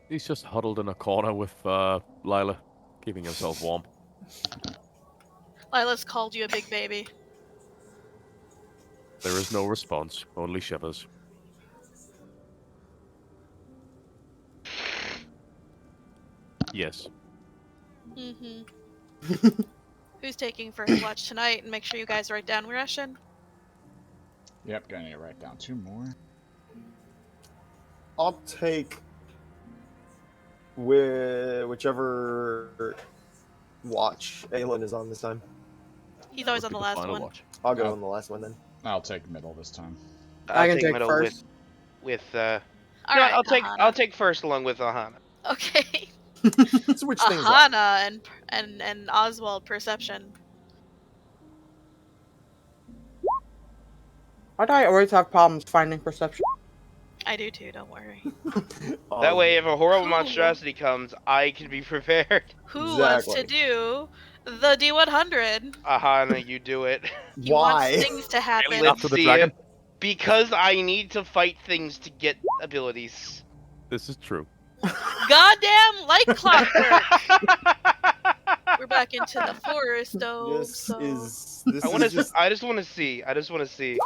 He's just huddled in a corner with Lila, keeping himself warm. Lila's called you a big baby. There is no response, only shivers. Yes. Mm-hmm. Who's taking first watch tonight? And make sure you guys write down ration. Yep, gonna need to write down 2 more. I'll take whichever watch Aelin is on this time. He's always on the last one. I'll go on the last one then. I'll take middle this time. I can take first. I'll take first along with Aahana. Okay. Switch things up. Aahana and Oswald perception. Why do I always have problems finding perception? I do too, don't worry. That way, if a horrible monstrosity comes, I can be prepared. Who wants to do the D100? Aahana, you do it. He wants things to happen. Let's see it. Because I need to fight things to get abilities. This is true. Goddamn like clockwork! We're back into the forest, though. I just want to see.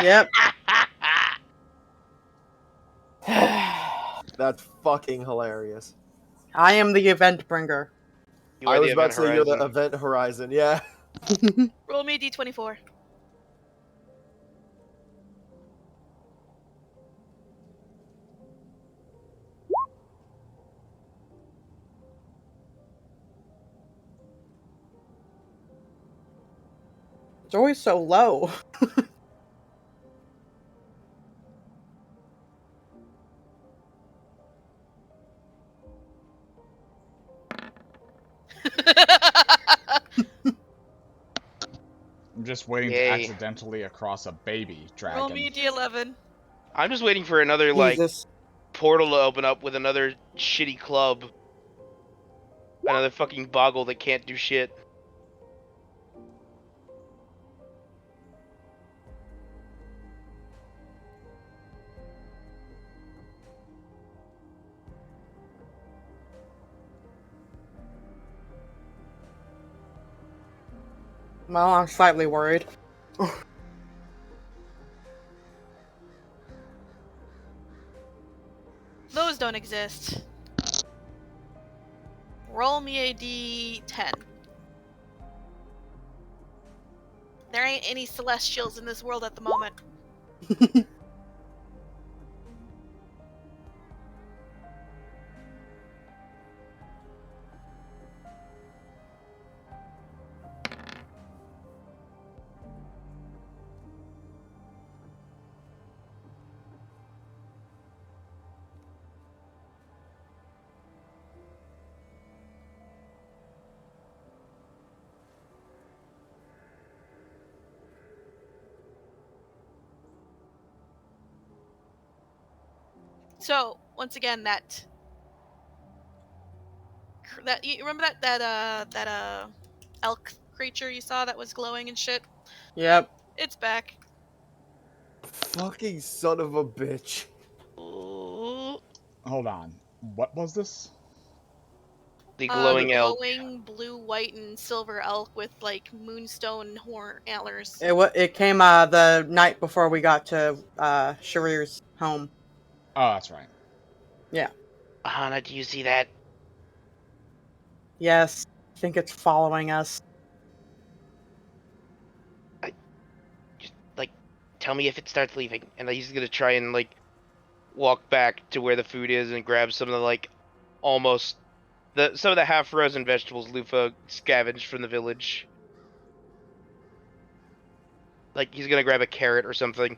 Yep. That's fucking hilarious. I am the event bringer. I was about to say you're the event horizon, yeah. Roll me a D24. It's always so low. just waiting to accidentally cross a baby dragon. Roll me a D11. I'm just waiting for another, Jesus. portal to open up with another shitty club. Another fucking boggle that can't do shit. Well, I'm slightly worried. Those don't exist. Roll me a D10. There ain't any celestials in this world at the moment. So, once again, that you remember that elk creature you saw that was glowing and shit? Yep. It's back. Fucking son of a bitch. Hold on. What was this? The glowing elk. Glowing blue, white, and silver elk with like moonstone horn antlers. It came the night before we got to Charir's home. Oh, that's right. Yeah. Aahana, do you see that? Yes. I think it's following us. Tell me if it starts leaving. And he's gonna try and, walk back to where the food is and grab some of the, some of the half-frozen vegetables Lufa scavenged from the village. He's gonna grab a carrot or something.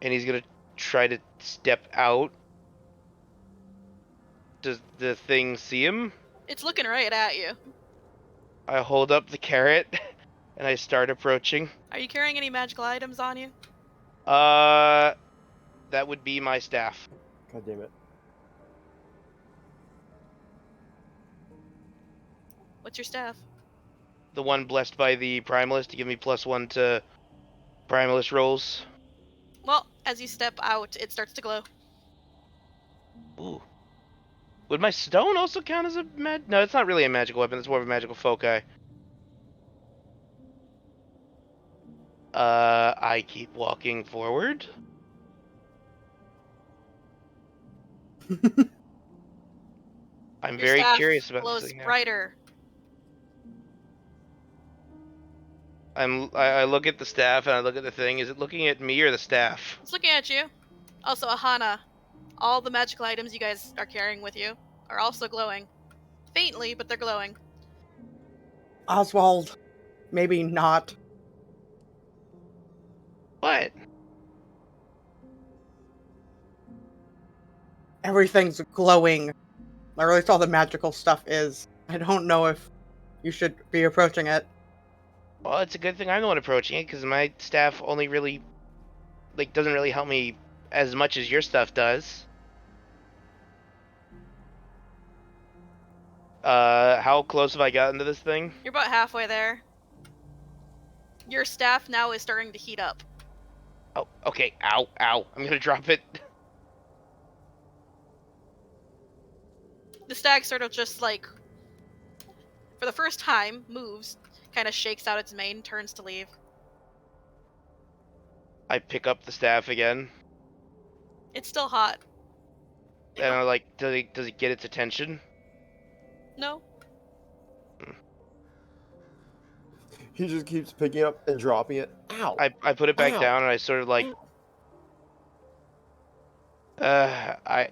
And he's gonna try to step out. Does the thing see him? It's looking right at you. I hold up the carrot, and I start approaching. Are you carrying any magical items on you? That would be my staff. God damn it. What's your staff? The one blessed by the Primalist to give me +1 to Primalist rolls. Well, as you step out, it starts to glow. Ooh. Would my stone also count as a No, it's not really a magical weapon. It's more of a magical foci. I keep walking forward. I'm Your very staff curious about glows this thing now. brighter. I look at the staff and I look at the thing. Is it looking at me or the staff? It's looking at you. Also, Aahana, all the magical items you guys are carrying with you are also glowing. Faintly, but they're glowing. Oswald. Maybe not. What? Everything's glowing. Or at least all the magical stuff is. I don't know if you should be approaching it. Well, it's a good thing I'm the one approaching it, because my staff only really, doesn't really help me as much as your stuff does. How close have I gotten to this thing? You're about halfway there. Your staff now is starting to heat up. Oh, okay. Ow, ow. I'm gonna drop it. The stag sort of just for the first time, moves, kind of shakes out its mane, turns to leave. I pick up the staff again. It's still hot. And I'm like, does it get its attention? No. He just keeps picking up and dropping it. Ow! I put it back Ow. down and I sort of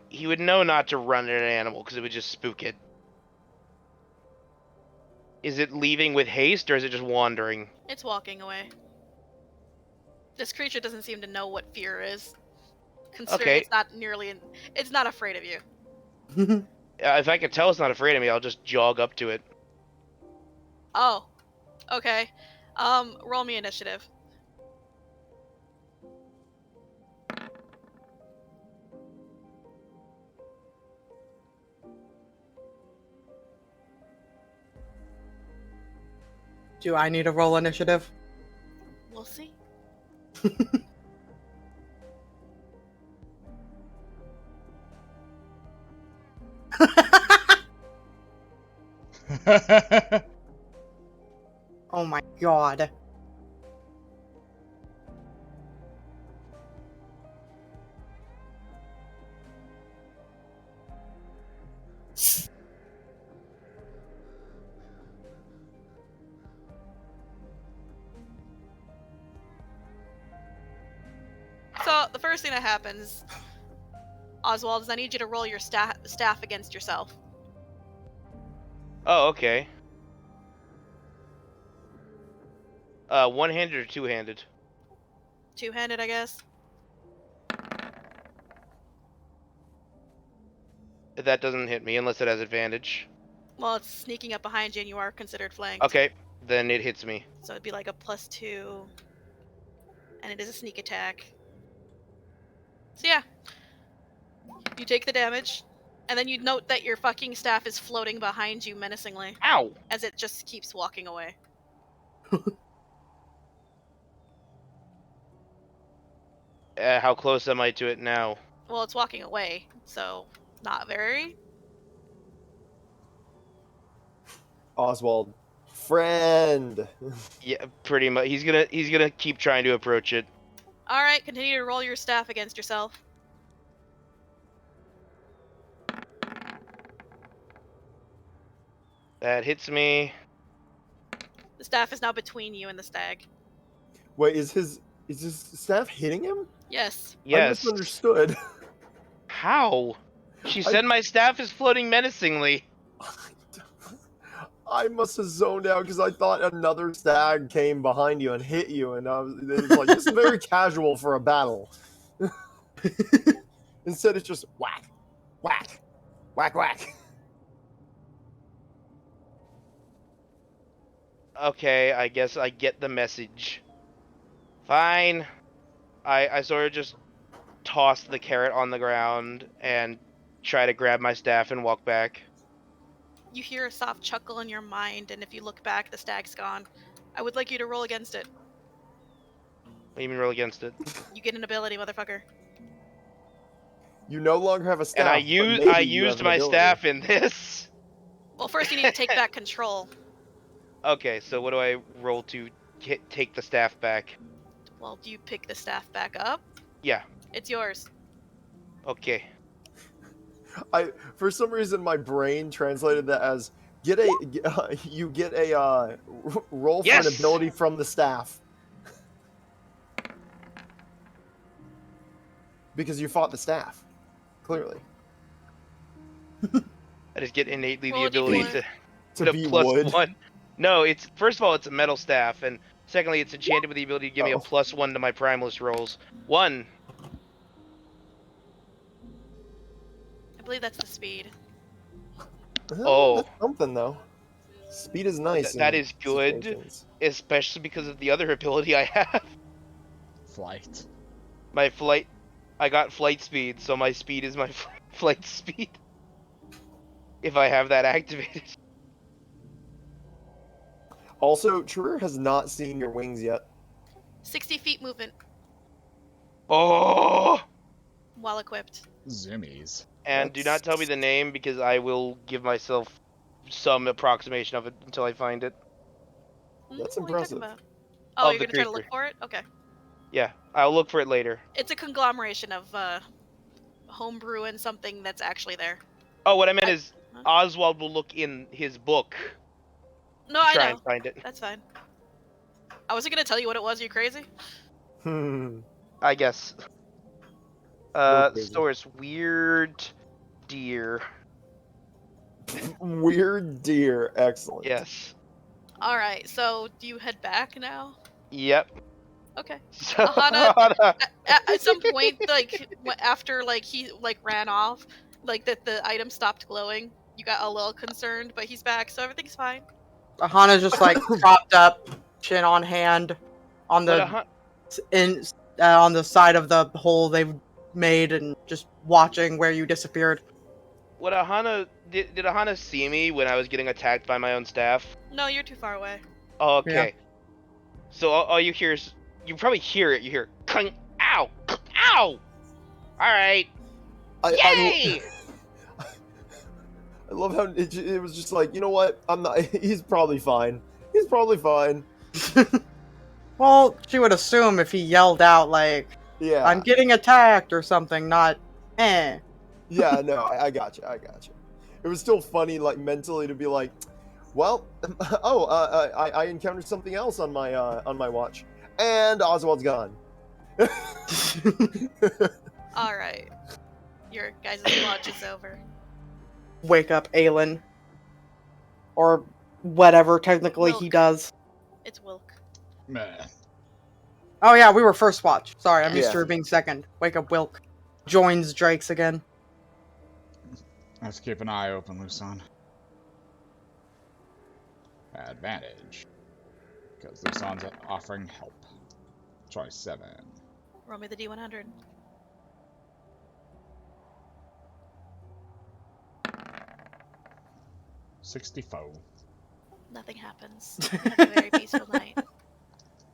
he would know not to run at an animal because it would just spook it. Is it leaving with haste or is it just wandering? It's walking away. This creature doesn't seem to know what fear is. Considering it's not afraid of you. If I could tell it's not afraid of me, I'll just jog up to it. Oh, okay. Roll me initiative. Do I need to roll initiative? We'll see. Oh my god. So the first thing that happens, Oswald, is I need you to roll your staff against yourself. Oh, okay. One-handed or two-handed? Two-handed, I guess. That doesn't hit me unless it has advantage. Well, it's sneaking up behind you and you are considered flanked. Okay, then it hits me. So it'd be like a +2. And it is a sneak attack. So yeah. You take the damage. And then you note that your fucking staff is floating behind you menacingly. Ow! As it just keeps walking away. How close am I to it now? Well, it's walking away, so not very. Oswald, friend. Yeah, pretty much. He's gonna keep trying to approach it. All right, continue to roll your staff against yourself. That hits me. The staff is now between you and the stag. Wait, is his staff hitting him? Yes. I Yes. misunderstood. How? She said my staff is floating menacingly. I must have zoned out because I thought another stag came behind you and hit you, and it was like, this is very casual for a battle. Instead, it's just whack, whack, whack, whack. Okay, I guess I get the message. Fine. I sort of just toss the carrot on the ground and try to grab my staff and walk back. You hear a soft chuckle in your mind, and if you look back, the stag's gone. I would like you to roll against it. What do you mean roll against it? You get an ability, motherfucker. You no longer have a staff. And I but maybe you used have an my ability. staff in this. Well, first you need to take back control. Okay, so what do I roll to take the staff back? Well, do you pick the staff back up? Yeah. It's yours. Okay. For some reason, my brain translated that as you get a roll for an ability from the staff. Because you fought the staff, clearly. I just get innately Roll the a ability D4. to be plus wood. 1. No, it's first of all it's a metal staff, and secondly it's enchanted with the ability to give me a +1 to my Primalist rolls. 1. I believe that's the speed. Oh. That's something though. Speed is nice. That in is good, situations. especially because of the other ability I have. Flight. My flight, I got flight speed, so my speed is my flight speed. If I have that activated. Also, Charir has not seen your wings yet. 60 feet movement Oh! while equipped. Zoomies. And do not tell me the name because I will give myself some approximation of it until I find it. That's What are you impressive. talking about? Oh, Of you're the gonna try to look creature. for it? Okay. Yeah, I'll look for it later. It's a conglomeration of homebrew and something that's actually there. Oh, what I meant is Huh? Oswald will look in his book No, to I try know. and find it. That's fine. I wasn't gonna tell you what it was. Are you crazy? I guess. crazy. Source weird deer. Weird deer. Excellent. Yes. All right. So do you head back now? Yep. Okay. So, Aahana, at some point, like after like he like ran off, like that the item stopped glowing. You got a little concerned, but he's back, so everything's fine. Aahana's just like propped up, chin on hand, on the on the side of the hole they've made, and just watching where you disappeared. What Aahana did Aahana see me when I was getting attacked by my own staff? No, you're too far away. Oh, okay. Yeah. So all you hear is, you probably hear it. You hear, clang, ow, ow. All right. Yay! I love how it was just like, you know what? I'm not. He's probably fine. He's probably fine. Well, she would assume if he yelled out like, Yeah. "I'm getting attacked" or something, not eh. Yeah, no, I got you. I got you. It was still funny, like mentally, to be like, well, I encountered something else on my watch, and Oswald's gone. All right. Your guys' watch is over. Wake up, Aelin. Or whatever technically Wilk. he does. It's Wilk. Meh. Oh yeah, we were first watch. Sorry, I'm used Yeah. to her being second. Wake up, Wilk. Joins Drake's again. Let's keep an eye open, Luson. Advantage. Because Luson's offering help. Try 7. Roll me the D100. $64. Nothing happens. Have a very peaceful night.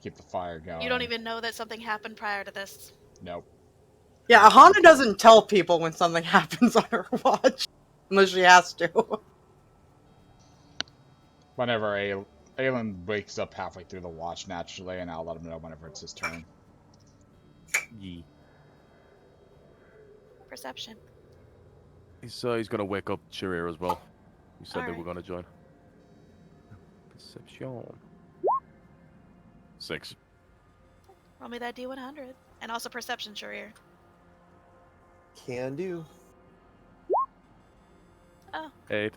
Keep the fire going. You don't even know that something happened prior to this. Nope. Yeah, Aahana doesn't tell people when something happens on her watch. Unless she has to. Whenever Aelin wakes up halfway through the watch naturally, and I'll let him know whenever it's his turn. Yee. Perception. He's gonna wake up Charir as well. You said they were Alright. gonna join. Perception. 6. Roll me that D100. And also perception, Charir. Can do. 8.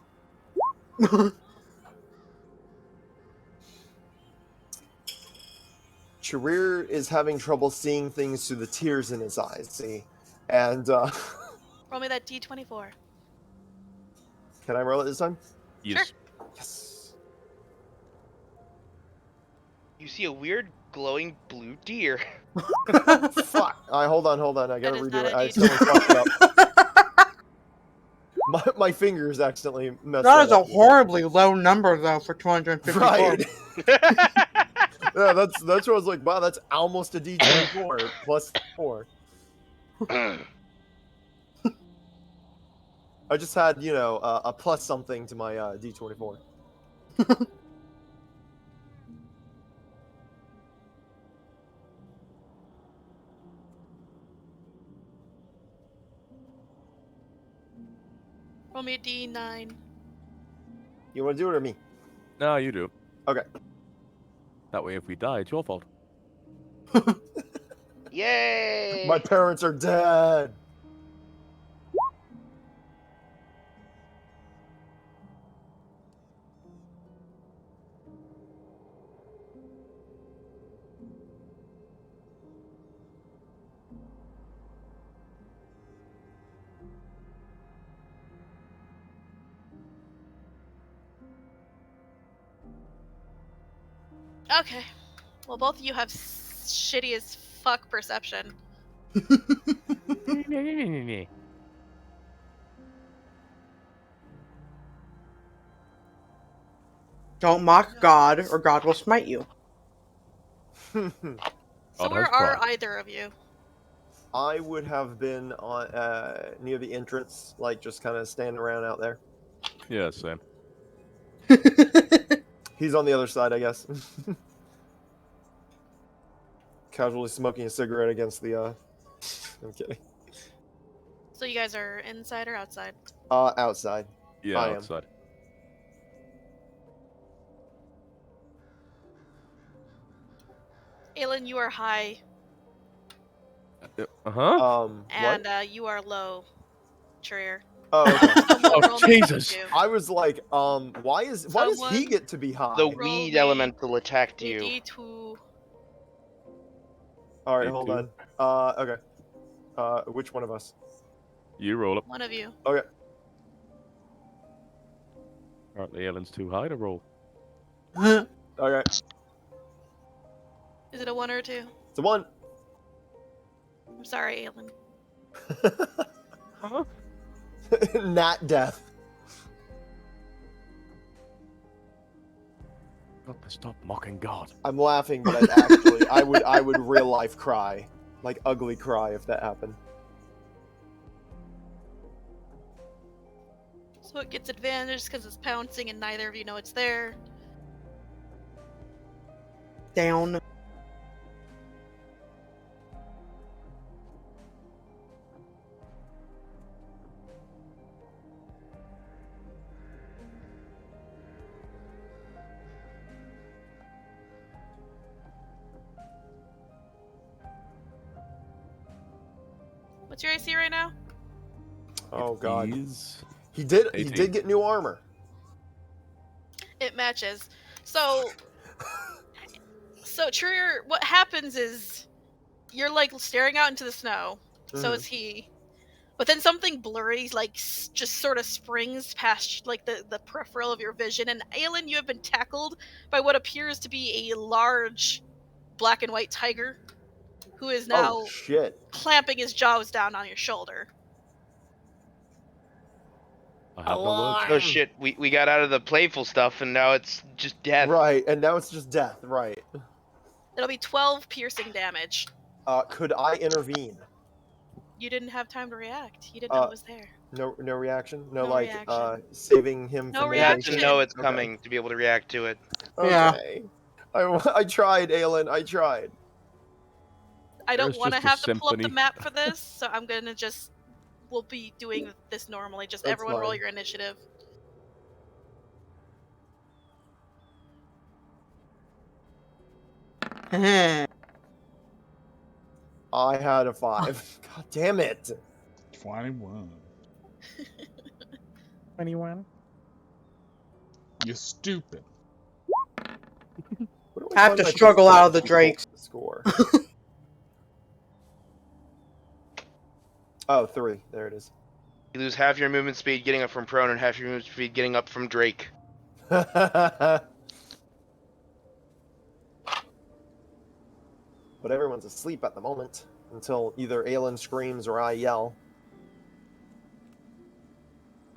Charir is having trouble seeing things through the tears in his eyes, see? And, Roll me that D24. can I roll it this time? Yes. Yes. You see a weird glowing blue deer. Fuck. Alright, hold on. I That gotta is redo not it. a I D20. accidentally fucked it up. My fingers accidentally messed That is that a up. horribly low number, though, for 254. Right. Yeah, that's what I was like, wow, that's almost a D24 plus 4. I just had, a plus something to my D24. Roll me a D9. You want to do it or me? No, you do. Okay. That way, if we die, it's your fault. Yay! My parents are dead. Okay. Well, both of you have shitty as fuck perception. Don't mock God, or God will smite you. So Oh, where that's are fine. either of you? I would have been on near the entrance, like just kind of standing around out there. Yeah, same. He's on the other side, I guess. Casually smoking a cigarette against the, I'm kidding. So you guys are inside or outside? Outside. Yeah, I am. outside. Aelin, you are high, Uh-huh. and What? you are low, Charir. Oh, okay. Oh, Jesus. I was like, why does he Someone- get to be high? The Roll weed me elemental attacked The you. D2. All right, Me hold too. on. Okay. Which one of us? You roll it. One of you. Okay. Apparently, Aelin's too high to roll. Okay. Is it a 1 or a 2? It's a 1. I'm sorry, Aelin. Huh? Nat death. Got to stop mocking God. I'm laughing, but I'd actually, I would real life cry, like ugly cry if that happened. So it gets advantage because it's pouncing and neither of you know it's there. Down. What's your AC right now? Oh god. He's He did 18. get new armor. It matches. So Charir, what happens is you're like staring out into the snow. So is he. But then something blurry, like, just sort of springs past, like, the peripheral of your vision. And Aelin, you have been tackled by what appears to be a large black and white tiger who is now Oh shit. clamping his jaws down on your shoulder. I have no words. Oh shit, we got out of the playful stuff and now it's just death. Right, and now it's just death, right. It'll be 12 piercing damage. Could I intervene? You didn't have time to react. You didn't know it was there. No reaction? No, No like, reaction. saving him No from You have reaction. to know it's Okay. coming to be able to react to it. Yeah. Okay. I tried, Aelin, I tried. I don't There's want to just a have to pull up the symphony. map for this, so I'm gonna just... We'll be doing this normally. Just That's everyone roll fine. your initiative. I had a 5. God damn it. 21. 21. You stupid. What do I have find to my struggle out of the people Drakes. to score? Oh, 3. There it is. You lose half your movement speed getting up from prone and half your movement speed getting up from Drake. But everyone's asleep at the moment until either Aelin screams or I yell.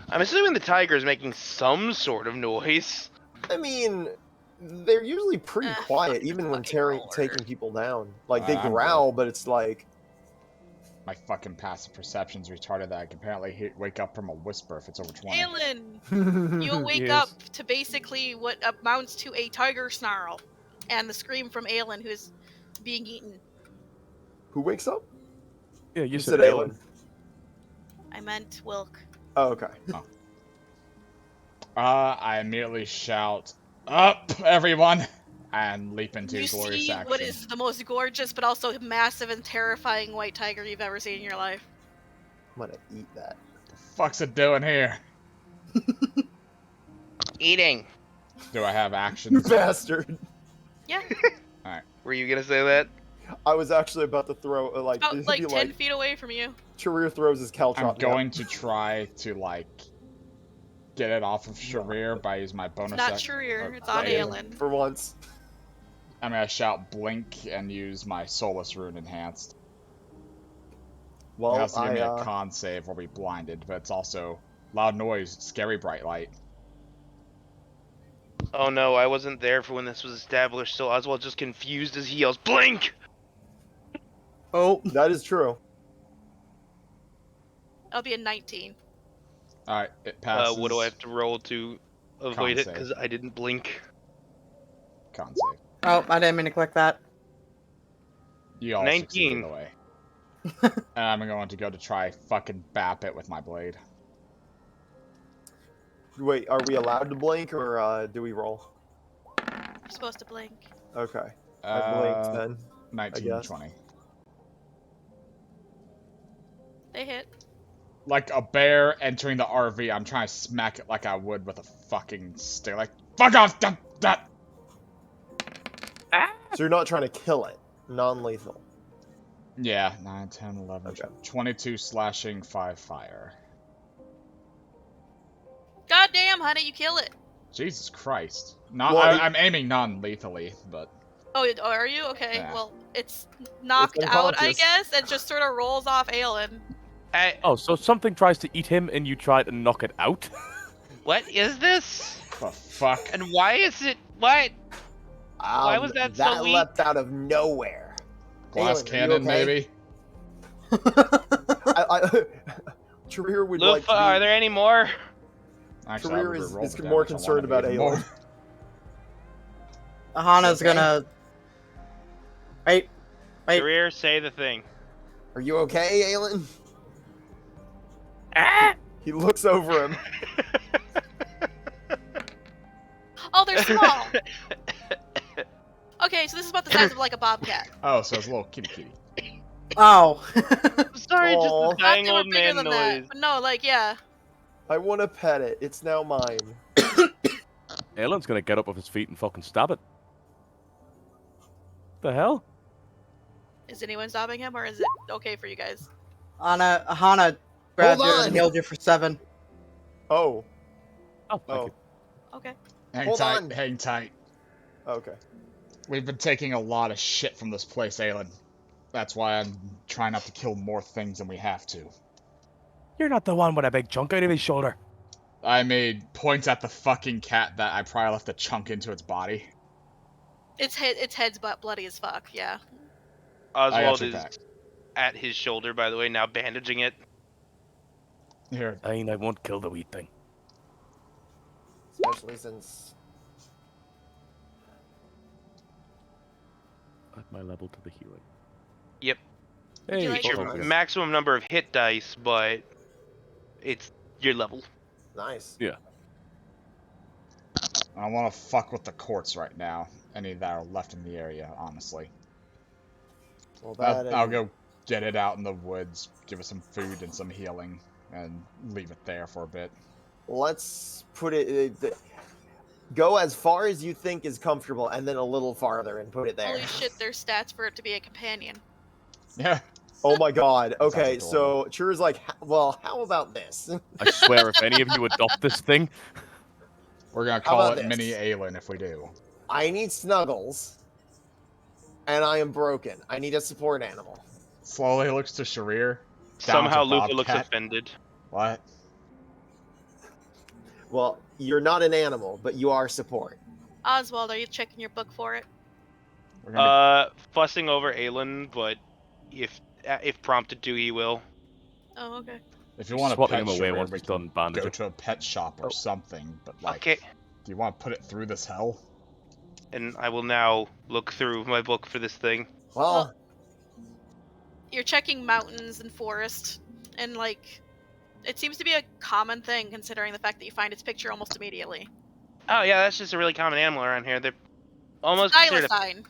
I'm assuming the tiger is making some sort of noise. I mean, they're usually pretty quiet, fucking even when roller. taking people down. Like, they I'm growl, but it's like... My fucking passive perception's retarded that I can apparently wake up from a whisper if it's over 20. Aelin, you'll wake Yes. up to basically what amounts to a tiger snarl, and the scream from Aelin, who is being eaten. Who wakes up? Yeah, You said Aelin. I meant Wilk. Oh, okay. I immediately shout, "Up, everyone!" and leap into You glorious see action. what is the most gorgeous but also massive and terrifying white tiger you've ever seen in your life. I'm gonna eat that. The fuck's it doing here? Eating. Do I have You actions? bastard! Yeah. Were you gonna say that? I was actually about to throw, like, About it'd like be 10 feet away from you. Charir throws his caltrop. I'm going to try to, like, get it off of Charir by using my bonus It's not action. Charir, or it's on Aelin. Aelin. For once. I'm gonna shout blink and use my Soulless Rune Enhanced. Well, It has to give me a con save or be blinded, but it's also loud noise, scary bright light. Oh no, I wasn't there for when this was established, so Oswald's just confused as he yells, BLINK! Oh. that is true. That'll be a 19. Alright, it passes. What do I have to roll to avoid it? save. Because I didn't blink. Con save. Oh, I didn't mean to click that. You all 19. succeeded away. And I'm going to go to try fucking bap it with my blade. Wait, are we allowed to blink, or do we roll? You're supposed to blink. Okay. I blinked then. 19, guess. 20. They hit. Like a bear entering the RV, I'm trying to smack it like I would with a fucking stick. Like, fuck off! That. So you're not trying to kill it. Non-lethal. Yeah, 9, 10, 11, Okay. 22 slashing, 5 fire. Goddamn, honey, you kill it. Jesus Christ. I'm aiming non-lethally, but... Oh, are you? Okay, Yeah. well, it's knocked It's out, I unconscious. guess, and just sort of rolls off Aelin. Oh, so something tries to eat him and you try to knock it out? What is this? The fuck? And why is it? Why was that so That weak? leapt out of nowhere. Glass Aelin, are you cannon, okay? maybe? Charir would Lufa, like are there any more? Actually, I Charir would is roll the more damage. I concerned wanna about be more. Aelin. Aahana's Okay. gonna... Wait. Career, say the thing. Are you okay, Aelin? Ah! He looks over him. Oh, they're small! Okay, so this is about the size of, like, a bobcat. Oh, so it's a little kitty. Oh. Sorry, just Aw. the Thought dying they were old bigger man than noise. that. But no, like, yeah. I want to pet it. It's now mine. Aelin's gonna get up off his feet and fucking stab it. The hell? Is anyone stopping him, or is it okay for you guys? Aahana grabbed Hold you on. and healed you for 7. Oh. Oh, thank Oh. you. Okay. Hang Hold tight, on. hang tight. Okay. We've been taking a lot of shit from this place, Aelin. That's why I'm trying not to kill more things than we have to. You're not the one with a big chunk out of his shoulder. I made points at the fucking cat that I probably left a chunk into its body. Its head's bloody as fuck, yeah. Oswald your is back. at his shoulder, by the way, now bandaging it. Here. I won't kill the wee thing. Especially since... At my level to the healing. Yep. Hey, like- It's your focus. maximum number of hit dice, but it's your level. Nice. I want to fuck with the courts right now. Any that are left in the area, honestly. Well, that I'll go get it out in the woods, give it some food and some healing, and leave it there for a bit. Let's put it... go as far as you think is comfortable, and then a little farther, and put it there. Holy shit, there's stats for it to be a companion. Yeah. Oh my god. Okay, Sounds so Charir's like, well, how about this? I swear, if any of you adopt this thing, We're gonna How call about it Mini this? Aelin if we do. I need snuggles, and I am broken. I need a support animal. Slowly looks to Charir. Somehow to Lufa looks Bobcat. offended. What? Well, you're not an animal, but you are support. Oswald, are you checking your book for it? We're gonna Fussing over Aelin, but if prompted to, he will. Oh, okay. if you want to swatting pet him away Charir, once we he's can done bandaging. go to a pet shop or something. But like, Okay. do you want to put it through this hell? And I will now look through my book for this thing. Well, You're checking mountains and forest, and like, it seems to be a common thing considering the fact that you find its picture almost immediately. Oh yeah, that's just a really common animal around here. They're almost considered a, Thylacine.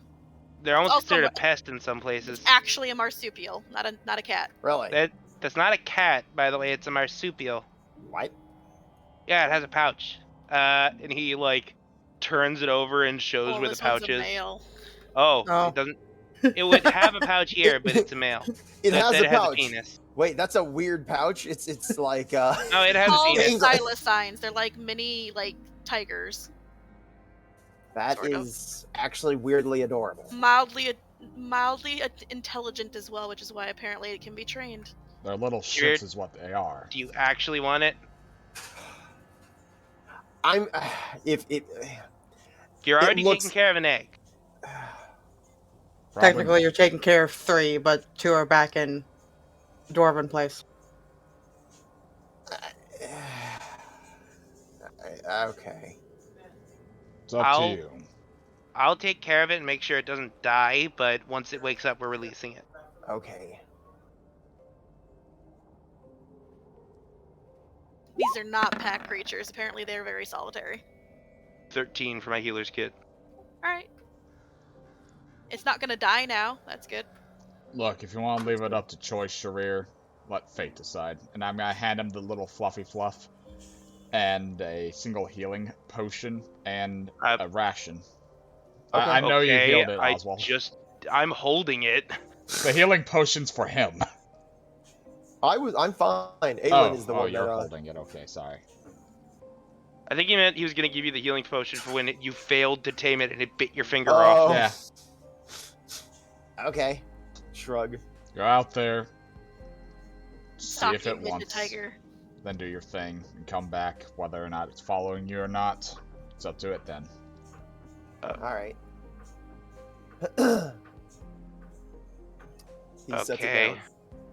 they're almost Also, considered a pest in some places. Actually a marsupial, not a cat. really? That's not a cat, by the way. It's a marsupial. What? Yeah, it has a pouch. And he like turns it over and shows where the this one's pouch a is. male. Oh, Oh. it doesn't. It would have a pouch here, but it's a male. It That- has that a pouch. penis. Wait, that's a weird pouch. It's like No, it has a Called penis. English. thylacines. They're like mini tigers. that Sort of. is actually weirdly adorable. Mildly intelligent as well, which is why apparently it can be trained. They're little You're- shits is what they are. Do you actually want it? I'm if it You're It already looks- taking care of an egg. Probably- Technically, you're taking care of 3, but 2 are back in Dwarven place. okay. It's up I'll- to you. I'll take care of it and make sure it doesn't die, but once it wakes up, we're releasing it. Okay. These are not pack creatures. Apparently, they're very solitary. 13 for my healer's kit. All right. It's not gonna die now. That's good. Look, if you want to leave it up to choice, Charir, let fate decide. And I'm gonna hand him the little fluffy fluff, and a single healing potion, and a ration. Okay. I know you Okay, healed it, Oswald. I'm holding it. The healing potion's for him. I'm fine. Aelin is the one you're that holding it. Okay, sorry. I think he meant he was going to give you the healing potion for when you failed to tame it and it bit your finger off. Yeah. Okay. Shrug. Go out there, see if it Stalking wants, the tiger. then do your thing, and come back. Whether or not it's following you or not, it's up to it then. Alright. He sets it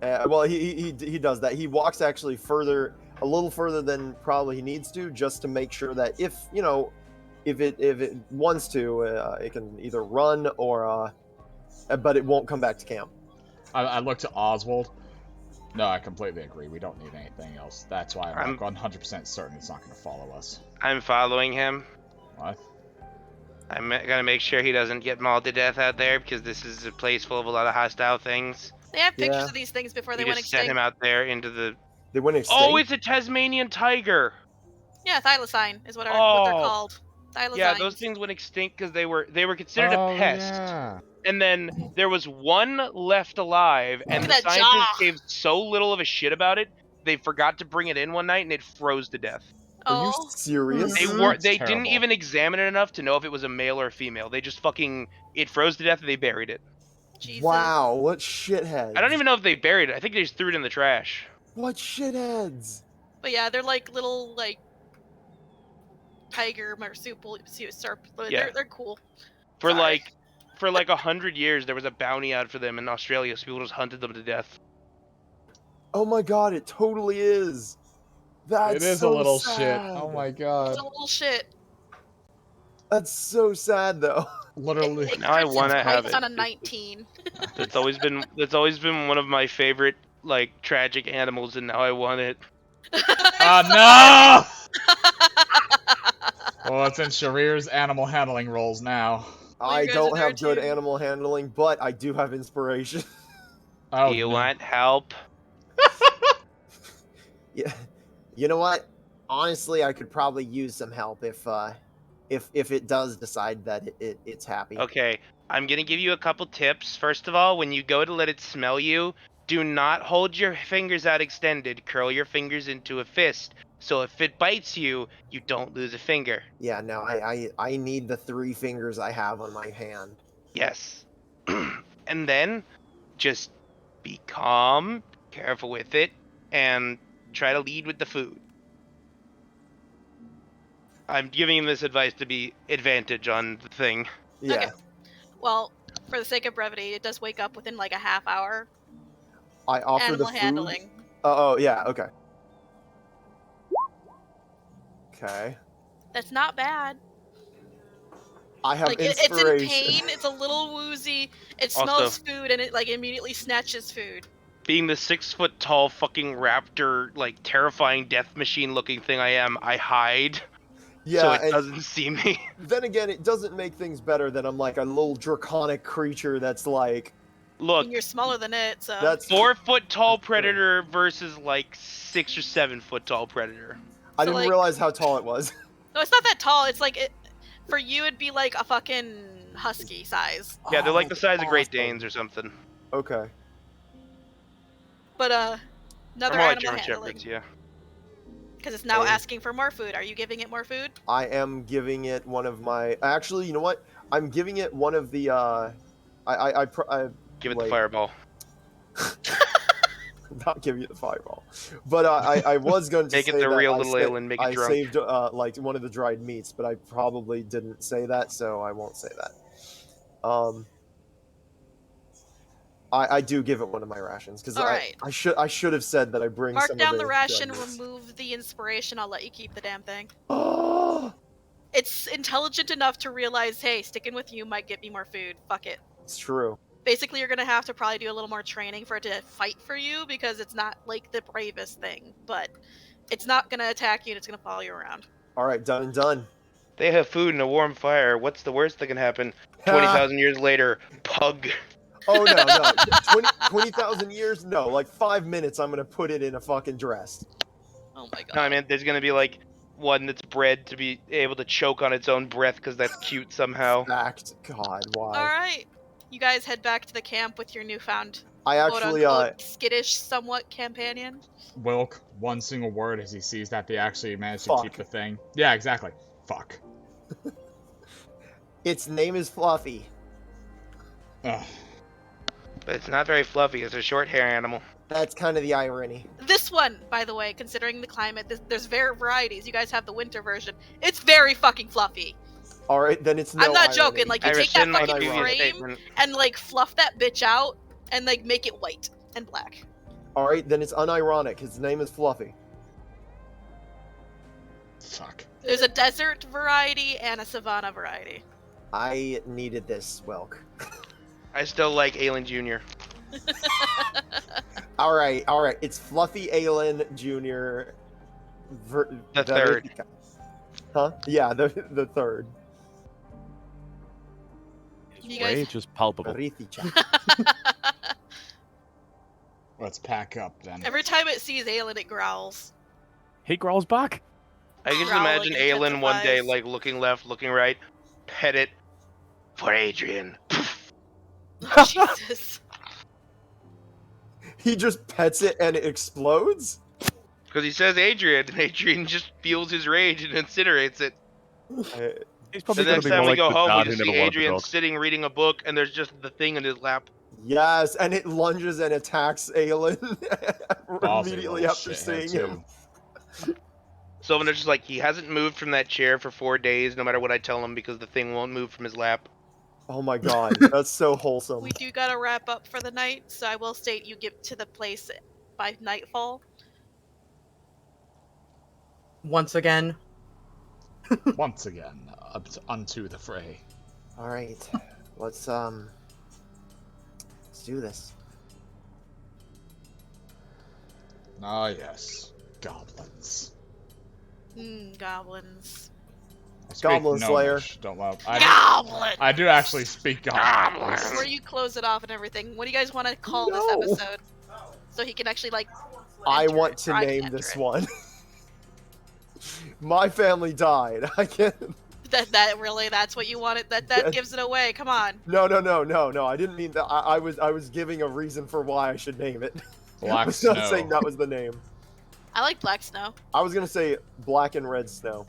down. Well, he does that. He walks actually a little further than probably he needs to, just to make sure that if it wants to, it can either run or but it won't come back to camp. I look to Oswald. No, I completely agree. We don't need anything else. That's why I'm like 100% certain it's not going to follow us. I'm following him. What? I'm gonna make sure he doesn't get mauled to death out there, because this is a place full of a lot of hostile things. They have pictures of these things before they went extinct. Set him out there into the... They went extinct? Oh, it's a Tasmanian tiger! Yeah, thylacine is what they're called. Thylacines. Yeah, those things went extinct because they were considered a pest. Yeah. And then there was one left alive, and the scientists gave so little of a shit about it, they forgot to bring it in one night, and it froze to death. Are you serious? They didn't even examine it enough to know if it was a male or a female. They just it froze to death and they buried it. Jesus. Wow, what shitheads. I don't even know if they buried it. I think they just threw it in the trash. What shitheads. But yeah, they're like little tiger marsupial. Yeah. They're cool. For like 100 years, there was a bounty out for them in Australia, so people just hunted them to death. Oh my god, it totally is. That's it is so a little sad. shit. Oh my god. It's a little shit. That's so sad, though. Literally. Now I want to have it. On a 19. That's always been one of my favorite tragic animals, and now I want it. No! Well, it's in Charir's animal handling roles now. I don't have good animal handling, but I do have inspiration. Do you want help? Yeah. You know what? Honestly, I could probably use some help if it does decide that it's happy. Okay, I'm gonna give you a couple tips. First of all, when you go to let it smell you, do not hold your fingers out extended. Curl your fingers into a fist. So if it bites you, you don't lose a finger. Yeah, no, I need the 3 fingers I have on my hand. Yes. And then, just be calm, careful with it, and try to lead with the food. I'm giving him this advice to be advantage on the thing. Yeah. Okay. Well, for the sake of brevity, it does wake up within like a half hour. I offer Animal the food. handling. Oh, yeah, okay. Okay. That's not bad. I have it's inspiration. in pain, it's a little woozy, it smells food, and it immediately snatches food. Being the 6-foot-tall fucking raptor, terrifying death machine looking thing I am, I hide. Yeah, so it doesn't see me. Then again, it doesn't make things better that I'm like a little draconic creature that's like... Look, and you're smaller than it, so... That's 4-foot-tall predator versus 6 or 7-foot-tall predator. I didn't realize how tall it was. No, it's not that tall. It's for you, it'd be like a fucking husky size. Yeah, they're the size of Great Danes or something. Okay. But another or more animal German handling. Shepherds, yeah. Because it's now asking for more food. Are you giving it more food? I am giving it one of my... Actually, you know what? I'm giving it one of the... Give it the fireball. Not giving it the fireball. But I was going to make say it the that real little Aelin, make it drunk. I saved one of the dried meats, but I probably didn't say that, so I won't say that. I do give it one of my rations because I should have said that I bring. Mark some down of the ration. meats. Remove the inspiration. I'll let you keep the damn thing. Oh, it's intelligent enough to realize, hey, sticking with you might get me more food. Fuck it. It's true. Basically, you're gonna have to probably do a little more training for it to fight for you because it's not the bravest thing, but it's not gonna attack you and it's gonna follow you around. All right, done and done. They have food and a warm fire. What's the worst that can happen? 20,000 years later, pug. Oh no. 20,000 years? No, 5 minutes I'm gonna put it in a fucking dress. Oh my god. No, I mean, there's gonna be one that's bred to be able to choke on its own breath because that's cute somehow. Fact. God, why? Alright. You guys head back to the camp with your newfound I actually, quote-unquote, skittish, somewhat companion. Wilk, one single word as he sees that they actually managed to Fuck. keep the thing. Yeah, exactly. Fuck. Its name is Fluffy. Ugh. But it's not very fluffy. It's a short hair animal. That's kind of the irony. This one, by the way, considering the climate, there's varieties. You guys have the winter version. It's very fucking fluffy. All right, then it's no I'm not irony. joking. Like, you I take that rescind my fucking previous frame statement. and, like, fluff that bitch out and, like, make it white and black. All right, then it's unironic. His name is Fluffy. Fuck. There's a desert variety and a savanna variety. I needed this, Wilk. I still like Aelin Jr. All right. It's Fluffy Aelin Jr. The third. Huh? Yeah, the third. You guys- Rage is palpable. Verthicha. Let's pack up then. Every time it sees Aelin, it growls. He growls back. I can just Growling imagine Aelin one day, intensifies. like, looking left, looking right, pet it. For Adrian. Oh, Jesus. He just pets it and it explodes? Because he says Adrian, and Adrian just feels his rage and incinerates it. He's The probably going next to be time more we like go the home, dad we who just never see wanted a Adrian dog. sitting reading a book, and there's just the thing in his lap. Yes, and it lunges and attacks Aelin Ballsy immediately little after shithead, seeing him. too. Sylvan's just like, he hasn't moved from that chair for 4 days, no matter what I tell him, because the thing won't move from his lap. Oh my god, that's so wholesome. We do gotta wrap up for the night, so I will state you get to the place by nightfall. Once again. Once again, unto the fray. All right, let's do this. Ah, yes. Goblins. Goblins. I speak Goblin Slayer. Gnomish, Don't love. Goblins! I do actually speak Goblins. Before you close it off and everything, what do you guys want to call No. this episode? So he can actually, like, I enter want it, to or I can name enter this it. one. My family died. I can't. That really, that's what you wanted? That gives it away, come on. No. I didn't mean that. I was giving a reason for why I should name it. I Black was not Snow. saying that was the name. I like Black Snow. I was gonna say Black and Red Snow.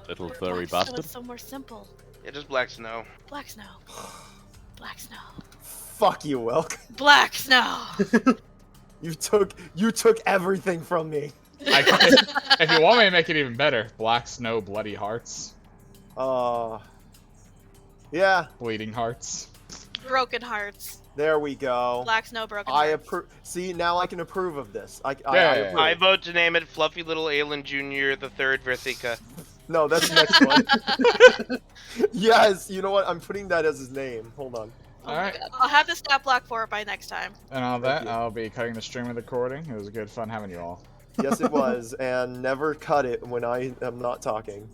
Little furry Black Snow bastard. is so more simple. Yeah, just Black Snow. Black Snow. Black Snow. Fuck you, Wilk. Black Snow! You took everything from me. If you want me to make it even better, Black Snow, Bloody Hearts, Yeah. Bleeding Hearts. Broken Hearts. There we go. Black Snow, Broken I Hearts. approve. See, now I can approve of this. I Yeah. approve. I vote to name it Fluffy Little Aelin Jr. the Third Verthicha. No, that's the next one. Yes, you know what? I'm putting that as his name. Hold on. Oh my Alright. God. I'll have the stat block for it by next time. And all Thank that, you. I'll be cutting the stream and recording. It was good fun having you all. Yes, it was, and never cut it when I am not talking.